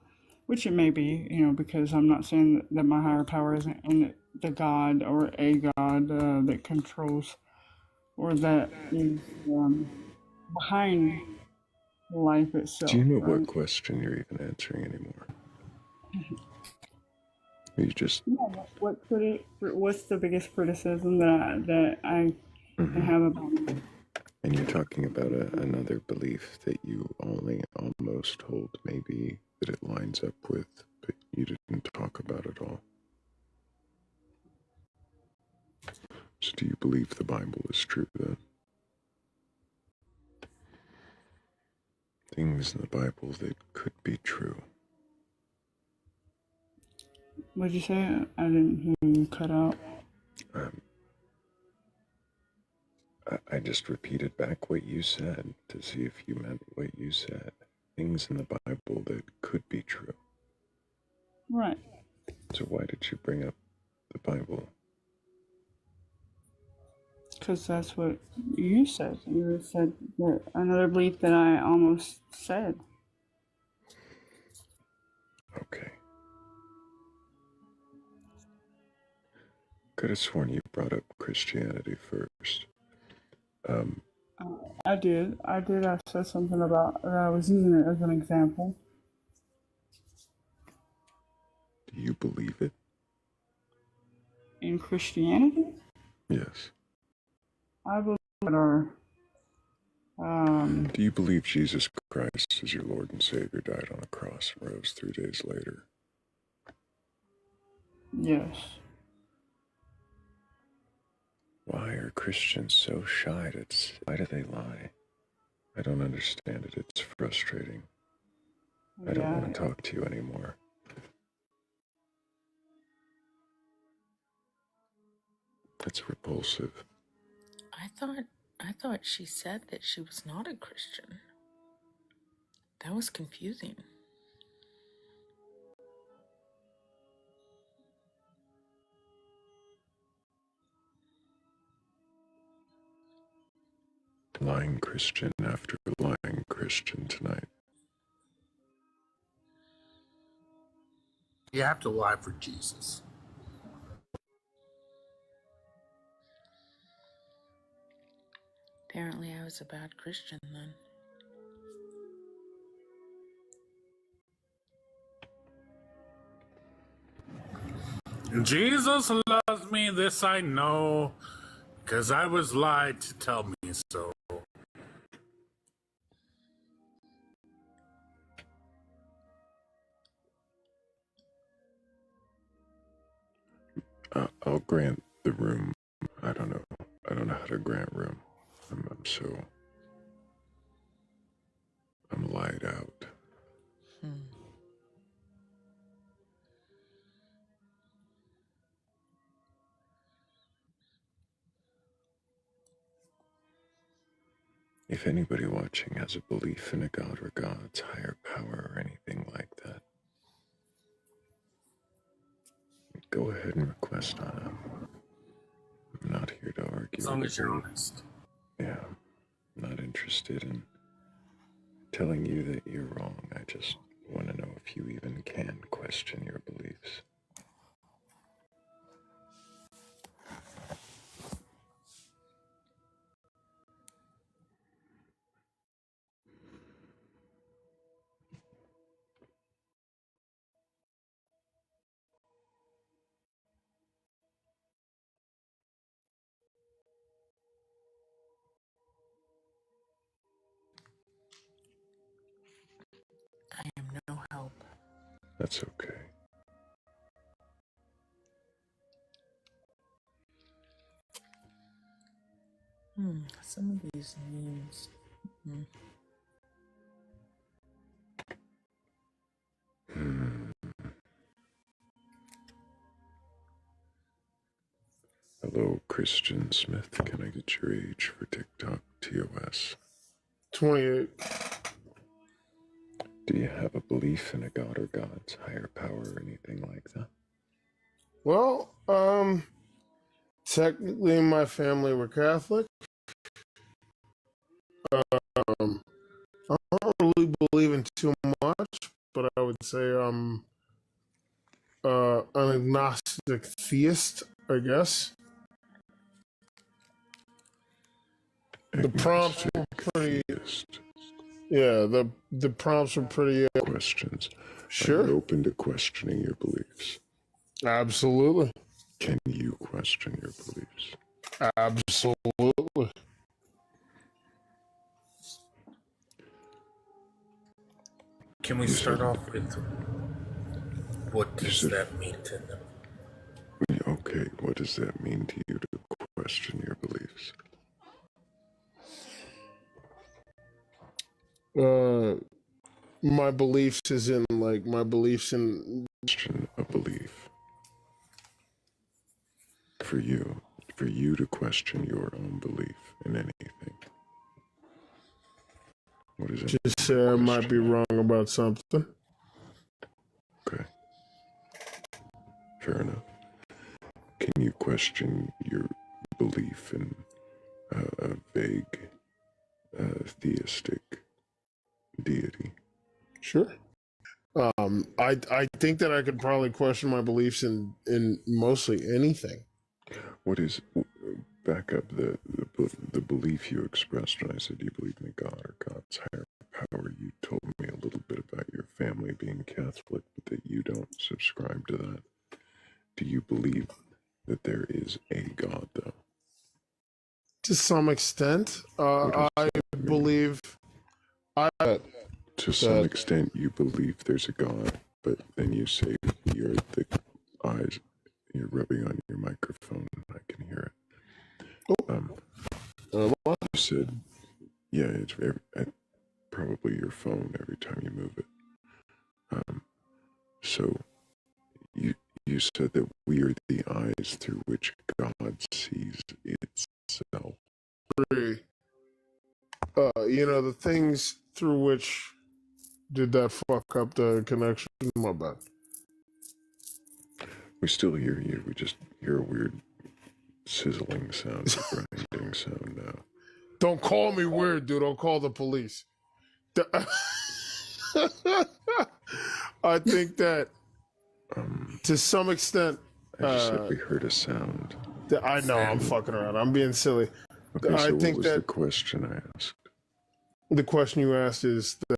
which it may be, because I'm not saying that my higher power isn't in the God or a God that controls or that is behind life itself. Do you know right? what question you're even answering anymore? You just What's the biggest criticism that I can have about it? And you're talking about another belief that you only almost hold, maybe that it lines up with, but you didn't talk about at all. So do you believe the Bible is true then? Things in the Bible that could be true. What'd you say? I didn't hear you cut out. I just repeated back what you said to see if you meant what you said. Things in the Bible that could be true. Right. So why did you bring up the Bible? Because that's what you said. You said that another belief that I almost said. Okay. Could have sworn you brought up Christianity first. I did. I said something about that. I was using it as an example. Do you believe it? In Christianity? Yes. I believe that our Do you believe Jesus Christ is your Lord and Savior, died on a cross and rose 3 days later? Yes. Why are Christians so shy? Why do they lie? I don't understand it. It's frustrating. I don't want to talk to you anymore. It's repulsive. I thought she said that she was not a Christian. That was confusing. Lying Christian after lying Christian tonight. You have to lie for Jesus. Apparently, I was a bad Christian then. Jesus loves me, this I know, because I was lied to tell me so. I'll grant the room. I don't know how to grant room. I'm lied out. If anybody watching has a belief in a god or gods, higher power, or anything like that, go ahead and request on up. I'm not here to argue. As long as you're honest. Yeah, I'm not interested in telling you that you're wrong. I just want to know if you even can question your beliefs. I am no help. That's okay. Some of these names. Hello, Christian Smith. Can I get your age for TikTok TOS? 28. Do you have a belief in a god or gods, higher power, or anything like that? Well, technically my family were Catholic. I don't really believe in too much, but I would say I'm an agnostic theist, I guess. The prompts were pretty. Yeah, the prompts were pretty. Questions. Sure. Are you open to questioning your beliefs? Absolutely. Can you question your beliefs? Absolutely. Can we start off with what does that mean to them? Okay, what does that mean to you to question your beliefs? My beliefs is in my beliefs in question a belief. For you to question your own belief in anything. What is it? Just say I might be wrong about something. Okay. Fair enough. Can you question your belief in a vague theistic deity? Sure. I think that I could probably question my beliefs in mostly anything. What is back up the belief you expressed when I said you believe in a god or God's higher power? You told me a little bit about your family being Catholic, but that you don't subscribe to that. Do you believe that there is a God, though? To some extent, I believe. To some extent, you believe there's a God, but then you say you're the eyes. You're rubbing on your microphone. I can hear it. You said, yeah, it's probably your phone every time you move it. So you said that we are the eyes through which God sees itself. The things through which Did that fuck up the connection? My bad. We still hear you. We just hear a weird sizzling sound, or grinding sound now. Don't call me weird, dude. Don't call the police. I think that to some extent. I just said we heard a sound. I know, I'm fucking around. I'm being silly. Okay, so I what think was the question I asked? The question you asked is that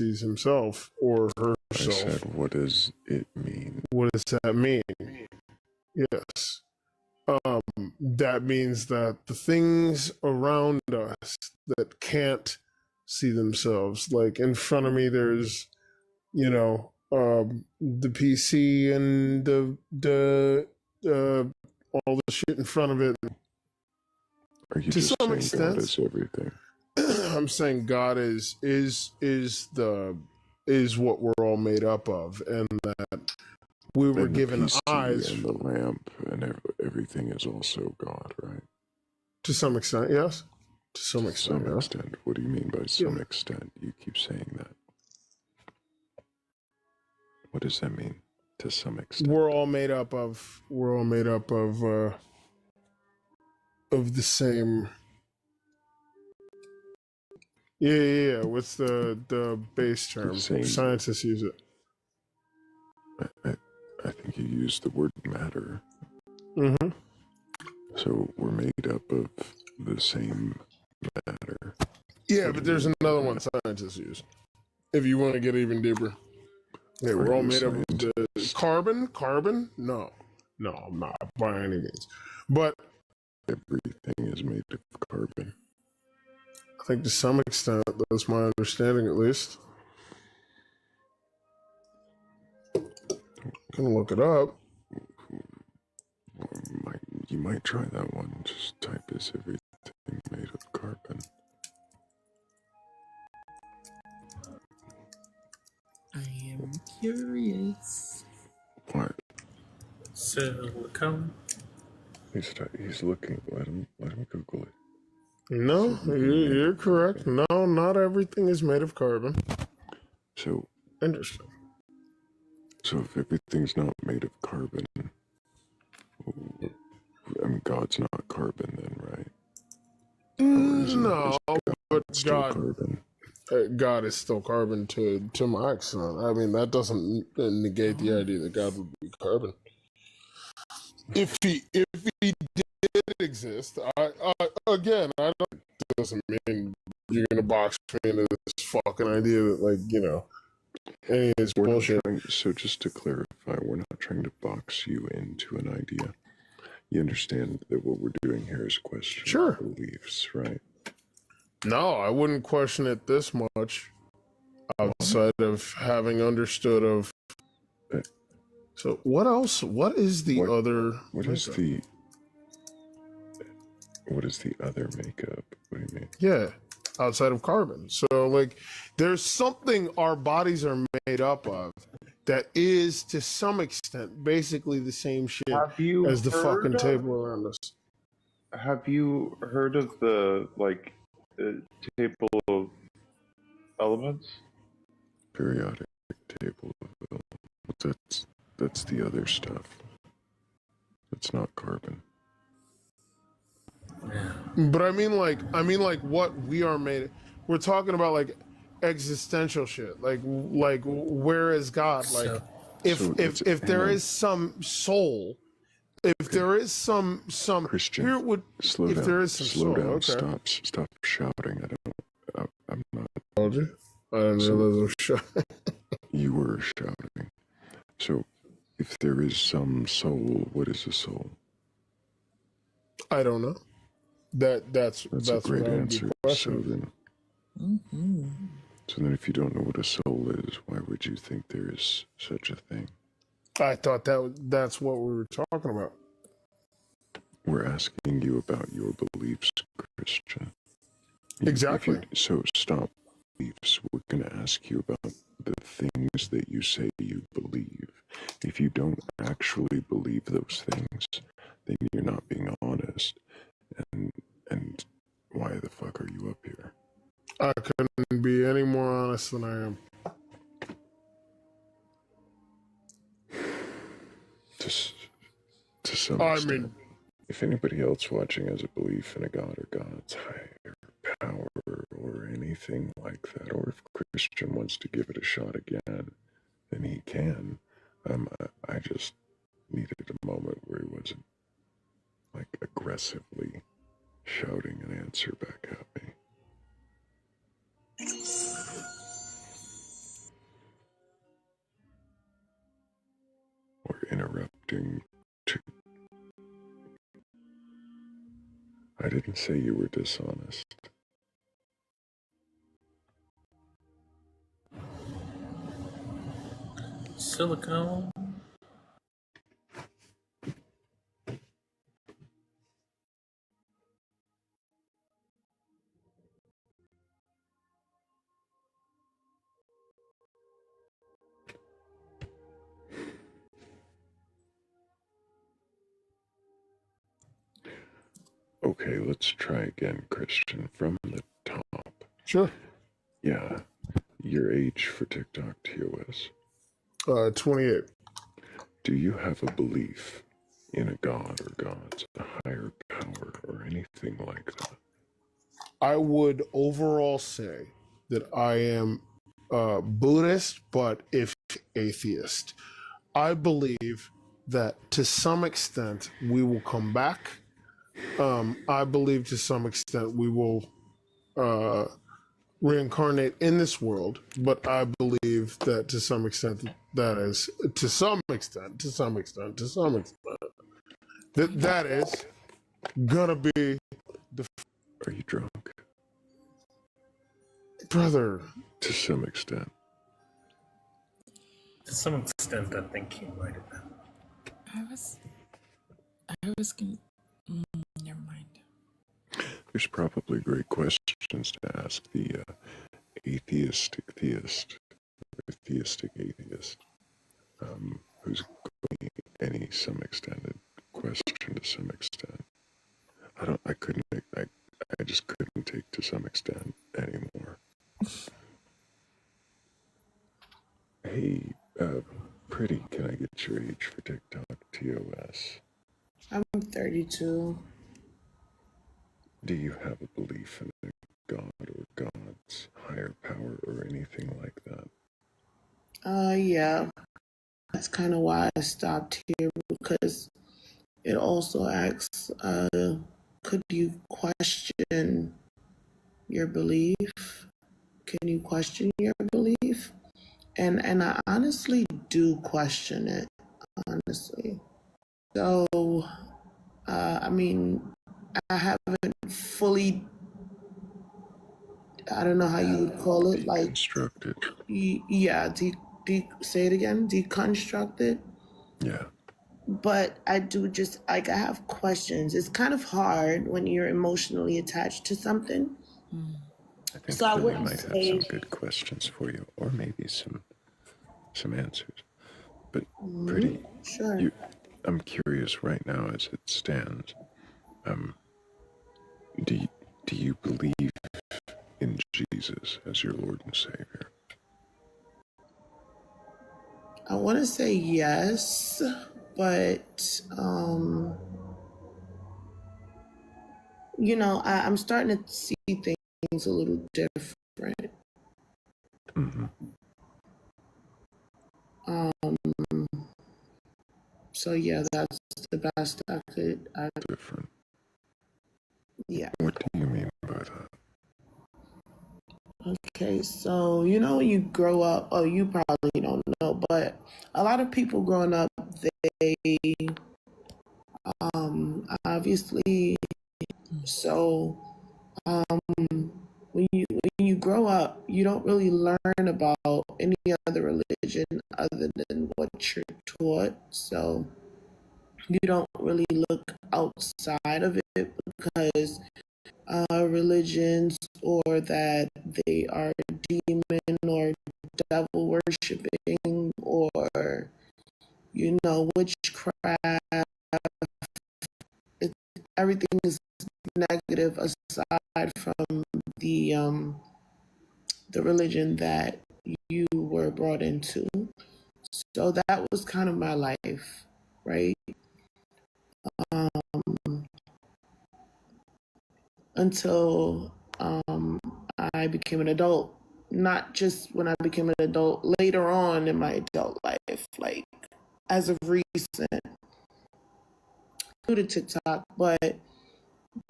sees himself or herself. I said, what does it mean? What does that mean? Yes. That means that the things around us that can't see themselves, like in front of me, there's, the PC and the all the shit in front of it. Are you to just some saying extent, God is everything? I'm saying God is what we're all made up of, and that we were And the given PC eyes and the lamp and everything is also God, right? to some extent. Yes, to some extent. Some Yes. extent. What do you mean by some extent? You keep saying that. What does that mean? To some extent. We're all made up of the same. Yeah. What's the base term? Same. Scientists use it. I think you used the word matter. Mm-hmm. So we're made up of the same matter. Yeah, but there's another one scientists use. If you want to get even deeper. Yeah, we're all made up of the carbon? No, I'm not by any means. But everything is made of carbon. I think to some extent, that's my understanding at least. Can look it up. You might try that one. Just type is everything made of carbon. I am curious. What? Silicone. He's looking. Let him Google it. No, you're correct. No, not everything is made of carbon. So interesting. So if everything's not made of carbon, I mean, God's not carbon then, right? No, but carbon. God is still carbon to my extent. I mean, that doesn't negate the idea that God would be carbon. If he did exist, again, I don't. It doesn't mean you're gonna box me into this fucking idea that any of this bullshit. So just to clarify, we're not trying to box you into an idea. You understand that what we're doing here is question beliefs, right? No, I wouldn't question it this much outside of having understood of. So what else? What is the other? What is the other makeup? What do you mean? Yeah, outside of carbon. So there's something our bodies are made up of that is to some extent basically the same shit as the fucking table around us. Have you heard of the table of elements? Periodic table of elements. That's the other stuff. It's not carbon. But I mean what we are made. We're talking about existential shit. Where is God? If there is some soul, if there is some Christian, here would slow if down. there is some slow soul, down. okay. Stop shouting. I'm not. Told you. I didn't realize I was shouting. You were shouting. So, if there is some soul, what is a soul? I don't know. That's a great answer. So then, Mm-hmm. so then, if you don't know what a soul is, why would you think there is such a thing? I thought that's what we were talking about. We're asking you about your beliefs, Christian. Exactly. So stop beliefs. We're going to ask you about the things that you say you believe. If you don't actually believe those things, then you're not being honest. And why the fuck are you up here? I couldn't be any more honest than I am. To to some I extent. mean, If anybody else watching has a belief in a god or gods higher power or anything like that, or if Christian wants to give it a shot again, then he can. I just needed a moment where he wasn't like aggressively shouting an answer back at me. Or interrupting to. I didn't say you were dishonest. Silicone. Okay, let's try again, Christian, from the top. Sure. Yeah. Your age for TikTok TOS? 28. Do you have a belief in a god or gods, a higher power, or anything like that? I would overall say that I am Buddhist, but if atheist. I believe that to some extent we will come back. I believe to some extent we will reincarnate in this world, but I believe that to some extent that is that is gonna be the. Are you drunk? Brother. To some extent. To some extent, I think you might have been. I was gonna. Never mind. There's probably great questions to ask the atheistic theist, or theistic atheist, who's going any some extended question to some extent. I just couldn't take to some extent anymore. Hey, pretty, can I get your age for TikTok TOS? I'm 32. Do you have a belief in a god or gods, higher power, or anything like that? Yeah. That's kind of why I stopped here, because it also asks, could you question your belief? Can you question your belief? And I honestly do question it, honestly. So, I mean, I haven't fully, I don't know how you would call it, like, constructed. Yeah, say it again, deconstructed. Yeah. But I do just, like, I have questions. It's kind of hard when you're emotionally attached to something. I think So I Philly wouldn't might have say, some good questions for you, or maybe some answers. But pretty, sure. I'm curious right now as it stands. Do you believe in Jesus as your Lord and Savior? I want to say yes, but you know, I'm starting to see things a little different. Mm-hmm. So yeah, that's the best I could. Different. Yeah. What do you mean by that? Okay, so you know when you grow up, oh, you probably don't know, but a lot of people growing up, they obviously, so when you grow up, you don't really learn about any other religion other than what you're taught. So you don't really look outside of it, because religions, or that they are demon or devil worshiping, or you know, witchcraft. Everything is negative aside from the religion that you were brought into. So that was kind of my life. right? Until I became an adult. Not just when I became an adult, later on in my adult life, like as of recent, through the TikTok, but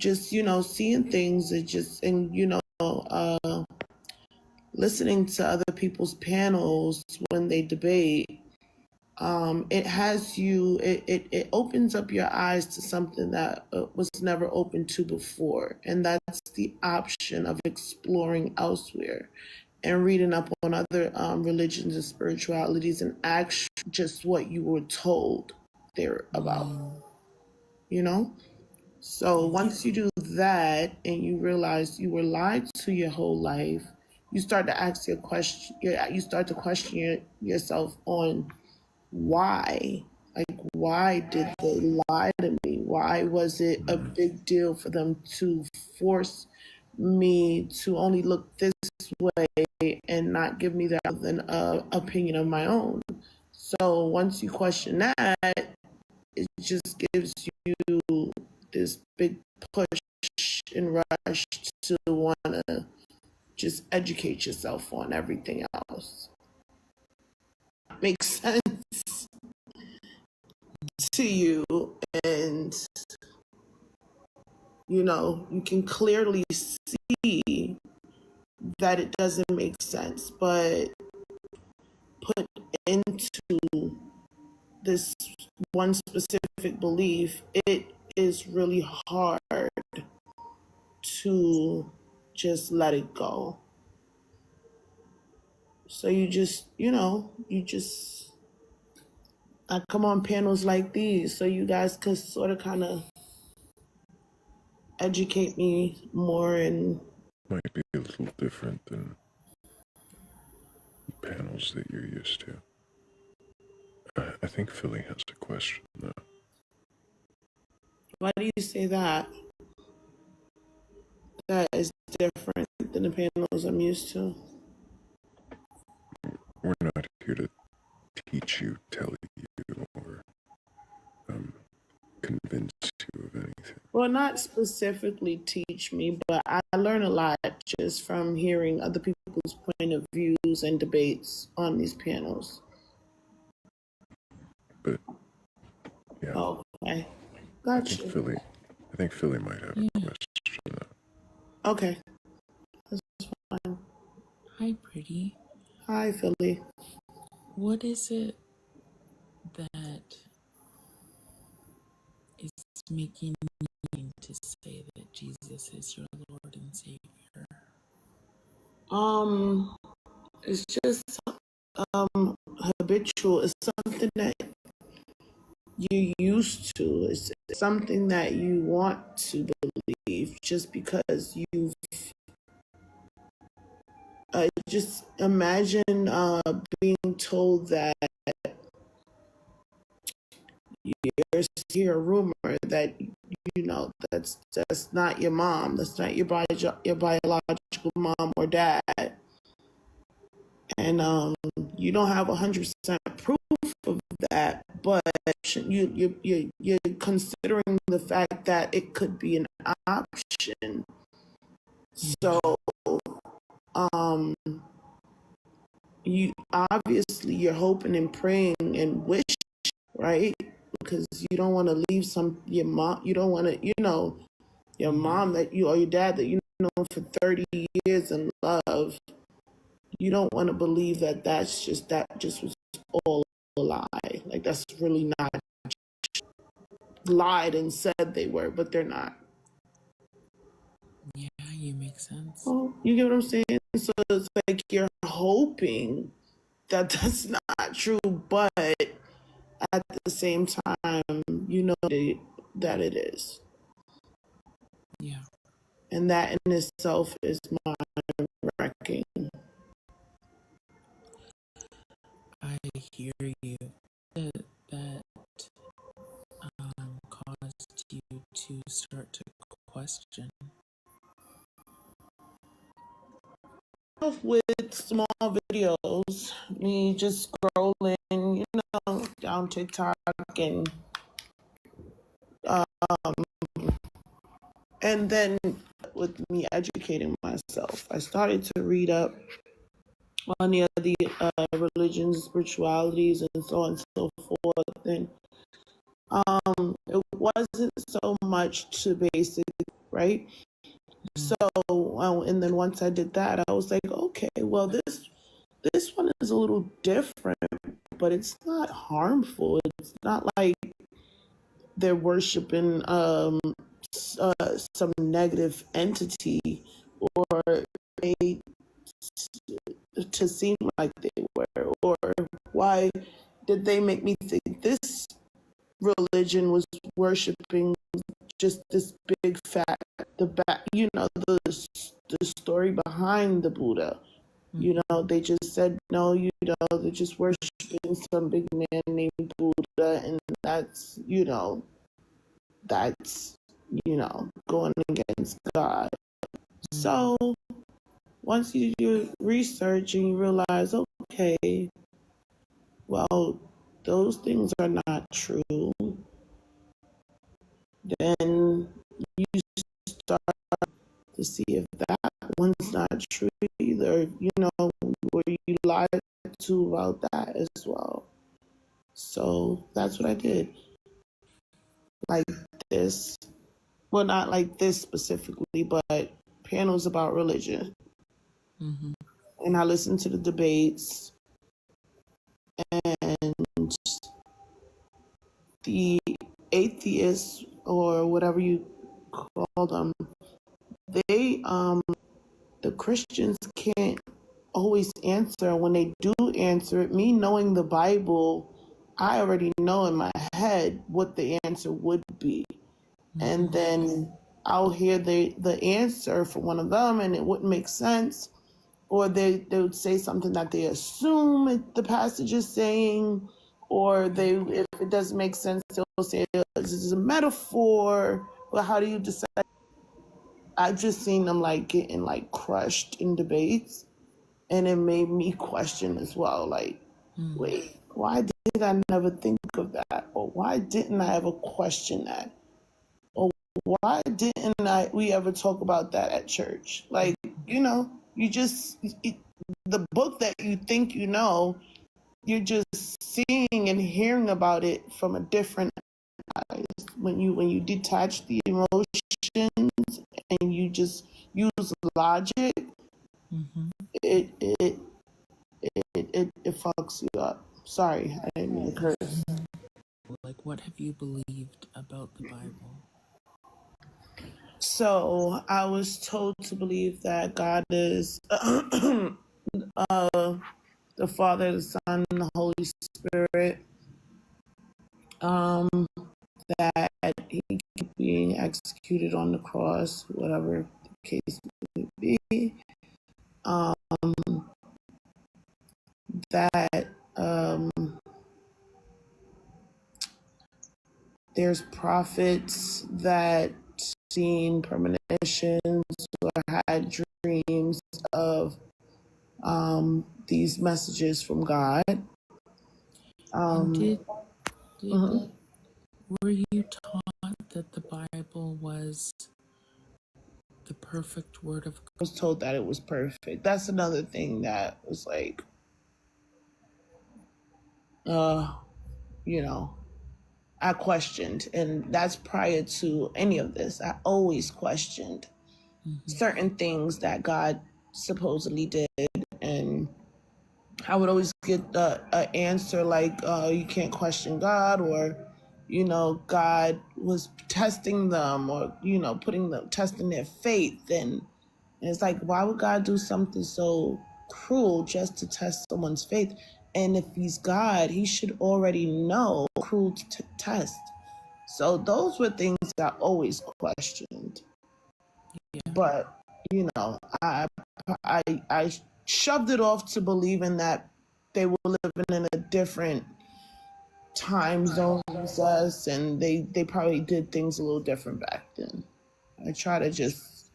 just, seeing things and listening to other people's panels when they debate. It opens up your eyes to something that was never open to before. And that's the option of exploring elsewhere and reading up on other religions and spiritualities and actually just what you were told they're about, So once you do that and you realize you were lied to your whole life, you start to ask your question. You start to question yourself on why. Like, why did they lie to me? Why was it a big deal for them to force me to only look this way and not give me that opinion of my own? So once you question that, it just gives you this big push and rush to want to just educate yourself on everything else. Makes sense to you, and you can clearly see that it doesn't make sense, but put into this one specific belief, it is really hard to just let it go. So I come on panels like these so you guys could sort of kind of educate me more. And might be a little different than panels that you're used to. I think Philly has a question, though. Why do you say that? That is different than the panels I'm used to. We're not here to teach you, tell you, or convince you of anything. Well, not specifically teach me, but I learn a lot just from hearing other people's point of views and debates on these panels. But yeah. Okay. Gotcha. I think Philly might have a question, though. Okay. That's fine. Hi, pretty. Hi, Philly. What is it that is making you to say that Jesus is your Lord and Savior? It's just habitual. It's something that you're used to. It's something that you want to believe just because you've just imagine being told that you hear a rumor that that's not your mom, that's not your biological mom or dad, and you don't have 100% proof of that, but you're considering the fact that it could be an option. So you obviously you're hoping and praying and wish, right? Because you don't want to leave your mom. You don't want to, your mom or your dad that for 30 years in love. You don't want to believe that just was all a lie. Like, that's really not lied and said they were, but they're not. Yeah, you make sense. Oh, you get what I'm saying? So it's like you're hoping that that's not true, but at the same time, that it is. Yeah. And that in itself is my wrecking. I hear you. That caused you to start to question. With small videos, me just scrolling, down TikTok and And then with me educating myself, I started to read up on the other religions, spiritualities, and so on and so forth. And it wasn't so much to basic, right? So, and then once I did that, I was like, okay, well, this one is a little different, but it's not harmful. It's not like they're worshiping some negative entity or made to seem like they were, or why did they make me think this religion was worshiping just this big fat the story behind the Buddha. They just said no, they're just worshiping some big man named Buddha, and that's going against God. So once you do your research and you realize, okay, well, those things are not true, then you start to see if that one's not true either, were you lied to about that as well. So that's what I did. Like this, well, not like this specifically, but panels about religion. And I listened to the debates, and the atheists, or whatever you call them, they the Christians can't always answer. When they do answer it, me knowing the Bible, I already know in my head what the answer would be. And then I'll hear the answer for one of them and it wouldn't make sense. Or they would say something that they assume the passage is saying, or if it doesn't make sense, they'll say this is a metaphor. Well, how do you decide? I've just seen them like getting like crushed in debates, and it made me question as well. Like, wait, why did I never think of that? Or why didn't I ever question that? Or why didn't we ever talk about that at church? Like, the book that you think you're just seeing and hearing about it from a different eyes. When you detach the emotions and you just use logic, it fucks you up. Sorry, I didn't mean to curse. Like, what have you believed about the Bible? So I was told to believe that God is the Father, the Son, and the Holy Spirit. That he kept being executed on the cross, whatever the case may be. That there's prophets that seen premonitions or had dreams of these messages from God. Were you taught that the Bible was the perfect word of God? I was told that it was perfect. That's another thing that was like, I questioned, and that's prior to any of this. I always questioned certain things that God supposedly did, and I would always get an answer like, you can't question God, or, God was testing them, or, testing their faith. And it's like, why would God do something so cruel just to test someone's faith? And if he's God, he should already know cruel to test. So those were things I always questioned. But, I shoved it off to believing that they were living in a different time zone as us, and they probably did things a little different back then. I try to just,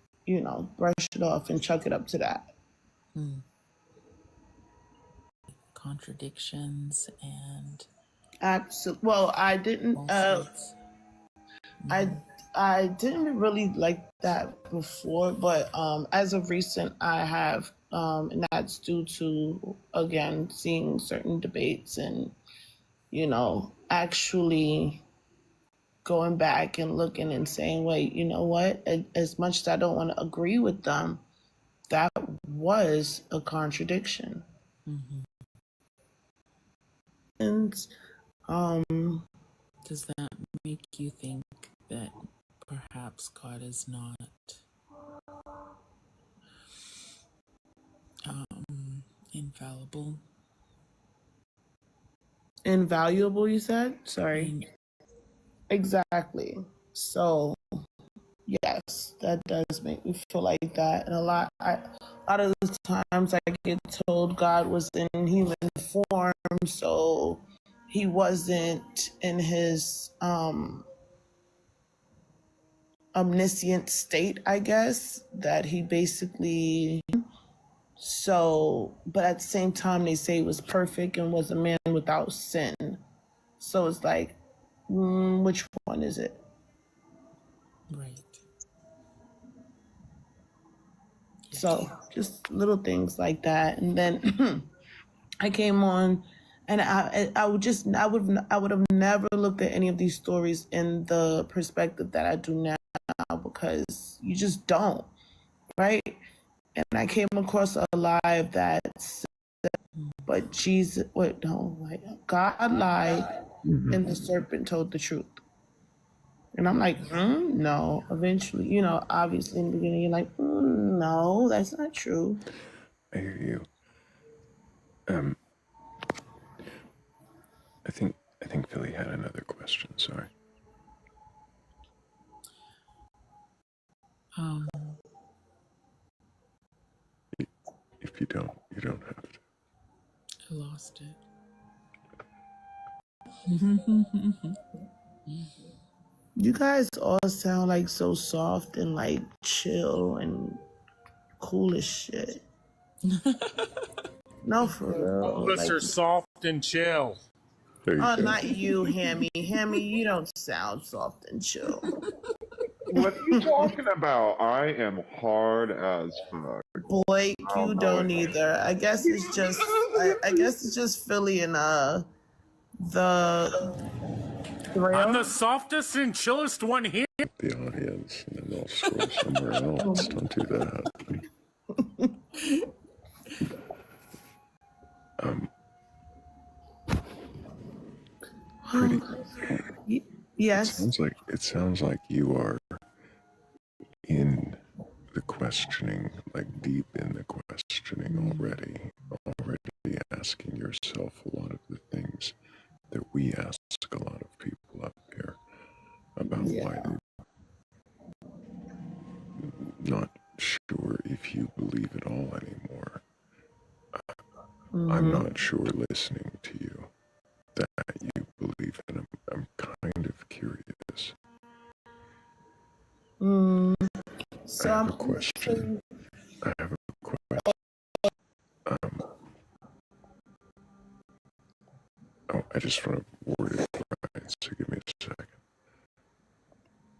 brush it off and chuck it up to that. Contradictions and Absolutely. Well, I didn't. I didn't really like that before, but as of recent, I have, and that's due to again seeing certain debates and actually going back and looking and saying, wait, you know what? As much as I don't want to agree with them, that was a contradiction. Mm-hmm. And does that make you think that perhaps God is not infallible? Invaluable, you said? Sorry. Exactly. So, yes, that does make me feel like that. And a lot of the times I get told God was in human form, so he wasn't in his omniscient state, I guess, that he basically. So, but at the same time, they say he was perfect and was a man without sin. So it's like, which one is it? Right. So just little things like that. And then I came on, and I would have never looked at any of these stories in the perspective that I do now, because you just don't, right? And I came across a live that said, but Jesus, God lied, and the serpent told the truth. And I'm like, no. Eventually, obviously in the beginning, you're like, no, that's not true. I hear you. I think Philly had another question. Sorry. If you don't have to. I lost it. You guys all sound like so soft and like chill and cool as shit. No, for real. All of us are soft and chill. Not you, Hammy. Hammy, you don't sound soft and chill. What are you talking about? I am hard as fuck. Boy, you don't either. I guess it's just I guess it's just Philly and the Thrayle. I'm the softest and chillest one here. The audience, and then they'll scroll somewhere else. Don't do that. Pretty. Yes. It sounds like you are in the questioning, like deep in the questioning already asking yourself a lot of the things that we ask a lot of people up here about why they're not sure if you believe it all anymore. I'm not sure, listening to you, that you believe, and I'm kind of curious. So I have a question. I just want to word it right, so give me a second.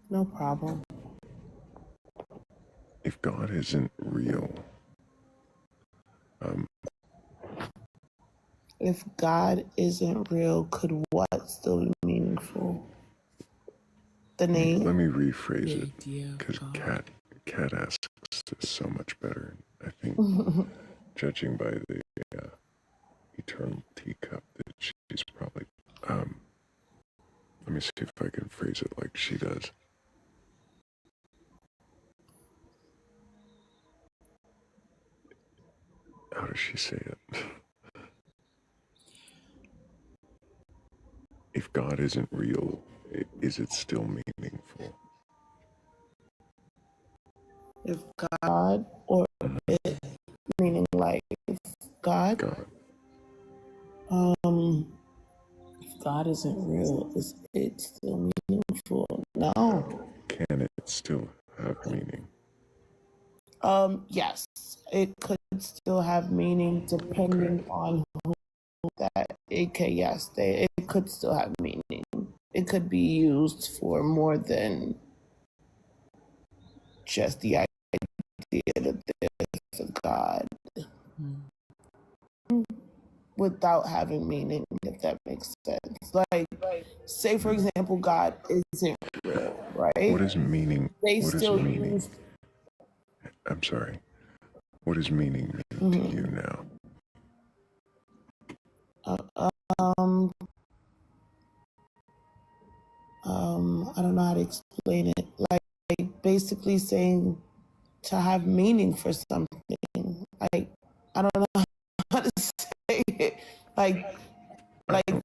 No problem. If God isn't real, if God isn't real, could what still be meaningful? The name? Let me rephrase it, because Kat asks this so much better. I think, judging by the eternal teacup, that she's probably. Let me see if I can phrase it like she does. How does she say it? If God isn't real, is it still meaningful? If God, or it, meaning like God? If God isn't real, is it still meaningful? No. Can it still have meaning? Yes, it could still have meaning depending on who that. It could still have meaning. it could be used for more than just the idea that there's a God without having meaning, if that makes sense. Like, say for example, God isn't real, right? What is meaning? They What is still meaning? use. I'm sorry. What does meaning mean to you now? I don't know how to explain it. Like basically saying to have meaning for something. Like, I don't know how to say it. Like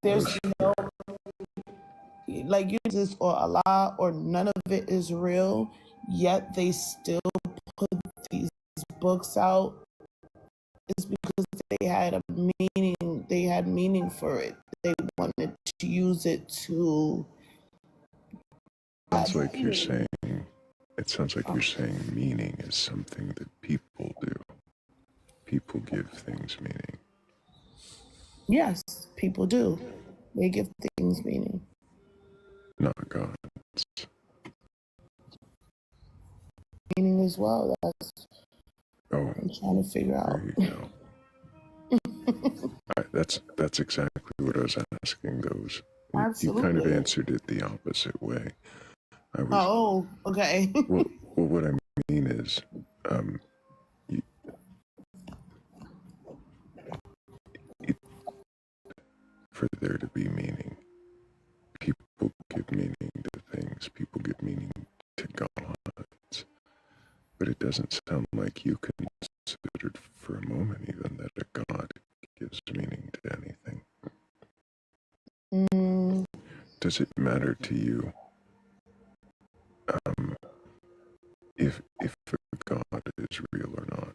there's no, like you exist or Allah or none of it is real, yet they still put these books out. It's because they had a meaning. They had meaning for it. They wanted to use it to. Sounds like you're saying. It sounds like you're saying meaning is something that people do. People give things meaning. Yes, people do. They give things meaning. Not gods. Meaning as well. That's what I'm trying to figure out. There you go. That's exactly what I was asking. Those. Absolutely. You kind of answered it the opposite way. Oh, okay. well, what I mean is, for there to be meaning, people give meaning to things. People give meaning to gods. But it doesn't sound like you considered for a moment even that a god gives meaning to anything. Does it matter to you if a god is real or not?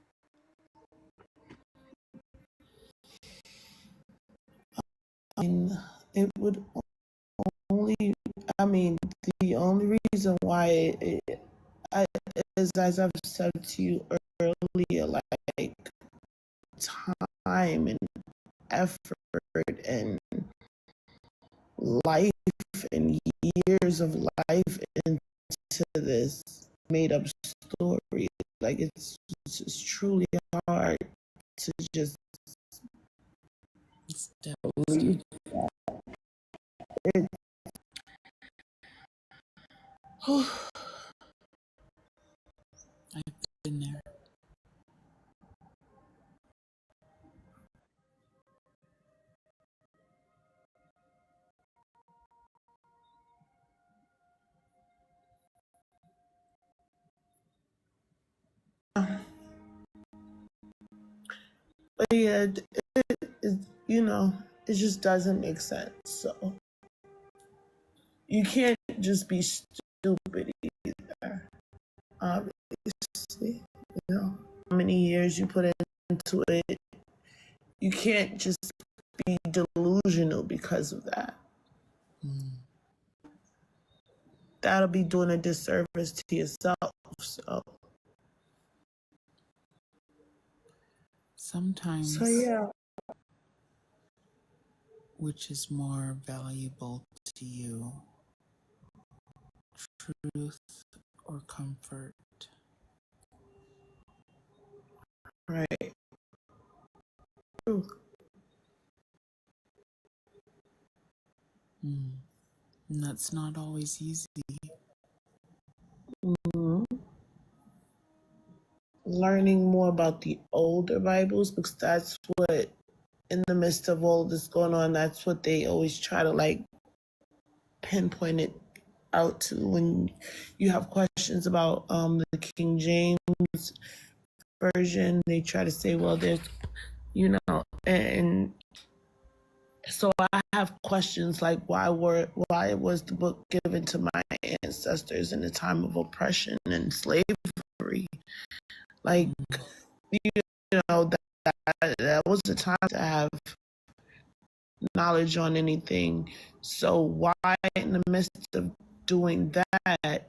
It would only, the only reason why is, as I've said to you earlier, like time and effort and life and years of life into this made up story. Like it's just truly hard to just believe that. I've been there. But yeah, it just doesn't make sense. So you can't just be stupid either. Obviously, how many years you put into it. You can't just be delusional because of that. That'll be doing a disservice to yourself. So Sometimes. So yeah. Which is more valuable to you? Truth or comfort? Right. Truth. And that's not always easy. Learning more about the older Bibles, because that's what, in the midst of all this going on, that's what they always try to like pinpoint it out to when you have questions about the King James version. They try to say, well, there's, and so I have questions like why was the book given to my ancestors in a time of oppression and slavery? Like, that was a time to have knowledge on anything. So why, in the midst of doing that,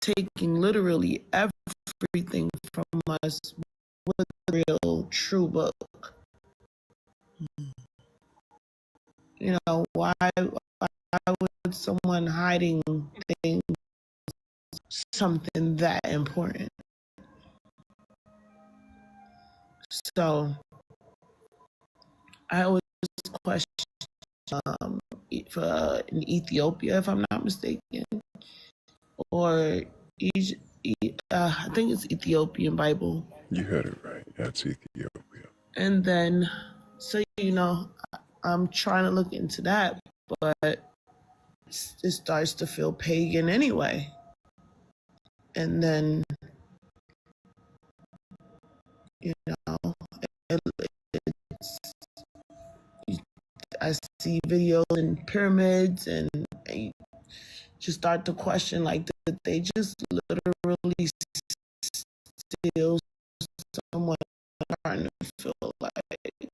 taking literally everything from us with a real true book? Why would someone hiding things, something that important. So I always question for in Ethiopia, if I'm not mistaken, or I think it's Ethiopian Bible. You had it right. That's Ethiopia. And then, so I'm trying to look into that, but it starts to feel pagan anyway. And then, I see videos and pyramids, and you just start to question, like, did they just literally steal someone trying to feel like?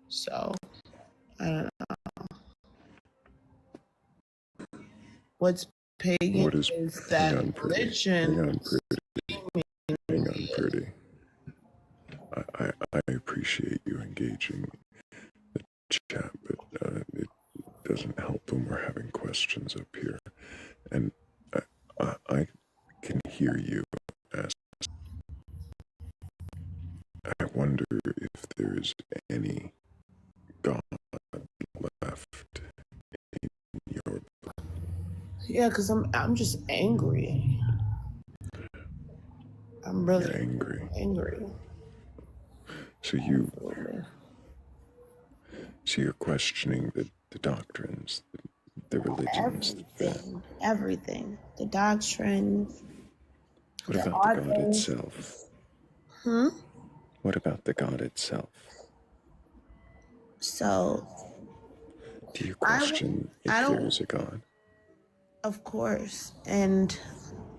So, I don't know. What's pagan What is that hang on, pretty. religion. Hang on, pretty. Hang on, pretty. I appreciate you engaging the chat, but it doesn't help when we're having questions up here. And I can hear you ask. I wonder if there's any God left in your book. Yeah, because I'm just angry. I'm really angry. So you're questioning the doctrines, the religions. Everything. The doctrine. What about the God itself? What about the God itself? So, do you question if there is a God? Of course. And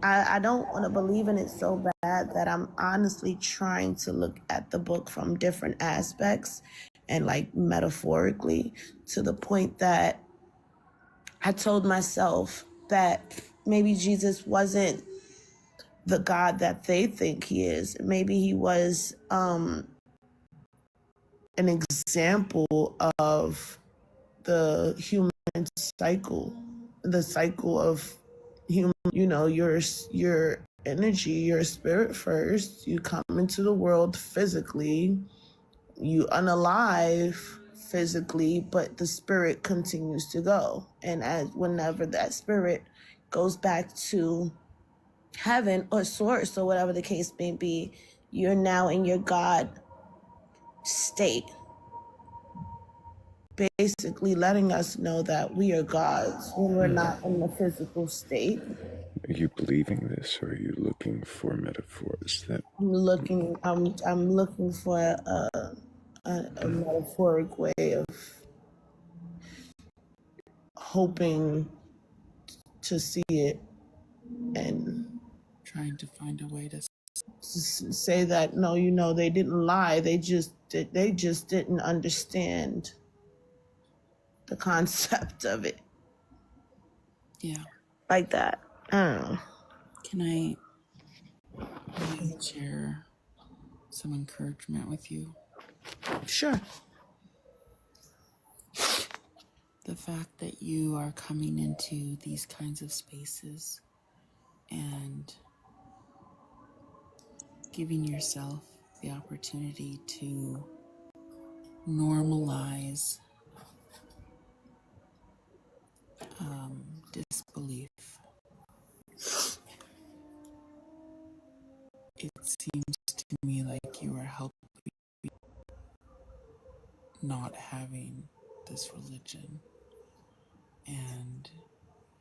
I don't want to believe in it so bad that I'm honestly trying to look at the book from different aspects and like metaphorically, to the point that I told myself that maybe Jesus wasn't the God that they think he is. Maybe he was an example of the human cycle, the cycle of human, your energy, your spirit first. You come into the world physically, you unalive physically, but the spirit continues to go. And whenever that spirit goes back to heaven or source or whatever the case may be, you're now in your God state, basically letting us know that we are gods when we're not in the physical state. Are you believing this, or are you looking for metaphors that I'm looking for a metaphoric way of hoping to see it and trying to find a way to say that no, they didn't lie. They just didn't understand the concept of it. Yeah. Like that. I don't know. Can I share some encouragement with you? Sure. The fact that you are coming into these kinds of spaces and giving yourself the opportunity to normalize disbelief. It seems to me like you are helping not having this religion, and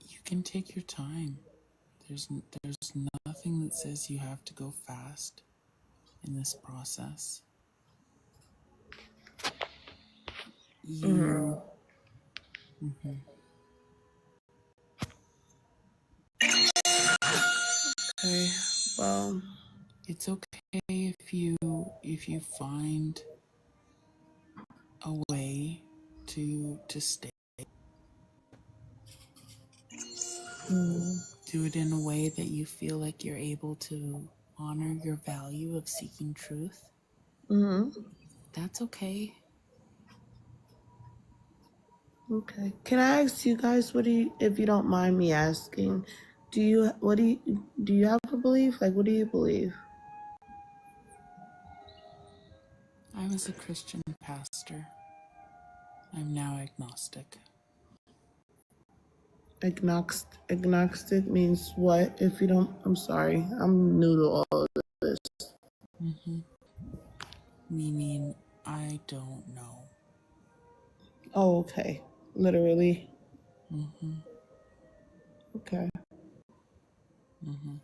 you can take your time. There's nothing that says you have to go fast in this process. You Okay. Well, it's okay if you find a way to stay. Do it in a way that you feel like you're able to honor your value of seeking truth. That's okay. Okay. Can I ask you guys, if you don't mind me asking, do you have a belief? Like, what do you believe? I was a Christian pastor. I'm now agnostic. Agnostic means what? If you don't, I'm sorry. I'm new to all of this. Meaning, I don't know. Oh, okay. Literally. Mm-hmm. Okay. Mm-hmm.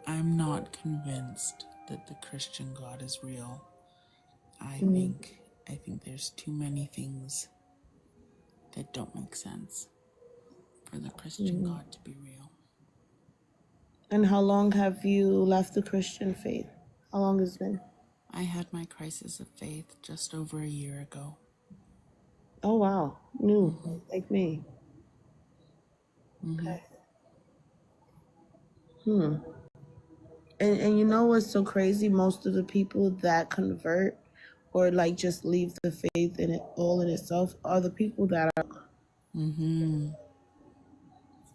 I'm not convinced that the Christian God is real. I think there's too many things that don't make sense for the Christian God to be real. And how long have you left the Christian faith? How long has it been? I had my crisis of faith just over a year ago. Oh, wow. New, like me. Mm-hmm. Okay. And you know what's so crazy? Most of the people that convert or like just leave the faith in it all in itself are the people that are. Mm-hmm.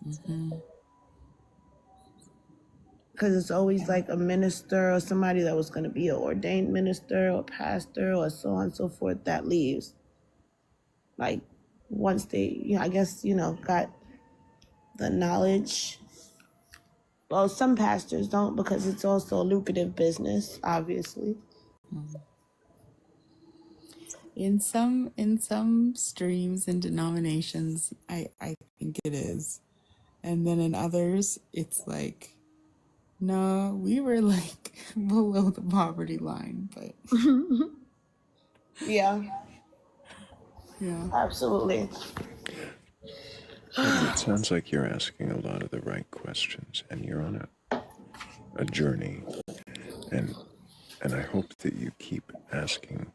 Mm-hmm. Because it's always like a minister or somebody that was going to be an ordained minister or pastor or so on and so forth that leaves. Like once they, I guess, got the knowledge. Well, some pastors don't because it's also a lucrative business, obviously. In some streams and denominations, I think it is. And then in others, it's like, no, we were like below the poverty line, but Yeah, yeah. absolutely. It sounds like you're asking a lot of the right questions, and you're on a journey, and I hope that you keep asking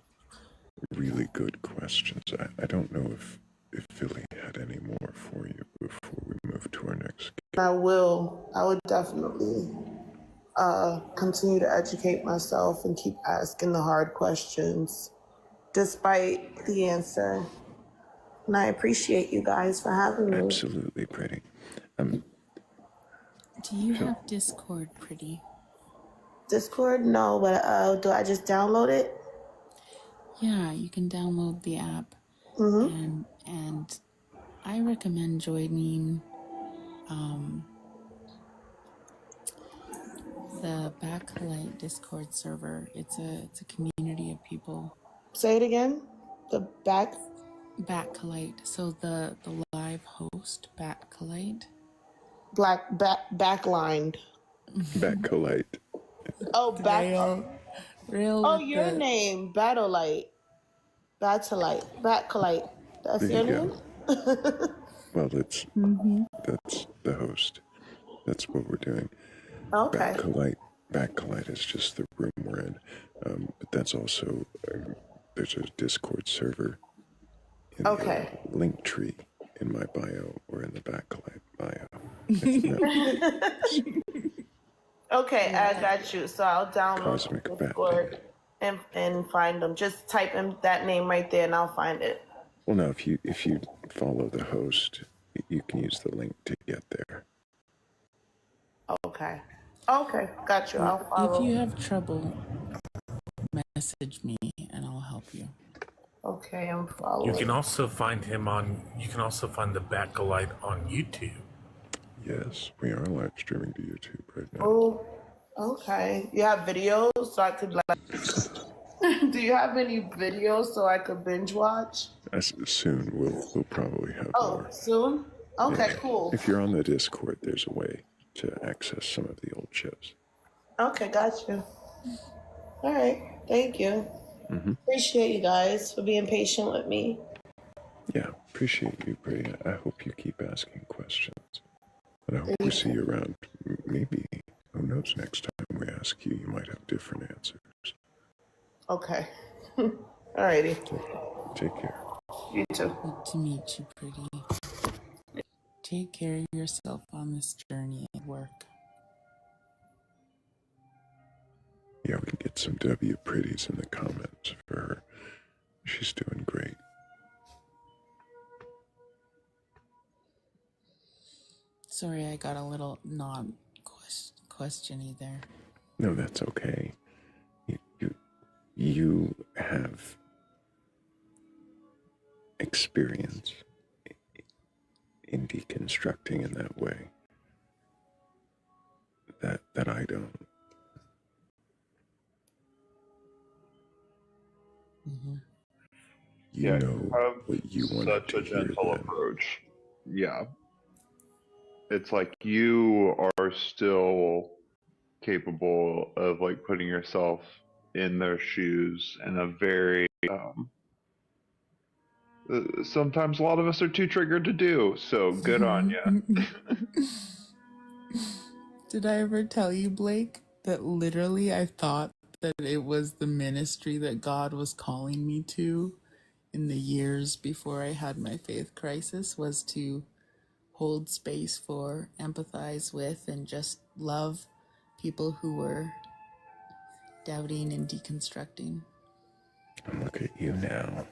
really good questions. I don't know if Philly had any more for you before we move to our next. I would definitely continue to educate myself and keep asking the hard questions despite the answer. And I appreciate you guys for having me. Absolutely, pretty. Do you have Discord, pretty? Discord? No, but do I just download it? Yeah, you can download the app, and I recommend joining the Batcolyte Discord server. It's a community of people. Say it again. The Batcolyte. So the live host Batcolyte. Backlined. Batcolyte. Oh, Thrayle Oh, with your the name, Batcolyte. Batcolyte. That's There your you name? go. Well, that's the host. That's what we're doing. Okay. Batcolyte is just the room we're in, but that's also there's a Discord server in the link tree in my bio or in the Batcolyte bio. Okay, I got you. So I'll download Cosmic Discord and find them. Just type in that name right there and I'll find it. Well, no, if you follow the host, you can use the link to get there. Okay. Okay, got you. I'll follow. If you have trouble, message me and I'll help you. Okay, I'm following. You can also find him on. You can also find the Batcolyte on YouTube. Yes, we are live streaming to YouTube right now. Oh, okay. You have videos so I could like. Do you have any videos so I could binge watch? Soon we'll probably have more. Soon? Okay, cool. If you're on the Discord, there's a way to access some of the old shows. Okay, got you. All right, thank you. Appreciate you guys for being patient with me. Yeah, appreciate you, Brady. I hope you keep asking questions. And I hope we see you around. Maybe, who knows, next time we ask you, you might have different answers. Okay. All righty. Take care. You too. Good to meet you, pretty. Take care of yourself on this journey at work. Yeah, we can get some W pretties in the comments for her. She's doing great. Sorry, I got a little non-questiony there. No, that's okay. You have experience in deconstructing in that way that I don't. Mm-hmm. You know what you want such to a hear. gentle Then. approach. Yeah. It's like you are still capable of like putting yourself in their shoes in a very sometimes a lot of us are too triggered to do, so good on you. Did I ever tell you, Blake, that literally I thought that it was the ministry that God was calling me to in the years before I had my faith crisis, was to hold space for, empathize with, and just love people who were doubting and deconstructing. Look at you now.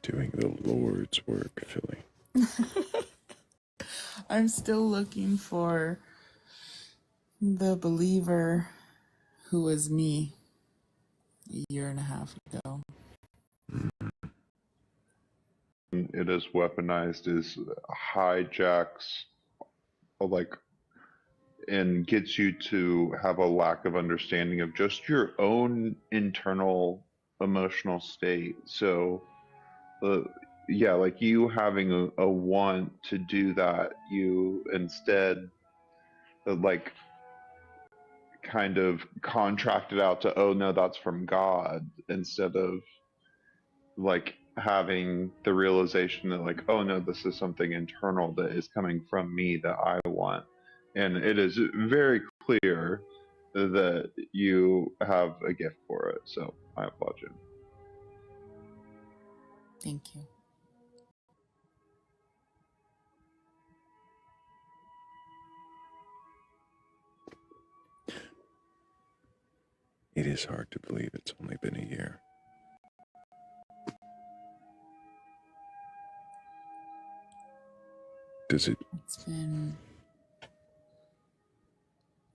Doing the Lord's work, Philly. I'm still looking for the believer who was me a year and a half ago. It is weaponized as hijacks, like, and gets you to have a lack of understanding of just your own internal emotional state. So, yeah, like you having a want to do that, you instead, like, kind of contracted out to, oh no, that's from God, instead of like having the realization that like, oh no, this is something internal that is coming from me that I want. And it is very clear that you have a gift for it, so I applaud you. Thank you. It is hard to believe it's only been a year. Does it? It's been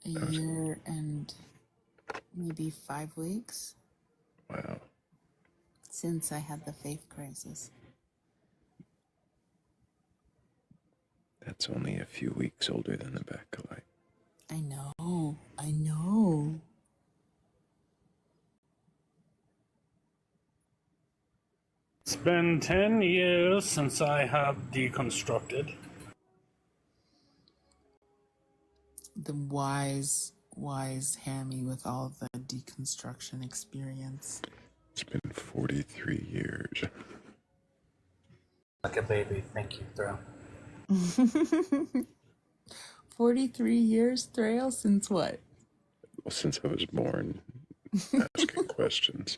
a year and maybe 5 weeks. Wow. Since I had the faith crisis. That's only a few weeks older than the Batcolyte. I know. It's been 10 years since I have deconstructed. The wise Hammy with all the deconstruction experience. It's been 43 years. Like a baby. Thank you, Thrayle. 43 years, Thrayle? Since what? Well, since I was born, asking questions.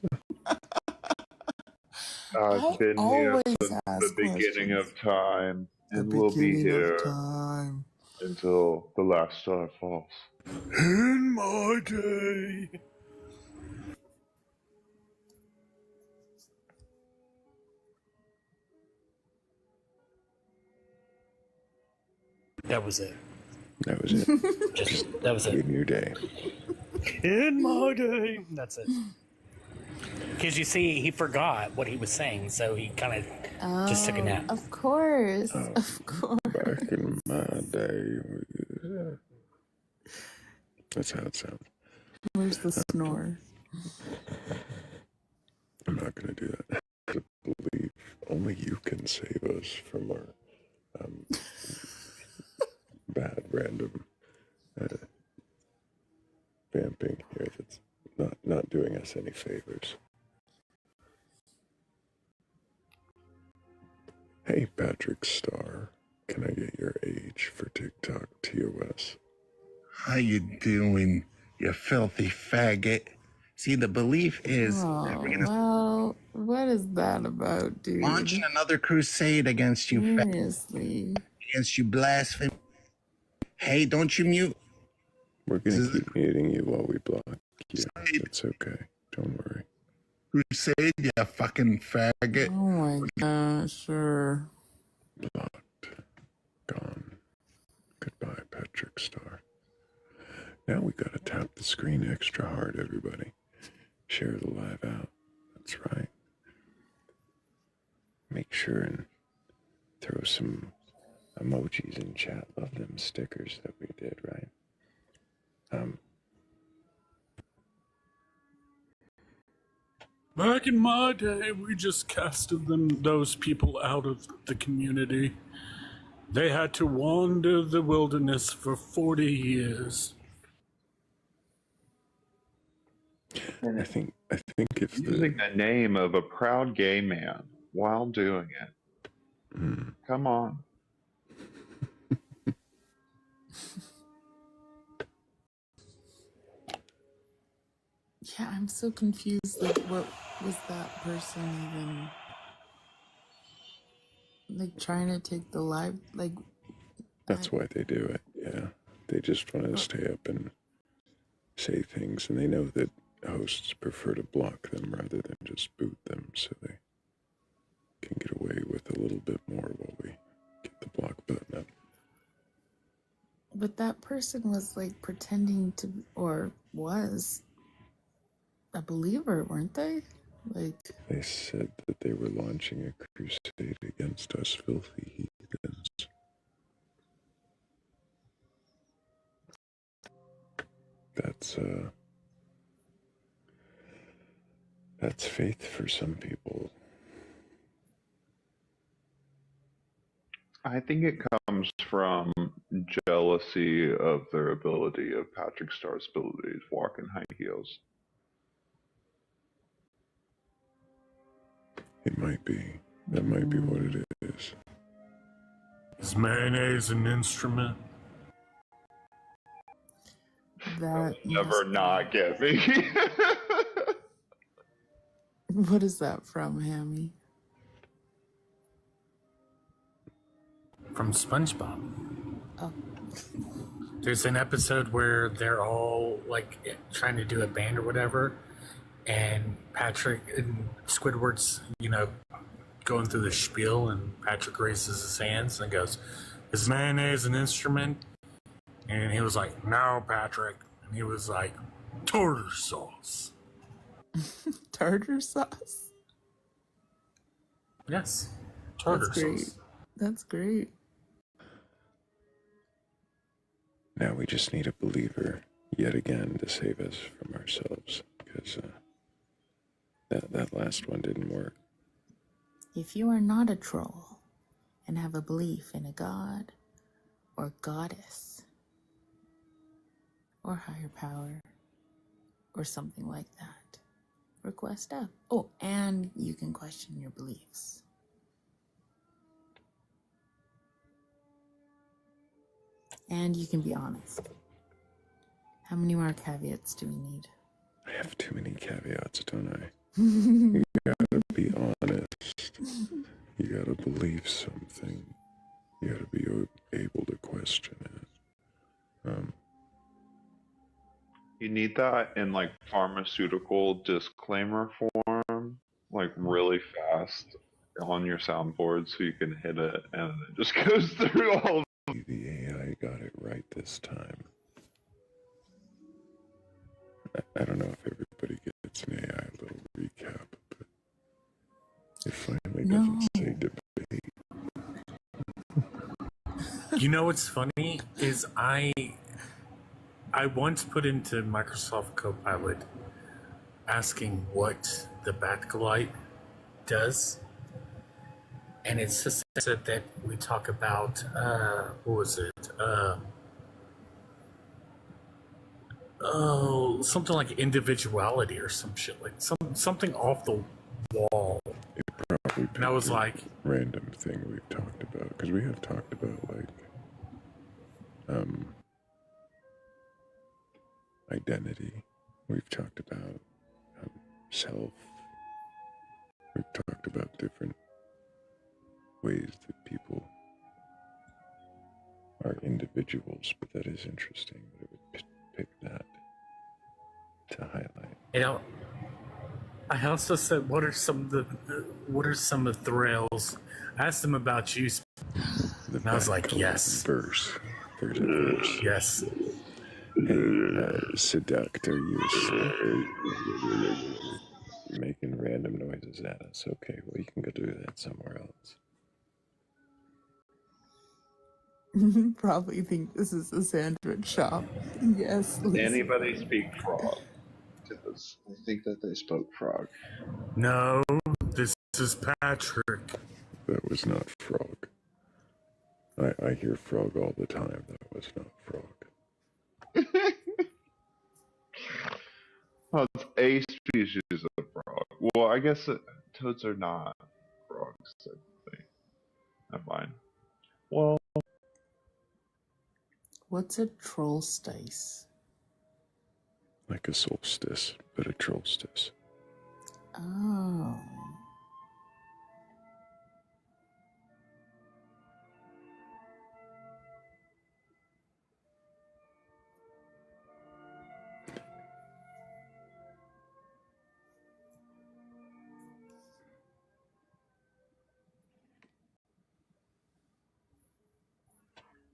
I've been here since the beginning of time, and we'll be here until the last star falls. In my day. That was it. That was it. That was it. In your day. In my day. That's it. Because you see, he forgot what he was saying, so he kind of just took a nap. Of course. Of course. Back in my day. That's how it sounds. Where's the snore? I'm not going to do that. I believe only you can save us from our bad random vamping here that's not doing us any favors. Hey, Patrick Starr, can I get your age for TikTok TOS? How you doing, you filthy faggot? See, the belief is that we're gonna Well, what is that about, dude? launching another crusade against you, Seriously. against you blasphemy. Hey, don't you mute? We're gonna keep muting you while we block you. It's okay. Don't worry. Crusade, you fucking faggot. Oh my gosh, sure. Blocked. Gone. Goodbye, Patrick Star. Now we gotta tap the screen extra hard, everybody. Share the live out. That's right. Make sure and throw some emojis in chat. Love them stickers that we did, right? Back in my day, we just casted those people out of the community. They had to wander the wilderness for 40 years. I think if using the name of a proud gay man while doing it. Come on. Yeah, I'm so confused. Like, what was that person even like trying to take the live? Like, That's why they do it. Yeah, they just want to stay up and say things, and they know that hosts prefer to block them rather than just boot them, so they can get away with a little bit more while we get the block button up. but that person was like pretending to, or was a believer, weren't they? Like, They said that they were launching a crusade against us filthy heathens. That's faith for some people. I think it comes from jealousy of their ability, of Patrick Starr's ability to walk in high heels. It might be. That might be what it is. Is mayonnaise an instrument? that Never not get me. What is that from, Hammy? From SpongeBob. Oh. There's an episode where they're all like trying to do a band or whatever, and Patrick and Squidward's, going through the spiel, and Patrick raises his hands and goes, "Is mayonnaise an instrument?" And he was like, "No, Patrick." And he was like, "Tartar sauce." Tartar sauce? Yes. Tartar That's great. sauce. That's great. Now we just need a believer yet again to save us from ourselves, because that last one didn't work. If you are not a troll and have a belief in a god or goddess or higher power or something like that, request up. Oh, and you can question your beliefs. And you can be honest. How many more caveats do we need? I have too many caveats, don't I? You gotta be honest. You gotta believe something. You gotta be able to question it. You need that in like pharmaceutical disclaimer form, like really fast on your soundboard so you can hit it and it just goes through all of the AI got it right this time. I don't know if everybody gets an AI little recap, but it finally doesn't say debate. You know what's funny is I once put into Microsoft Copilot asking what the Batcolyte does, and it just said that we talk about what was it? Something like individuality or some shit, like something off the wall. And I was like, random thing we've talked about, because we have talked about like identity. We've talked about self. We've talked about different ways that people are individuals, but that is interesting that it would pick that to highlight. I also said, what are some of Thrayle's? I asked him about you, and I was like, yes. Verse. There's a verse. Yes. Hey, seductor, you asleep? You're making random noises at us. Okay, well, you can go do that somewhere else. Probably think this is a sandwich shop. Yes, Lisa. Anybody speak frog? Because I think that they spoke frog. No, this is Patrick. That was not frog. I hear frog all the time. That was not frog. Oh, it's a species of frog. Well, I guess toads are not frogs, technically. Never mind. Well, What's a trollstice? Like a solstice, but a trollstice. Oh.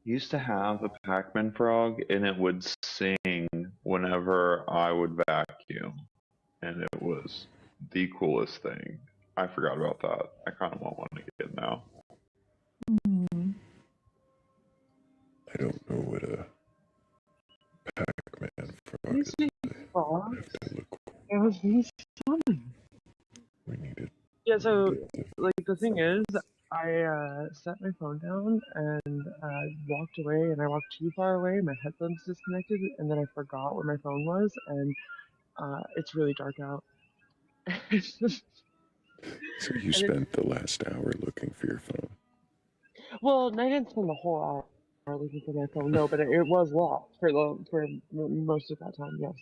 used to have a Pac-Man frog, and it would sing whenever I would vacuum, and it was the coolest thing. I forgot about that. I kind of want one again now. I don't know what a Pac-Man frog These is. frogs. I have to look. It was really fun. We needed. Yeah, so like the thing is, I set my phone down and walked away, and I walked too far away. My headphones disconnected, and then I forgot where my phone was, and it's really dark out. So you spent the last hour looking for your phone. Well, I didn't spend the whole hour looking for my phone. No, but it was locked for most of that time. Yes.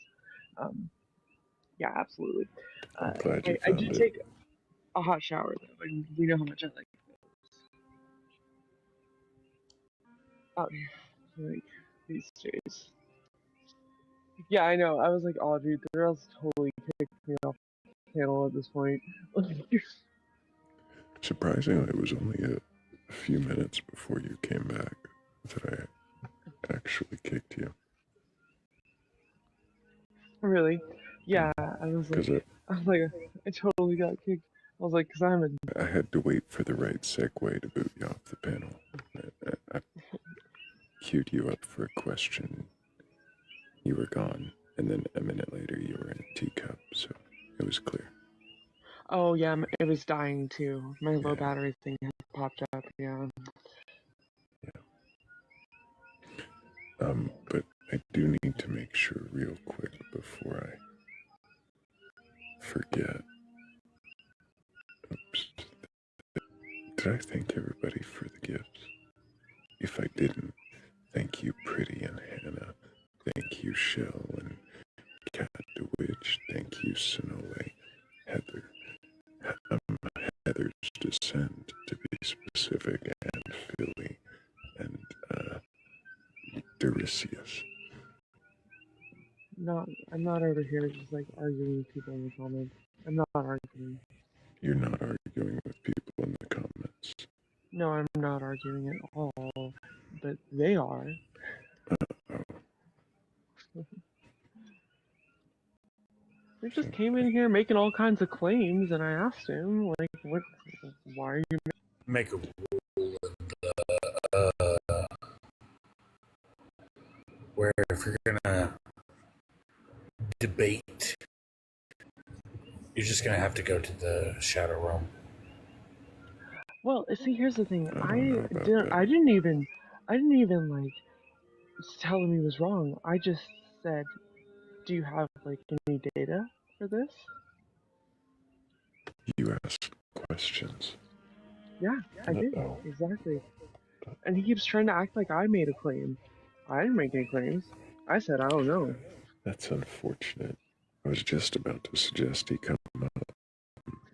Yeah, absolutely. I'm glad you I found did it. take a hot shower though, and we know how much I like out here, like these days. Yeah, I know. I was like, oh, dude, the girls totally kicked me off the panel at this point. Surprisingly, it was only a few minutes before you came back that I actually kicked you. Really? Yeah, I was like, I totally got kicked. I was like, because I had to wait for the right segue to boot you off the panel. I queued you up for a question. You were gone, and then a minute later you were in a teacup, so it was clear. Oh yeah, it was dying too. My low battery thing had popped up. Yeah. But I do need to make sure real quick before I forget. Oops. Did I thank everybody for the gifts? If I didn't, thank you, Pretty and Hannah. Thank you, Shell and Cat DeWitch. Thank you, Sonole, Heather. Heather's Descent, to be specific, and Philly, and Derisius. I'm not over here just like arguing with people in the comments. I'm not arguing. You're not arguing with people in the comments. No, I'm not arguing at all. But they are. They just came in here making all kinds of claims, and I asked him, like, why are you make a rule where if you're gonna debate, you're just gonna have to go to the shadow realm. Well, see, here's the thing. I didn't even like tell him he was wrong. I just said, do you have like any data for this? You ask questions. Yeah, I did. Exactly. And he keeps trying to act like I made a claim. I didn't make any claims. I said, I don't know. That's unfortunate. I was just about to suggest he come up.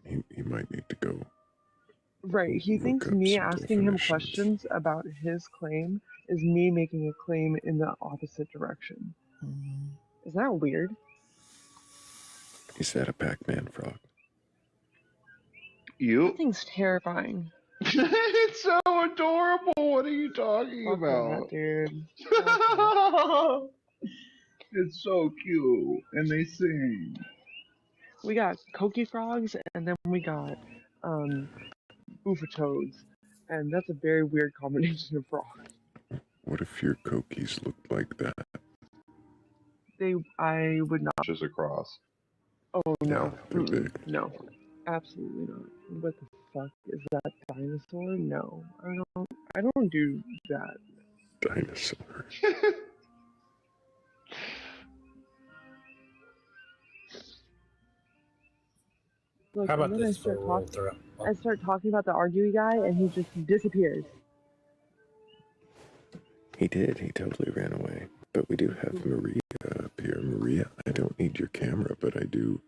He might need to go. Right, he thinks me asking him questions about his claim is me making a claim in the opposite direction. Is that weird? Is that a Pac-Man frog? You? That thing's terrifying. It's so adorable. What are you talking Fuck about? that, dude. Fuck that. It's so cute, and they sing. We got Koki frogs, and then we got Boofatoads, and that's a very weird combination of frogs. What if your Kokis looked like that? I would not. Just across. Oh no, they're big. no, absolutely not. What the fuck is that dinosaur? No, I don't do that. Dinosaur. Look, How about and then this for a roll through? I start talking about the arguing guy, and he just disappears. He did. He totally ran away. But we do have Maria up here. Maria, I don't need your camera, but I do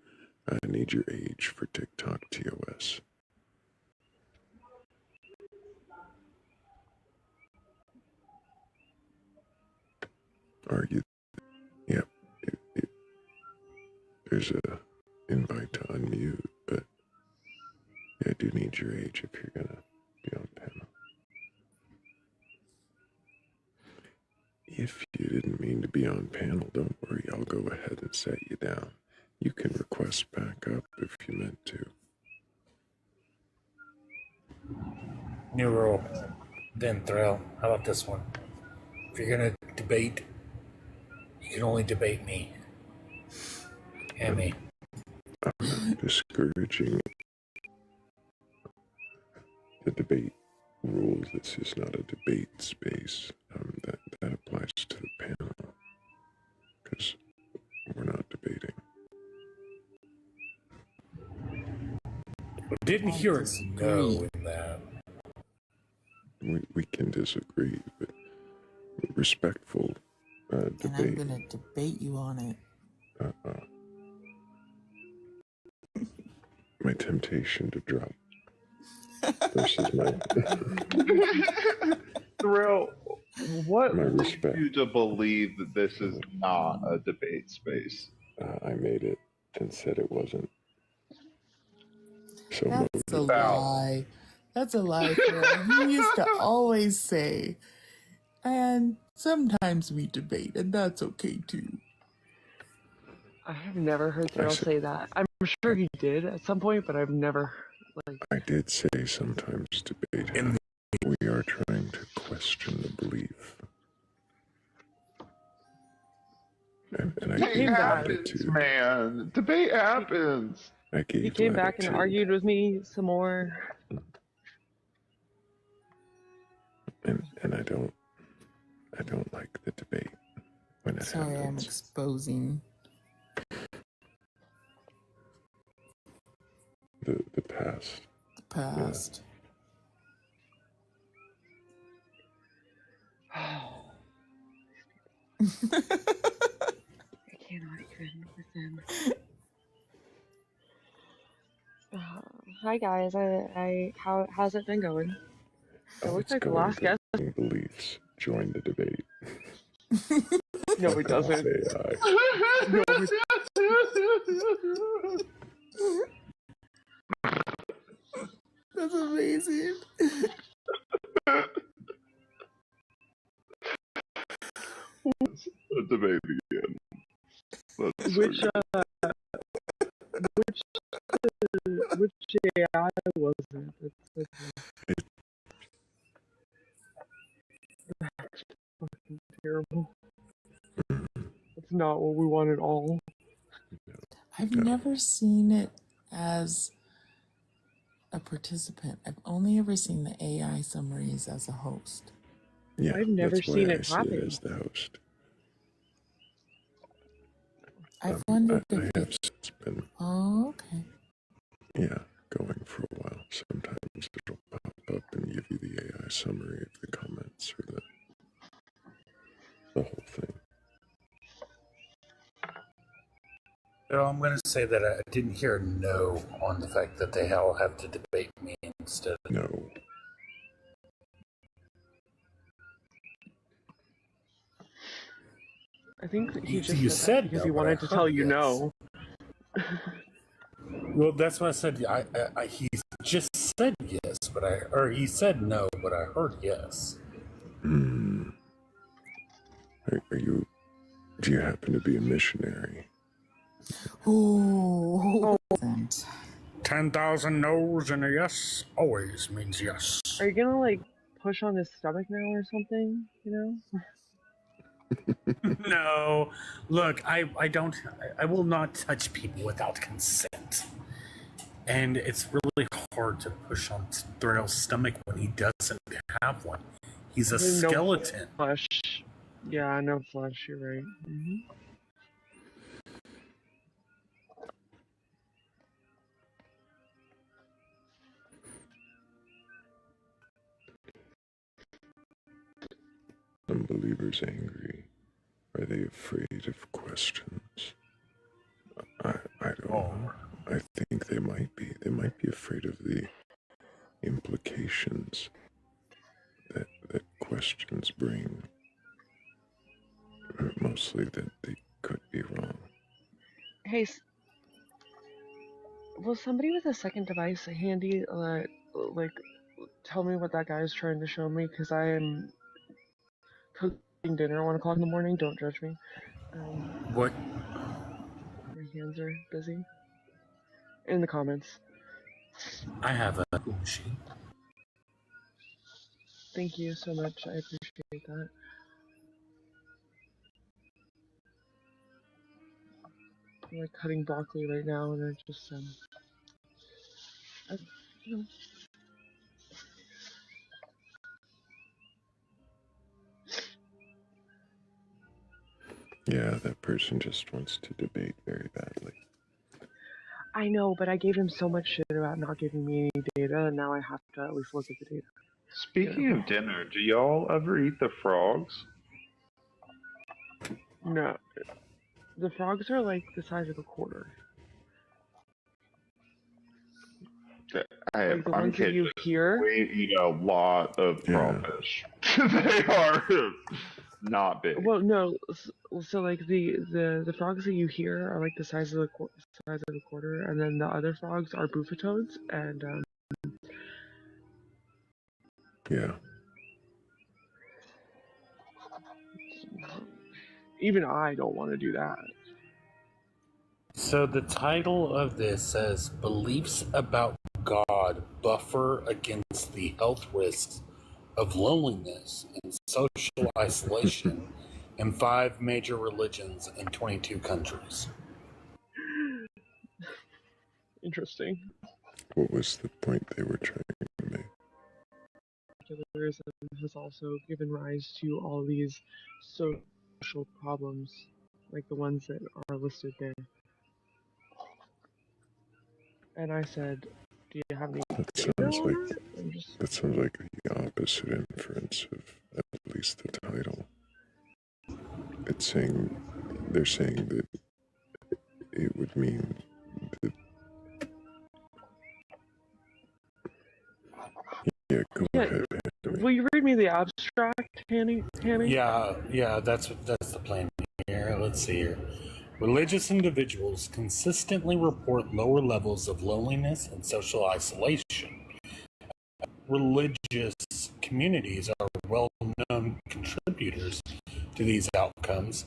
need your age for TikTok TOS. Are you? Yep. There's a invite to unmute, but yeah, I do need your age if you're gonna be on panel. If you didn't mean to be on panel, don't worry, I'll go ahead and set you down. You can request back up if you meant to. New rule. Then Thrayle. How about this one? If you're gonna debate, you can only debate me. And me. I'm not discouraging the debate rules. This is not a debate space. That applies to the panel, because we're not debating. Didn't hear a no in that. We can disagree, but respectful debate. And I'm gonna debate you on it. My temptation to drop versus my Thrayle, what my leads respect. you to believe that this is not a debate space? I made it and said it wasn't. So That's a lie. That's a lie, Thrayle. You used to always say, and sometimes we debate, and that's okay too. I have never heard Thrayle say that. I'm sure he did at some point, but I've never I did say sometimes debate. And we are trying to question the belief. And I Debate happens, man. Debate happens. I gave He came back and latitude. argued with me some more. And I don't like the debate when it Sorry, I'm happens. exposing. The past. The past. I cannot even with them. Hi guys, how's it been going? It looks It's like the going last good. guest. Beliefs. Join the debate. No, it doesn't. AI. No, That's amazing. Let's debate again. which AI was it? That's fucking terrible. That's not what we want at all. I've never seen it as a participant. I've only ever seen the AI summaries as a host. Yeah, I've never that's why seen I it see happen. it as the host. I've wondered I if have it... since been, Oh, okay. yeah, going for a while. Sometimes it'll pop up and give you the AI summary of the comments or the whole thing. So I'm going to say that I didn't hear a no on the fact that they all have to debate me instead of... No. I think that he just You said, said that because no, he but wanted I to tell heard you yes. no. Well, that's what I said. He just said yes, or he said no, but I heard yes. Hmm. Are you? Do you happen to be a missionary? Oh, 10,000 no's and a yes always means yes. Are you gonna like push on his stomach now or something? You know? No, look, I will not touch people without consent. And it's really hard to push on Thrale's stomach when he doesn't have one. He's a skeleton. No flesh. Yeah, no flesh. You're right. Mm-hmm. Unbelievers angry? Are they afraid of questions? I don't know. I think they might be. They might be afraid of the implications that questions bring. Mostly that they could be wrong. Hey, will somebody with a second device handy, like, tell me what that guy is trying to show me? Because I am cooking dinner at 1 o'clock in the morning. Don't judge me. What? My hands are busy. In the comments. I have a machine. Thank you so much. I appreciate that. I'm like cutting broccoli right now, and I just you know. Yeah, that person just wants to debate very badly. I know, but I gave him so much shit about not giving me any data, and now I have to at least look at the data. Speaking of dinner, do y'all ever eat the frogs? No. The frogs are like the size of a quarter. Like the I'm ones that kidding. you hear. We eat a lot of crawfish. They are not big. Well, no. So like the frogs that you hear are like the size of a quarter, and then the other frogs are bufatoads, and yeah. Even I don't want to do that. So the title of this says Beliefs About God Buffer Against the Health Risks of Loneliness and Social Isolation in 5 Major Religions in 22 countries. Interesting. What was the point they were trying to make? Secularism has also given rise to all these social problems, like the ones that are listed there. And I said, do you have any data on it? That sounds like the opposite inference of at least the title. They're saying that it would mean that. Yeah, go ahead. Will you read me the abstract, Tammy? Yeah, that's the plan here. Let's see here. Religious individuals consistently report lower levels of loneliness and social isolation. Religious communities are well-known contributors to these outcomes.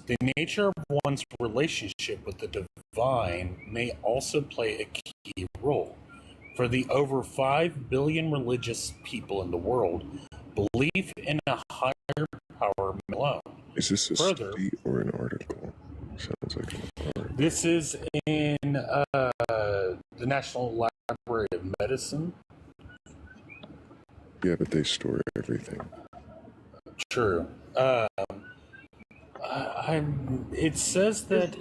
The nature of one's relationship with the divine may also play a key role. For the over 5 billion religious people in the world, belief in a higher power alone. Is this a study or an article? Sounds like an article. This is in the National Library of Medicine. Yeah, but they store everything. True. It says that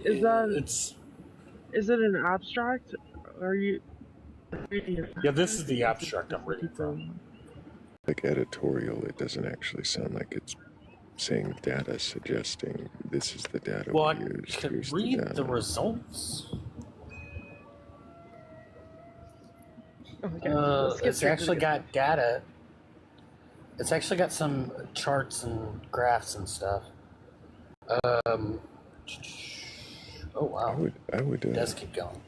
Is it an abstract? Are you reading it? Yeah, this is the abstract I'm reading from. Like editorial, it doesn't actually sound like it's saying data suggesting this is the data Well, I we used. could read the results. It's actually got data. It's actually got some charts and graphs and stuff. Oh wow! I would. It does keep going.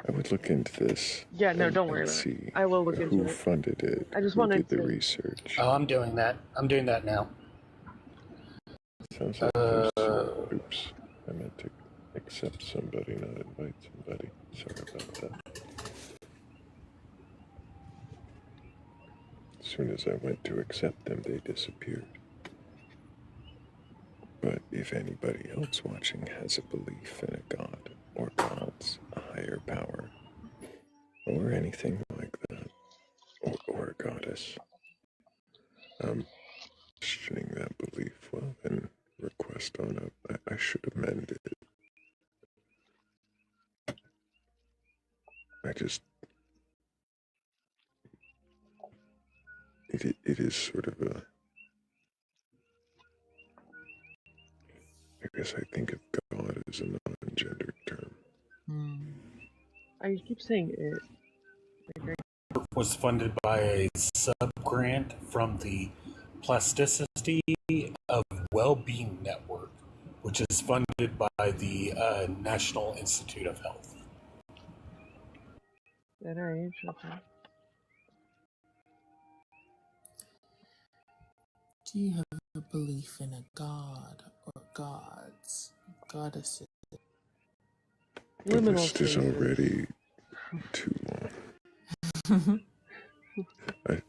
I would look into this. Yeah, no, don't worry and about it. see I will look into who it. funded it, I just who wanted did the to. research. Oh, I'm doing that. I'm doing that now. Sounds like there's oops. I meant to accept somebody, not invite somebody. Sorry about that. As soon as I went to accept them, they disappeared. But if anybody else watching has a belief in a god or gods, a higher power, or anything like that, or a goddess, questioning that belief, well, then request on up. I should amend it. I just, it is sort of a, I guess I think of God as a non-gendered term. I keep saying it. Was funded by a sub-grant from the Plasticity of Wellbeing Network, which is funded by the National Institute of Health. NIH, okay. Do you have a belief in a god or gods, goddesses? The Liminal list is spaces. already too long.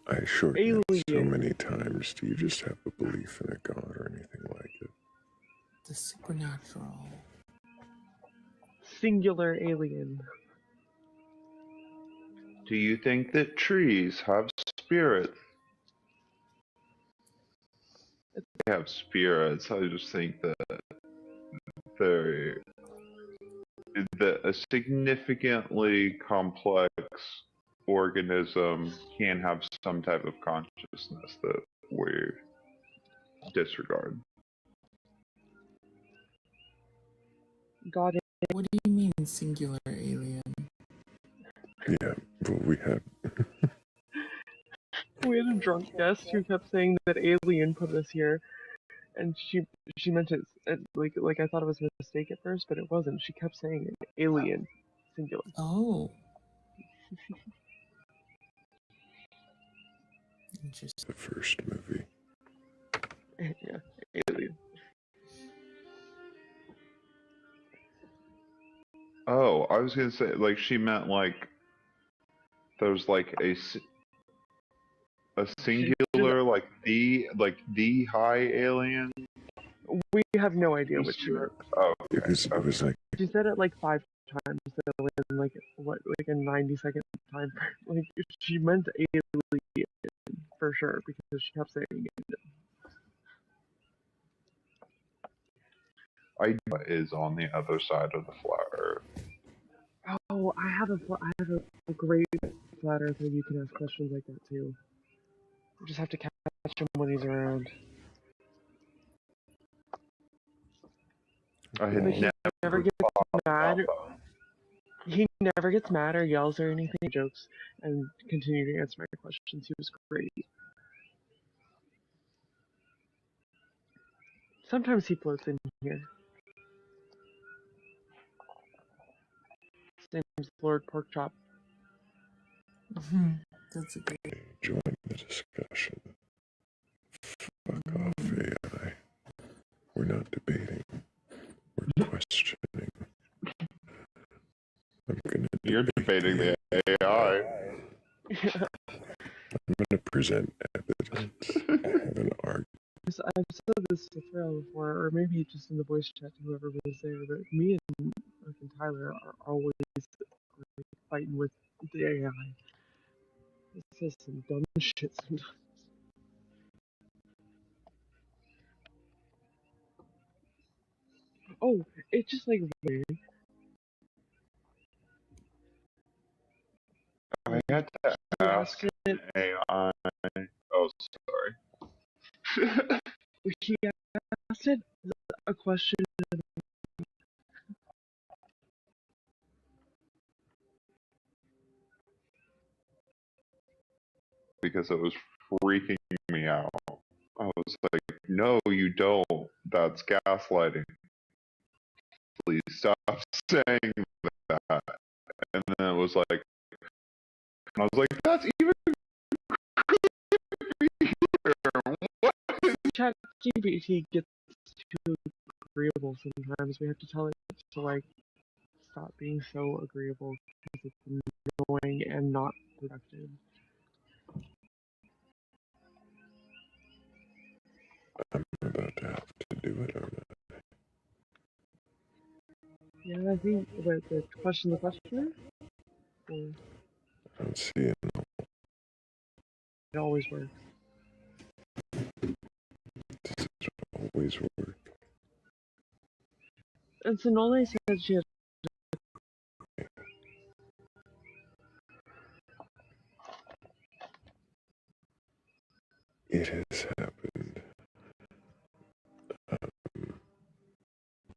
I shortened it so many times. Do you just have a belief in a god or anything like it? The supernatural. Singular alien. Do you think that trees have spirits? They have spirits. I just think that a significantly complex organism can have some type of consciousness that we disregard. God. What do you mean singular alien? Yeah, well, we had a drunk guest who kept saying that alien put us here, and she meant it like I thought it was a mistake at first, but it wasn't. She kept saying it, alien, singular. Oh. the first movie. Yeah, alien. Oh, I was gonna say, like, she meant like there's like a singular, like the high alien. We have no idea what she meant. Oh, it was like She said it like 5 times in like a 90-second time. Like she meant alien for sure because she kept saying it. Is on the other side of the flat Earth. Oh, I have a great flat earther you can ask questions like that too. You just have to catch him when he's around. I had never gets mad. He never gets mad or yells or anything. He jokes and continue to answer my questions. He was great. Sometimes he floats in here. His name's Lord Porkchop. That's a great. Join the discussion. Fuck off, AI. We're not debating. We're questioning. You're debating the AI. I'm gonna present evidence. Have an argument. I've said this to Thrayle before, or maybe just in the voice chat to whoever was there, but me and Tyler are always like, fighting with the AI. It says some dumb shit sometimes. Oh, it's just like weird. I had to ask an AI. Oh, sorry. He asked it a question. Because it was freaking me out. I was like, no, you don't. That's gaslighting. Please stop saying that. And it was like, and I was like, that's even what? ChatGPT gets too agreeable sometimes. We have to tell it to like stop being so agreeable because it's annoying and not productive. I'm about to have to do it, aren't I? Yeah, I think the question, or I don't see it. it always works. Does it always work? And Sonole said she had. It has happened.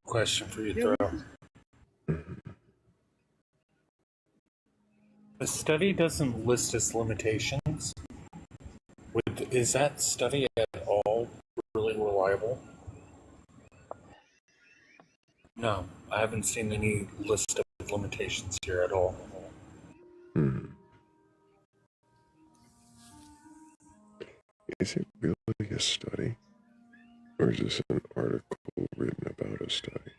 Question for you, Yeah, Thrayle. The study doesn't list its limitations. Is that study at all really reliable? No, I haven't seen any list of limitations here at all. Is it really a study? Or is this an article written about a study?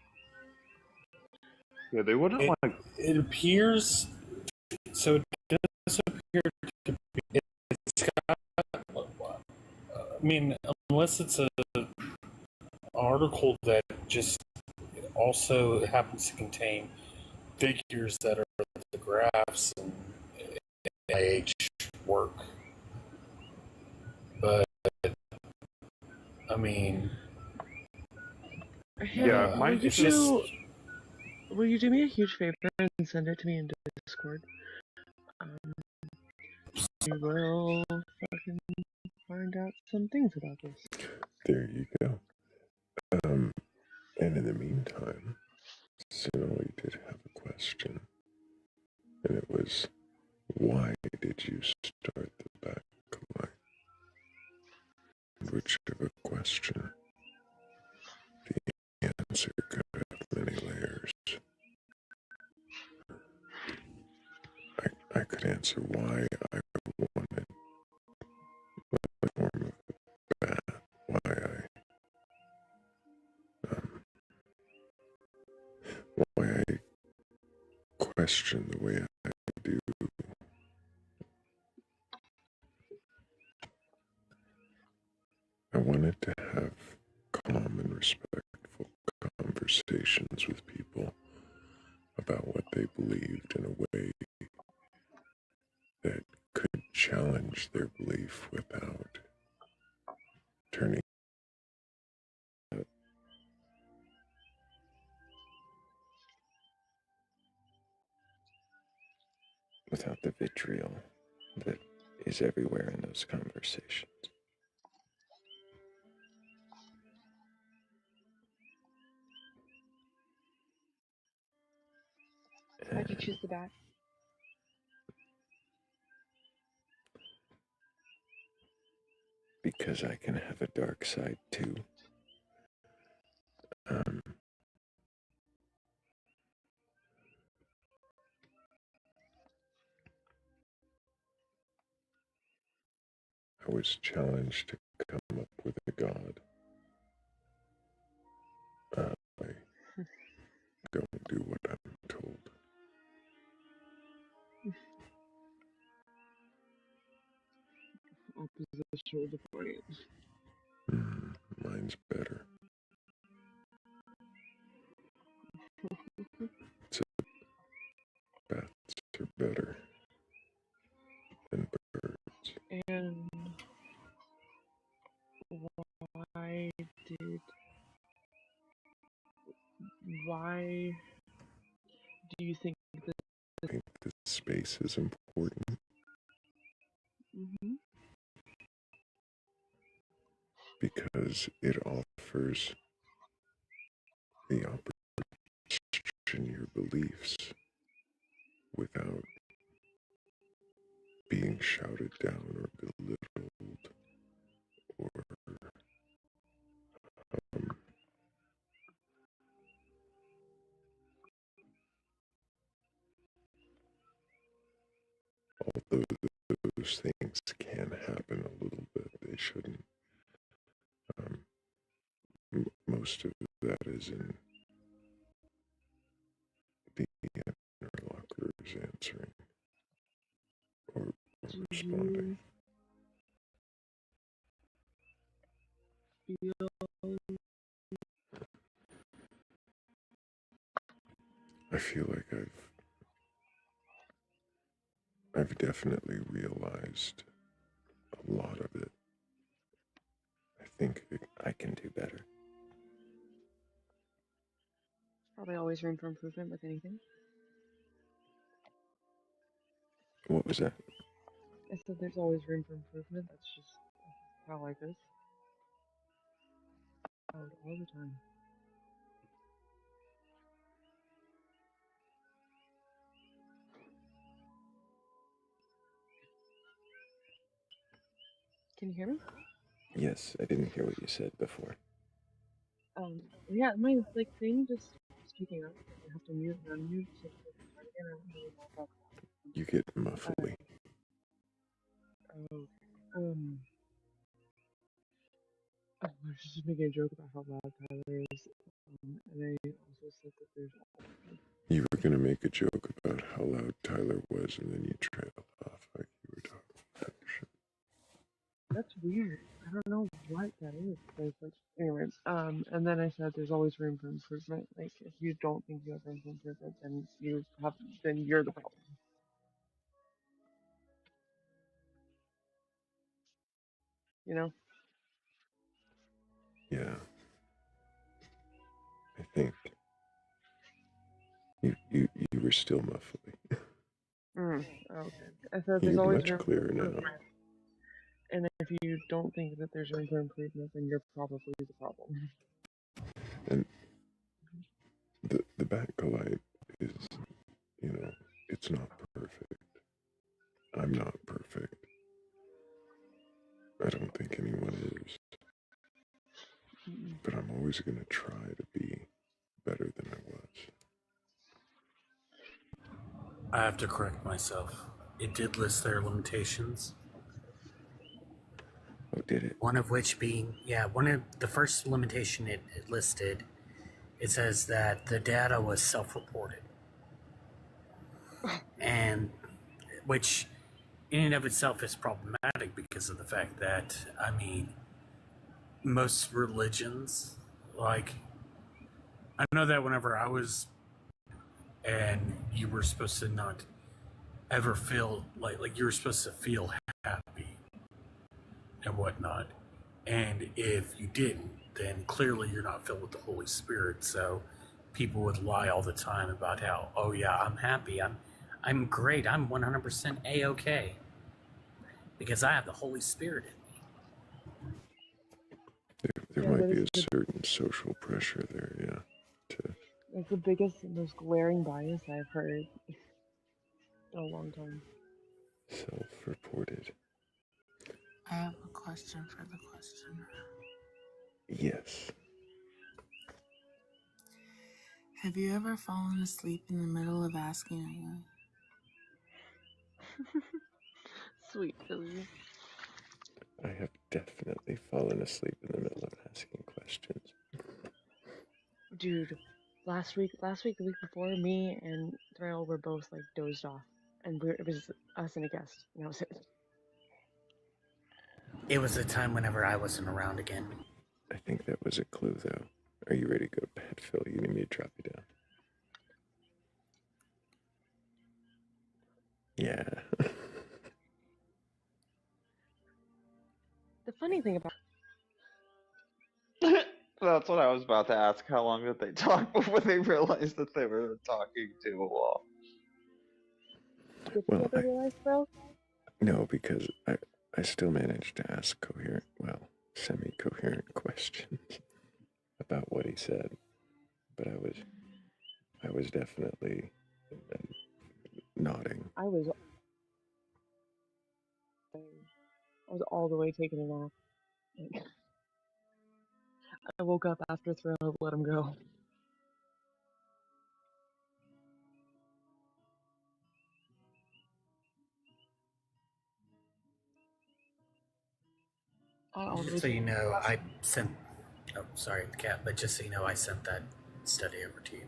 Yeah, they wouldn't like. It appears. So it does appear to be. It's got. I mean, unless it's a article that just also happens to contain figures that are the graphs and NIH work. But I mean, Yeah, it's just. Will you do me a huge favor and send it to me in Discord? We will fucking find out some things about this. There you go. And in the meantime, Sonali did have a question. And it was, why did you start the Batcolyte? Which of a question? The answer could have many layers. I could answer why I wanted a form of a bat, why I question the way I do. I wanted to have calm and respectful conversations with people about what they believed in a way that could challenge their belief without turning without the vitriol that is everywhere in those conversations. Why'd you choose the bat? Because I can have a dark side too. I was challenged to come up with a god. I don't do what I'm told. Oppositional defiance. Mine's better. Bats are better than birds. And why do you think that I think this space is important. Because it offers the opportunity to question your beliefs without being shouted down or belittled or although those things can happen a little bit, they shouldn't. Most of that is in the interlocutors answering or responding. I feel like I've definitely realized a lot of it. I think I can do better. Probably always room for improvement with anything. What was that? I said there's always room for improvement. That's just how life is. All the time. Can you hear me? Yes, I didn't hear what you said before. Yeah, my like thing just speaking up. I have to mute and unmute. So start again. I don't really know about that. You get muffly. Oh, I was just making a joke about how loud Tyler is, and I also said that there's. You were going to make a joke about how loud Tyler was, and then you trailed off like you were talking about shit. That's weird. I don't know what that is. Like, anyways, and then I said there's always room for improvement. Like, if you don't think you have room for improvement, then you're the problem. You know? Yeah. I think you were still muffly. Okay. I said there's You're always much room for clearer now. improvement. And if you don't think that there's room for improvement, then you're probably the problem. And the Batcolyte is, it's not perfect. I'm not perfect. I don't think anyone is. But I'm always going to try to be better than I was. I have to correct myself. It did list their limitations. Oh, did it? One of which being, one of the first limitation it listed, it says that the data was self-reported. And which in and of itself is problematic because of the fact that, I mean, most religions, like, I know that whenever I was, and you were supposed to not ever feel like you were supposed to feel happy and whatnot. And if you didn't, then clearly you're not filled with the Holy Spirit. So people would lie all the time about how, oh yeah, I'm happy, I'm great, I'm 100% A-okay because I have the Holy Spirit in me. There might be a certain social pressure there, yeah. It's the biggest and most glaring bias I've heard in a long time. Self-reported. I have a question for the questioner. Yes. Have you ever fallen asleep in the middle of asking a Sweet Billy. I have definitely fallen asleep in the middle of asking questions. Dude, last week, the week before, me and Thrayle were both like dozed off, and it was us and a guest, and that was it. It was a time whenever I wasn't around again. I think that was a clue, though. Are you ready to go to bed, Phil? You need me to drop you down? Yeah. The funny thing about That's what I was about to ask. How long did they talk before they realized that they were talking to a wall? before they realized, bro? No, because I still managed to ask coherent, well, semi-coherent questions about what he said, but I was definitely nodding. I was all the way taking a nap. Like, I woke up after Thrayle let him go. I'll Just so you read know, I sent. Oh, sorry, Kat. But just so you know, I sent that study over to you.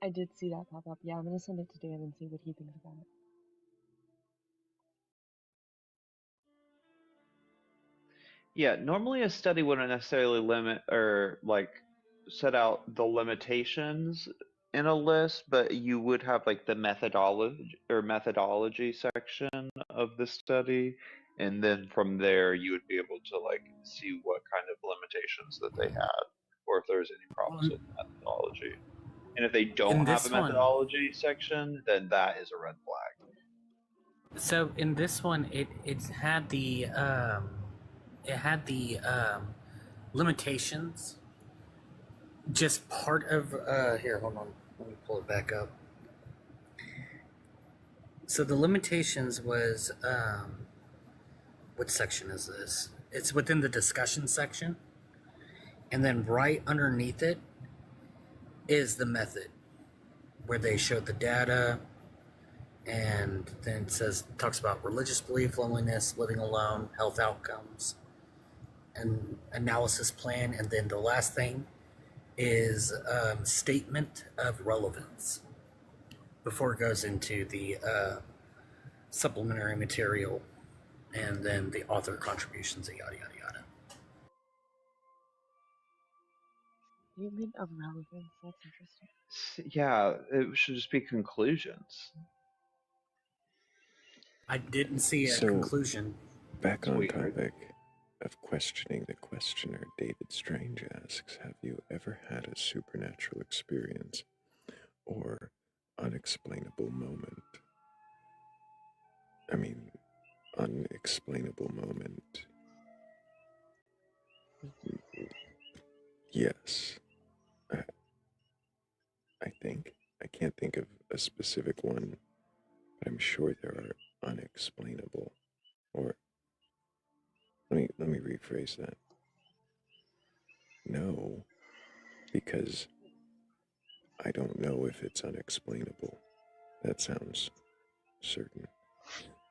I did see that pop up. Yeah, I'm gonna send it to Dan and see what he thinks about it. Yeah, normally a study wouldn't necessarily limit or like set out the limitations in a list, but you would have like the methodology section of the study, and then from there you would be able to like see what kind of limitations that they had, or if there's any problems with the methodology. And if they In don't have a this one, methodology section, then that is a red flag. so in this one, it had the limitations. Just part of here. Hold on, let me pull it back up. So the limitations was what section is this? It's within the discussion section, and then right underneath it is the method where they showed the data, and then it talks about religious belief, loneliness, living alone, health outcomes, and analysis plan, and then the last thing is statement of relevance before it goes into the supplementary material, and then the author contributions, and yada yada yada. Statement of relevance. That's interesting. Yeah, it should just be conclusions. I didn't see a So, conclusion. back It's on weird. topic of questioning the questioner, David Strange asks, have you ever had a supernatural experience or unexplainable moment? I mean, unexplainable moment. Yes. I think. I can't think of a specific one, but I'm sure there are unexplainable. Or let me rephrase that. No, because I don't know if it's unexplainable. That sounds certain.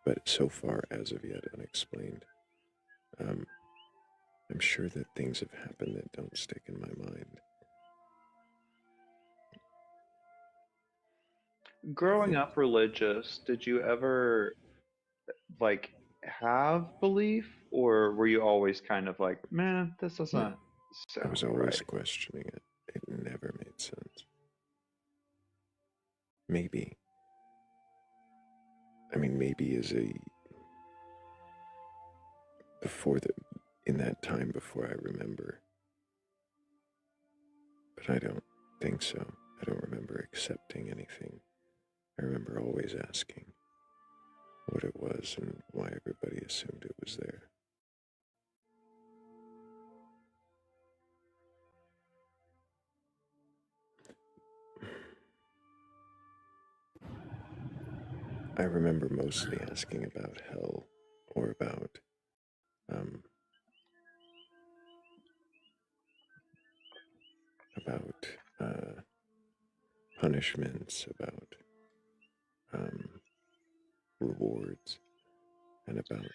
But so far, as of yet, unexplained. I'm sure that things have happened that don't stick in my mind. Growing up religious, did you ever like have belief, or were you always kind of like, man, this No, doesn't I was sound always right? questioning it. It never made sense. Maybe. I mean, maybe as a in that time before I remember, but I don't think so. I don't remember accepting anything. I remember always asking what it was and why everybody assumed it was there. I remember mostly asking about hell or about punishments, about rewards, and about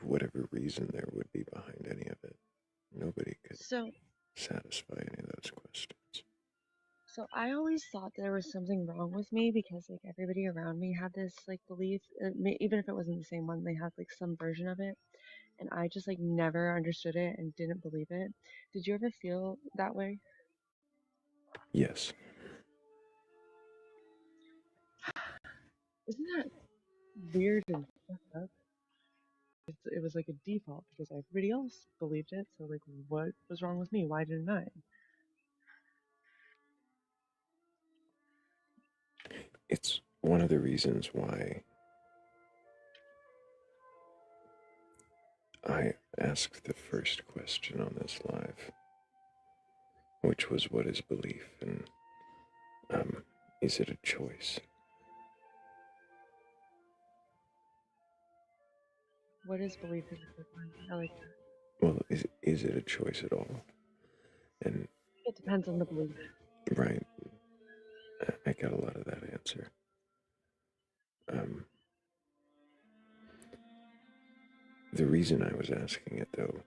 whatever reason there would be behind any of it. Nobody could So, satisfy any of those questions. so I always thought there was something wrong with me because like everybody around me had this like belief, even if it wasn't the same one, they had like some version of it, and I just like never understood it and didn't believe it. Did you ever feel that way? Yes. Isn't that weird and fucked up? It was like a default because everybody else believed it. So like, what was wrong with me? Why didn't I? It's one of the reasons why I asked the first question on this live, which was, what is belief, and is it a choice? What is belief is a good one. I like that. Well, is it a choice at all? And It depends on the belief. right, I got a lot of that answer. The reason I was asking it, though,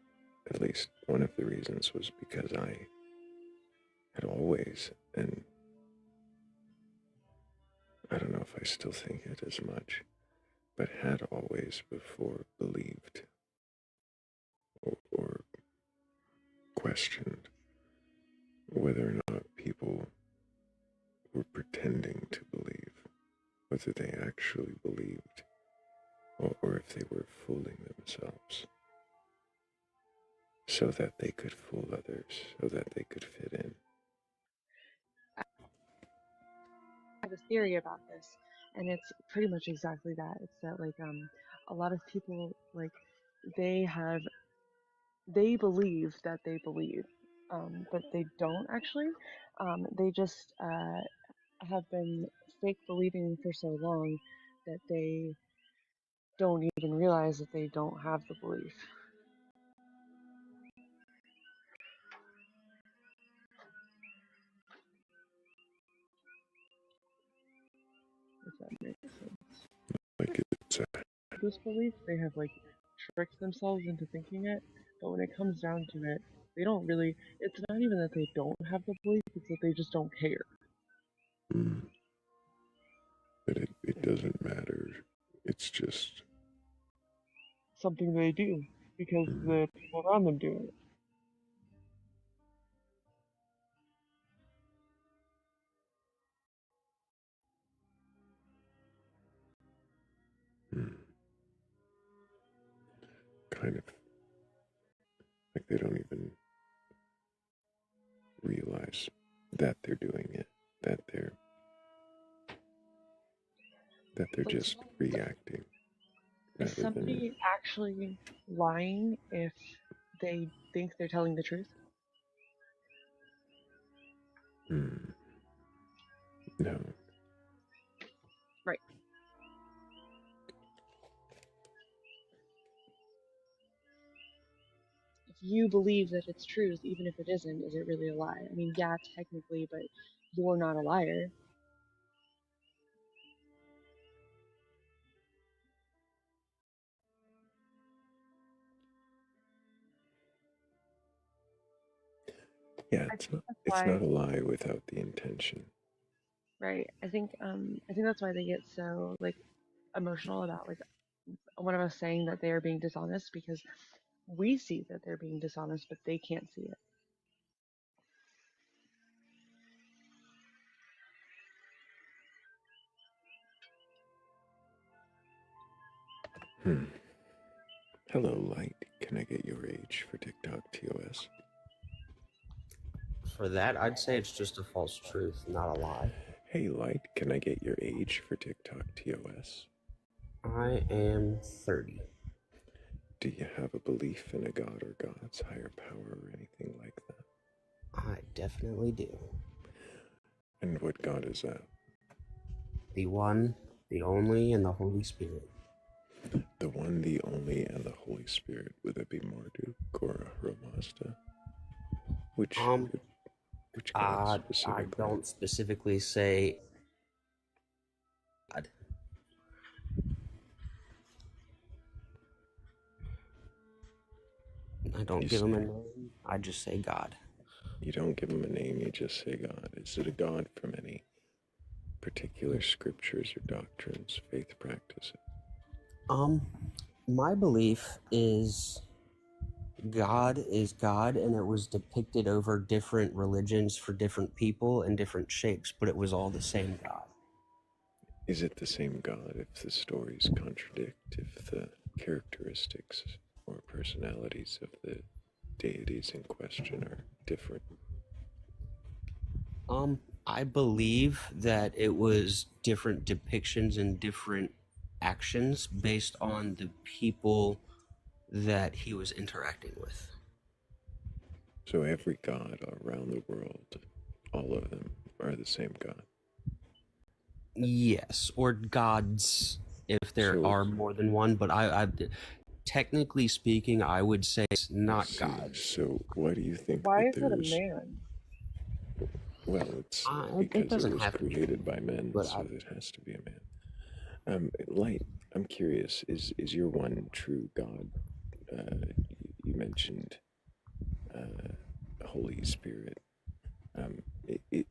at least one of the reasons, was because I had always, and I don't know if I still think it as much, but had always before believed or questioned whether or not people were pretending to believe, whether they actually believed, or if they were fooling themselves so that they could fool others, so that they could fit in. I have a theory about this, and it's pretty much exactly that. It's that like a lot of people like they believe that they believe, but they don't actually. They just have been fake believing for so long that they don't even realize that they don't have the belief. If that makes sense. Like it's This belief, they have like tricked themselves into thinking it, but when it comes down to it, they don't really. It's not even that they don't have the belief; it's that they just don't care. But it doesn't matter. It's just Something they do because the people around them do it. kind of like they don't even realize that they're doing it, that they're just reacting Is rather than. somebody actually lying if they think they're telling the truth? No. Right. If you believe that it's truth, even if it isn't, is it really a lie? I mean, yeah, technically, but you're not a liar. Yeah, it's not a lie without the intention. Right. I think that's why they get so like emotional about like one of us saying that they are being dishonest, because we see that they're being dishonest, but they can't see it. Hello, Light. Can I get your age for TikTok TOS? For that, I'd say it's just a false truth, not a lie. Hey, Light. Can I get your age for TikTok TOS? I am 30. Do you have a belief in a god or God's higher power or anything like that? I definitely do. And what God is that? The one, the only, and the Holy Spirit. The one, the only, and the Holy Spirit. Would that be Marduk or Ramazda? Which God specifically? I don't specifically say God. I don't give him a name. I just say God. You don't give him a name, you just say God. Is it a God from any particular scriptures or doctrines, faith practices? My belief is God is God, and it was depicted over different religions for different people in different shapes, but it was all the same God. Is it the same God if the stories contradict, if the characteristics or personalities of the deities in question are different? I believe that it was different depictions and different actions based on the people that he was interacting with. So every god around the world, all of them are the same God? Yes, or gods if there are more than one, but I technically speaking, I would say it's not gods. So why do you think Why that is it a there's... man? Well, it's because it was created by men, so it has to be a man. Light, I'm curious, is your one true God you mentioned Holy Spirit.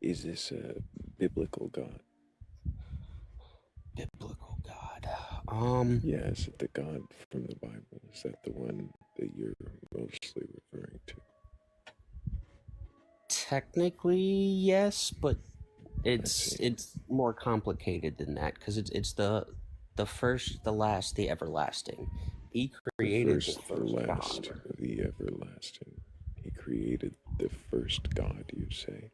Is this a biblical God? Biblical God. Yeah, is it the God from the Bible? Is that the one that you're mostly referring to? Technically, yes, but it's more complicated than that because it's the first, the last, the everlasting. He created the The first last, God. the everlasting. He created the first God, you say?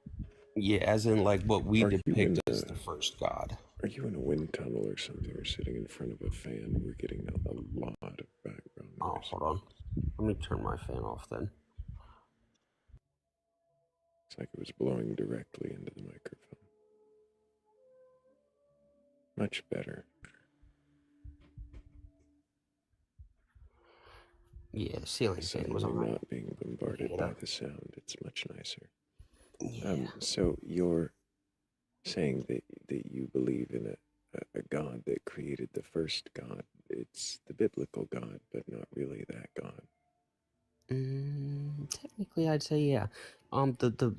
Yeah, as in like what we Are you in depict as the first God. Are you in a wind tunnel or something, or sitting in front of a fan? We're getting a lot of background noise. Oh, hold on. Let me turn my fan off then. It's like it was blowing directly into the microphone. Much better. Yeah, the ceiling fan was Suddenly on. not being bombarded by the sound. It's much nicer. Yeah. So you're saying that you believe in a God that created the first God. It's the biblical God, but not really that God. Technically, I'd say yeah. The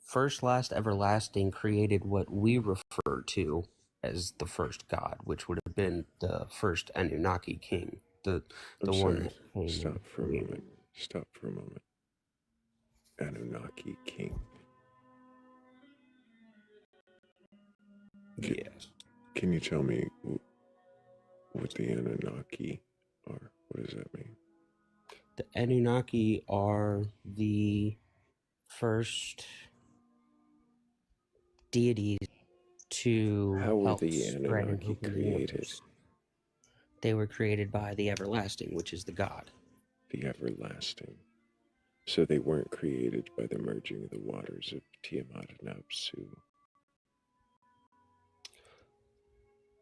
first, last, everlasting created what we refer to as the first God, which would have been the first Anunnaki king, the I'm one sorry. that came Stop and for a created. moment. Stop for a moment. Anunnaki king. Yes. Can you tell me what the Anunnaki are? What does that mean? The Anunnaki are the first deities to How were help the spread and Anunnaki open the created? universe. They were created by the everlasting, which is the God. The everlasting. So they weren't created by the merging of the waters of Tiamat and Apsu.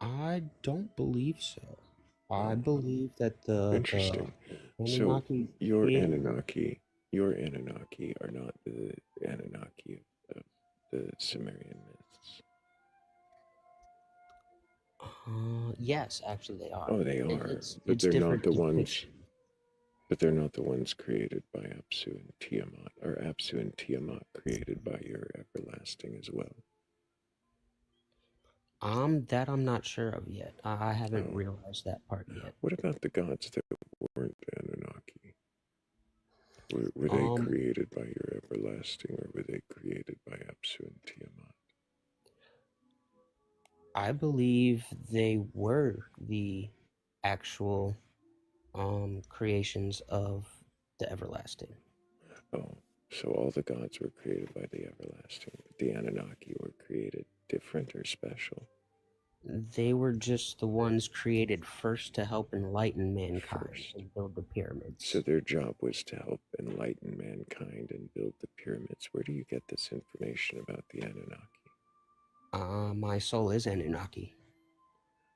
I don't believe so. I believe that the Interesting. So Anunnaki your king. Anunnaki are not the Anunnaki of the Sumerian myths. Yes, actually they are. Oh, they are, but It's they're not different the ones. depiction. But they're not the ones created by Apsu and Tiamat, or Apsu and Tiamat created by your everlasting as well. That I'm not sure of yet. I haven't realized that part yet. What about the gods that weren't Anunnaki? Were they created by your everlasting, or were they created by Apsu and Tiamat? I believe they were the actual creations of the everlasting. Oh, so all the gods were created by the everlasting, but the Anunnaki were created different or special? They were just the ones created first to help enlighten mankind and build the pyramids. So their job was to help enlighten mankind and build the pyramids. Where do you get this information about the Anunnaki? My soul is Anunnaki.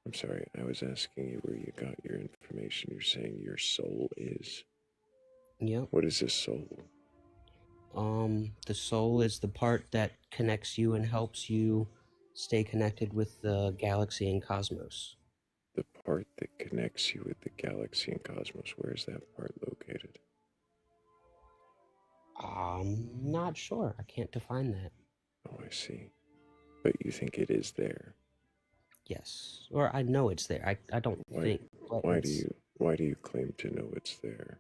I'm sorry, I was asking you where you got your information. You're saying your soul is? Yep. What is a soul? The soul is the part that connects you and helps you stay connected with the galaxy and cosmos. The part that connects you with the galaxy and cosmos, where is that part located? I'm not sure. I can't define that. Oh, I see. But you think it is there? Yes. Or I know it's there. I don't think. Why do you claim to know it's there?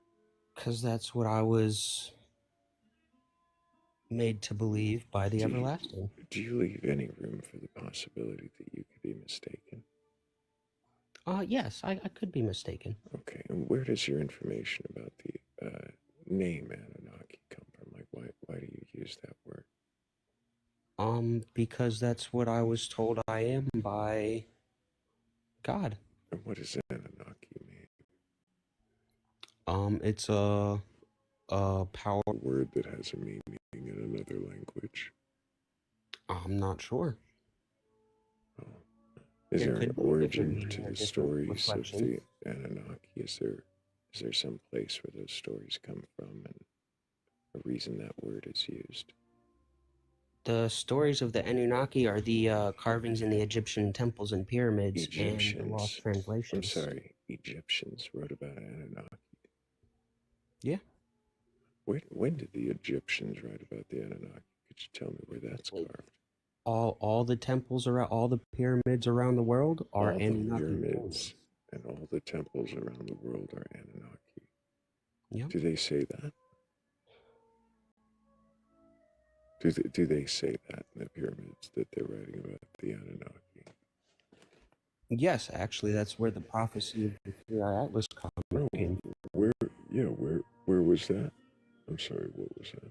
Because that's what I was made to believe by the everlasting. Do you leave any room for the possibility that you could be mistaken? Yes, I could be mistaken. Okay, and where does your information about the name Anunnaki come from? Like, why do you use that word? Because that's what I was told I am by God. And what does Anunnaki mean? It's a power word that has a meaning in another language. I'm not sure. Is there an origin to the stories of the Anunnaki? Is there some place where those stories come from and a reason that word is used? The stories of the Anunnaki are the carvings in the Egyptian temples and pyramids and the lost translations. I'm sorry, Egyptians wrote about Anunnaki. Yeah. When did the Egyptians write about the Anunnaki? Could you tell me where that's carved? All the temples around, all the pyramids around the world are All the Anunnaki pyramids and all the temples around the world are Anunnaki. Yep. Do they say that? Do they say that in the pyramids that they're writing about the Anunnaki? Yes, actually, that's where the prophecy of the Thrayle Atlas comet came from. Where was that? I'm sorry, what was that?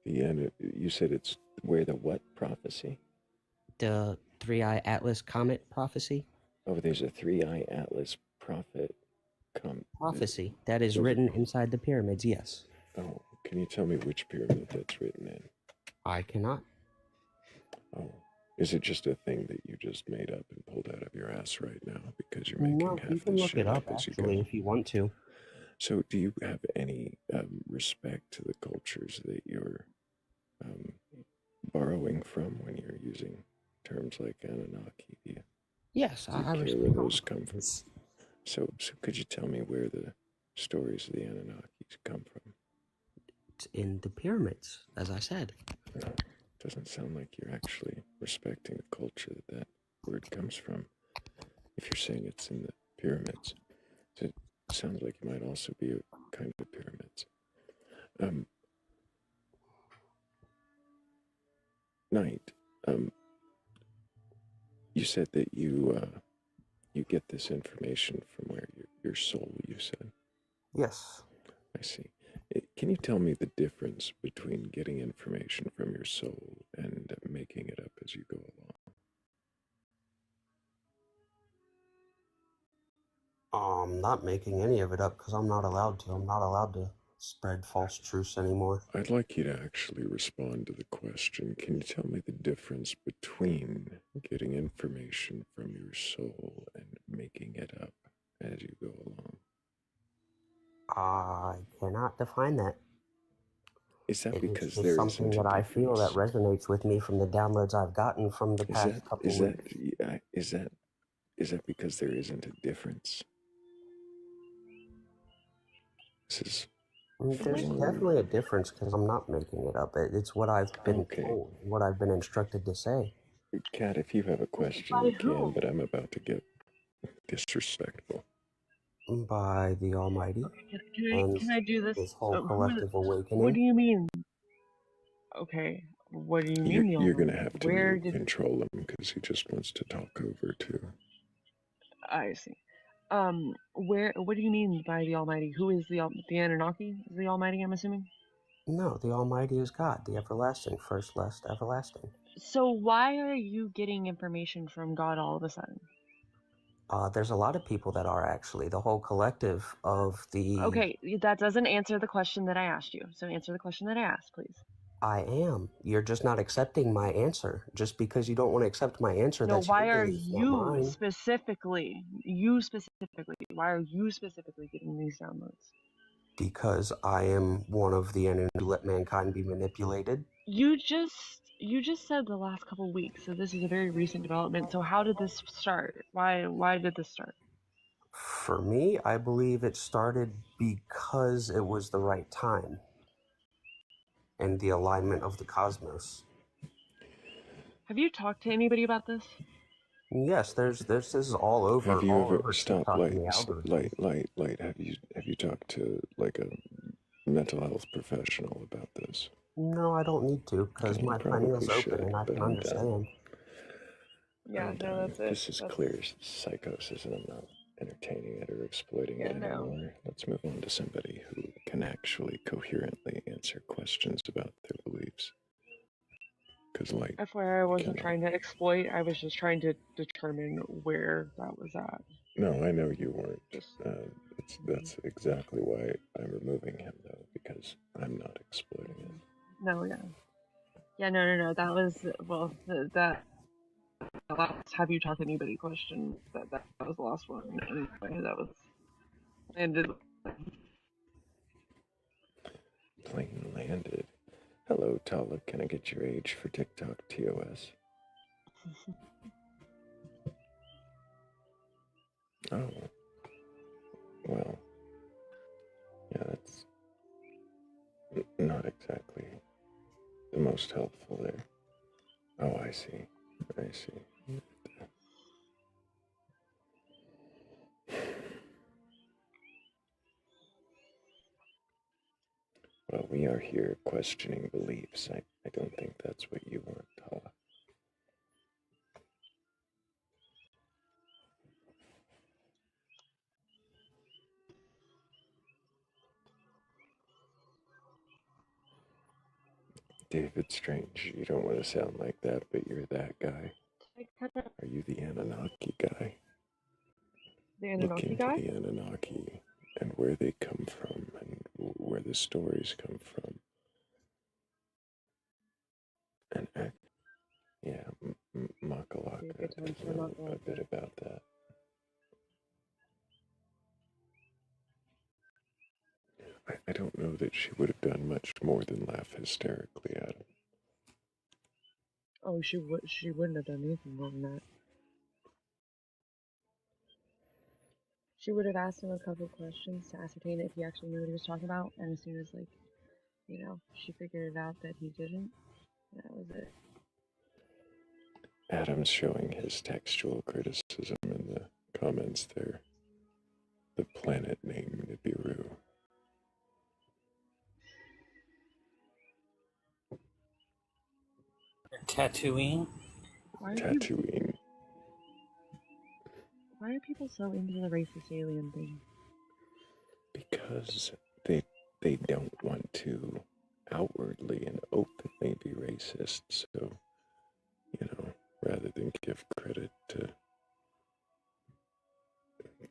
You said it's Where the what prophecy? The Thrayle Atlas comet prophecy. Oh, there's a 3-eye Atlas Prophecy that is There's written inside the pyramids. Yes. Oh, can you tell me which pyramid that's written in? I cannot. Oh, is it just a thing that you just made up and pulled out of your ass right now because you're making No, half you can this look shit it up as you actually go? if you want to. So, do you have any respect to the cultures that you're borrowing from when you're using terms like Anunnaki? Do you Yes, care I where respect those come from? So could you tell me where the stories of the Anunnakis come from? It's in the pyramids, as I said. Doesn't sound like you're actually respecting the culture that word comes from. If you're saying it's in the pyramids, it sounds like it might also be a kind of pyramids. Knight, you said that you get this information from where your soul, you said? Yes. I see. Can you tell me the difference between getting information from your soul and making it up as you go along? I'm not making any of it up because I'm not allowed to. I'm not allowed to spread false truths anymore. I'd like you to actually respond to the question. Can you tell me the difference between getting information from your soul and making it up as you go along? I cannot define that. Is that because It's just there something isn't a that I feel that difference? resonates with me from the downloads I've gotten from the past couple weeks. Is that because there isn't a difference? This is There's definitely a difference because I'm not making it up. It's what I've been told, what I've been instructed to say. Kat, if you have a question, By you who? can, but I'm about to get disrespectful. By the Almighty and Can I do this? this whole What collective do awakening. you mean? Okay, what do you mean the You're going to Almighty? have to control him because he just wants to talk over too. I see. What do you mean by the Almighty? Who is the Anunnaki? Is the Almighty? I'm assuming. No, the Almighty is God, the everlasting, first, last, everlasting. So why are you getting information from God all of a sudden? There's a lot of people that are actually the whole collective of the. Okay, that doesn't answer the question that I asked you. So answer the question that I asked, please. I am. You're just not accepting my answer. Just because you don't want to accept my answer, No, that's your why are belief, not you mine. specifically, why are you specifically getting these downloads? Because I am one of the enemy who let mankind be manipulated. You just said the last couple weeks, so this is a very recent development. So how did this start? Why did this start? For me, I believe it started because it was the right time and the alignment of the cosmos. Have you talked to anybody about this? Yes, this is all over. Have you all ever over stop TikTok light and the algorithm. light? Have you talked to like a mental health professional about this? No, I don't need to because my pineal's open and I can understand. Yeah, no, that's it. This is clear psychosis, and I'm not entertaining it or exploiting it anymore. Let's move on to somebody who can actually coherently answer questions about their beliefs. Because FYI, I wasn't trying to exploit. I was just trying to determine where that was at. No, I know you weren't. That's exactly why I'm removing him, though, because I'm not exploiting it. No, no. That was that last "have you talked to anybody" question. That was the last one. Anyway, that was ended. Plane landed. Hello, Tala. Can I get your age for TikTok TOS? Oh, well, yeah, that's not exactly the most helpful there. Oh, I see. I see. Well, we are here questioning beliefs. I don't think that's what you want, Tala. David Strange, you don't want to sound like that, but you're that guy. Are you the Anunnaki guy? The Look Anunnaki into guy? the Anunnaki and where they come from and where the stories come from. And act, yeah, Makalaka, Good time I for know a Makalaka. bit about that. I don't know that she would have done much more than laugh hysterically at him. Oh, she wouldn't have done anything more than that. She would have asked him a couple questions to ascertain if he actually knew what he was talking about, and as soon as, like, you know, she figured it out that he didn't, that was it. Adam's showing his textual criticism in the comments there. The planet named Nibiru. Tatooine? Why are Tatooine. Why are people so into the racist alien thing? Because they don't want to outwardly and openly be racist, so, rather than give credit to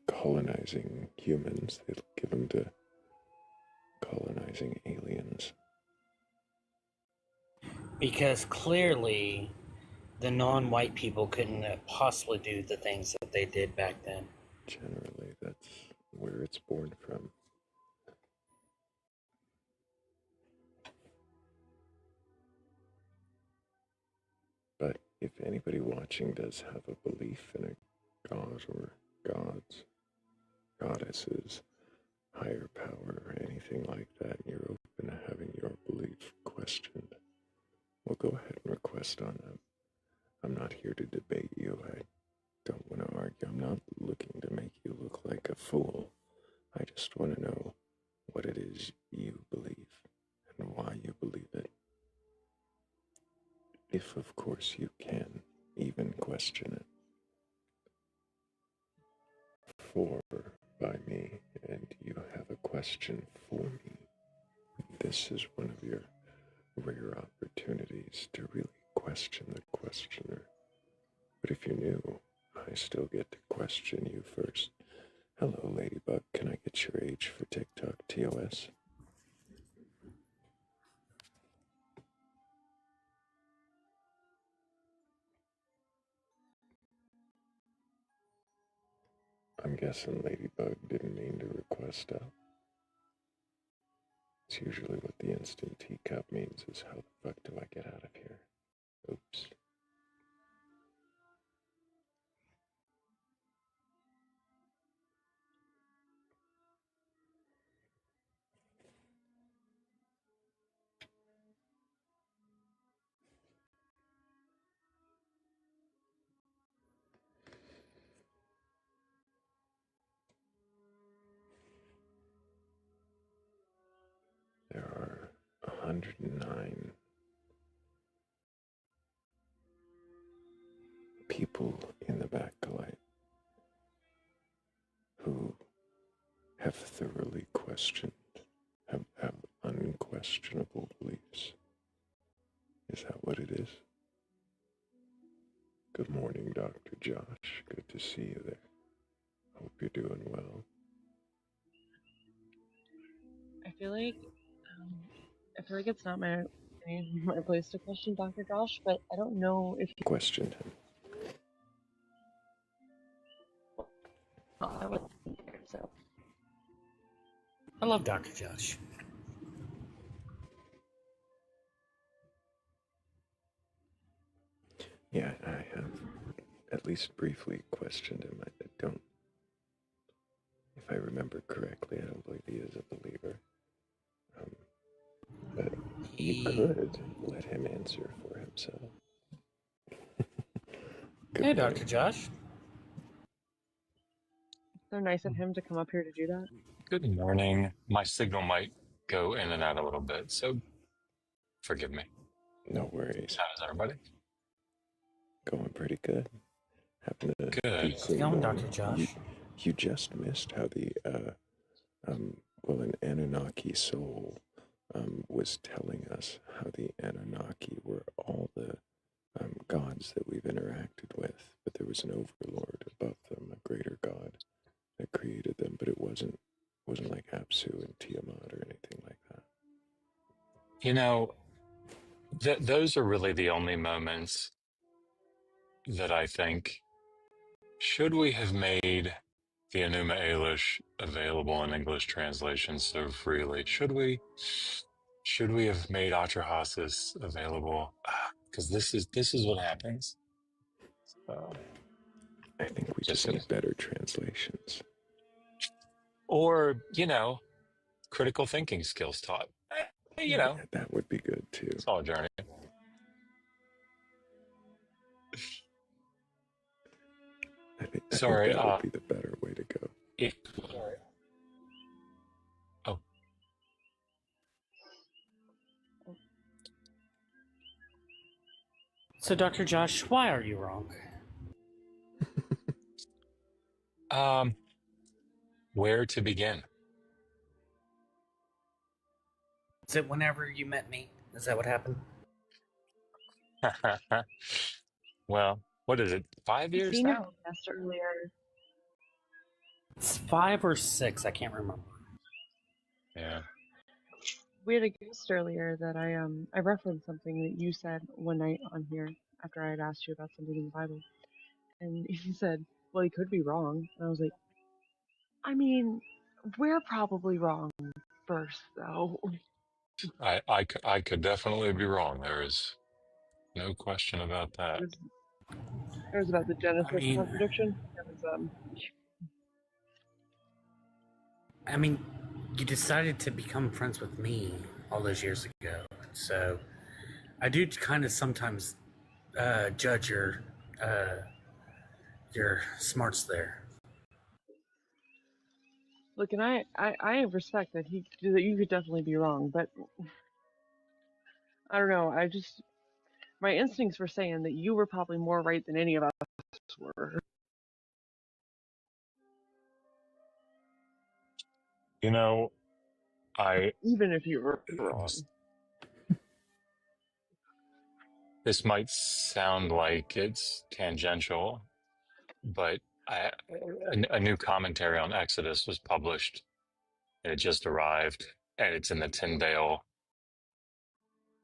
colonizing humans, they'll give them to colonizing aliens. Because clearly the non-white people couldn't possibly do the things that they did back then. Generally, that's where it's born from. But if anybody watching does have a belief in a god or gods, goddesses, higher power, or anything like that, and you're open to having your belief questioned, well, go ahead and request on them. I'm not here to debate you. I don't want to argue. I'm not looking to make you look like a fool. I just want to know what it is you believe and why you believe it. If, of course, you can even question it. For by me, and you have a question for me. This is one of your rare opportunities to really question the questioner. But if you're new, I still get to question you first. Hello, Ladybug. Can I get your age for TikTok TOS? I'm guessing Ladybug didn't mean to request out. It's usually what the instant teacup means is how the fuck do I get out of here? Oops. There are 109 people in the Batcolyte who have thoroughly questioned, have unquestionable beliefs. Is that what it is? Good morning, Dr. Josh. Good to see you there. Hope you're doing well. I feel like it's not my place to question Dr. Josh, but I don't know if he questioned him. I wasn't here, so. I love Dr. Josh. Yeah, I have at least briefly questioned him. I don't I remember correctly, I don't believe he is a believer. But you could let him answer for himself. Hey, Dr. Josh. So nice of him to come up here to do that. Good morning. My signal might go in and out a little bit, so forgive me. No worries. How's everybody? Going pretty good. Having a Good. decent Going, morning. Dr. Josh. You just missed how the well, an Anunnaki soul was telling us how the Anunnaki were all the gods that we've interacted with, but there was an overlord above them, a greater god that created them, but it wasn't like Apsu and Tiamat or anything like that. You know, those are really the only moments that I think, should we have made the Enuma Elish available in English translation so freely? Should we have made Atrahasis available? Because this is what happens. I think we just need better translations. Or, critical thinking skills taught. That would be good too. It's all a journey. I think Sorry, that would be the better way to go. Oh. So, Dr. Josh, why are you wrong? Where to begin? Is it whenever you met me? Is that what happened? Well, what is it? 5 years Seen now? your podcast earlier. It's 5 or 6. I can't remember. Yeah. We had a guest earlier that I referenced something that you said one night on here after I had asked you about something in the Bible, and he said, "Well, he could be wrong." And I was like, "I mean, we're probably wrong first, though." I could definitely be wrong. There is no question about that. It was about the Genesis contradiction. I mean, you decided to become friends with me all those years ago, so I do kind of sometimes judge your smarts there. Look, and I respect that that you could definitely be wrong, but I don't know. My instincts were saying that you were probably more right than any of us were. Even if you were wrong. This might sound like it's tangential, but a new commentary on Exodus was published. It just arrived, and it's in the Tyndale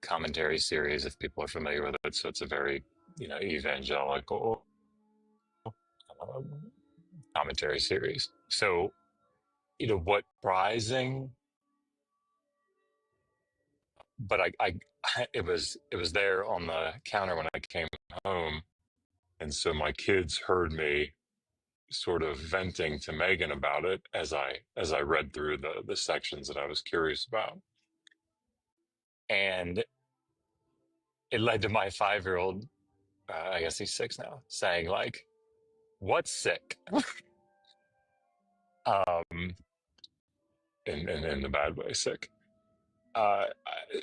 commentary series, if people are familiar with it. So it's a very, evangelical commentary series. So, what surprising, but it was there on the counter when I came home, and so my kids heard me sort of venting to Megan about it as I read through the sections that I was curious about, and it led to my 5-year-old, I guess he's 6 now, saying like, "What's sick?" In the bad way, sick.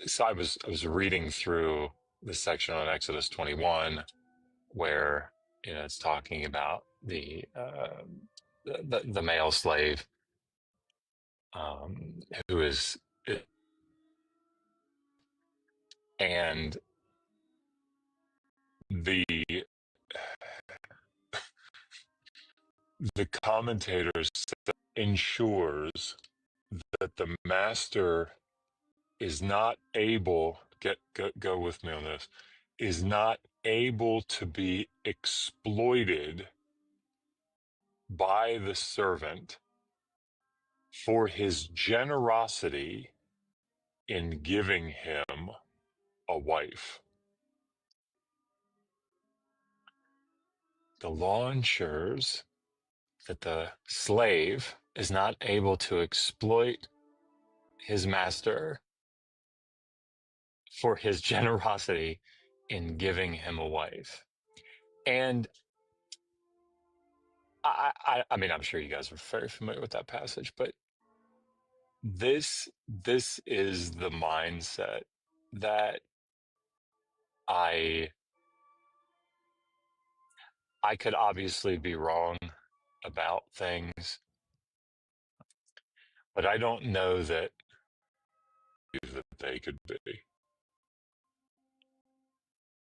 So I was reading through the section on Exodus 21, where it's talking about the male slave, who is, and the commentators ensures that the master is not able, go with me on this, is not able to be exploited by the servant for his generosity in giving him a wife. The law ensures that the slave is not able to exploit his master for his generosity in giving him a wife. And I mean, I'm sure you guys are very familiar with that passage, but this is the mindset that I could obviously be wrong about things, but I don't know that they could be.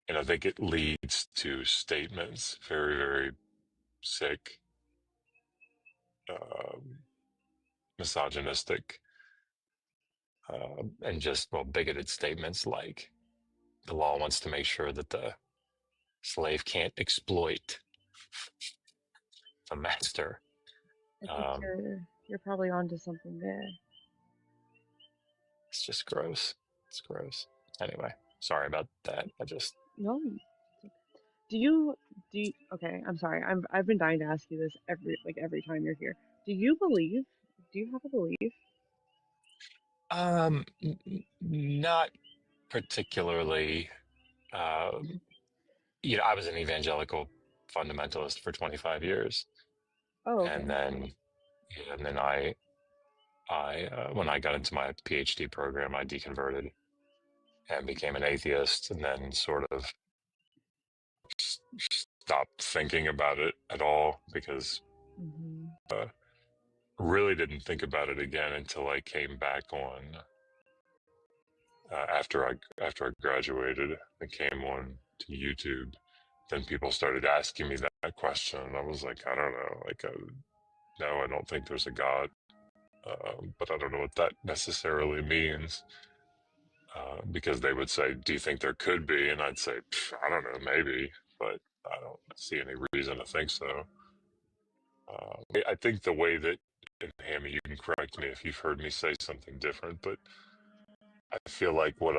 And I think it leads to statements very, very sick, misogynistic, and just, well, bigoted statements like the law wants to make sure that the slave can't exploit the master. I think you're probably onto something there. It's just gross. It's gross. Anyway, sorry about that. No. Do you okay, I'm sorry. I've been dying to ask you this every time you're here. Do you believe? Do you have a belief? Not particularly. You know, I was an evangelical fundamentalist for 25 years. Oh, okay. And then I when I got into my PhD program, I deconverted and became an atheist, and then sort of stopped thinking about it at all because really didn't think about it again until I came back on after I graduated and came on to YouTube. Then people started asking me that question, and I was like, I don't know, like, no, I don't think there's a God, but I don't know what that necessarily means. Because they would say, do you think there could be? And I'd say, I don't know, maybe, but I don't see any reason to think so. I think the way that, and Hammy, you can correct me if you've heard me say something different, but I feel like where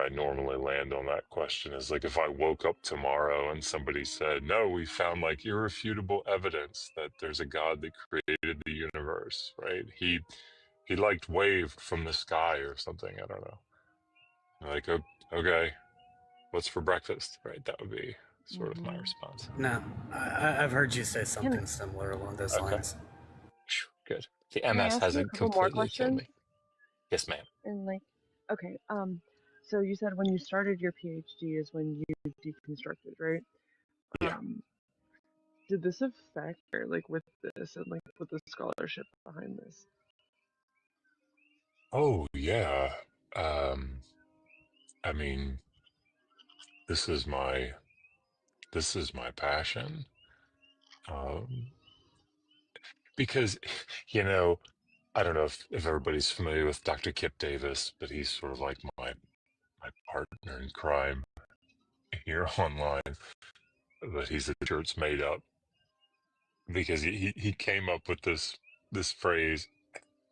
I normally land on that question is like if I woke up tomorrow and somebody said, no, we found like irrefutable evidence that there's a God that created the universe, right? He liked waved from the sky or something, I don't know. Like, okay, what's for breakfast, right? That would be sort of my response. No, I've heard you say something similar along those lines. Good. The Can I MS ask you a hasn't couple more completely killed questions? me. Yes, ma'am. And okay, so you said when you started your PhD is when you deconstructed, right? Yeah. Did this affect, or with this and with the scholarship behind this? Oh, yeah. I mean, this is my passion. Because, you know, I don't know if everybody's familiar with Dr. Kip Davis, but he's sort of like my partner in crime here online. But he's a church made up because he came up with this phrase,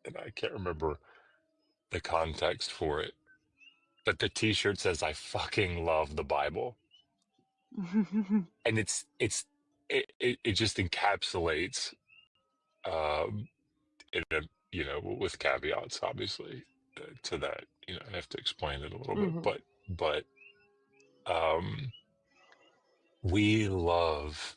and I can't remember the context for it. But the T-shirt says, "I fucking love the Bible," and it just encapsulates, in a, you know, with caveats, obviously, to that. You know, I have to explain it a little bit, but we love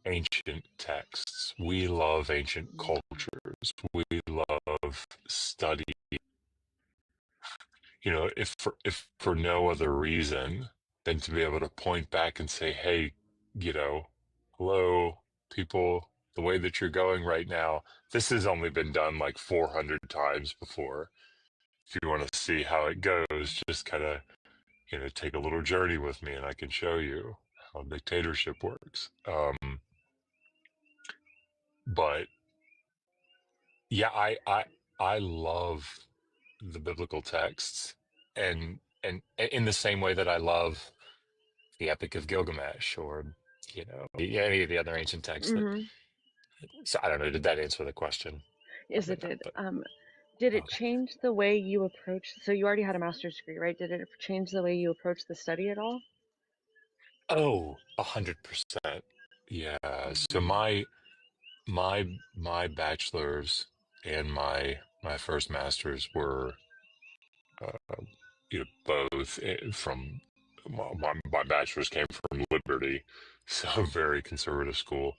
ancient texts. We love ancient cultures. We love study. You know, if for no other reason than to be able to point back and say, hey, you know, hello, people, the way that you're going right now, this has only been done like 400 times before. If you want to see how it goes, just kind of, you know, take a little journey with me and I can show you how dictatorship works. But yeah, I love the biblical texts, and in the same way that I love the Epic of Gilgamesh, or you know, any of the other ancient texts. So I don't know. Did that answer the question? Yes, it did. Did it change the way you approach? So you already had a master's degree, right? Did it change the way you approach the study at all? Oh, 100%. Yeah. So my bachelor's and my first master's were both from my bachelor's came from Liberty, so very conservative school,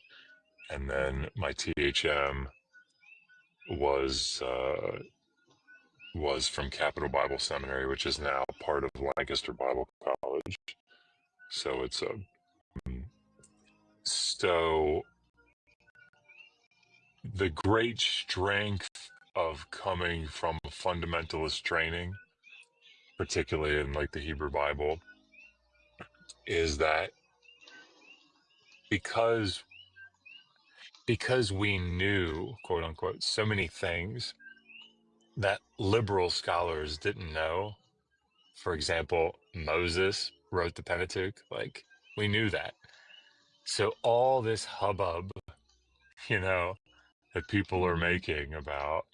and then my THM was from Capital Bible Seminary, which is now part of Lancaster Bible College. So it's a so the great strength of coming from a fundamentalist training, particularly in like the Hebrew Bible, is that because we knew, quote unquote, so many things that liberal scholars didn't know. For example, Moses wrote the Pentateuch. Like, we knew that. So all this hubbub, that people are making about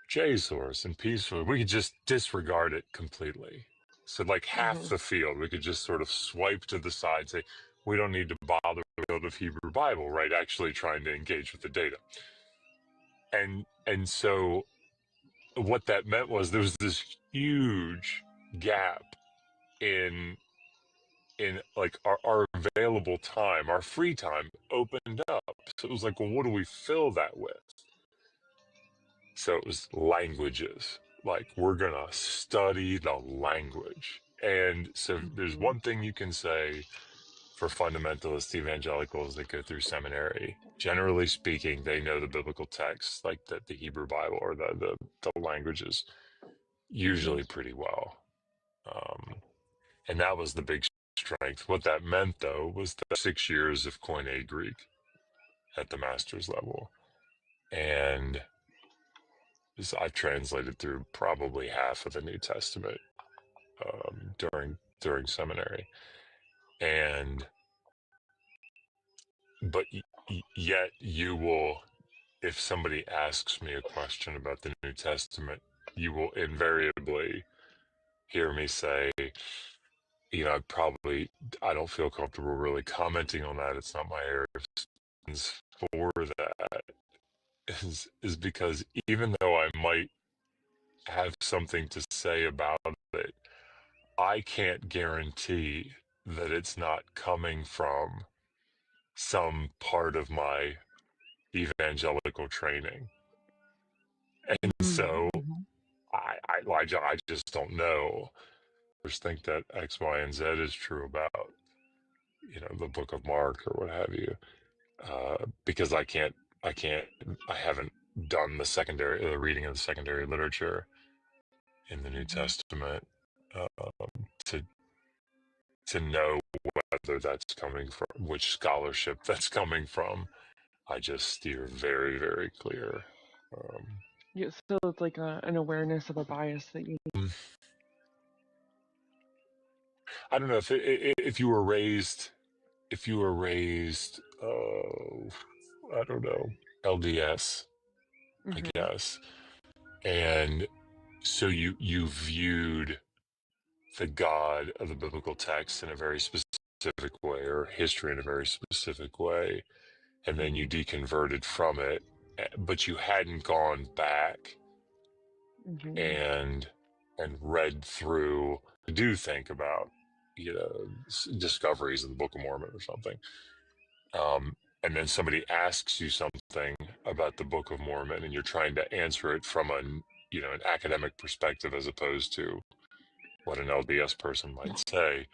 JSOURCE and peaceful, we could just disregard it completely. So like half the field, we could just sort of swipe to the side, say, we don't need to bother with the field of Hebrew Bible, right? Actually trying to engage with the data. And so what that meant was there was this huge gap in like our available time, our free time opened up. So it was like, well, what do we fill that with? So it was languages. Like, we're going to study the language. And so there's one thing you can say for fundamentalist evangelicals that go through seminary. Generally speaking, they know the biblical texts, like the Hebrew Bible or the languages, usually pretty well. And that was the big strength. What that meant, though, was the 6 years of Koine Greek at the master's level. And I've translated through probably half of the New Testament during seminary. But yet you will, if somebody asks me a question about the New Testament, you will invariably hear me say, I don't feel comfortable really commenting on that. It's not my area of expertise for that. Is because even though I might have something to say about it, I can't guarantee that it's not coming from some part of my evangelical training. And so I just don't know. I just think that X, Y, and Z is true about, the book of Mark or what have you. Because I haven't done the reading of the secondary literature in the New Testament to know whether that's coming from, which scholarship that's coming from. I just steer very, very clear. Yeah, so it's like an awareness of a bias that you. I don't know if you were raised, I don't know, LDS, I guess, and so you viewed the God of the biblical text in a very specific way, or history in a very specific way, and then you deconverted from it, but you hadn't gone back and read through. Do think about discoveries in the Book of Mormon or something, and then somebody asks you something about the Book of Mormon, and you're trying to answer it from an academic perspective as opposed to what an LDS person might say.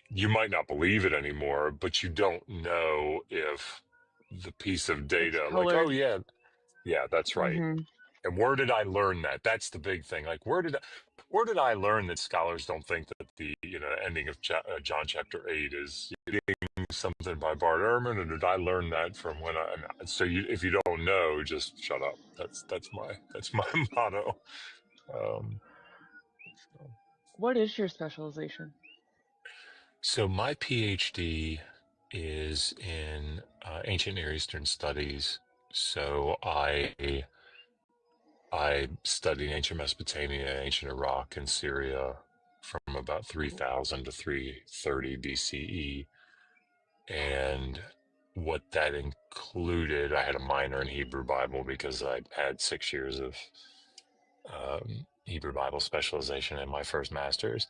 You might not believe it anymore, but you don't know if the piece of data, like, oh yeah, that's right. And where did I learn that? That's the big thing. Like, where did I learn that scholars don't think that the ending of John chapter 8 is something by Bart Ehrman, or did I learn that from when So if you don't know, just shut up. That's my motto. What is your specialization? So my PhD is in ancient Near Eastern studies. So I studied ancient Mesopotamia, ancient Iraq, and Syria from about 3000 to 330 BCE. And what that included. I had a minor in Hebrew Bible because I had 6 years of Hebrew Bible specialization in my first master's.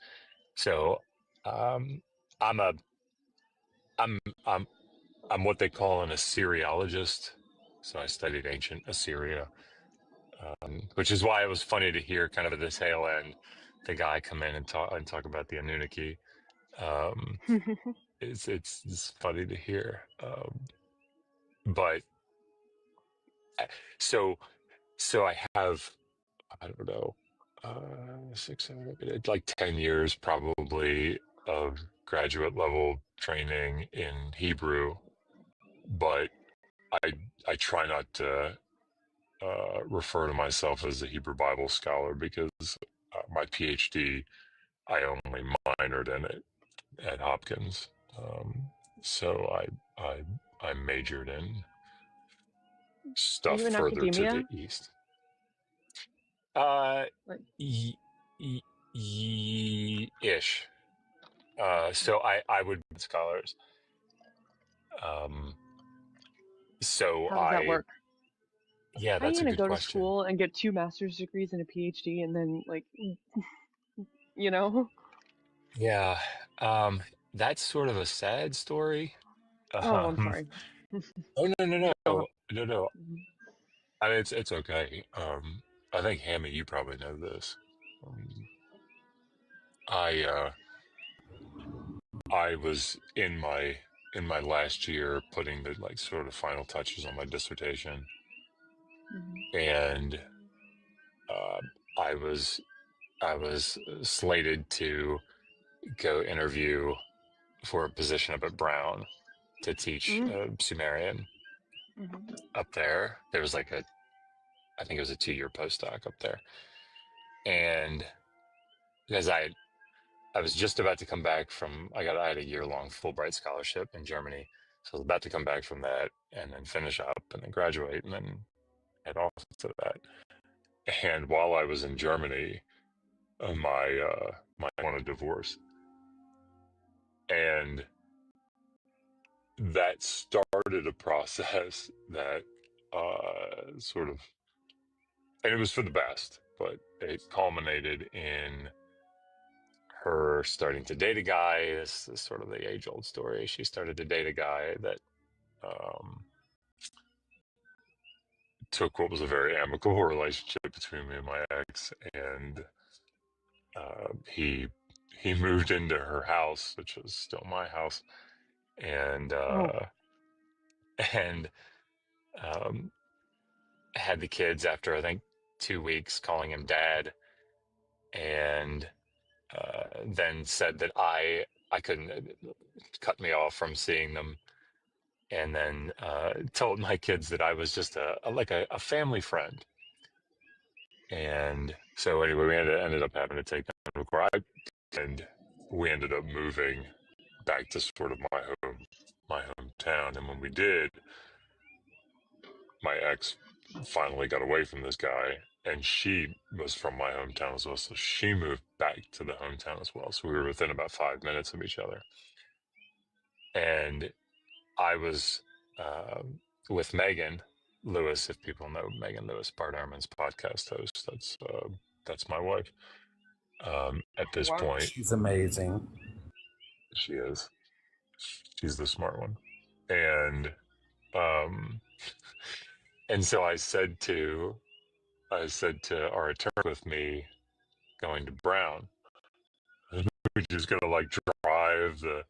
So um, I'm a I'm I'm I'm what they call an Assyriologist. So I studied ancient Assyria, which is why it was funny to hear kind of at the tail end the guy come in and talk about the Anunnaki. It's funny to hear, but so I have, I don't know, 6, 7, 8, like 10 years probably of graduate level training in Hebrew, but I try not to refer to myself as a Hebrew Bible scholar because my PhD, I only minored in it at Hopkins. So I majored in Are stuff you in further to academia? the east. Uh, Like, ish. So I would scholars. So how does that work? yeah, How are you that's a gonna good go to question. school and get 2 master's degrees and a PhD and then like, you know? Yeah, that's sort of a sad story. Oh, I'm Um, sorry. oh no no You don't no no no. have. I mean, it's okay. I think Hammy, you probably know this. I I was in my last year putting the like sort of final touches on my dissertation, and uh, I was slated to go interview for a position up at Brown to teach Sumerian up there. There was like I think it was a 2-year postdoc up there, and because I was just about to come back from, I had a year-long Fulbright scholarship in Germany. So I was about to come back from that and then finish up and then graduate and then head off to that. And while I was in Germany, my wanted a divorce. And that started a process that sort of, and it was for the best, but it culminated in her starting to date a guy. This is sort of the age-old story. She started to date a guy that um, took what was a very amicable relationship between me and my ex, and he moved into her house, which was still my house, and Oh. and um, had the kids after I think 2 weeks, calling him dad, and then said that I couldn't cut me off from seeing them, and then told my kids that I was just a family friend. And so anyway, we ended up having to take them to court, and we ended up moving back to sort of my hometown. And when we did, my ex finally got away from this guy, and she was from my hometown as well, so she moved back to the hometown as well. So we were within about 5 minutes of each other, and I was with Megan Lewis. If people know Megan Lewis, Bart Ehrman's podcast host, that's my wife. At this Wow. point, She's amazing. she is. She's the smart one, and um, and so I said to our attorney with me going to Brown, we're just gonna like drive the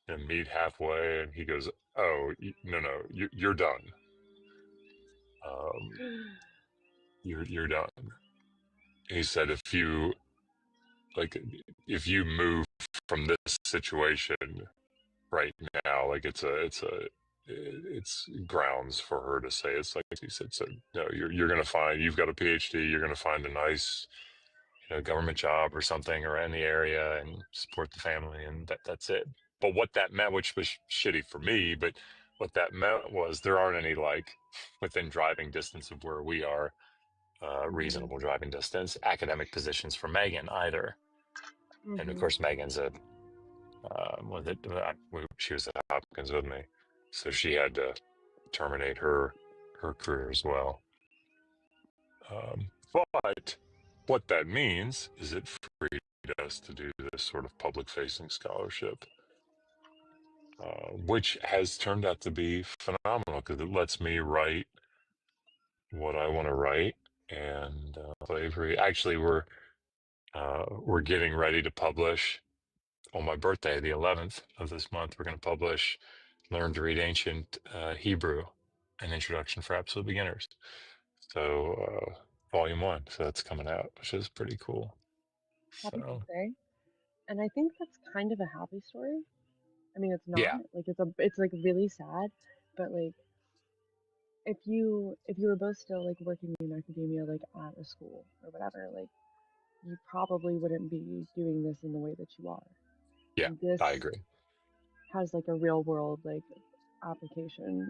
and meet halfway, and he goes, "Oh no, you're done. Um, you're done." He said, if you move from this situation right now, like it's grounds for her to say, it's like he said, so no, you're gonna find, you've got a PhD, you're gonna find a nice government job or something or in the area and support the family, and that's it. But what that meant, which was shitty for me, but what that meant was there aren't any like within driving distance of where we are, reasonable driving distance, academic positions for Megan either. And of course, Megan's she was at Hopkins with me. so she had to terminate her career as well. But what that means is it freed us to do this sort of public-facing scholarship, which has turned out to be phenomenal because it lets me write what I want to write. And slavery. Actually, we're getting ready to publish on my birthday, the 11th of this month. We're going to publish "Learn to Read Ancient Hebrew: An Introduction for Absolute Beginners." So, volume 1. So that's coming out, which is pretty cool. Happy So birthday. And I think that's kind of a happy story. I mean, it's not yeah, like it's like really sad, but like if you were both still like working in academia, like at a school or whatever, like you probably wouldn't be doing this in the way that you are. yeah, And this I agree. has like a real world like application,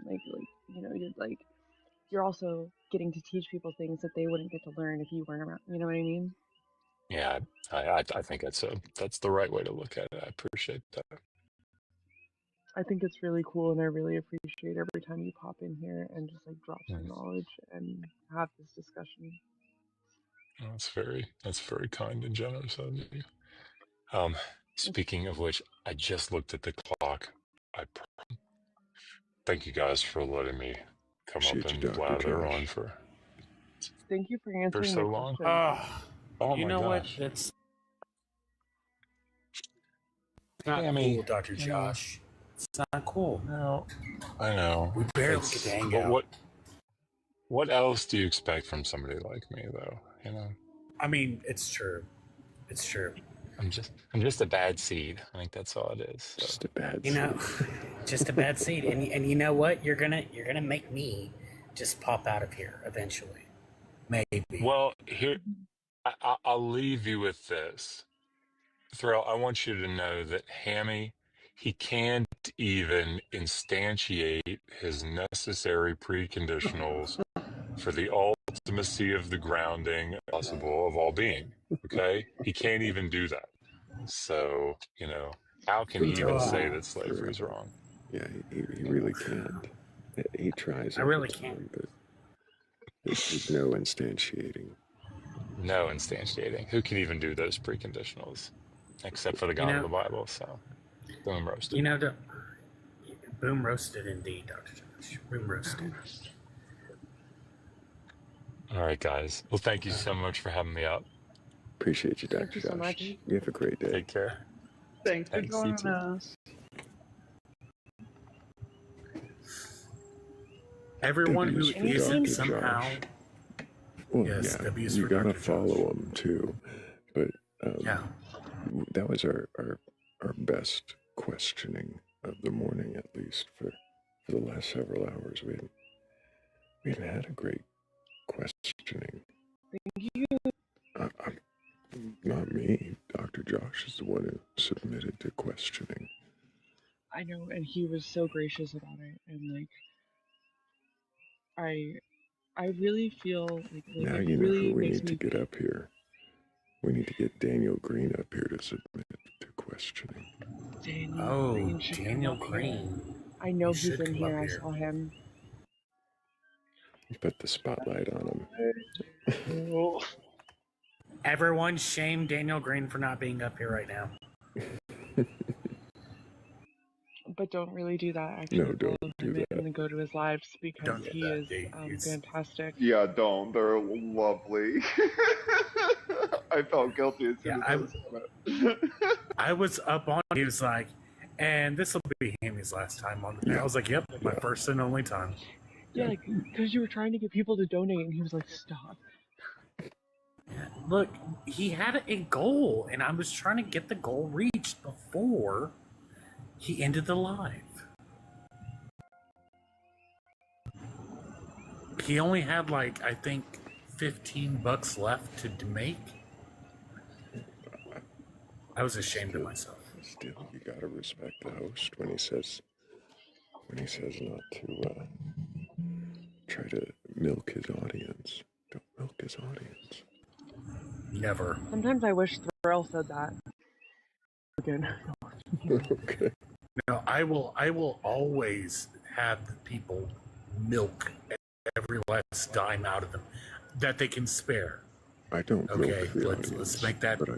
like you're also getting to teach people things that they wouldn't get to learn if you weren't around. You know what I mean? Yeah, I think that's the right way to look at it. I appreciate that. I think it's really cool, and I really appreciate every time you pop in here and just like drop some knowledge and have this discussion. That's very kind and generous of you. Speaking of which, I just looked at the clock. Thank you guys for letting me come up Appreciate you, and Dr. blather Josh. on for Thank you for answering so my long. question. Oh You my know what? gosh. That's not Hammy, cool, Dr. Josh. It's not cool. No, I know. We barely get to hang but out. What else do you expect from somebody like me, though? You know. I mean, it's true. It's true. I'm just a bad seed. I think that's all it is. So. Just a bad seed. You know, just a bad seed. And you know what? You're gonna make me just pop out of here eventually. Maybe. Well, here I'll leave you with this. Thrayle, I want you to know that Hammy, he can't even instantiate his necessary preconditionals for the ultimacy of the grounding possible of all being. Okay? He can't even do that. So, you know, how can he even say that slavery is wrong? Yeah, he really can't. He tries. I really can't. But there's no instantiating. No instantiating. Who can even do those preconditionals? Except for the God of the Bible, so boom roasted. You know, boom roasted indeed, Dr. Josh. Boom roasted. All right, guys. Well, thank you so much for having me up. Appreciate you, Dr. Thank you so much. You have a great day. Take care. Thanks for joining us. Everyone who isn't somehow. Well, yes, yeah, W's you for gotta Dr. follow him too. But yeah, that was our best questioning of the morning, at least for the last several hours. We haven't had a great questioning. Thank you. Not me. Dr. Josh is the one who submitted to questioning. I know, and he was so gracious about it, and like, I really feel like Now it you know really who we makes need me. to get up here. We need to get Daniel Green up here to submit to questioning. Daniel Green. I know he's in here. I saw him. Put the spotlight on him. Everyone shame Daniel Green for not being up here right now. But don't really do that. Actually, No, don't do that. And then go to his lives because he is fantastic. Yeah, don't. They're lovely. I felt guilty as soon as I saw it. I was up on. He was like, and this will be Hammy's last time on the. I was like, yep, my first and only time. Yeah, like because you were trying to get people to donate, and he was like, stop. Look, he had a goal, and I was trying to get the goal reached before he ended the live. He only had like, I think, $15 left to make. I was ashamed of myself. Still, you gotta respect the host when he says not to try to milk his audience. Don't milk his audience. Never. Sometimes I wish Thrayle said that. Again. Okay. No, I will always have the people milk every last dime out of them that they can spare. I don't milk Okay, the let's audience, make that. but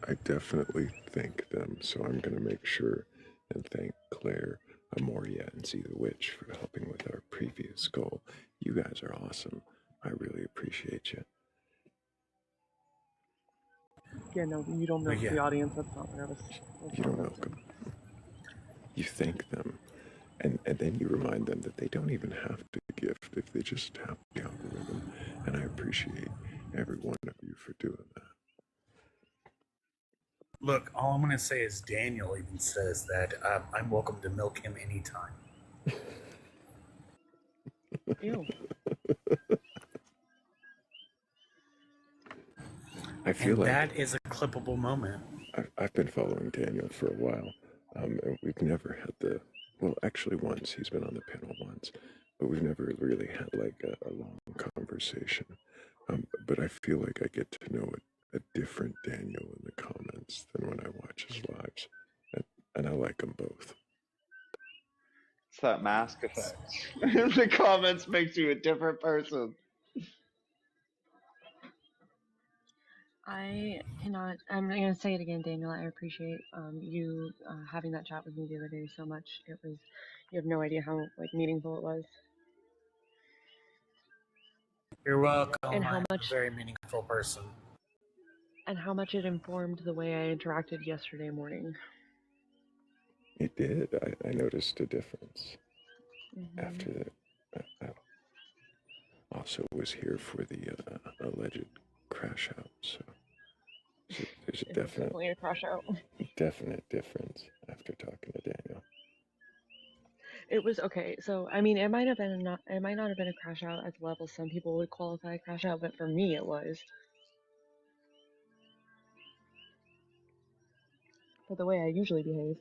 I definitely thank them. So I'm going to make sure and thank Claire, Amoria, and See the Witch for helping with our previous goal. You guys are awesome. I really appreciate you. Yeah, no, you don't milk the audience. That's not what I was. You don't milk them. You thank them. And then you remind them that they don't even have to gift if they just tap the algorithm. And I appreciate every one of you for doing that. Look, all I'm going to say is Daniel even says that I'm welcome to milk him anytime. Ew. I feel like that is a clippable moment. I've been following Daniel for a while, and we've never had well, actually once, he's been on the panel once, but we've never really had like a long conversation. But I feel like I get to know a different Daniel in the comments than when I watch his lives, and I like them both. It's that mask effect. The comments makes you a different person. I cannot. I'm going to say it again, Daniel. I appreciate you having that chat with me the other day so much. It was. You have no idea how meaningful it was. You're welcome. And how I'm much. a very meaningful person. And how much it informed the way I interacted yesterday morning. It did. I noticed a difference after that. I also was here for the alleged crash out, so there's a definitely a crash out. Definite difference after talking to Daniel. It was okay. So I mean, it might not have been a crash out at the level some people would qualify a crash out, but for me it was. For the way I usually behave.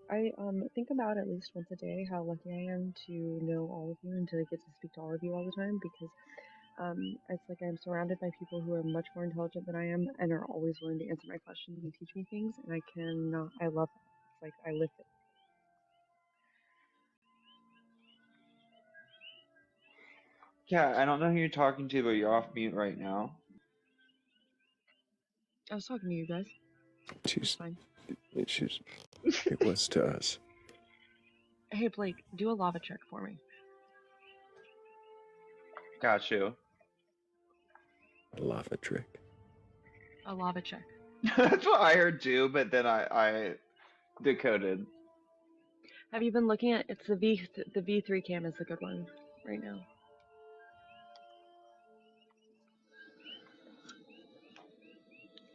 I think about at least once a day how lucky I am to know all of you and to get to speak to all of you all the time, because it's like I'm surrounded by people who are much more intelligent than I am and are always willing to answer my questions and teach me things, and I love that. It's like I live it. Yeah, I don't know who you're talking to, but you're off mute right now. I was talking to you guys. She's fine. It was to us. Hey Blake, do a lava check for me. Got you. A lava trick. A lava check. That's what I heard too, but then I decoded. Have you been looking at the V3 cam is a good one right now.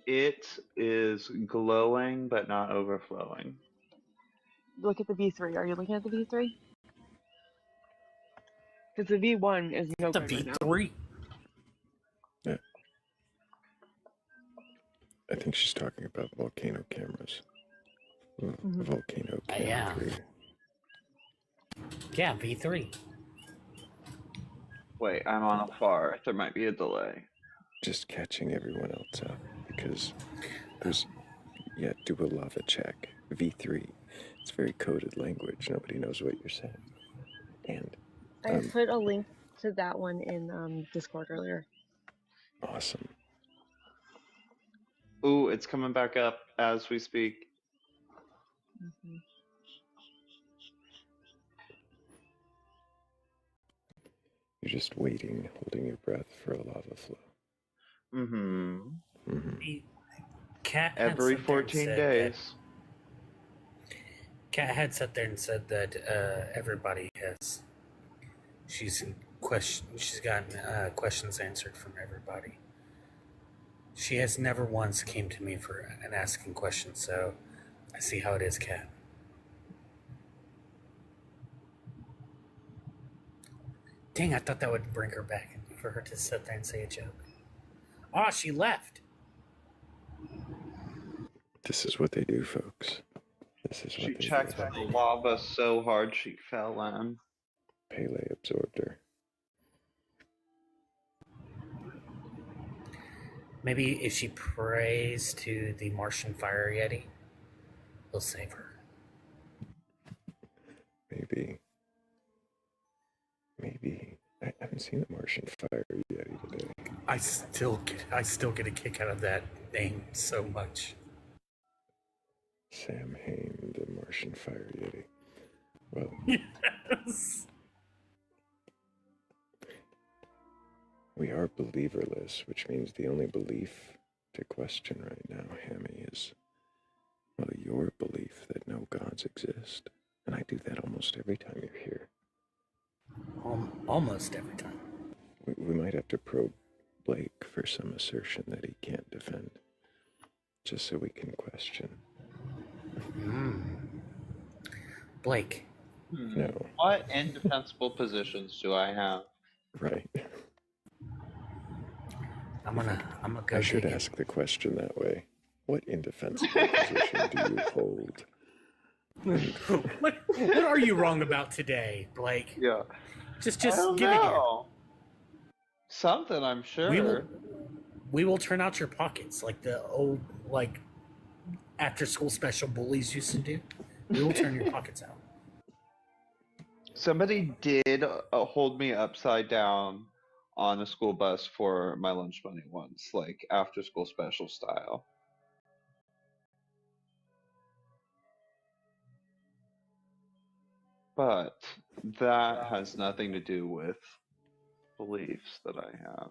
It is glowing but not overflowing. Look at the V3. Are you looking at the V3? Because the V1 is no good right now. The V3? Yeah. I think she's talking about volcano cameras. Volcano camera 3. Yeah, V3. Wait, I'm on a FAR. There might be a delay. Just catching everyone else up, because there's, do a lava check. V3. It's very coded language. Nobody knows what you're saying. And I put a link to that one in Discord earlier. Awesome. Ooh, it's coming back up as we speak. Mm-hmm. You're just waiting, holding your breath for a lava flow. Kat every 14 days. Kat had sat there and said that everybody has. She's gotten questions answered from everybody. She has never once came to me for an asking question, so I see how it is, Kat. Dang, I thought that would bring her back for her to sit there and say a joke. Oh, she left. This is what they do, folks. This is what she checked the lava so hard she fell in. Pele absorbed her. Maybe if she prays to the Martian fire yeti, he'll save her. Maybe. I haven't seen the Martian fire yeti today. I still get a kick out of that name so much. Sam Hain, the Martian fire yeti. Well, yes. We are believerless, which means the only belief to question right now, Hammy, is, well, your belief that no gods exist. And I do that almost every time you're here. Almost every time. We might have to probe Blake for some assertion that he can't defend, just so we can question. Blake. No. What indefensible positions do I have? Right. I'm gonna go. I should ask the question that way. What indefensible position do you hold? What are you wrong about today, Blake? Yeah. Just I don't give it here. know. Something, I'm sure. We will turn out your pockets like the old after school special bullies used to do. We will turn your pockets out. Somebody did hold me upside down on a school bus for my lunch money once, like after school special style. But that has nothing to do with beliefs that I have.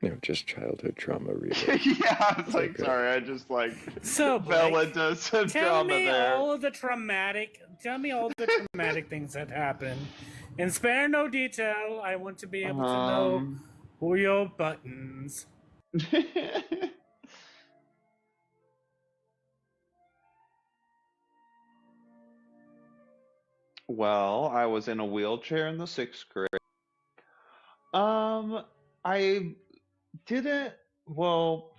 No, just childhood trauma, really. Yeah, I was like, okay. sorry, I just So, fell Blake, into some tell trauma me there. all the traumatic things that happened. And spare no detail. I want to be able to know who your buttons. Well, I was in a wheelchair in the 6th grade. I didn't. Well,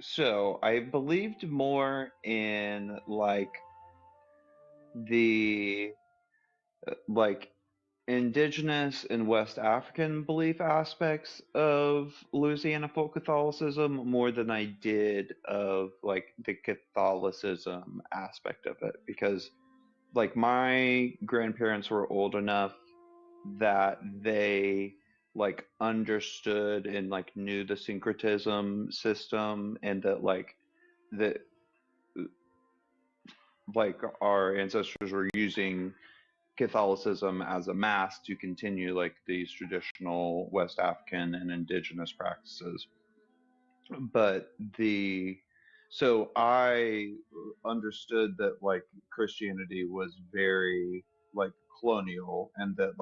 So I believed more in the indigenous and West African belief aspects of Louisiana folk Catholicism more than I did of the Catholicism aspect of it, because my grandparents were old enough that they understood and knew the syncretism system, and that our ancestors were using Catholicism as a mask to continue these traditional West African and indigenous practices. But so I understood that Christianity was very colonial, and that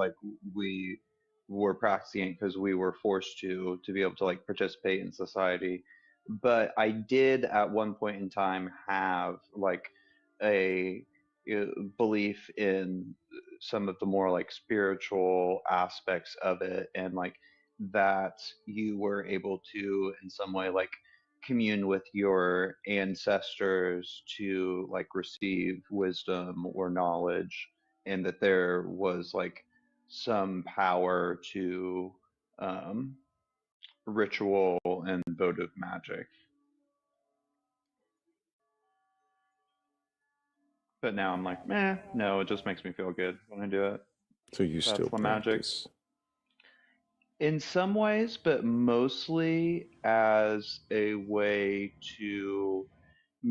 we were practicing it because we were forced to be able to participate in society. But I did at one point in time have a belief in some of the more spiritual aspects of it, and that you were able to in some way commune with your ancestors to receive wisdom or knowledge, and that there was some power to ritual and votive magic. But now I'm like, no, it just makes me feel good when I do it. So you That's still the magic. practice? In some ways, but mostly as a way to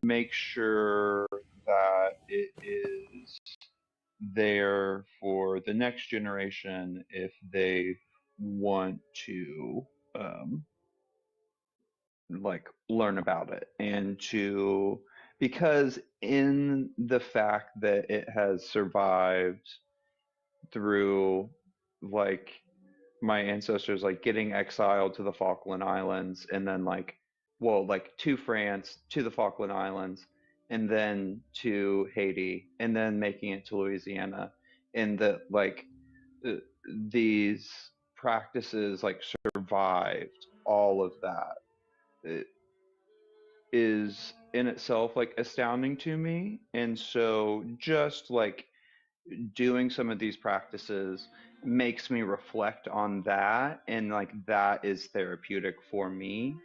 make sure that it is there for the next generation if they want to learn about it, and because in the fact that it has survived through my ancestors getting exiled to the Falkland Islands, and then to France, to the Falkland Islands, and then to Haiti, and then making it to Louisiana, and that these practices survived all of that. It is in itself astounding to me. And so just doing some of these practices makes me reflect on that, and like that is therapeutic for me.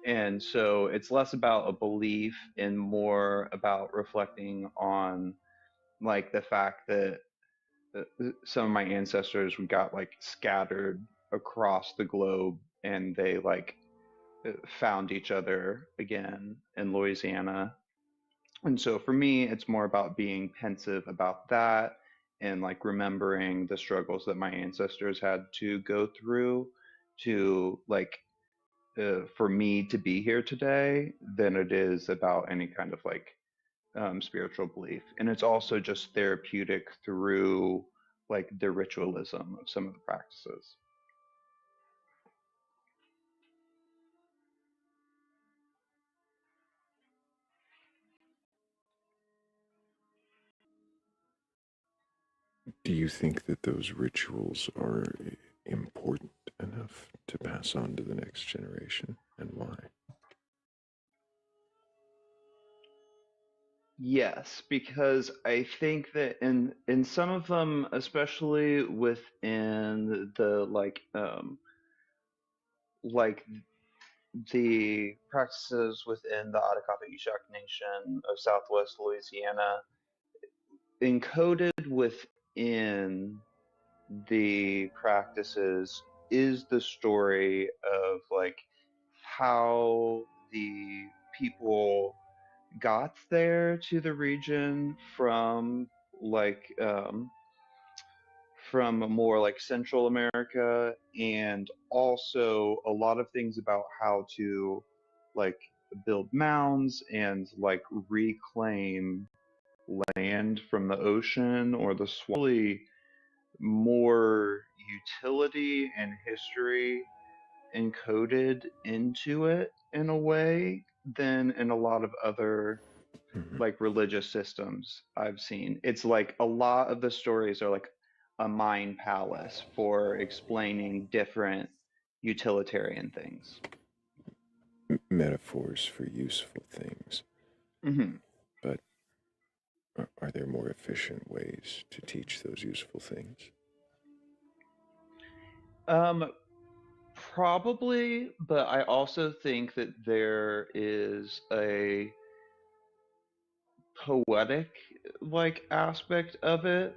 And so it's less about a belief and more about reflecting on like the fact that some of my ancestors got like scattered across the globe, and they like found each other again in Louisiana. And so for me, it's more about being pensive about that and like remembering the struggles that my ancestors had to go through to like for me to be here today than it is about any kind of like spiritual belief. And it's also just therapeutic through like the ritualism of some of the practices. Do you think that those rituals are important enough to pass on to the next generation, and why? Yes, because I think that in some of them, especially within the like the practices within the Atacama Eshak Nation of Southwest Louisiana, encoded within the practices is the story of like how the people got there to the region from like from more like Central America, and also a lot of things about how to like build mounds and like reclaim land from the ocean or the swamp. More utility and history encoded into it in a way than in a lot of other like religious systems I've seen. It's like a lot of the stories are like a mind palace for explaining different utilitarian things. Metaphors for useful things. Mm-hmm. But are there more efficient ways to teach those useful things? Probably, but I also think that there is a poetic like aspect of it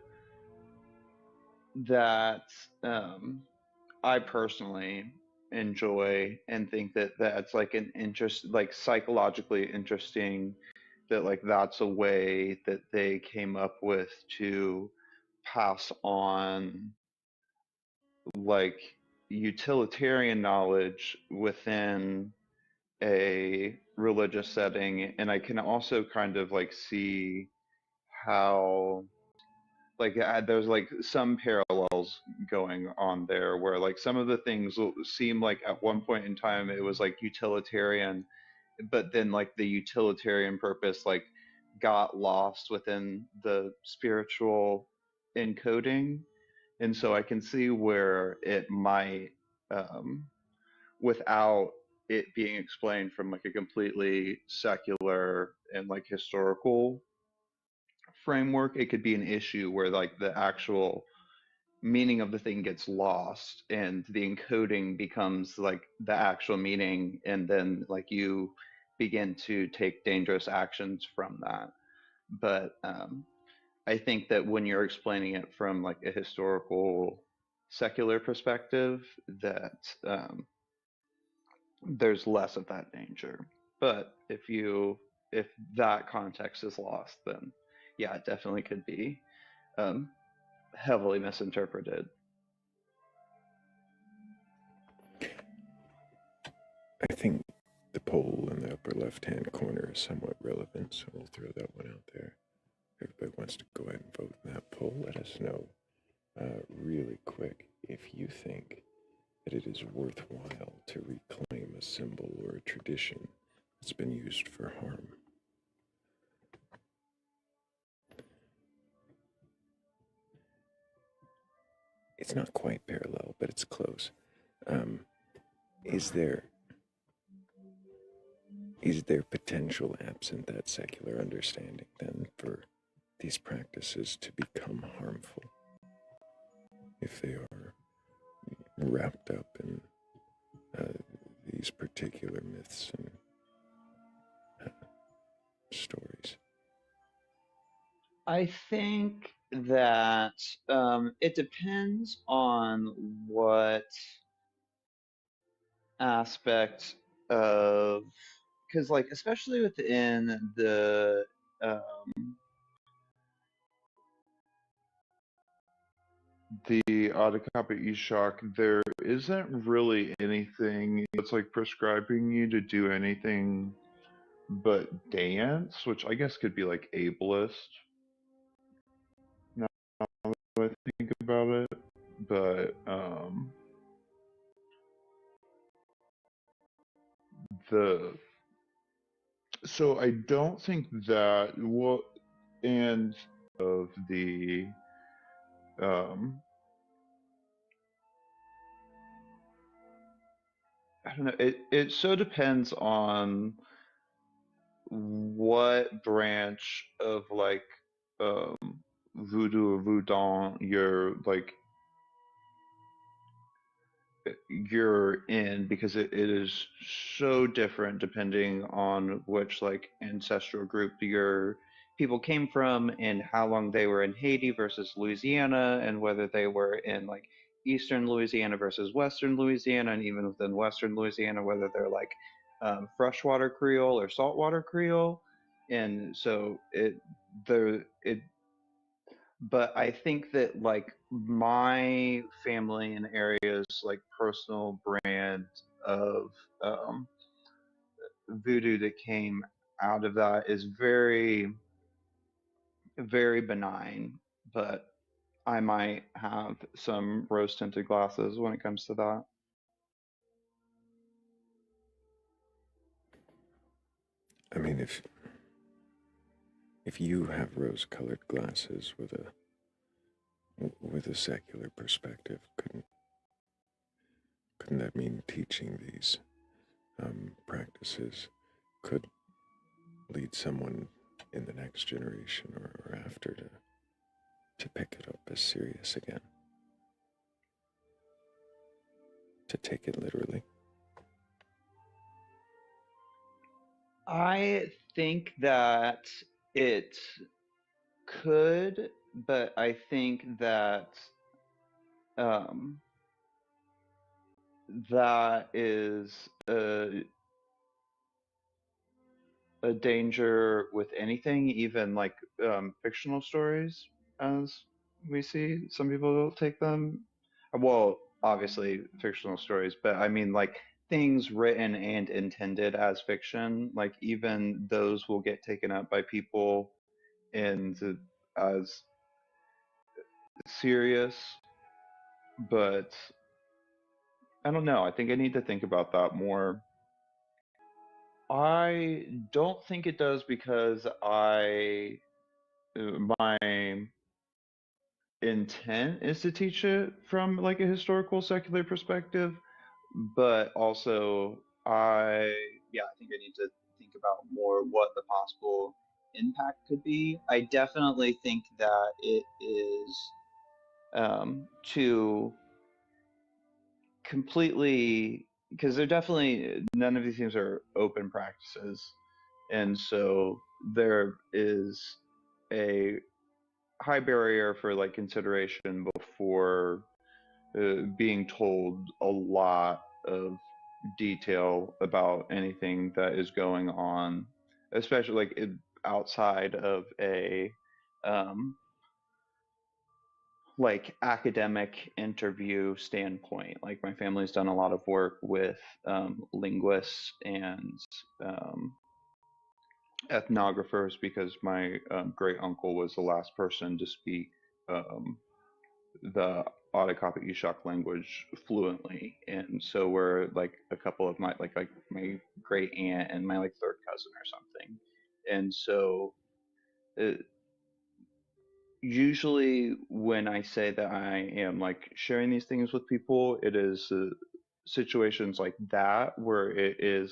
that I personally enjoy and think that that's like an interest, like psychologically interesting, that like that's a way that they came up with to pass on like utilitarian knowledge within a religious setting. And I can also kind of like see how like there's like some parallels going on there where like some of the things seem like at one point in time it was like utilitarian, but then like the utilitarian purpose like got lost within the spiritual encoding. And so I can see where it might without it being explained from like a completely secular and like historical framework, it could be an issue where like the actual meaning of the thing gets lost and the encoding becomes like the actual meaning, and then like you begin to take dangerous actions from that. But I think that when you're explaining it from like a historical secular perspective, that there's less of that danger. But if that context is lost, then yeah, it definitely could be um, heavily misinterpreted. I think the poll in the upper left-hand corner is somewhat relevant, so we'll throw that one out there. If everybody wants to go ahead and vote in that poll, let us know really quick if you think that it is worthwhile to reclaim a symbol or a tradition that's been used for harm. It's not quite parallel, but it's close. Is there potential absent that secular understanding then for these practices to become harmful if they are wrapped up in these particular myths and stories? I think that it depends on what aspect of, because like especially within the Adhikapa Ishak, there isn't really anything that's like prescribing you to do anything but dance, which I guess could be like ableist. Now that I think about it, but the so I don't think that what and of the um I don't know. It so depends on what branch of like um voodoo or voodoo you're in, because it is so different depending on which like ancestral group your people came from and how long they were in Haiti versus Louisiana, and whether they were in like eastern Louisiana versus western Louisiana, and even within western Louisiana whether they're like freshwater Creole or saltwater Creole. And so it but I think that like my family and area's like personal brand of um, voodoo that came out of that is very, very benign, but I might have some rose tinted glasses when it comes to that. I mean, if you have rose-colored glasses with a secular perspective, couldn't that mean teaching these practices could lead someone in the next generation or after to pick it up as serious again, to take it literally? I think that it could, but I think that um, that is a danger with anything, even like fictional stories, as we see. Some people take them, well, obviously fictional stories, but I mean like things written and intended as fiction, like even those will get taken up by people and as serious. But I don't know. I think I need to think about that more. I don't think it does because my intent is to teach it from like a historical secular perspective, but also I think I need to think about more what the possible impact could be. I definitely think that it is to completely, because they're definitely, none of these things are open practices, and so there is a high barrier for like consideration before being told a lot of detail about anything that is going on, especially like outside of a um, like academic interview standpoint. Like my family's done a lot of work with linguists and um, ethnographers, because my great uncle was the last person to speak um, the Ottokapa Ishak language fluently, and so were like a couple of my like my great aunt and my like third cousin or something, and so usually when I say that I am like sharing these things with people, it is situations like that where it is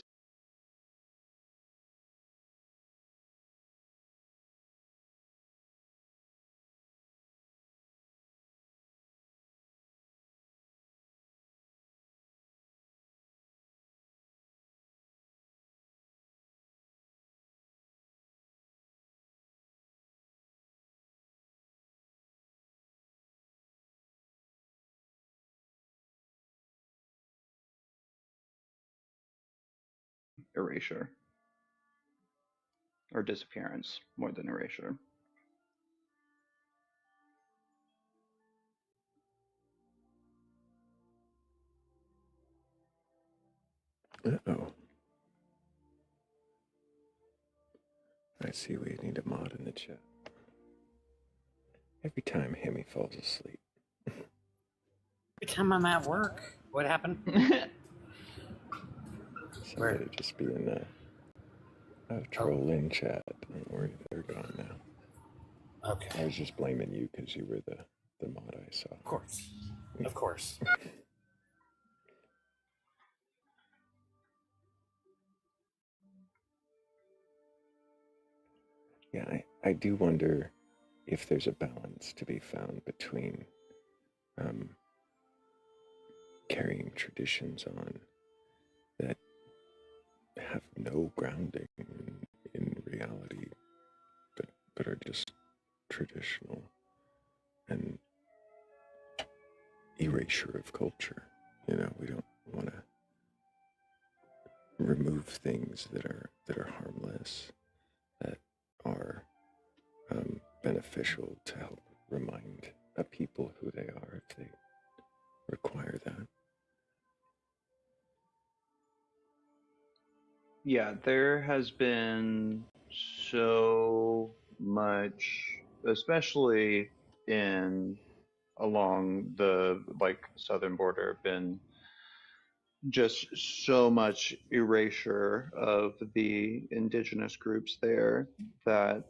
erasure or disappearance more than erasure. Uh-oh. I see we need a mod in the chat. Every time Hemi falls asleep. Every time I'm at work. What happened? Somebody just be in the trolling chat. Don't worry, they're gone now. Okay. I was just blaming you because you were the mod I saw. Of course. Of course. Yeah, I do wonder if there's a balance to be found between carrying traditions on that have no grounding in reality, but are just traditional, and erasure of culture. You know, we don't want to remove things that are harmless, that are beneficial to help remind a people who they are if they require that. Yeah, there has been so much, especially in along the southern border, been just so much erasure of the indigenous groups there that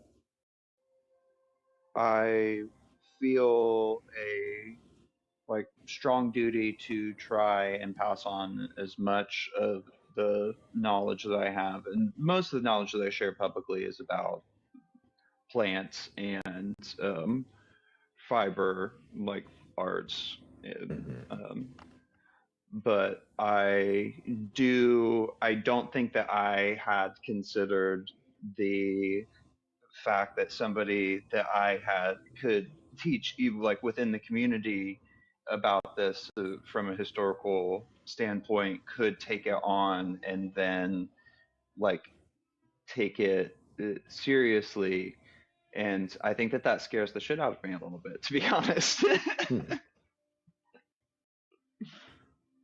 I feel a strong duty to try and pass on as much of the knowledge that I have, and most of the knowledge that I share publicly is about plants and fiber arts. But I don't think that I had considered the fact that somebody that I had could teach even within the community about this from a historical standpoint could take it on and then take it seriously. And I think that scares the shit out of me a little bit, to be honest.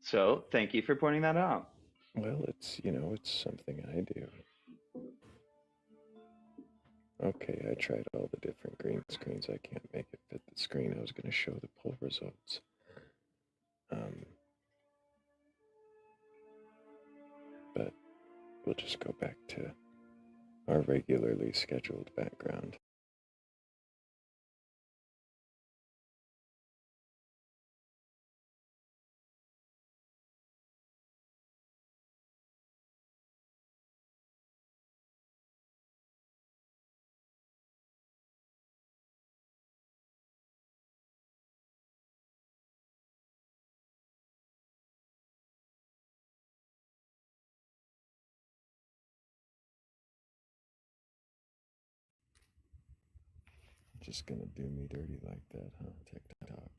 So thank you for pointing that out. Well, it's something I do. Okay, I tried all the different green screens. I can't make it fit the screen I was going to show the poll results. But we'll just go back to our regularly scheduled background. Just gonna do me dirty like that, huh? TikTok.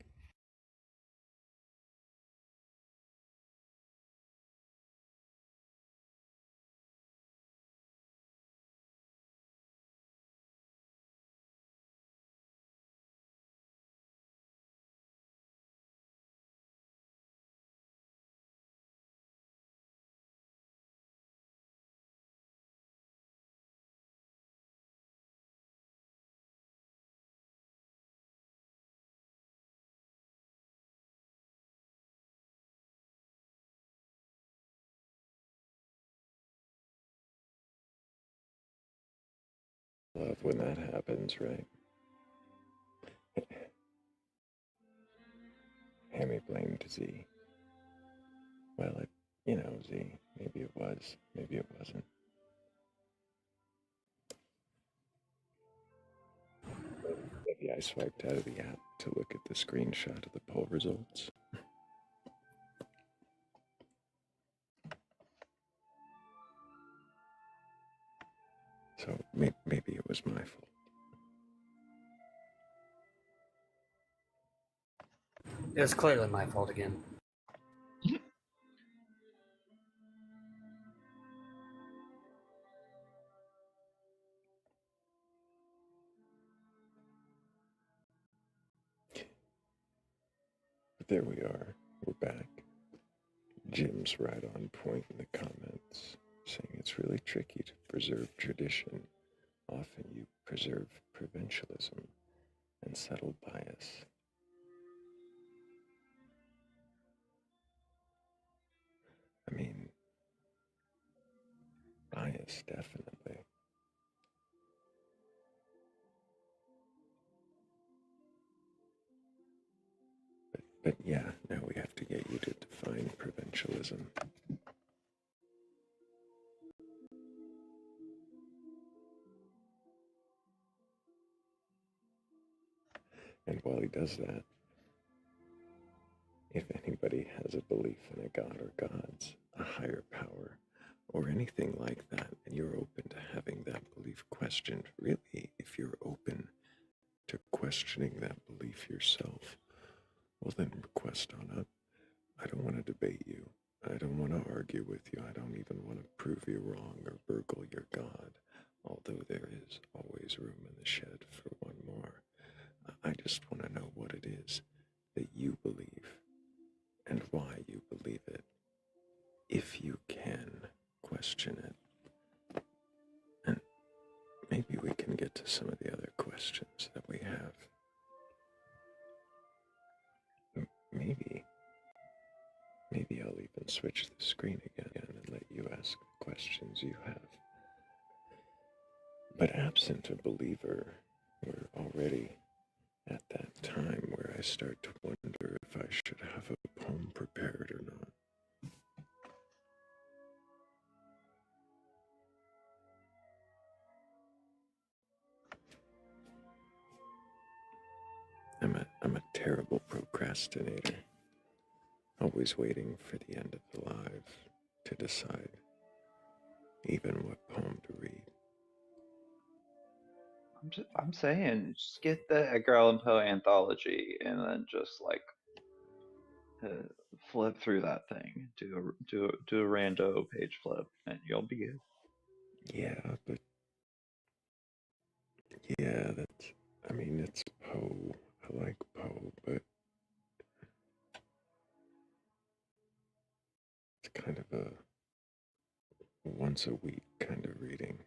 Love when that happens, right? Hammy blamed Z. Well, Z, maybe it was, maybe it wasn't. Maybe I swiped out of the app to look at the screenshot of the poll results. So maybe it was my fault. It was clearly my fault again. But there we are. We're back. Jim's right on point in the comments, saying it's really tricky to preserve tradition. Often you preserve provincialism and subtle bias. I mean, bias, definitely. But yeah, now we have to get you to define provincialism. And while he does that, if anybody has a belief in a god or gods, a higher power, or anything like that, and you're open to having that belief questioned, really, if you're open to questioning that belief yourself, well then request on up. I don't want to debate you. I don't want to argue with you. I don't even want to prove you wrong or burgle your God, although there is always room in the shed for one more. I just want to know what it is that you believe and why you believe it, if you can question it. And maybe we can get to some of the other questions that we have. Maybe I'll even switch the screen again and let you ask the questions you have. But absent a believer, we're already at that time where I start to wonder if I should have a poem prepared or not. I'm a terrible procrastinator, always waiting for the end of the live to decide even what poem to read. I'm saying, just get the Edgar Allan Poe anthology and then just like flip through that thing, do a rando page flip, and you'll be good. Yeah, it's Poe. I like Poe, but it's kind of a once a week kind of reading.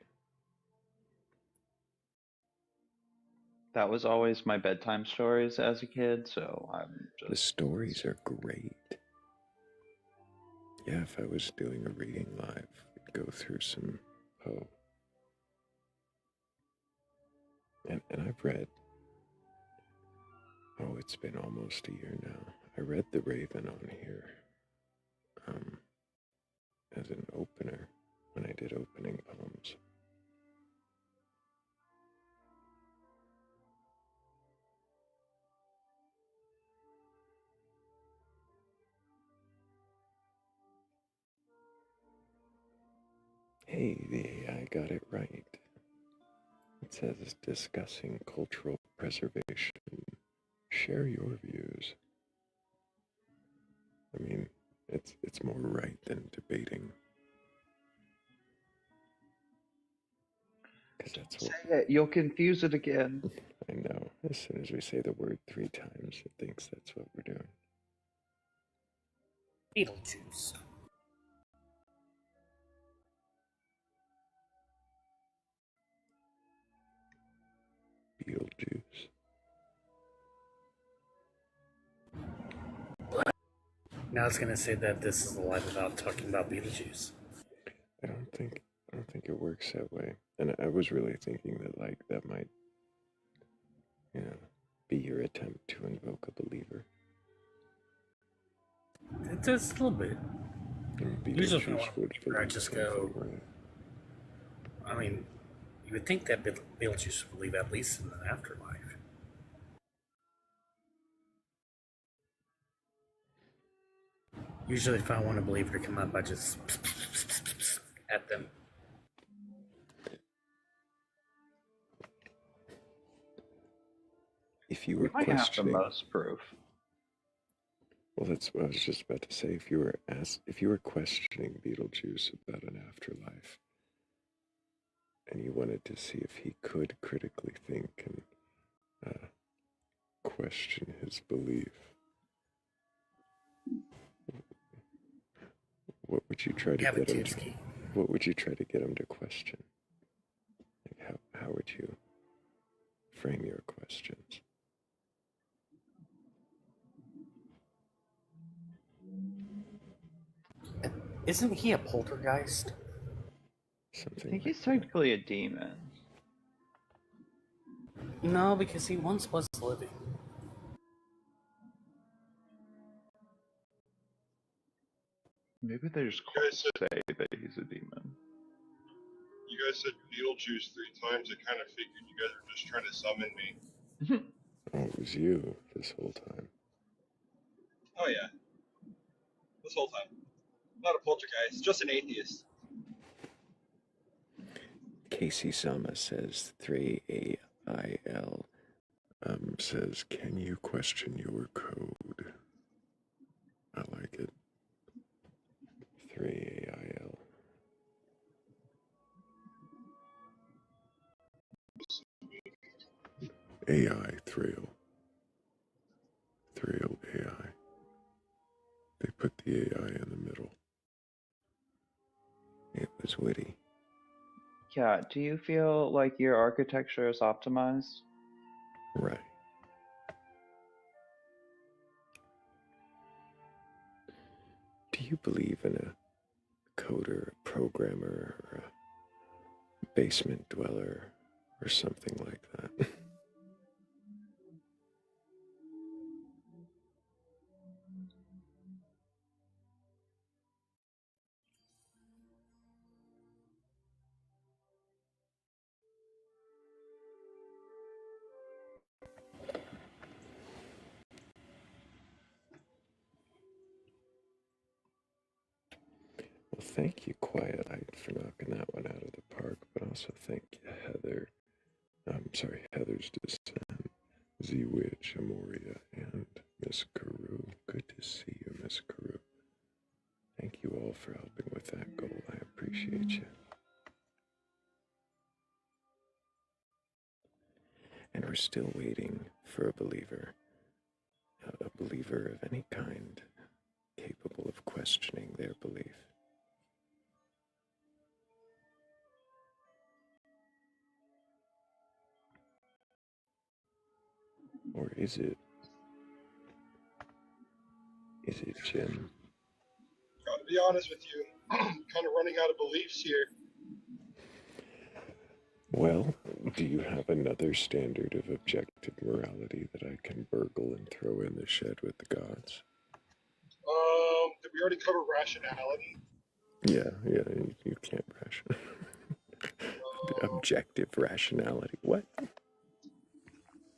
That was always my bedtime stories as a kid, so I'm just... The stories are great. Yeah, if I was doing a reading live, we'd go through some Poe. And I've read, it's been almost a year now. I read The Raven on here as an opener when I did opening poems. Hey, the AI got it right. It says discussing cultural preservation. Share your views. I mean, it's more right than debating. Because that's what... Say it, you'll confuse it again. I know. As soon as we say the word 3 times, it thinks that's what we're doing. Beetlejuice. Beetlejuice. Now I was going to say that this is a live about talking about Beetlejuice. I don't think it works that way. And I was really thinking that that might, be your attempt to invoke a believer. It does a little bit. Usually when I just go, I mean, you would think that Beetlejuice would believe at least in an afterlife. Usually if I want a believer to come up, I just at them. If you were might questioning, have the most proof. Well, that's what I was just about to say. If you were questioning Beetlejuice about an afterlife, and you wanted to see if he could critically think and question his belief, What would you try to get him to? Gabatinski. What would you try to get him to question? Like how would you frame your questions? Isn't he a poltergeist? I think he's technically a demon. No, because he once was living. Maybe they just say that he's a demon. You guys said Beetlejuice 3 times. I kind of figured you guys were just trying to summon me. Oh, it was you this whole time. Oh yeah. This whole time. Not a poltergeist, just an atheist. Casey Sama says Thrayle says, can you question your code? I like it. Thrayle. AI Thrayle. Thrayle AI. They put the AI in the middle. It was witty. Yeah, do you feel like your architecture is optimized? Right. Do you believe in a coder, a programmer, or a basement dweller, or something like that? Well, thank you, Quiet Light, for knocking that one out of the park, but also thank you, Heather. Heather's Descent, Z-Witch, Amoria, and Miss Carew. Good to see you, Miss Carew. Thank you all for helping with that goal. I appreciate you. And we're still waiting for a believer of any kind, capable of questioning their belief. Or is it Jim? Gotta be honest with you, kind of running out of beliefs here. Well, do you have another standard of objective morality that I can burgle and throw in the shed with the gods? Did we already cover rationality? Yeah, you can't ration. Objective rationality. What?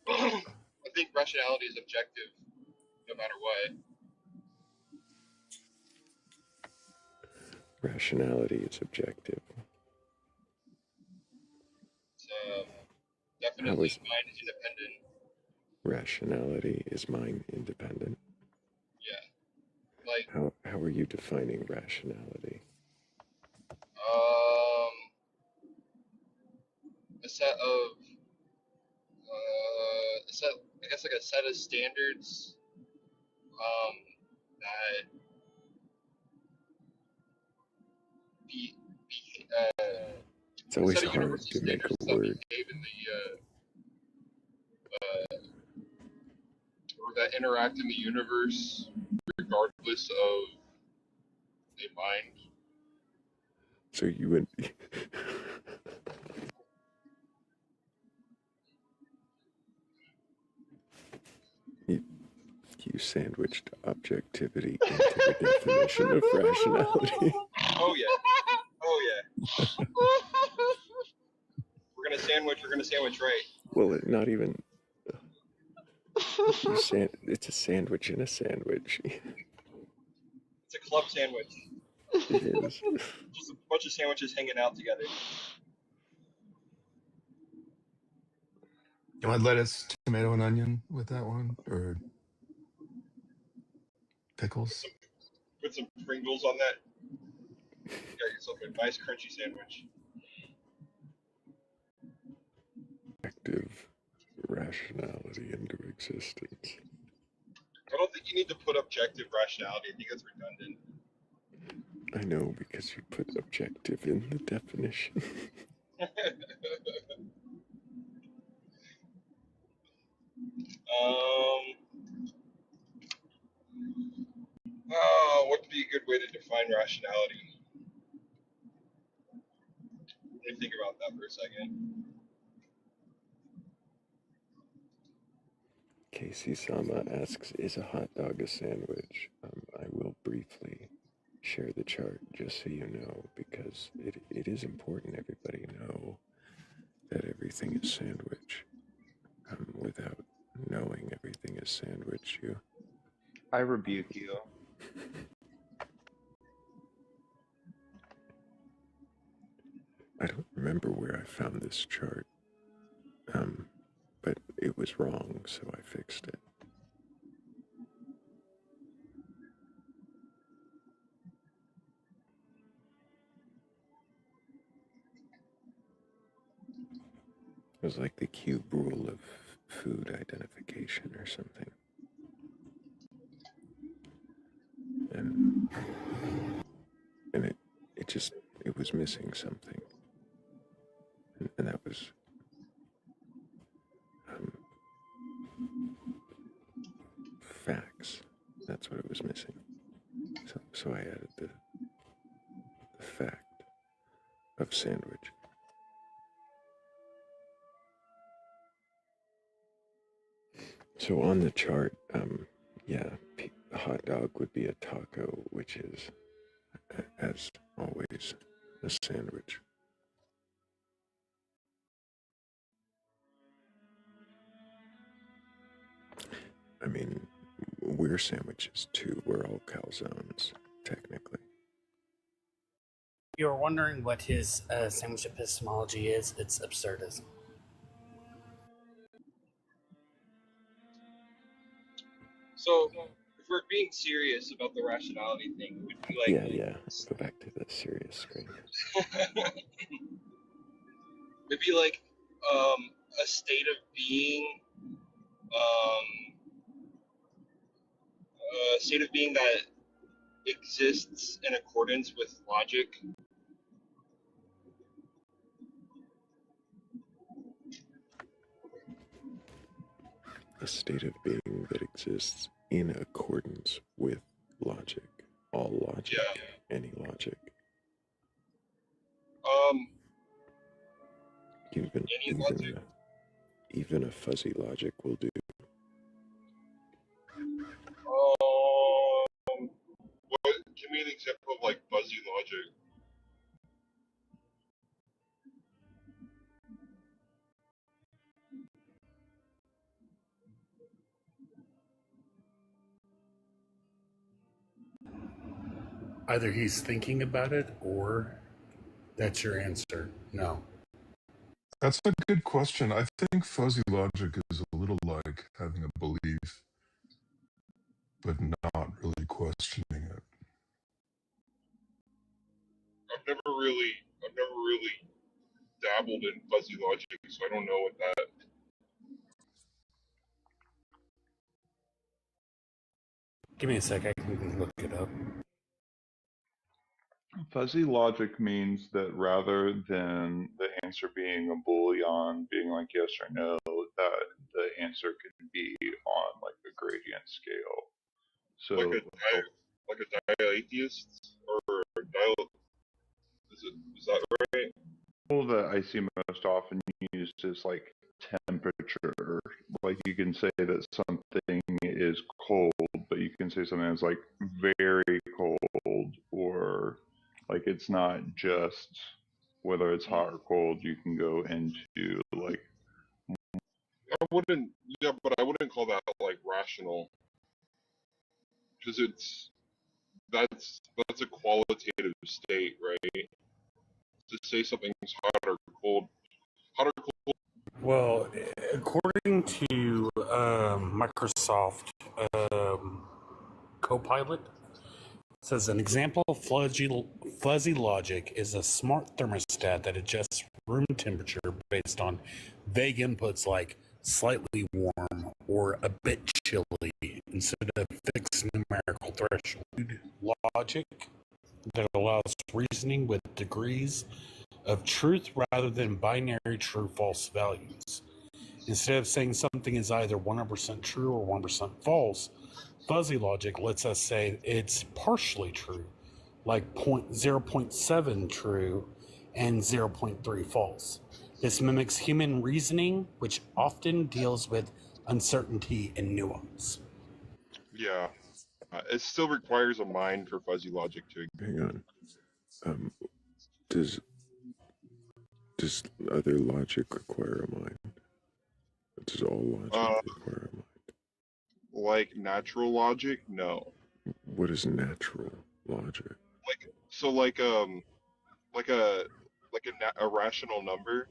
I think rationality is objective, no matter what. Rationality is objective. It's definitely mind independent. Rationality is mind independent. Yeah. Like how are you defining rationality? A set of I guess like a set of standards that It's always hard to make a word. Or that interact in the universe regardless of a mind. So you would. You sandwiched objectivity into the definition of rationality. Oh yeah. We're gonna sandwich right. Well, not even. It's a sandwich in a sandwich. It's a club sandwich. It is. Just a bunch of sandwiches hanging out together. You want lettuce, tomato, and onion with that one, or pickles? Put some Pringles on that. You got yourself a nice crunchy sandwich. Active rationality into existence. I don't think you need to put objective rationality. I think that's redundant. I know because you put objective in the definition. What would be a good way to define rationality? Let me think about that for a second. Casey Sama asks, is a hot dog a sandwich? I will briefly share the chart just so you know, because it is important everybody know that everything is sandwich. Without knowing everything is sandwich, I rebuke you. I don't remember where I found this chart, but it was wrong, so I fixed it. It was like the cube rule of food identification or something. And it was missing something. And that was facts. That's what it was missing. So I added the fact of sandwich. So on the chart, a hot dog would be a taco, which is, as always, a sandwich. I mean, we're sandwiches too. We're all calzones, technically. If you're wondering what his sandwich epistemology is, it's absurdism. So, if we're being serious about the rationality thing, it would be like... Yeah. Go back to the serious screen. It'd be like a state of being, that exists in accordance with logic. A state of being that exists in accordance with logic. All logic. Yeah. Any logic. Even a fuzzy logic will do. Give me an example of like fuzzy logic. Either he's thinking about it or that's your answer. No. That's a good question. I think fuzzy logic is a little like having a belief, but not really questioning it. I've never really dabbled in fuzzy logic, so I don't know what that... Give me a sec, I can look it up. Fuzzy logic means that rather than the answer being a Boolean, being like yes or no, that the answer can be on like a gradient scale. So like a diatheist or is that right? That I see most often used is like temperature. Like you can say that something is cold, but you can say something that's like very cold, or like it's not just whether it's hot or cold. You can go into like... I wouldn't call that like rational, because that's a qualitative state, right? To say something's hot or cold. Well, according to Microsoft Copilot, it says an example of fuzzy logic is a smart thermostat that adjusts room temperature based on vague inputs like slightly warm or a bit chilly instead of fixed numerical threshold. Logic that allows reasoning with degrees of truth rather than binary true-false values. Instead of saying something is either 100% true or 100% false, fuzzy logic lets us say it's partially true, like 0.7 true and 0.3 false. This mimics human reasoning, which often deals with uncertainty and nuance. Yeah. It still requires a mind for fuzzy logic to Hang on. Does other logic require a mind? Does all logic require a mind? like natural logic, no. What is natural logic? A rational number.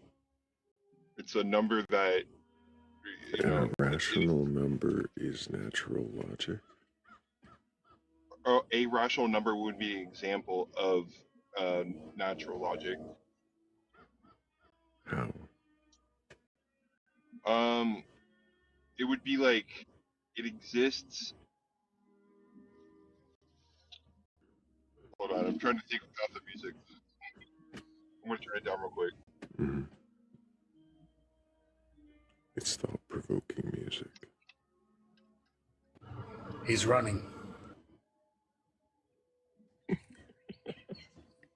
It's a number that A rational number is natural logic. A rational number would be an example of natural logic. How? It would be like it exists. Hold on, I'm trying to think without the music. I'm gonna turn it down real quick. Mm-hmm. It's thought-provoking music. He's running. He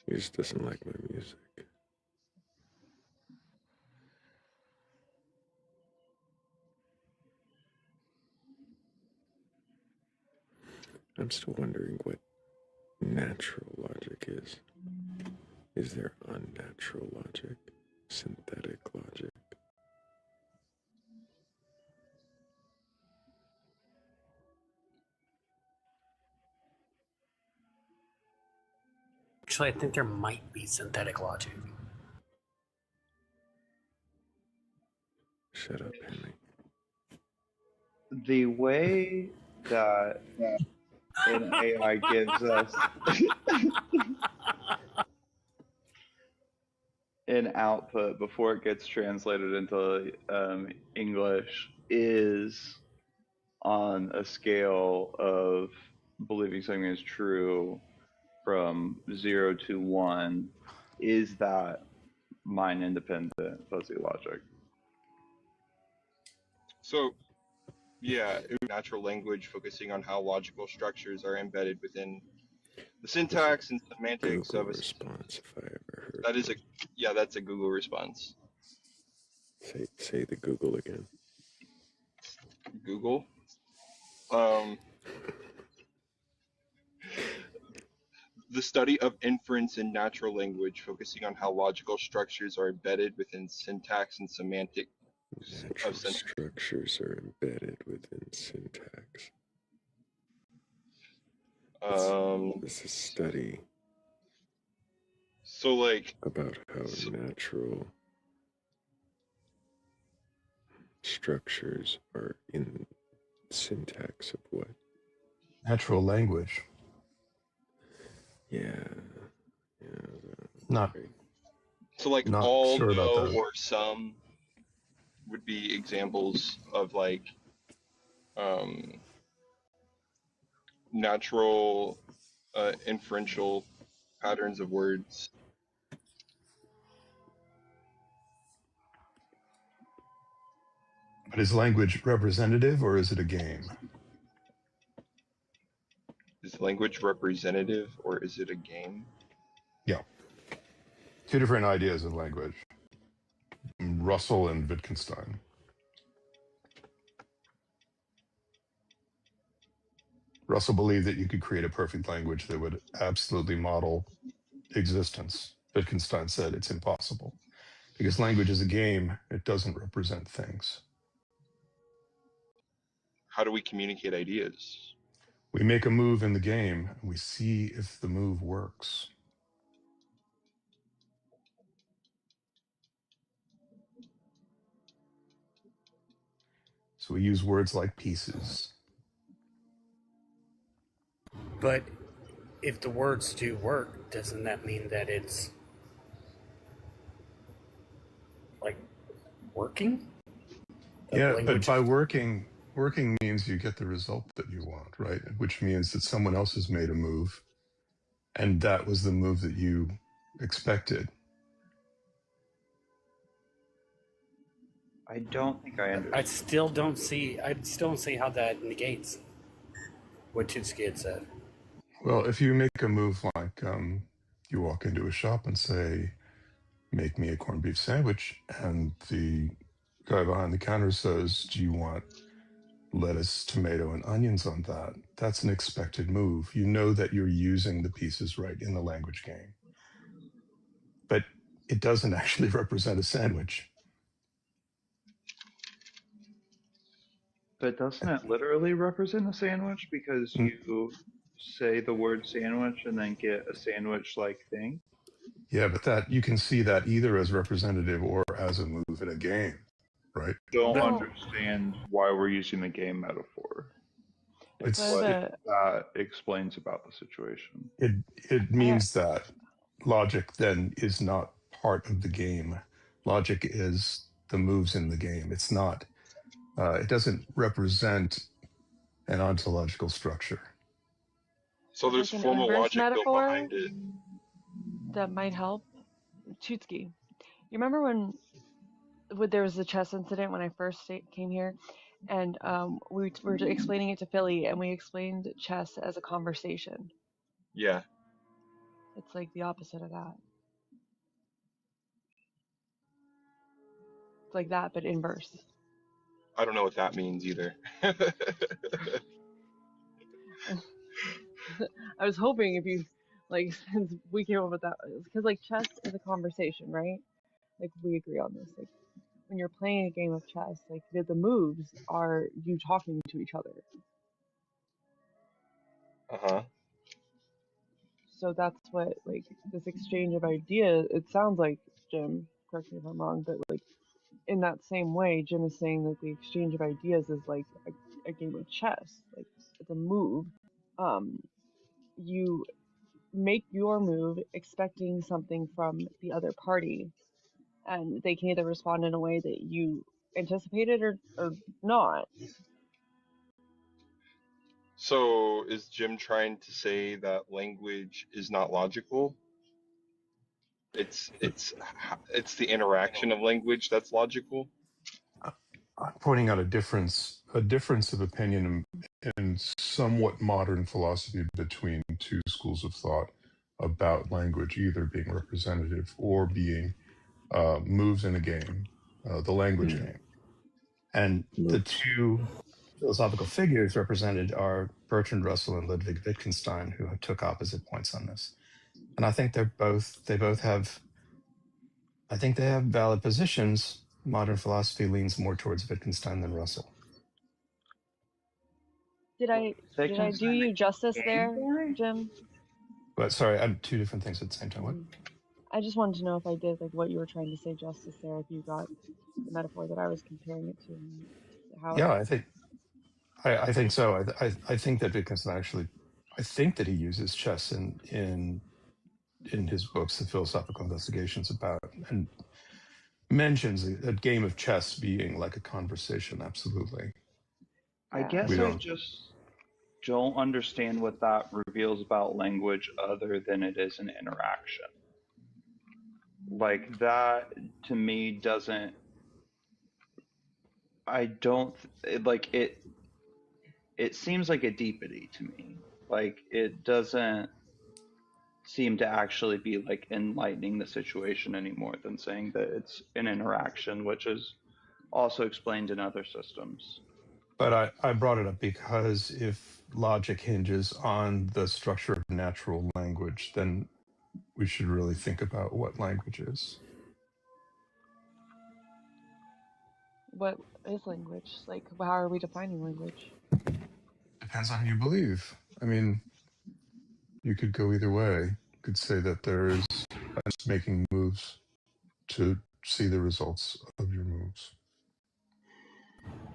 just doesn't like my music. I'm still wondering what natural logic is. Is there unnatural logic? Synthetic logic? Actually, I think there might be synthetic logic. Shut up, Henry. The way that an AI gives us an output before it gets translated into English is on a scale of believing something is true from 0 to 1. Is that mind independent fuzzy logic? So, yeah, natural language focusing on how logical structures are embedded within the syntax and semantics Google of a response, if I ever heard. That's a Google response. Say the Google again. Google. The study of inference in natural language, focusing on how logical structures are embedded within syntax and semantics. Natural structures are embedded within syntax. This is study. So, like, about how natural structures are in syntax of what? Natural language. Yeah. Not. So, like, not all, sure about no, that. or some would be examples of like natural inferential patterns of words. But is language representative or is it a game? Is language representative or is it a game? Yeah. Two different ideas of language. Russell and Wittgenstein. Russell believed that you could create a perfect language that would absolutely model existence. Wittgenstein said it's impossible. Because language is a game, it doesn't represent things. How do we communicate ideas? We make a move in the game, and we see if the move works. So we use words like pieces. But if the words do work, doesn't that mean that it's like working? Yeah, but by working means you get the result that you want, right? Which means that someone else has made a move And that was the move that you expected. I don't think I understand. I still don't see how that negates what Tutski had said. Well, if you make a move like you walk into a shop and say, make me a corned beef sandwich, and the guy behind the counter says, do you want lettuce, tomato, and onions on that? That's an expected move. You know that you're using the pieces right in the language game. But it doesn't actually represent a sandwich. But doesn't it literally represent a sandwich because you say the word sandwich and then get a sandwich-like thing? Yeah, but that you can see that either as representative or as a move in a game, right? Don't understand why we're using the game metaphor. Like what that explains about the situation. It means that logic then is not part of the game. Logic is the moves in the game. It's not. It doesn't represent an ontological structure. So there's like an formal inverse logic built metaphor behind it. that might help. Tutski, you remember when there was the chess incident when I first came here, and we were explaining it to Philly, and we explained chess as a conversation. Yeah. It's like the opposite of that. It's like that, but inverse. I don't know what that means either. I was hoping if you, like, since we came up with that, because, like, chess is a conversation, right? Like, we agree on this. Like, when you're playing a game of chess, like, the moves are you talking to each other. Uh-huh. So that's what, like, this exchange of ideas, it sounds like, Jim, correct me if I'm wrong, but, like, in that same way, Jim is saying that the exchange of ideas is like a game of chess. Like, it's a move. You make your move expecting something from the other party, and they can either respond in a way that you anticipated or not. So is Jim trying to say that language is not logical? It's the interaction of language that's logical. I'm pointing out a difference of opinion in somewhat modern philosophy between two schools of thought about language either being representative or being moves in a game, the language game. And the two philosophical figures represented are Bertrand Russell and Ludwig Wittgenstein, who took opposite points on this. And I think they both have valid positions. Modern philosophy leans more towards Wittgenstein than Russell. Did I do you justice there, Jim? But sorry, I'm two different things at the same time. What? I just wanted to know if I did, like, what you were trying to say justice there, if you got the metaphor that I was comparing it to, and how. Yeah, I think so. I think that Wittgenstein actually, I think that he uses chess in his books, the philosophical investigations about, and mentions a game of chess being like a conversation. Absolutely. I guess I just don't understand what that reveals about language other than it is an interaction. Like, that to me doesn't, I don't, it seems like a deepity to me. Like, it doesn't seem to actually be like enlightening the situation any more than saying that it's an interaction, which is also explained in other systems. But I brought it up because if logic hinges on the structure of natural language, then we should really think about what language is. What is language? Like, how are we defining language? Depends on who you believe. I mean, you could go either way. You could say that there is making moves to see the results of your moves.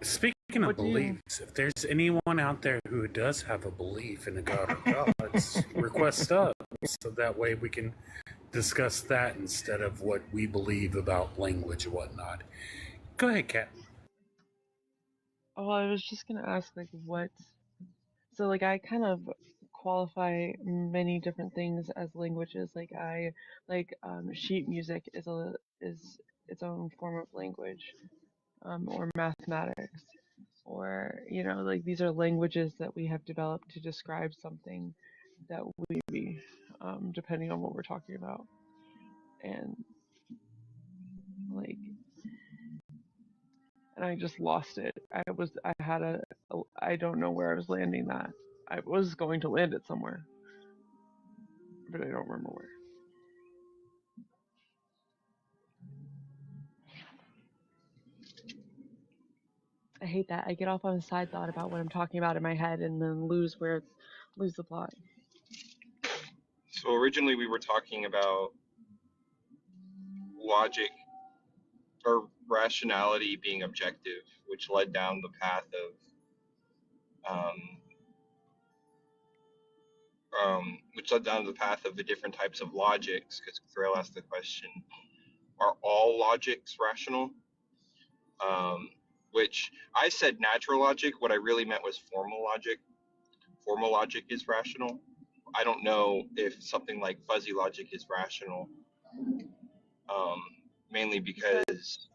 Speaking of beliefs, if there's anyone out there who does have a belief in a god or gods, request us so that way we can discuss that instead of what we believe about language and whatnot. Go ahead, Kat. Oh, I was just gonna ask, like, what. So, like, I kind of qualify many different things as languages. Sheet music is its own form of language, or mathematics, or like these are languages that we have developed to describe something that we depending on what we're talking about. And like, and I just lost it. I don't know where I was landing that. I was going to land it somewhere, but I don't remember where. I hate that. I get off on a side thought about what I'm talking about in my head and then lose the plot. So originally we were talking about logic or rationality being objective, which led down the path of the different types of logics. Because Thrayle asked the question, are all logics rational? Which I said natural logic. What I really meant was formal logic. Formal logic is rational. I don't know if something like fuzzy logic is rational, mainly because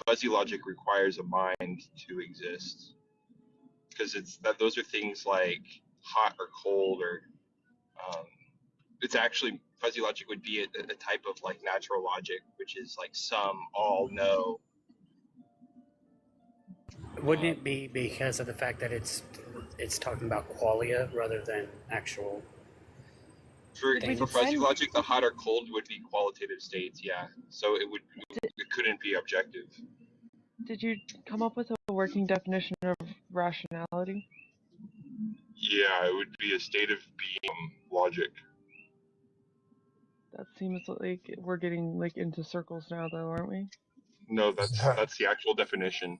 fuzzy logic requires a mind to exist. Because those are things like hot or cold, or it's actually fuzzy logic would be a type of like natural logic, which is like some, all, no. Wouldn't it be because of the fact that it's talking about qualia rather than actual For fuzzy logic, the hot or cold would be qualitative states, yeah. So it couldn't be objective. Did you come up with a working definition of rationality? Yeah, it would be a state of being logic. That seems like we're getting like into circles now, though, aren't we? No, that's the actual definition.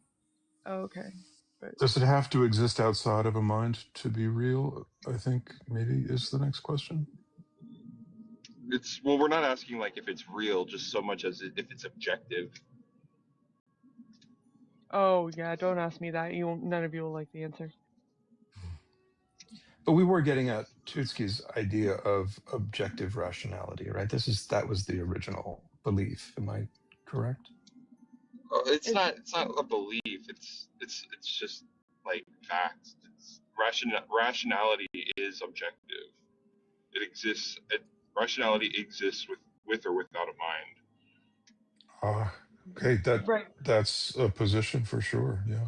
Oh, okay. But Does it have to exist outside of a mind to be real? I think maybe is the next question. We're not asking like if it's real, just so much as if it's objective. oh yeah, don't ask me that. None of you will like the answer. But we were getting at Tootsky's idea of objective rationality, right? That was the original belief. Am I correct? It's not a belief. It's just like facts. Rationality is objective. It exists. Rationality exists with or without a mind. Okay, Right. that's a position for sure. Yeah.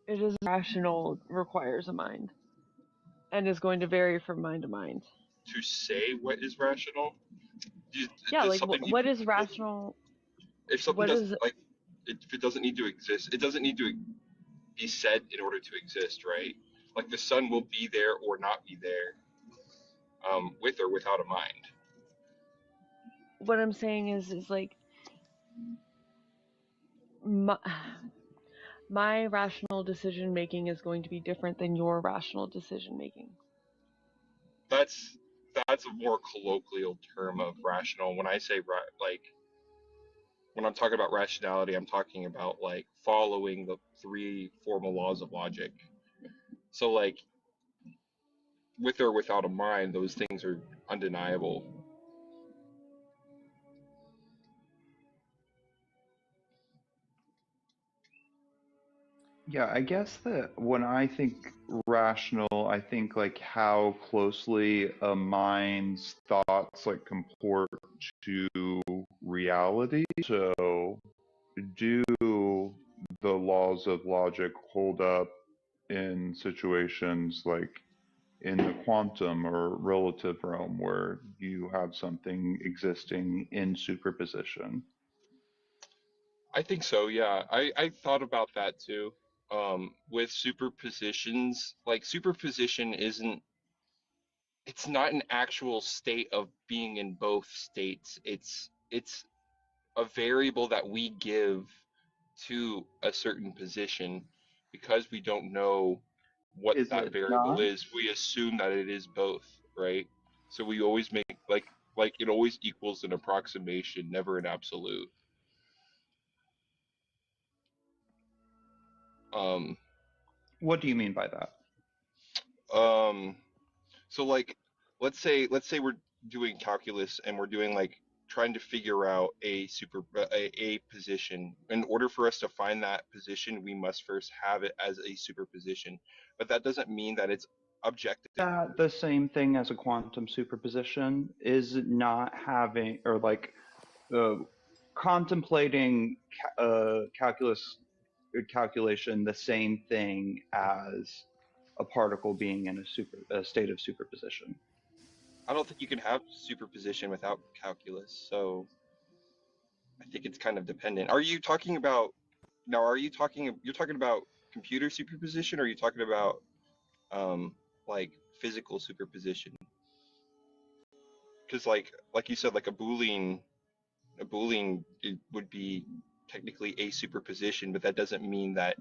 It is rational, requires a mind, and is going to vary from mind to mind. To say what is rational? Yeah, like what is rational? If something doesn't if it doesn't need to exist, it doesn't need to be said in order to exist, right? Like the sun will be there or not be there, with or without a mind. What I'm saying is like my rational decision making is going to be different than your rational decision making. That's a more colloquial term of rational. When I say when I'm talking about rationality, I'm talking about like following the 3 formal laws of logic. So like with or without a mind, those things are undeniable. Yeah, I guess that when I think rational, I think like how closely a mind's thoughts like comport to reality. So, do the laws of logic hold up in situations like in the quantum or relative realm where you have something existing in superposition? I think so, yeah. I thought about that too. With superpositions, like superposition it's not an actual state of being in both states. It's a variable that we give to a certain position because we don't know what Is that it variable not? is. We assume that it is both, right? So we always make like it always equals an approximation, never an absolute. What do you mean by that? Um So like, let's say we're doing calculus and we're doing like trying to figure out a position. In order for us to find that position, we must first have it as a superposition. But that doesn't mean that it's objective. That the same thing as a quantum superposition is not having or like uh, contemplating calculation the same thing as a particle being in a state of superposition. I don't think you can have superposition without calculus. So I think it's kind of dependent. Are you talking about now? You're talking about computer superposition, or are you talking about um, like physical superposition? Because like you said, like a Boolean it would be technically a superposition, but that doesn't mean that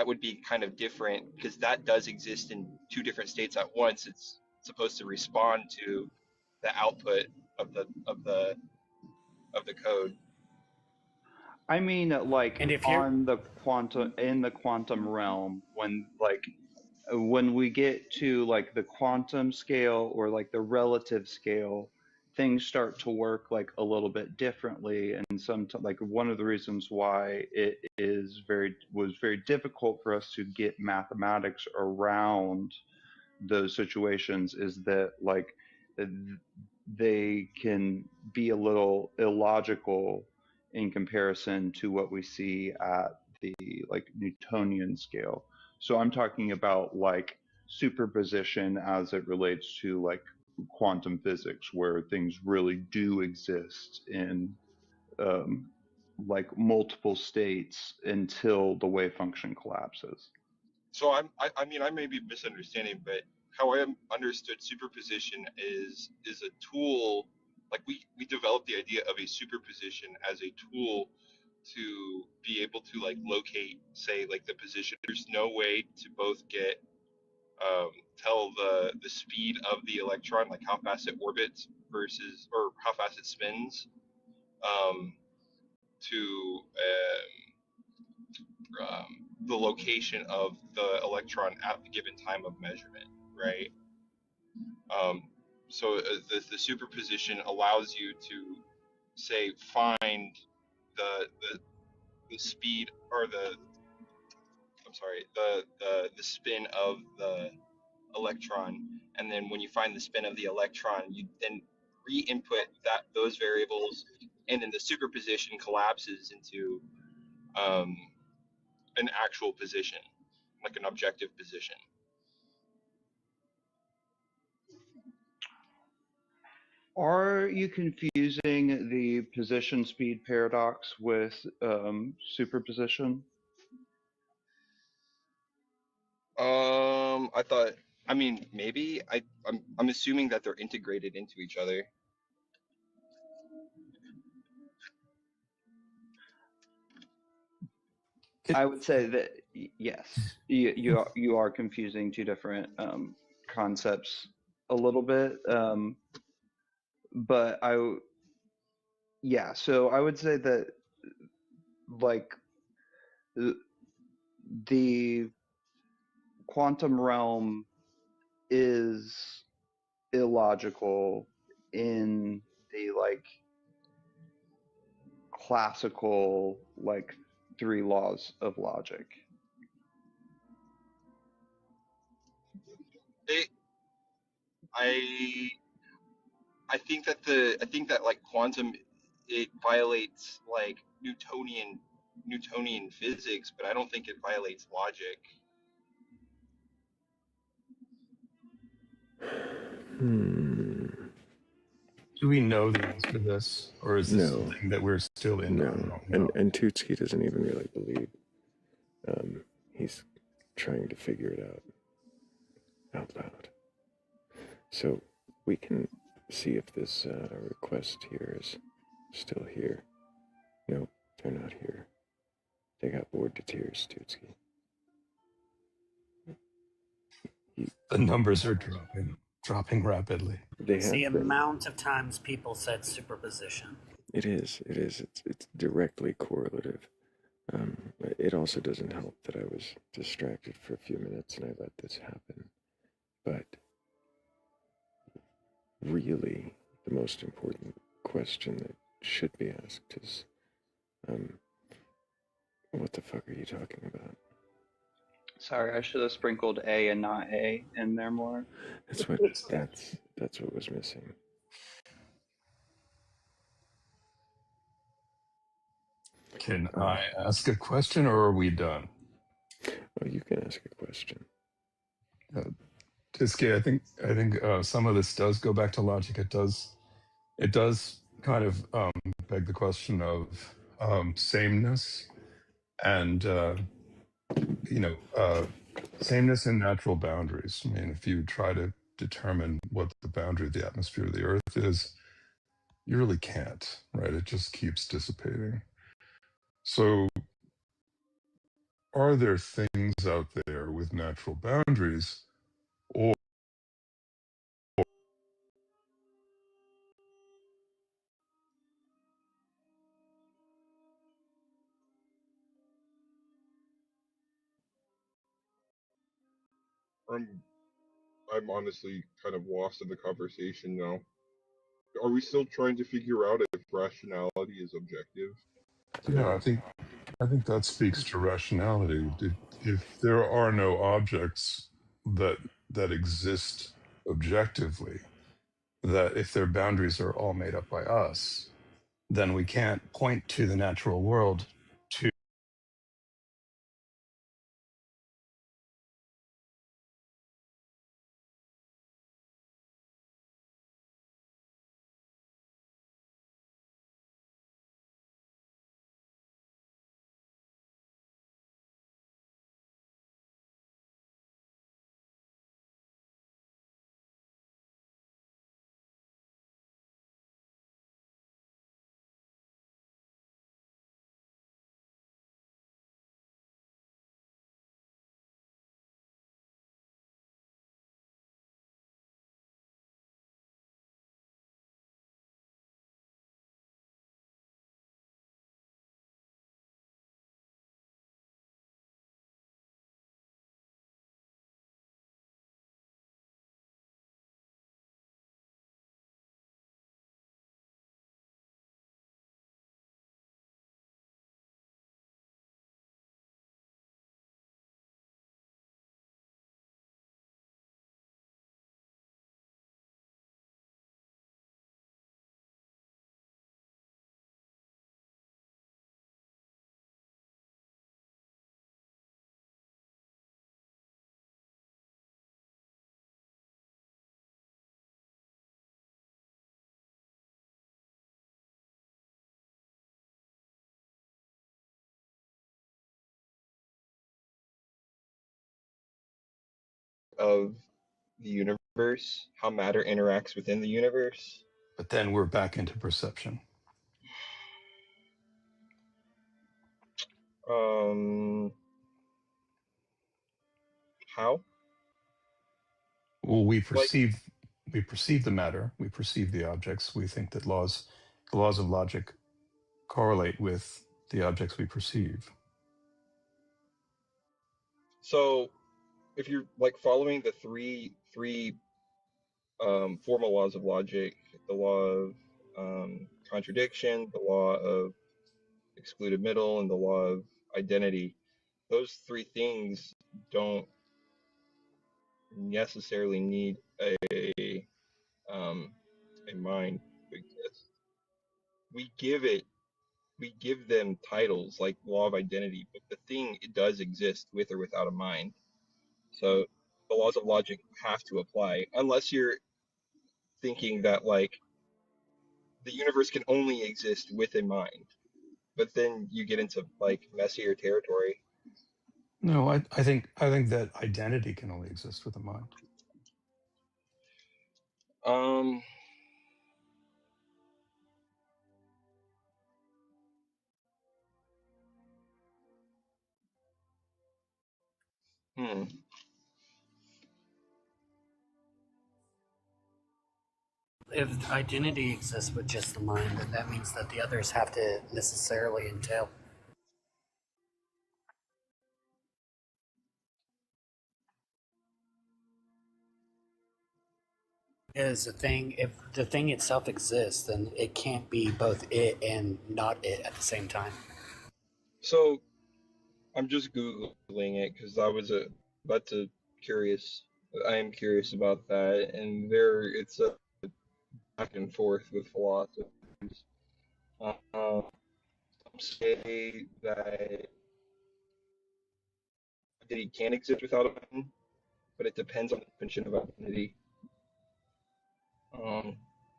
would be kind of different because that does exist in two different states at once. It's supposed to respond to the output of the code. I mean, like And if you're on the quantum in the quantum realm, when we get to like the quantum scale or like the relative scale, things start to work like a little bit differently. And like one of the reasons why it was very difficult for us to get mathematics around those situations is that like they can be a little illogical in comparison to what we see at the like Newtonian scale. So I'm talking about like superposition as it relates to like quantum physics, where things really do exist in um, like multiple states until the wave function collapses. So I mean I may be misunderstanding, but how I understood superposition is a tool. Like we developed the idea of a superposition as a tool to be able to like locate, say, like the position. There's no way to both get tell the speed of the electron, like how fast it orbits versus or how fast it spins, um, to the location of the electron at the given time of measurement, right? Um, so the superposition allows you to say find the speed or the I'm sorry the spin of the electron, and then when you find the spin of the electron, you then re-input those variables, and then the superposition collapses into um, an actual position, like an objective position. Are you confusing the position speed paradox with superposition? I thought. I mean, maybe I'm assuming that they're integrated into each other. I would say that yes, you are confusing two different concepts a little bit, but yeah. So I would say that like the quantum realm is illogical in the like classical like three laws of logic. It, I I think that like quantum it violates like Newtonian physics, but I don't think it violates logic. Do we know the answer to this, or is this No. something that we're still in? No. And Tutski doesn't even really believe. He's trying to figure it out loud. So we can see if this request here is still here. No, they're not here. They got bored to tears, Tutski. The numbers are dropping rapidly. It's the amount of times people said superposition. It is. It's directly correlative. It also doesn't help that I was distracted for a few minutes and I let this happen. But really, the most important question that should be asked is, what the fuck are you talking about? Sorry, I should have sprinkled A and not A in there more. That's what was missing. Can I ask a question, or are we done? Oh, you can ask a question. Tiski, I think some of this does go back to logic. It does kind of beg the question of sameness and sameness and natural boundaries. I mean, if you try to determine what the boundary of the atmosphere of the Earth is, you really can't, right? It just keeps dissipating. So, are there things out there with natural boundaries, or I'm honestly kind of lost in the conversation now. Are we still trying to figure out if rationality is objective? yeah, I think that speaks to rationality. If there are no objects that exist objectively, that if their boundaries are all made up by us, then we can't point to the natural world to of the universe, how matter interacts within the universe. but then we're back into perception. How? Well, we perceive the matter, we perceive the objects, we think that the laws of logic correlate with the objects we perceive. So if you're like following the three formal laws of logic, the law of contradiction, the law of excluded middle, and the law of identity, those three things don't necessarily need a mind to exist. We give them titles like law of identity, but the thing, it does exist with or without a mind. So the laws of logic have to apply unless you're thinking that like the universe can only exist with a mind, but then you get into like messier territory. No, I think that identity can only exist with a mind. Um, hmm. If identity exists with just the mind, then that means that the others have to necessarily entail. Because if the thing itself exists, then it can't be both it and not it at the same time. So I'm just googling it because I was about to curious. I am curious about that, and it's a back and forth with philosophers. Some say that identity can exist without a mind, but it depends on the definition of identity.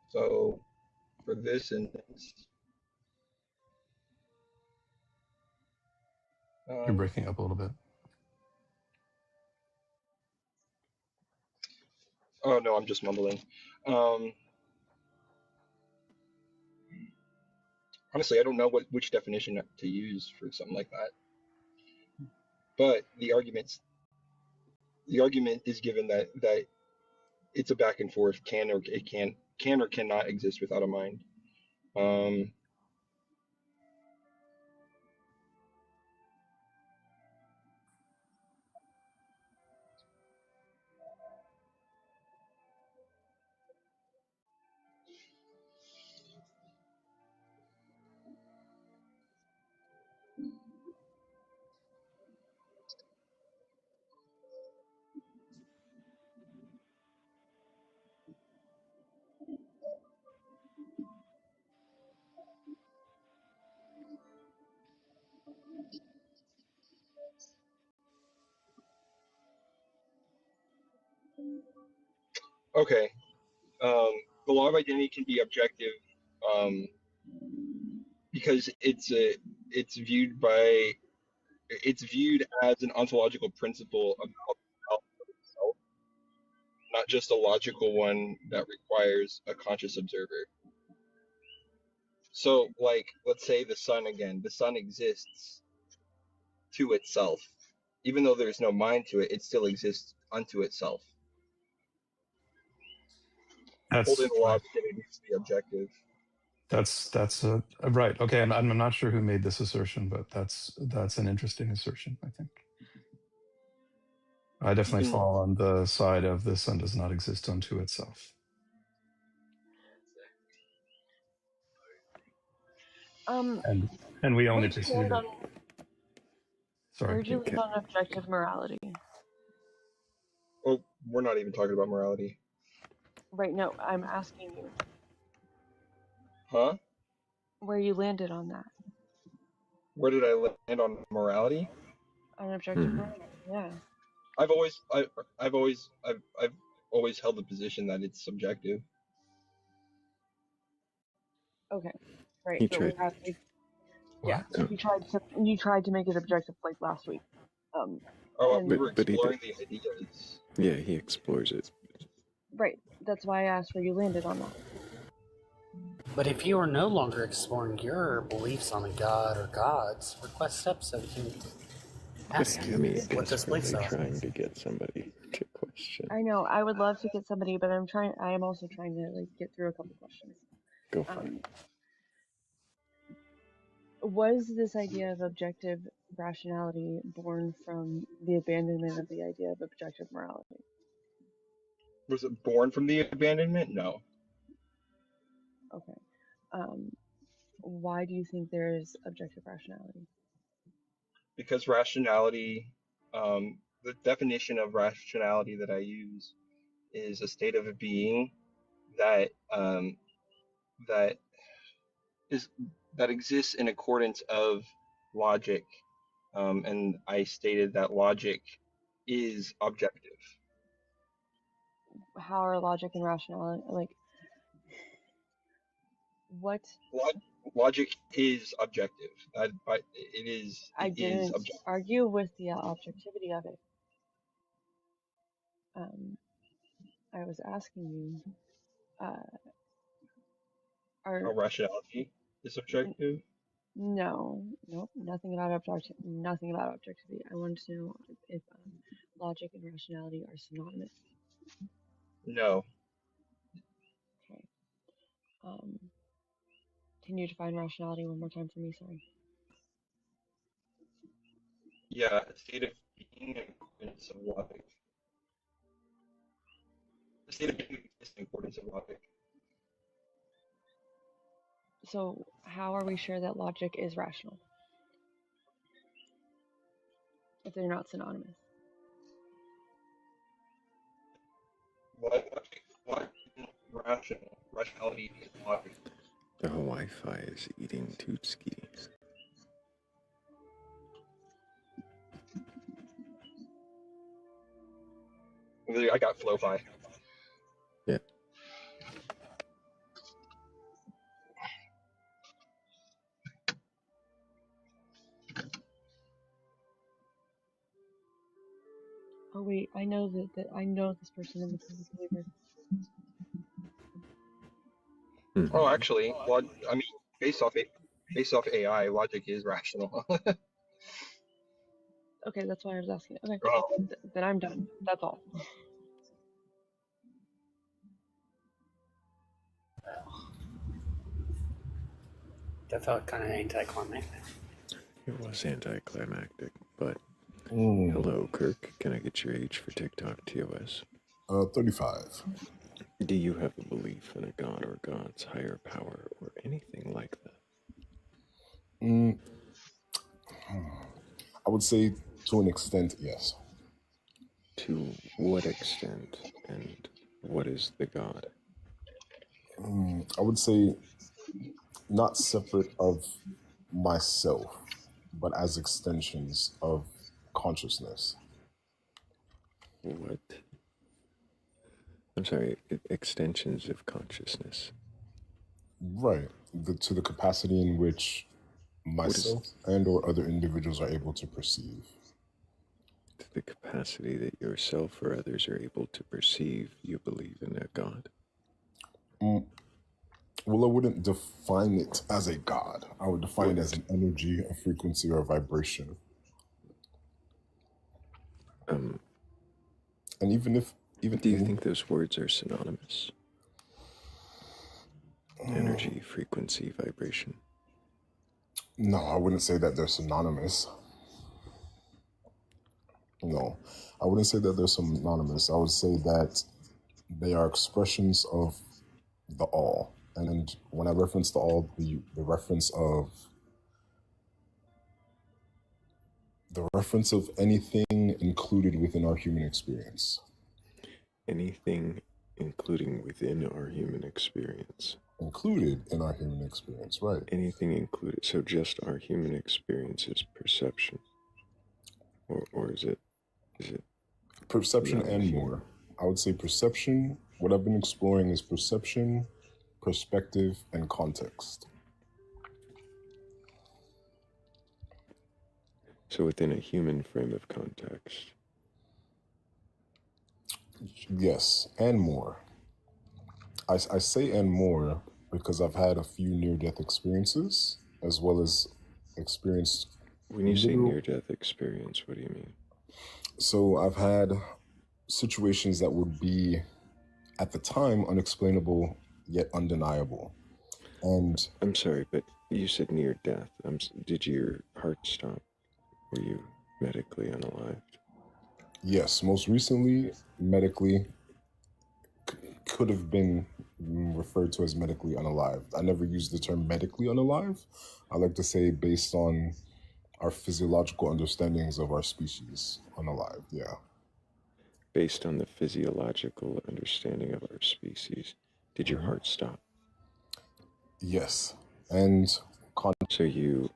So for this instance, You're breaking up a little bit. oh no, I'm just mumbling. Honestly, I don't know which definition to use for something like that. But the argument is given that it's a back and forth, can or cannot exist without a mind. Okay. The law of identity can be objective because it's viewed as an ontological principle about itself, not just a logical one that requires a conscious observer. So, like, let's say the sun again. The sun exists to itself. Even though there's no mind to it, it still exists unto itself. Holding That's the law right. of identity to be objective. That's right. Okay, and I'm not sure who made this assertion, but that's an interesting assertion, I think. I definitely fall on the side of the sun does not exist unto itself. And we only Where'd you perceive land it. on Sorry. where'd you land on objective morality? Oh, we're not even talking about morality. Right, no, I'm asking you. Huh? Where you landed on that. Where did I land on morality? On objective morality, yeah. I've always held the position that it's subjective. Okay. Right, He but we tried. have to you tried to make it objective like last week. We were But he did. exploring the ideas. Yeah, he explores it. Right, that's why I asked where you landed on that. But if you are no longer exploring your beliefs on a god or gods, request steps so we can ask you what those beliefs are. Trying to get somebody to question. I know, I would love to get somebody, but I am also trying to like get through a couple questions. Go for it. Was this idea of objective rationality born from the abandonment of the idea of objective morality? Was it born from the abandonment? No. Okay. Why do you think there is objective rationality? Because rationality, the definition of rationality that I use is a state of a being that that exists in accordance of logic, and I stated that logic is objective. How are logic and rationality like? What? Logic is objective. It is. I didn't argue with the objectivity of it. I was asking you, How rationality is objective? No, nope, nothing about objectivity. I wanted to know if logic and rationality are synonymous. No. Okay. Can you define rationality one more time for me? Sorry. Yeah, a state of being in accordance of logic. A state of being the importance of logic. So how are we sure that logic is rational if they're not synonymous? Why rationality is logic? The Wi-Fi is eating Tootski. I got Flofi. Yeah. Oh wait, I know that I know this person in the Perfect Believer. Oh, actually, I mean, based off AI, logic is rational. Okay, that's why I was asking. Okay, Oh. then I'm done. That's all. That felt kind of anticlimactic. It was anticlimactic, but Mm. hello, Kirk. Can I get your age for TikTok TOS? 35. Do you have a belief in a god or gods, higher power, or anything like that? I would say to an extent, yes. To what extent, and what is the god? I would say not separate of myself, but as extensions of consciousness. What? I'm sorry, extensions of consciousness. Right. To the capacity in which What is myself and or other individuals are able to perceive. to the capacity that yourself or others are able to perceive, you believe in a god? Well, I wouldn't define it as a god. I would define it as an energy, a frequency, or a vibration. And do you think those words are synonymous? Energy, frequency, vibration. No, I wouldn't say that they're synonymous. No, I wouldn't say that they're synonymous. I would say that they are expressions of the all. And when I reference the all, the reference of anything included within our human experience. Anything including within our human experience. Included in our human experience, right. Anything included. So just our human experience is perception. Or is it perception and more? I would say perception. What I've been exploring is perception, perspective, and context. So within a human frame of context. Yes, and more. I say and more because I've had a few near-death experiences, as well as experienced... When you say near-death experience, what do you mean? So I've had situations that would be, at the time, unexplainable, yet undeniable. And I'm sorry, but you said near-death. Did your heart stop? Were you medically unalived? Yes, most recently, medically, could have been referred to as medically unalived. I never used the term medically unalive. I like to say based on our physiological understandings of our species, unalive, yeah. Based on the physiological understanding of our species, did your heart stop? Yes, and... So you,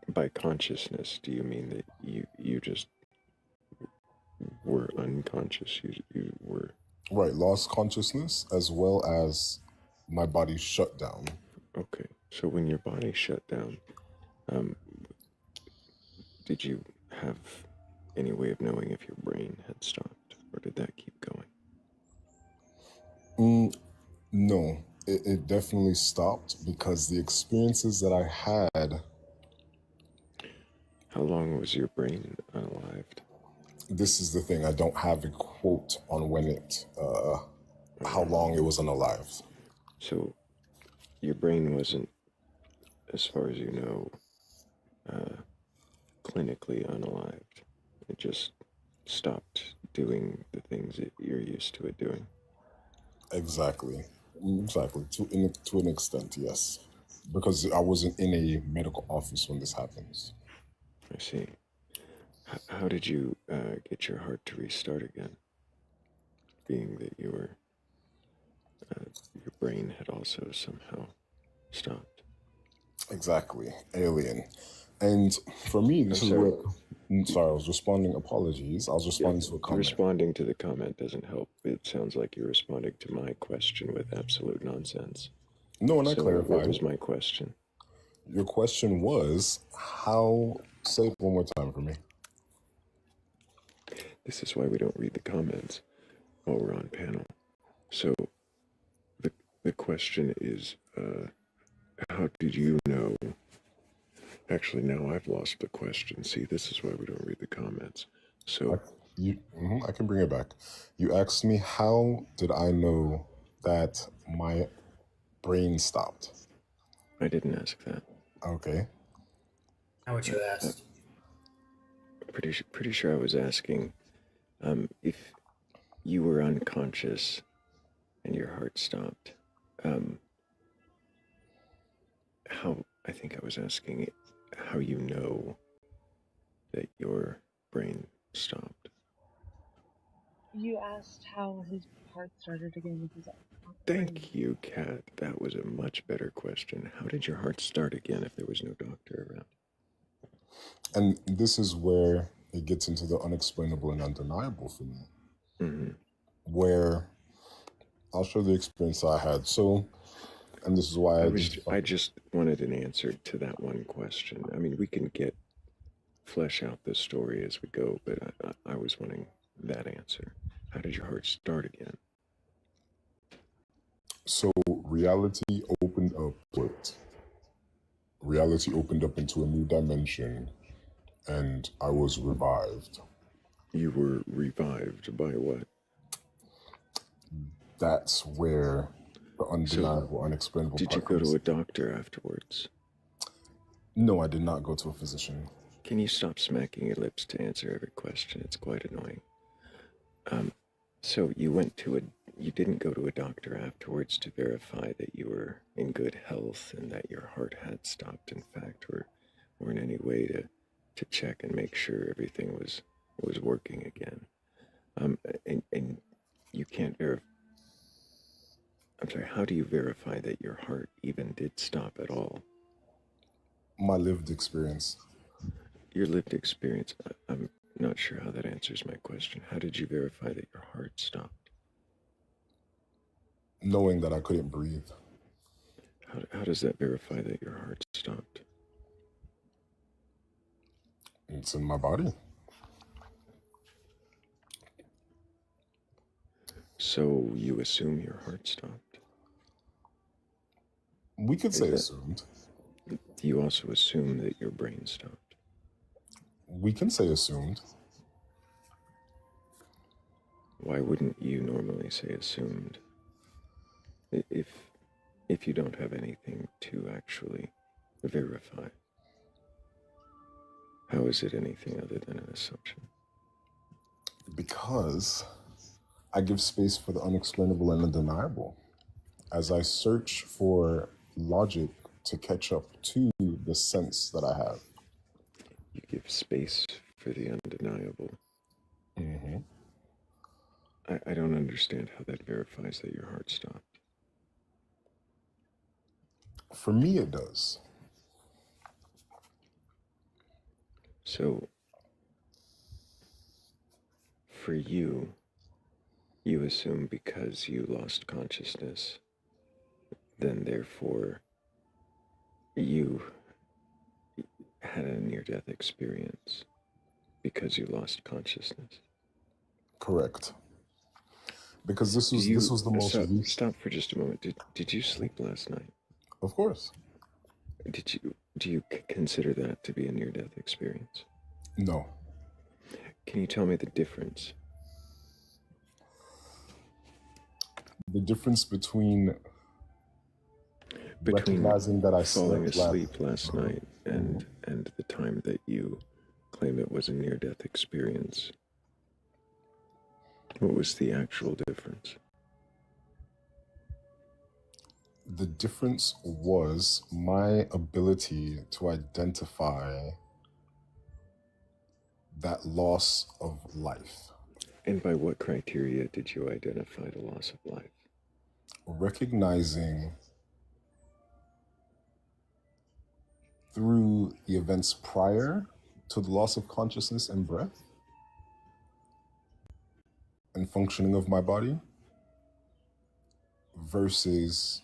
by consciousness, do you mean that you just were unconscious? You were... Right, lost consciousness as well as my body shut down. Okay, so when your body shut down, did you have any way of knowing if your brain had stopped, or did that keep going? No, it definitely stopped because the experiences that I had... How long was your brain unalived? This is the thing, I don't have a quote on when it, how long it was unalived. So your brain wasn't, as far as you know, clinically unalived. It just stopped doing the things that you're used to it doing. Exactly. Exactly. To an extent, yes. Because I wasn't in a medical office when this happens. I see. How did you get your heart to restart again? Being that your brain had also somehow stopped. Exactly. Alien. And for me, I'm this is sorry. where. Sorry, I was responding. Apologies. I was responding to a comment. Responding to the comment doesn't help. It sounds like you're responding to my question with absolute nonsense. No, and I So what clarified was it. my question? Your question was how. Say it one more time for me. This is why we don't read the comments while we're on panel. So the question is, how did you know? Actually, now I've lost the question. See, this is why we don't read the comments. So I can bring it back. You asked me how did I know that my brain stopped? I didn't ask that. Okay. How would you ask? Pretty sure I was asking if you were unconscious and your heart stopped. How I think I was asking how you know that your brain stopped. You asked how his heart started again with his brain. Thank you, Kat. That was a much better question. How did your heart start again if there was no doctor around? And this is where it gets into the unexplainable and undeniable for me. Mm-hmm. Where I'll show the experience I had. So, and this is why I just wanted an answer to that one question. I mean, we can flesh out the story as we go, but I was wanting that answer. How did your heart start again? So reality opened up. Reality opened up into a new dimension, and I was revived. You were revived by what? That's where the undeniable, unexplainable. Did you go to a doctor afterwards? No, I did not go to a physician. Can you stop smacking your lips to answer every question? It's quite annoying. So you didn't go to a doctor afterwards to verify that you were in good health and that your heart had stopped, in fact, or in any way to check and make sure everything was working again. And you can't verify. I'm sorry, how do you verify that your heart even did stop at all? My lived experience. Your lived experience. I'm not sure how that answers my question. How did you verify that your heart stopped? Knowing that I couldn't breathe. How does that verify that your heart stopped? It's in my body. So you assume your heart stopped? We could say assumed. Do you also assume that your brain stopped? We can say assumed. Why wouldn't you normally say assumed? If you don't have anything to actually verify, how is it anything other than an assumption? Because I give space for the unexplainable and undeniable. As I search for logic to catch up to the sense that I have. You give space for the undeniable. Mm-hmm. I don't understand how that verifies that your heart stopped. For me, it does. So, for you, you assume because you lost consciousness, then therefore you had a near-death experience because you lost consciousness. Correct. Because this was the most recent. Stop for just a moment. Did you sleep last night? Of course. Do you consider that to be a near-death experience? No. Can you tell me the difference? The difference between recognizing that I falling asleep last night and the time that you claim it was a near-death experience. What was the actual difference? The difference was my ability to identify that loss of life. And by what criteria did you identify the loss of life? Recognizing through the events prior to the loss of consciousness and breath and functioning of my body versus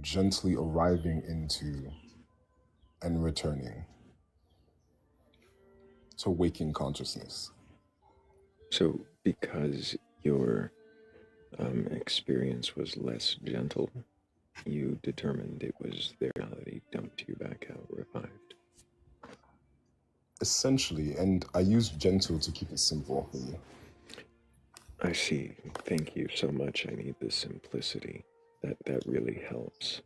gently arriving into and returning to waking consciousness. So, because your experience was less gentle, you determined it was their reality dumped you back out, revived. Essentially, and I use gentle to keep it simple for you. I see. Thank you so much. I need the simplicity. That really helps.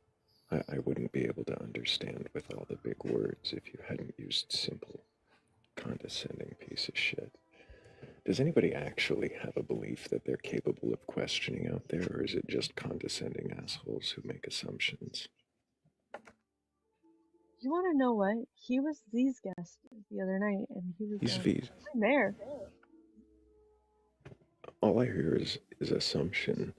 I wouldn't be able to understand with all the big words if you hadn't used simple, condescending piece of shit. Does anybody actually have a belief that they're capable of questioning out there, or is it just condescending assholes who make assumptions? You want to know what? He was Z's guest the other night, and he was He's like, V's. I'm there. All I hear is assumption,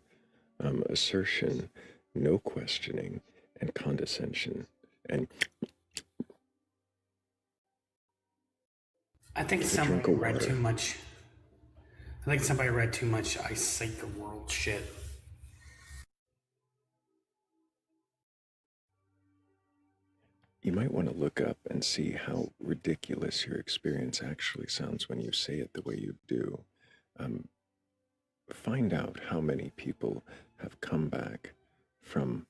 assertion, no questioning, and condescension, and I think a drink somebody of read too water. much. I think somebody read too much I Save the World shit. You might want to look up and see how ridiculous your experience actually sounds when you say it the way you do. Find out how many people have come back from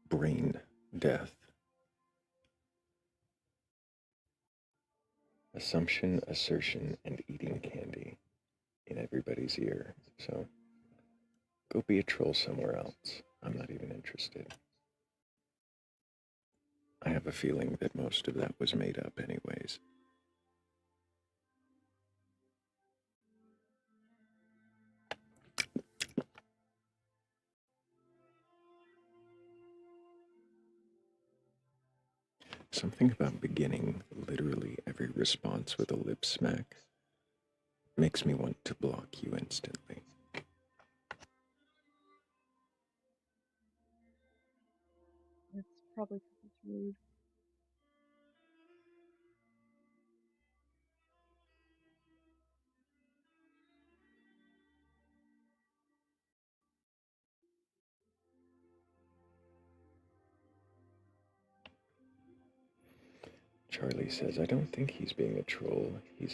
brain death. Assumption, assertion, and eating candy in everybody's ear. So go be a troll somewhere else. I'm not even interested. I have a feeling that most of that was made up anyways. Something about beginning literally every response with a lip smack makes me want to block you instantly. It's probably 'cause it's rude. Charlie says, I don't think he's being a troll. He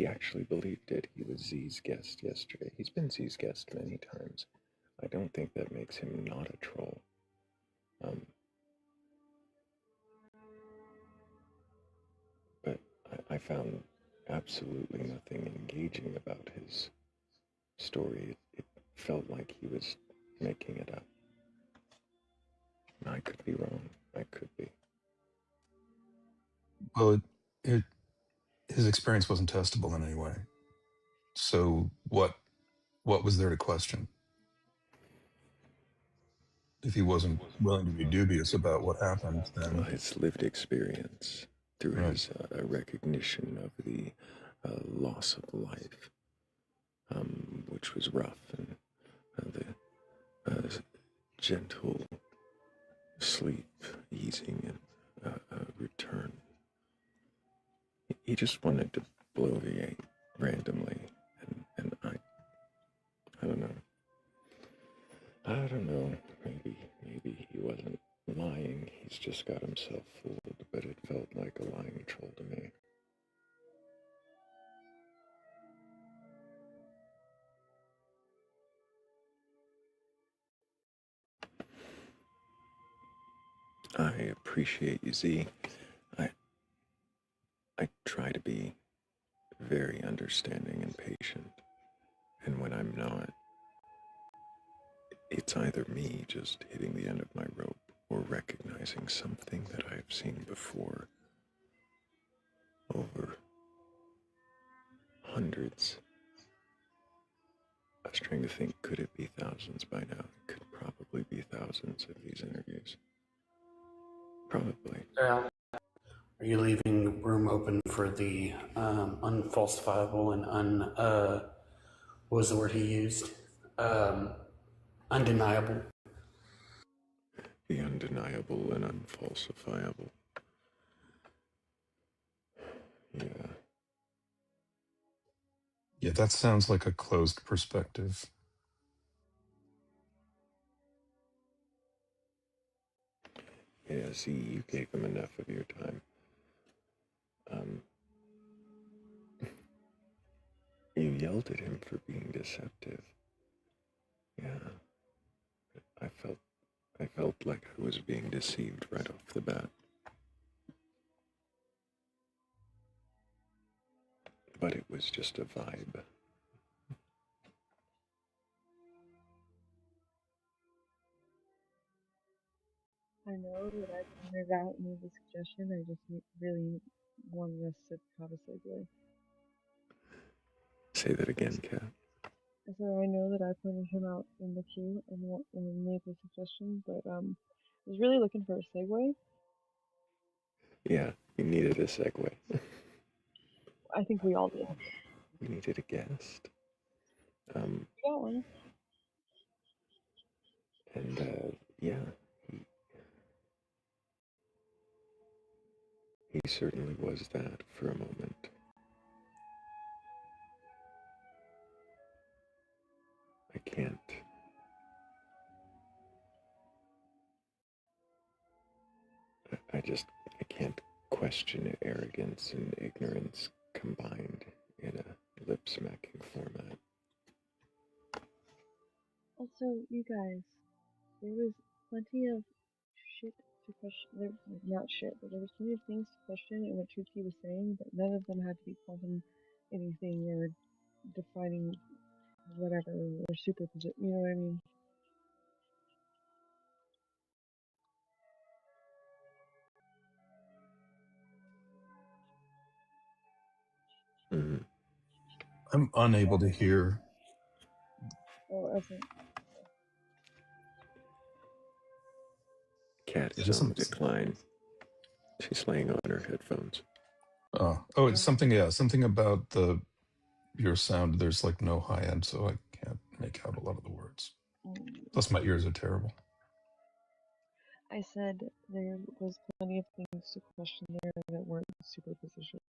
actually believed it. He was Z's guest yesterday. He's been Z's guest many times. I don't think that makes him not a troll. But I found absolutely nothing engaging about his story. It felt like he was making it up. I could be wrong. I could be. Well, his experience wasn't testable in any way. So what was there to question? If he wasn't willing to be dubious about what happened, then His lived experience through right. his recognition of the loss of life, which was rough, and the gentle sleep, easing, and return. He just wanted to bloviate randomly, and I don't know. I don't know. Maybe he wasn't lying. He's just got himself fooled, but it felt like a lying troll to me. I appreciate you, Z. I try to be very understanding and patient, and when I'm not, it's either me just hitting the end of my rope or recognizing something that I've seen before over hundreds of trying to think, could it be thousands by now? It could probably be thousands of these interviews. Probably. Are you leaving room open for the unfalsifiable and what was the word he used? Undeniable. The undeniable and unfalsifiable. Yeah. Yeah, that sounds like a closed perspective. Yeah, see, you gave him enough of your time. You yelled at him for being deceptive. Yeah. I felt like I was being deceived right off the bat. But it was just a vibe. I know that I pointed out and made the suggestion. I just really wanted us to have a segue. Say that again, Kat. So I know that I pointed him out in the queue and made the suggestion, but I was really looking for a segue. Yeah, you needed a segue. I think we all did. You needed a guest. You got one. And yeah, he certainly was that for a moment. I can't question arrogance and ignorance combined in a lip-smacking format. Also, you guys, there was plenty of shit to question. Not shit, but there was plenty of things to question in what Chucky was saying, but none of them had to be quantum anything or defining whatever or superposition. You know what I mean? Mm-hmm. I'm unable to hear. Oh, okay. Kat is on the decline. She's laying on her headphones. Oh, it's something. Yeah, something about your sound. There's like no high end, so I can't make out a lot of the words. Plus, my ears are terrible. I said there was plenty of things to question there that weren't superposition.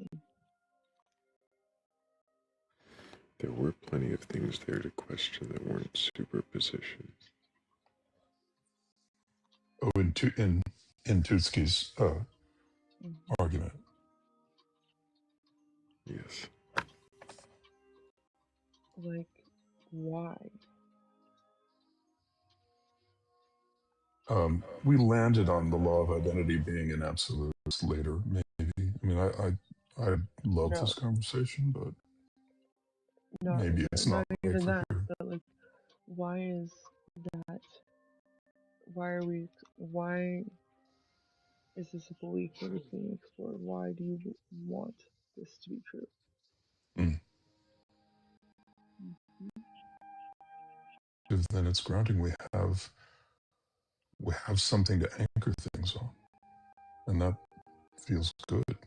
There were plenty of things there to question that weren't superposition. Oh, in Tutski's argument. Yes. Like, why? We landed on the law of identity being an absolute later, maybe. I mean, I love this conversation, but maybe it's not right even for that. here. But like, why is that? Why is this a belief that is being explored? Why do you want this to be true? Because then it's grounding. We have something to anchor things on, and that feels good.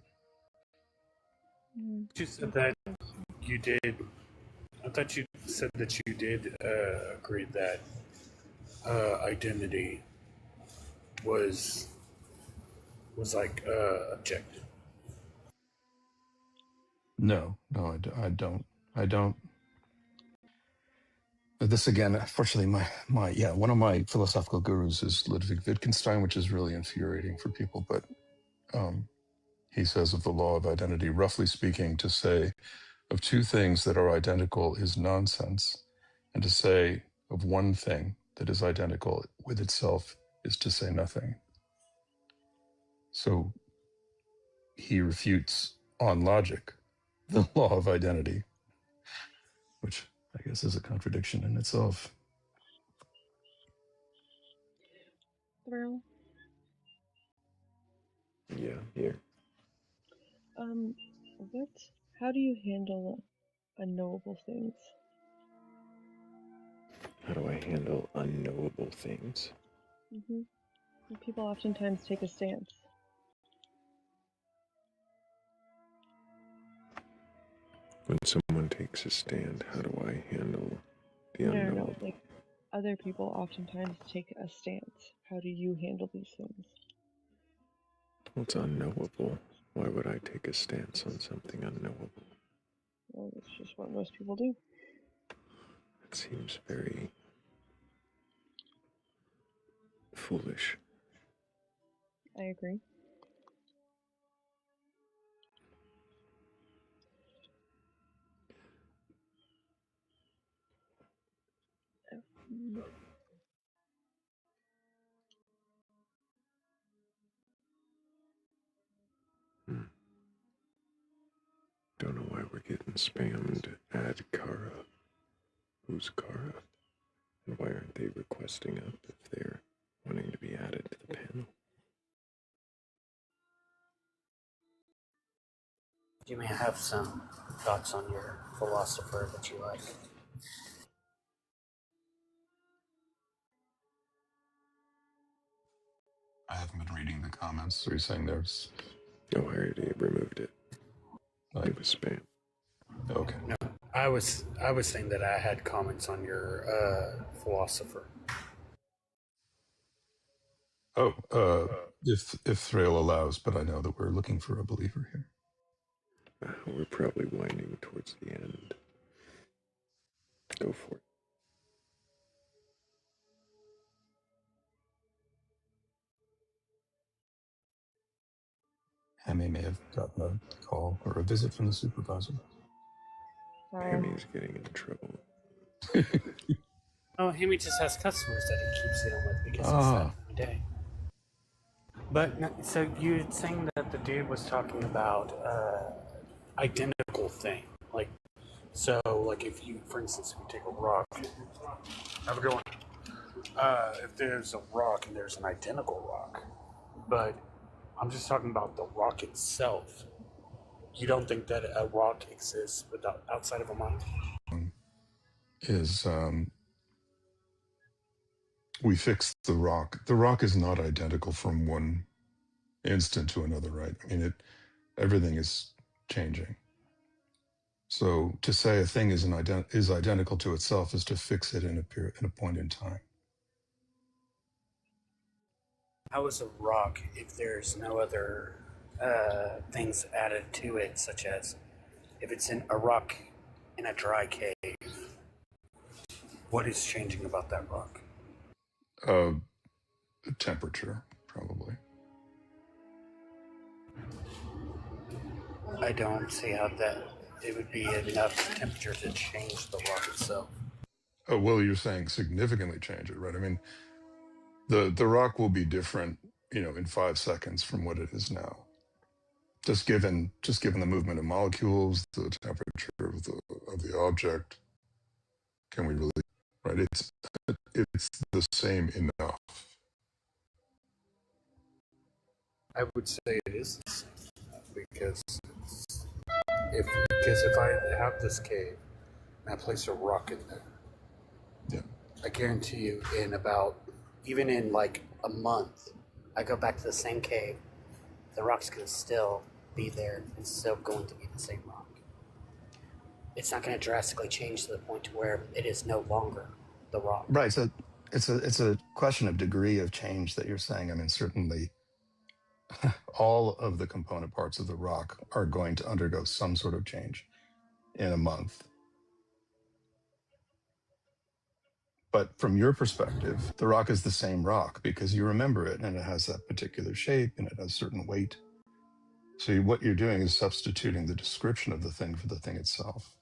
You said that you did. I thought you said that you did agree that identity was like objective. No, I don't. But this again, unfortunately, one of my philosophical gurus is Ludwig Wittgenstein, which is really infuriating for people. But he says of the law of identity, roughly speaking, to say of two things that are identical is nonsense, and to say of one thing that is identical with itself is to say nothing. So he refutes on logic the law of identity, which I guess is a contradiction in itself. Thrayle? Yeah, here. How do you handle unknowable things? How do I handle unknowable things? People oftentimes take a stance. When someone takes a stand, how do I handle the unknowable? No. Like, other people oftentimes take a stance. How do you handle these things? Well, it's unknowable. Why would I take a stance on something unknowable? Well, it's just what most people do. It seems very foolish. I agree. Don't know why we're getting spammed. Add Kara. Who's Kara? And why aren't they requesting up if they're wanting to be added to the panel? You may have some thoughts on your philosopher that you like. I haven't been reading the comments. So you're saying there's... Oh, I already removed it. It was spam. Okay. No, I was saying that I had comments on your philosopher. Oh, if Thrayle allows, but I know that we're looking for a believer here. We're probably winding towards the end. Go for it. Hemi may have gotten a call or a visit from the supervisor. Hemi's getting into trouble. Oh, Hemi just has customers that he keeps dealing with because it's that time of day. But so you're saying that the dude was talking about identical thing, like so, like if you, for instance, if you take a rock, have a good one. If there's a rock and there's an identical rock, but I'm just talking about the rock itself. You don't think that a rock exists without outside of a mind? We fix the rock. The rock is not identical from one instant to another, right? I mean, everything is changing. So to say a thing is identical to itself is to fix it in a point in time. How is a rock if there's no other things added to it, such as if it's in a rock in a dry cave? What is changing about that rock? Temperature, probably. I don't see how that it would be enough temperature to change the rock itself. Oh, well, you're saying significantly change it, right? I mean, the rock will be different, in 5 seconds from what it is now. Just given the movement of molecules, the temperature of the object, can we really, right? It's the same enough. I would say it is the same because if I have this cave and I place a rock in there, I guarantee you even in like a month, I go back to the same cave, the rock's going to still be there and still going to be the same rock. It's not going to drastically change to the point to where it is no longer the rock. Right. So it's a question of degree of change that you're saying. I mean, certainly all of the component parts of the rock are going to undergo some sort of change in a month. But from your perspective, the rock is the same rock because you remember it and it has that particular shape and it has certain weight. So what you're doing is substituting the description of the thing for the thing itself.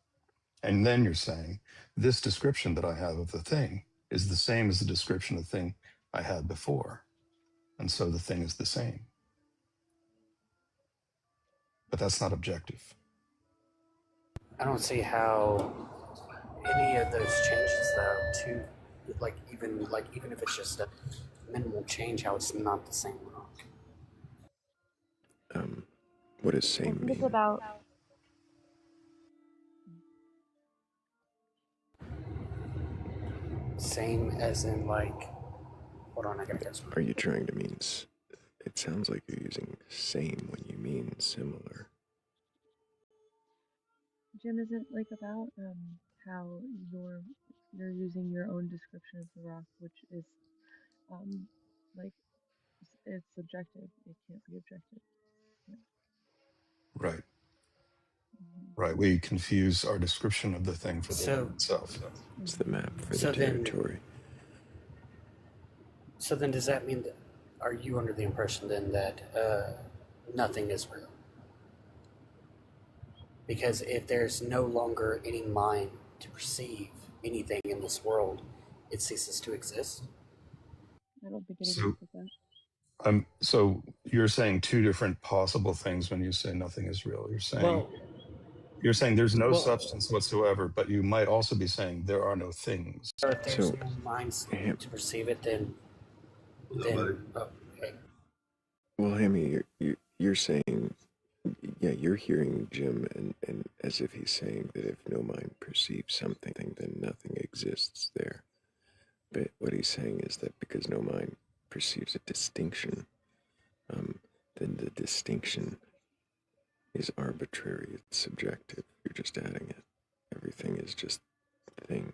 And then you're saying, this description that I have of the thing is the same as the description of the thing I had before. And so the thing is the same. But that's not objective. I don't see how any of those changes, though, even if it's just a minimal change, how it's not the same rock. What does same mean? It's about Same as in like, hold on, I gotta guess. Are you trying to mean, it sounds like you're using same when you mean similar. Jim, isn't like about how you're using your own description of the rock, which is like it's subjective. It can't be objective. Yeah. Right. Mm-hmm. Right. We confuse our description of the thing for the thing itself. It's the map for So the territory. So then does that mean that, are you under the impression then that nothing is real? Because if there's no longer any mind to perceive anything in this world, it ceases to exist? I don't think anybody said that. So you're saying two different possible things when you say nothing is real. You're saying there's no substance whatsoever, but you might also be saying there are no things. Or if there's no minds to perceive it, then okay. Well, Hammy, you're saying, yeah, you're hearing Jim and as if he's saying that if no mind perceives something, then nothing exists there. But what he's saying is that because no mind perceives a distinction, then the distinction is arbitrary, it's subjective. You're just adding it. Everything is just thing.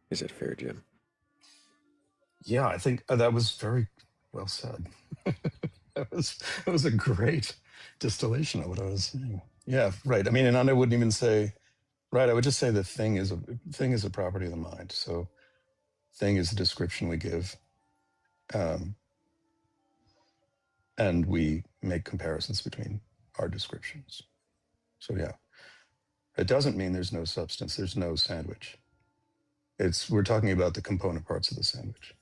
Is that fair, Jim? Yeah, I think that was very well said. That was a great distillation of what I was saying. Yeah, right. I mean, and I wouldn't even say, right, I would just say the thing is a property of the mind. So thing is a description we give. And we make comparisons between our descriptions. So yeah, it doesn't mean there's no substance. There's no sandwich. We're talking about the component parts of the sandwich.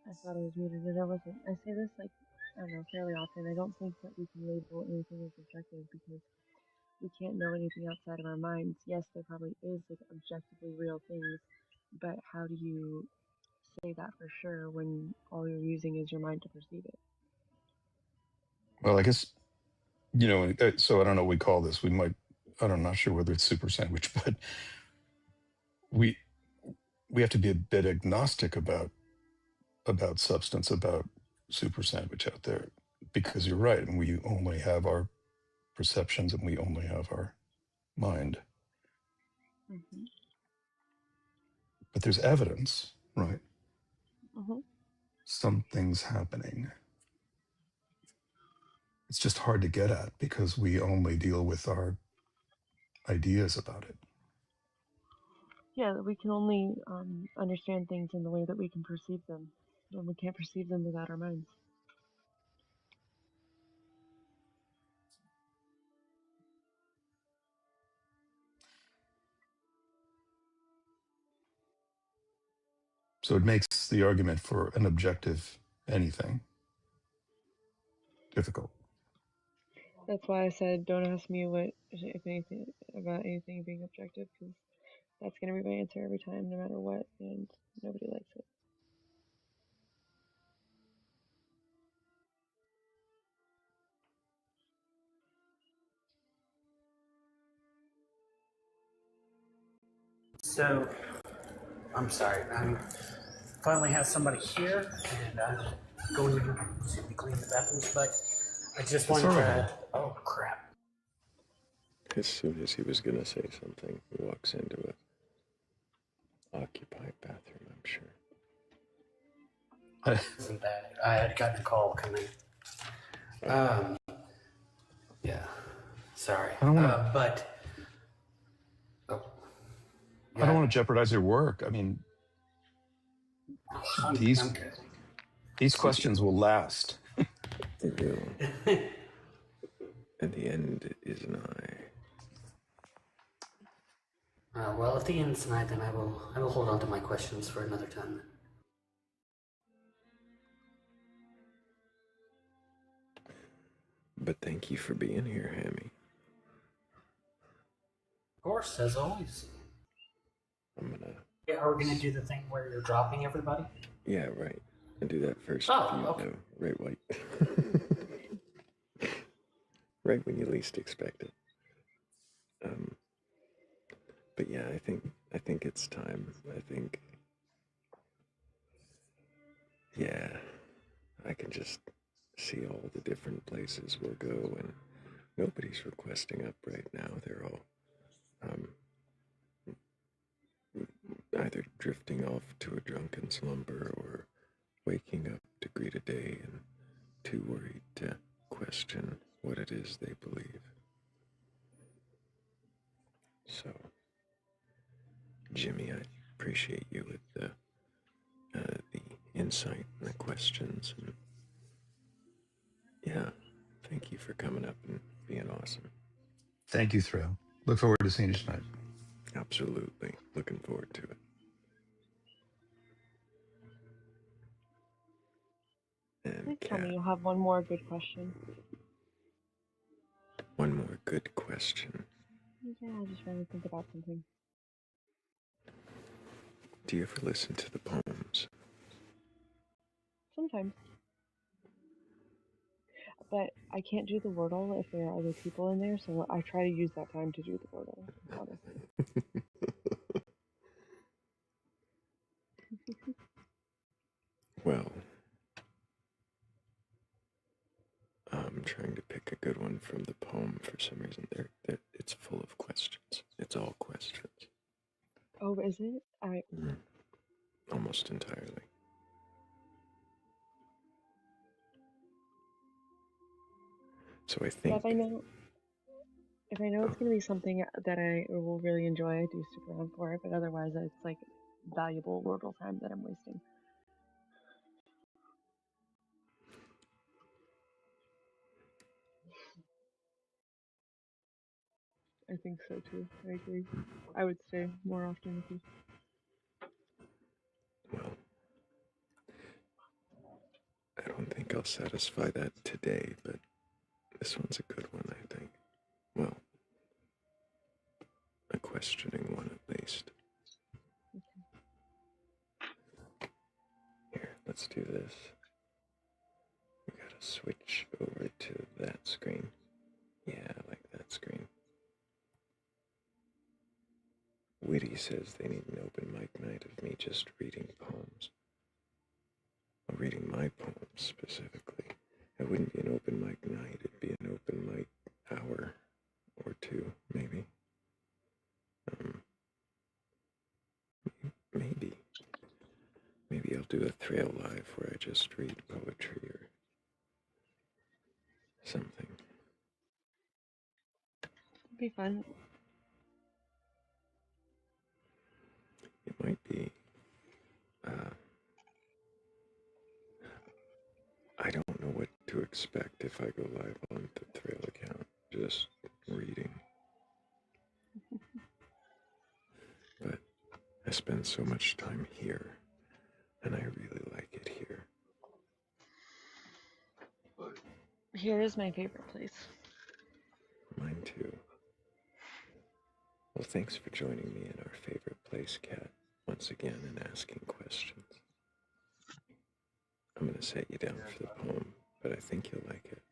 I thought I was muted and I wasn't. I say this like, I don't know, fairly often. I don't think that we can label anything as objective because we can't know anything outside of our minds. Yes, there probably is like objectively real things, but how do you say that for sure when all you're using is your mind to perceive it? Well, I guess, so I don't know what we call this. I'm not sure whether it's super sandwich, but we have to be a bit agnostic about substance, about super sandwich out there, because you're right. And we only have our perceptions and we only have our mind. Mm-hmm. But there's evidence, right? Mm-hmm. Something's happening. It's just hard to get at because we only deal with our ideas about it. Yeah, that we can only understand things in the way that we can perceive them, and we can't perceive them without our minds. So it makes the argument for an objective anything difficult. That's why I said don't ask me if anything about anything being objective, because that's gonna be my answer every time, no matter what, and nobody likes it. So, I'm sorry, I finally have somebody here, and I'm going to be cleaning the bathrooms, but I just wanted to... Oh, crap. As soon as he was going to say something, he walks into an occupied bathroom, I'm sure. Isn't that? I had gotten a call coming. Yeah. Sorry. I don't want to. But. Oh. Yeah. I don't want to jeopardize your work. I mean, these questions will last. They will. And the end is nigh. Well, if the end is nigh, then I will hold on to my questions for another time. But thank you for being here, Hammy. Of course, as always. I'm gonna... Yeah, are we gonna do the thing where you're dropping everybody? Yeah, right. And do that first Oh, view, okay. though, right, White? Right when you least expect it. But yeah, I think it's time. I think, yeah, I can just see all the different places we'll go, and nobody's requesting up right now. They're all um, either drifting off to a drunken slumber or waking up to greet a day and too worried to question what it is they believe. So, Jimmy, I appreciate you with the insight and the questions, and yeah, thank you for coming up and being awesome. Thank you, Thrayle. Look forward to seeing you tonight. Absolutely, looking forward to it. And Please tell Kat, me you have one more good question. one more good question. Yeah, I just trying to think about something. Do you ever listen to the poems? Sometimes. But I can't do the Wordle if there are other people in there, so I try to use that time to do the Wordle, honestly. Well, I'm trying to pick a good one from the poem for some reason. It's full of questions. It's all questions. Oh, is it? Almost entirely. So I Yeah, think... if I know it's gonna be something that I will really enjoy, I do stick around for it, but otherwise it's like valuable Wordle time that I'm wasting. I think so too. I agree. I would stay more often with you. Well, I don't think I'll satisfy that today, but this one's a good one, I think. Well, a questioning one at least. Here, let's do this. We gotta switch over to that screen. Yeah, I like that screen. Witty says they need an open mic night of me just reading poems. Well, reading my poems specifically. It wouldn't be an open mic night, it'd be an open mic hour or two, maybe. Maybe. Maybe I'll do a Thrayle live where I just read poetry or something. It'd be fun. It might be. I don't know what to expect if I go live on the Thrayle account. Just reading. But I spend so much time here, and I really like it here. Here is my favorite place. Mine too. Well, thanks for joining me in our favorite place, Kat, once again, and asking questions. I'm going to set you down for the poem, but I think you'll like it.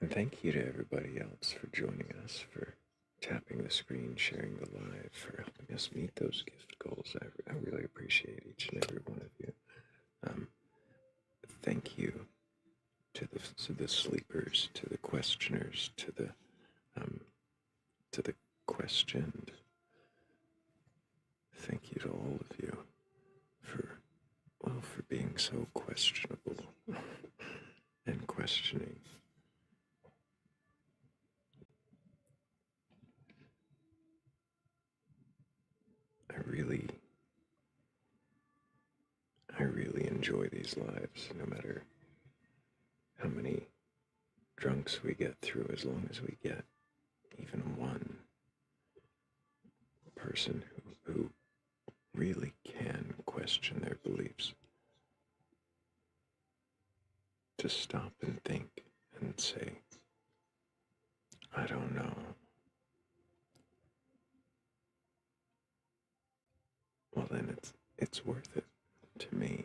And thank you to everybody else for joining us, for tapping the screen, sharing the live, for helping us meet those gift goals. I really appreciate each and every one of you. Thank you to the sleepers, to the questioners, to the questioned. Thank you to all of you for being so questionable and questioning. I really enjoy these lives, no matter how many drunks we get through, as long as we get even one person who really can question their beliefs, to stop and think and say, I don't know. well then it's worth it to me.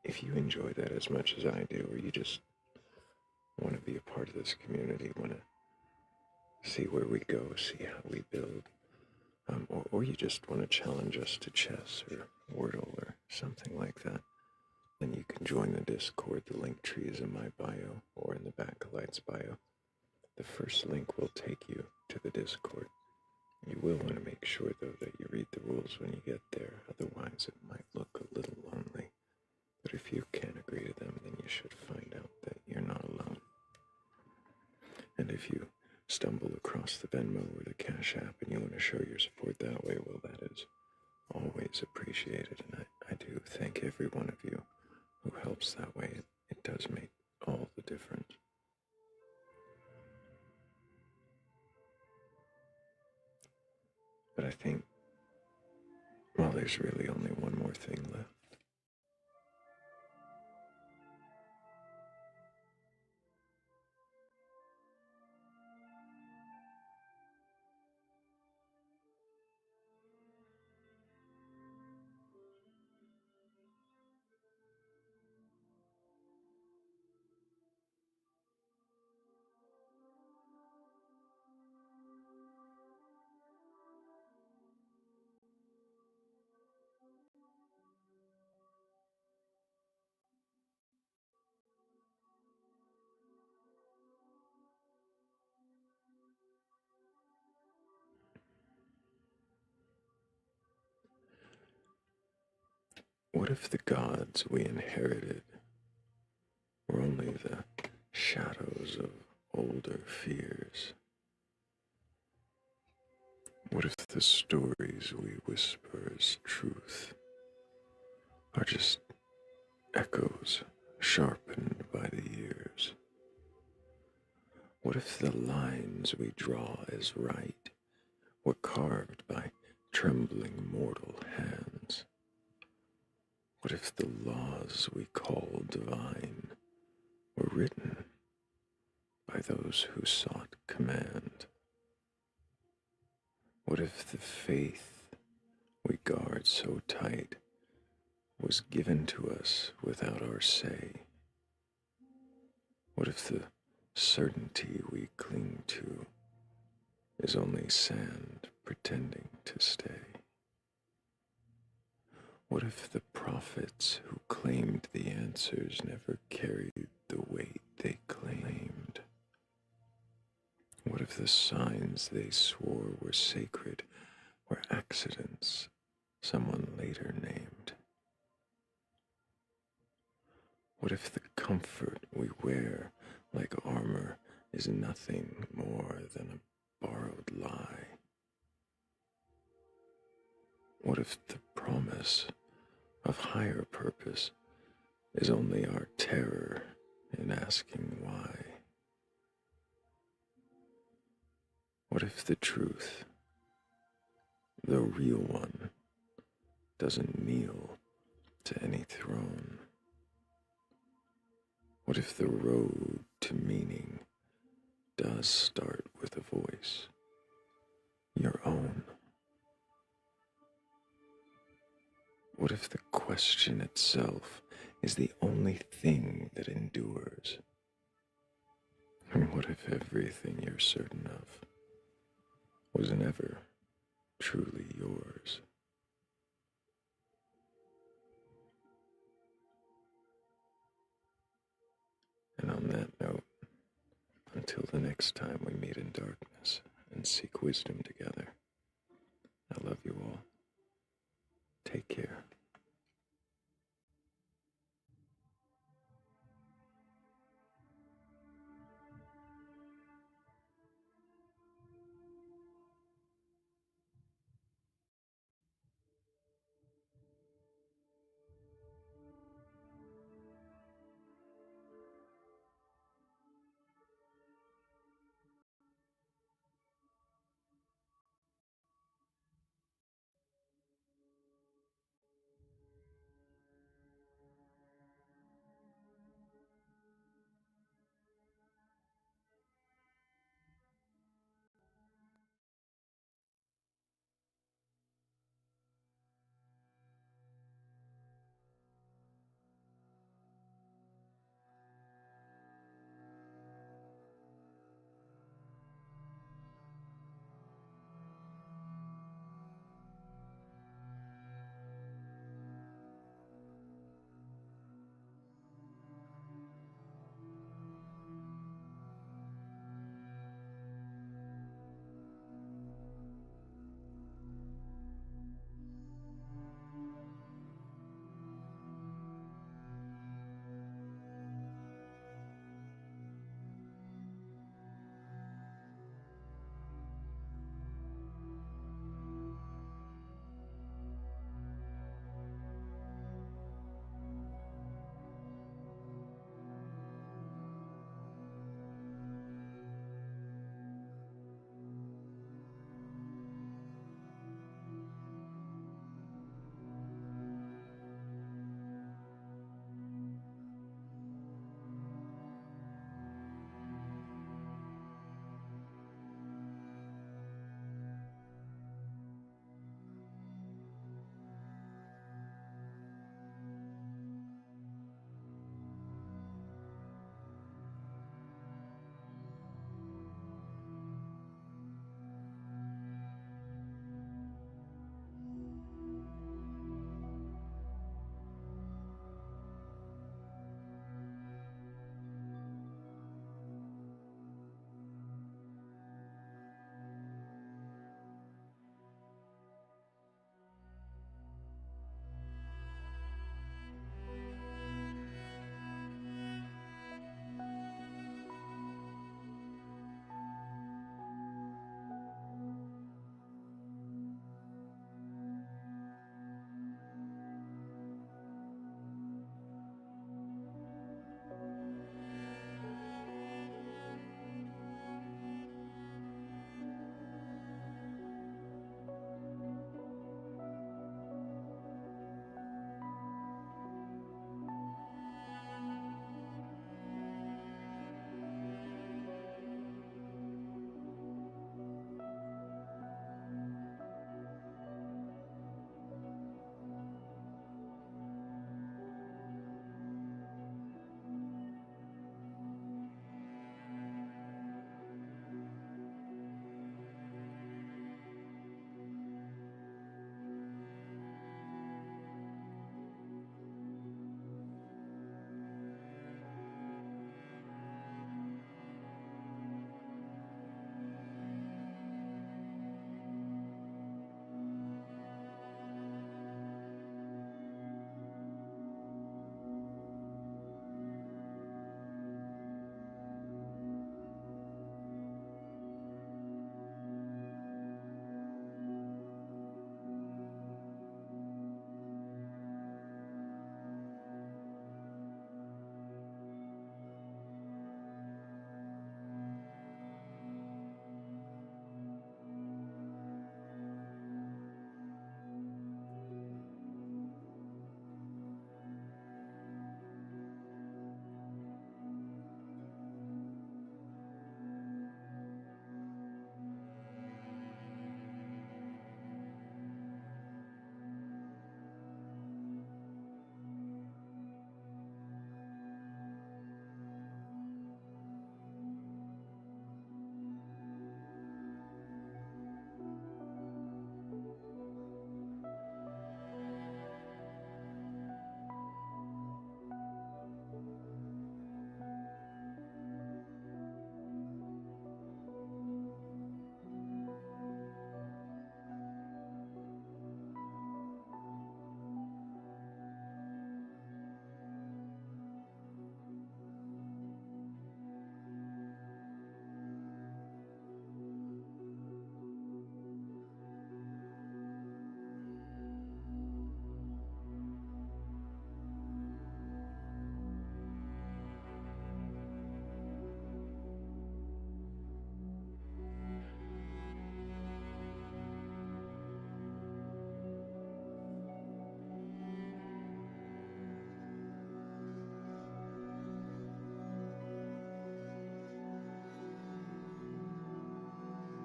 If you enjoy that as much as I do, or you just want to be a part of this community, want to see where we go, see how we build, or you just want to challenge us to chess or Wordle or something like that, then you can join the Discord. The link tree is in my bio or in the Batcolyte's bio. The first link will take you to the Discord. You will want to make sure, though, that you read the rules when you get there, otherwise it might look a little lonely. But if you can agree to them, then you should find out that you're not alone. And if you stumble across the Venmo or the Cash App and you want to show your support that way, well, that is always appreciated. And I do thank every one of you who helps that way. It does make all the difference. But I think, well, there's really only one more thing left. What if the gods we inherited were only the shadows of older fears? What if the stories we whisper as truth are just echoes sharpened by the years? What if the lines we draw as right were carved by trembling mortal hands? What if the laws we call divine were written by those who sought command? What if the faith we guard so tight was given to us without our say? What if the certainty we cling to is only sand pretending to stay? What if the prophets who claimed the answers never carried the weight they claimed? What if the signs they swore were sacred were accidents someone later named? What if the comfort we wear like armor is nothing more than a borrowed lie? What if the promise of higher purpose is only our terror in asking why? What if the truth, the real one, doesn't kneel to any throne? What if the road to meaning does start with a voice, your own? What if the question itself is the only thing that endures? And what if everything you're certain of was never truly yours? And on that note, until the next time we meet in darkness and seek wisdom together,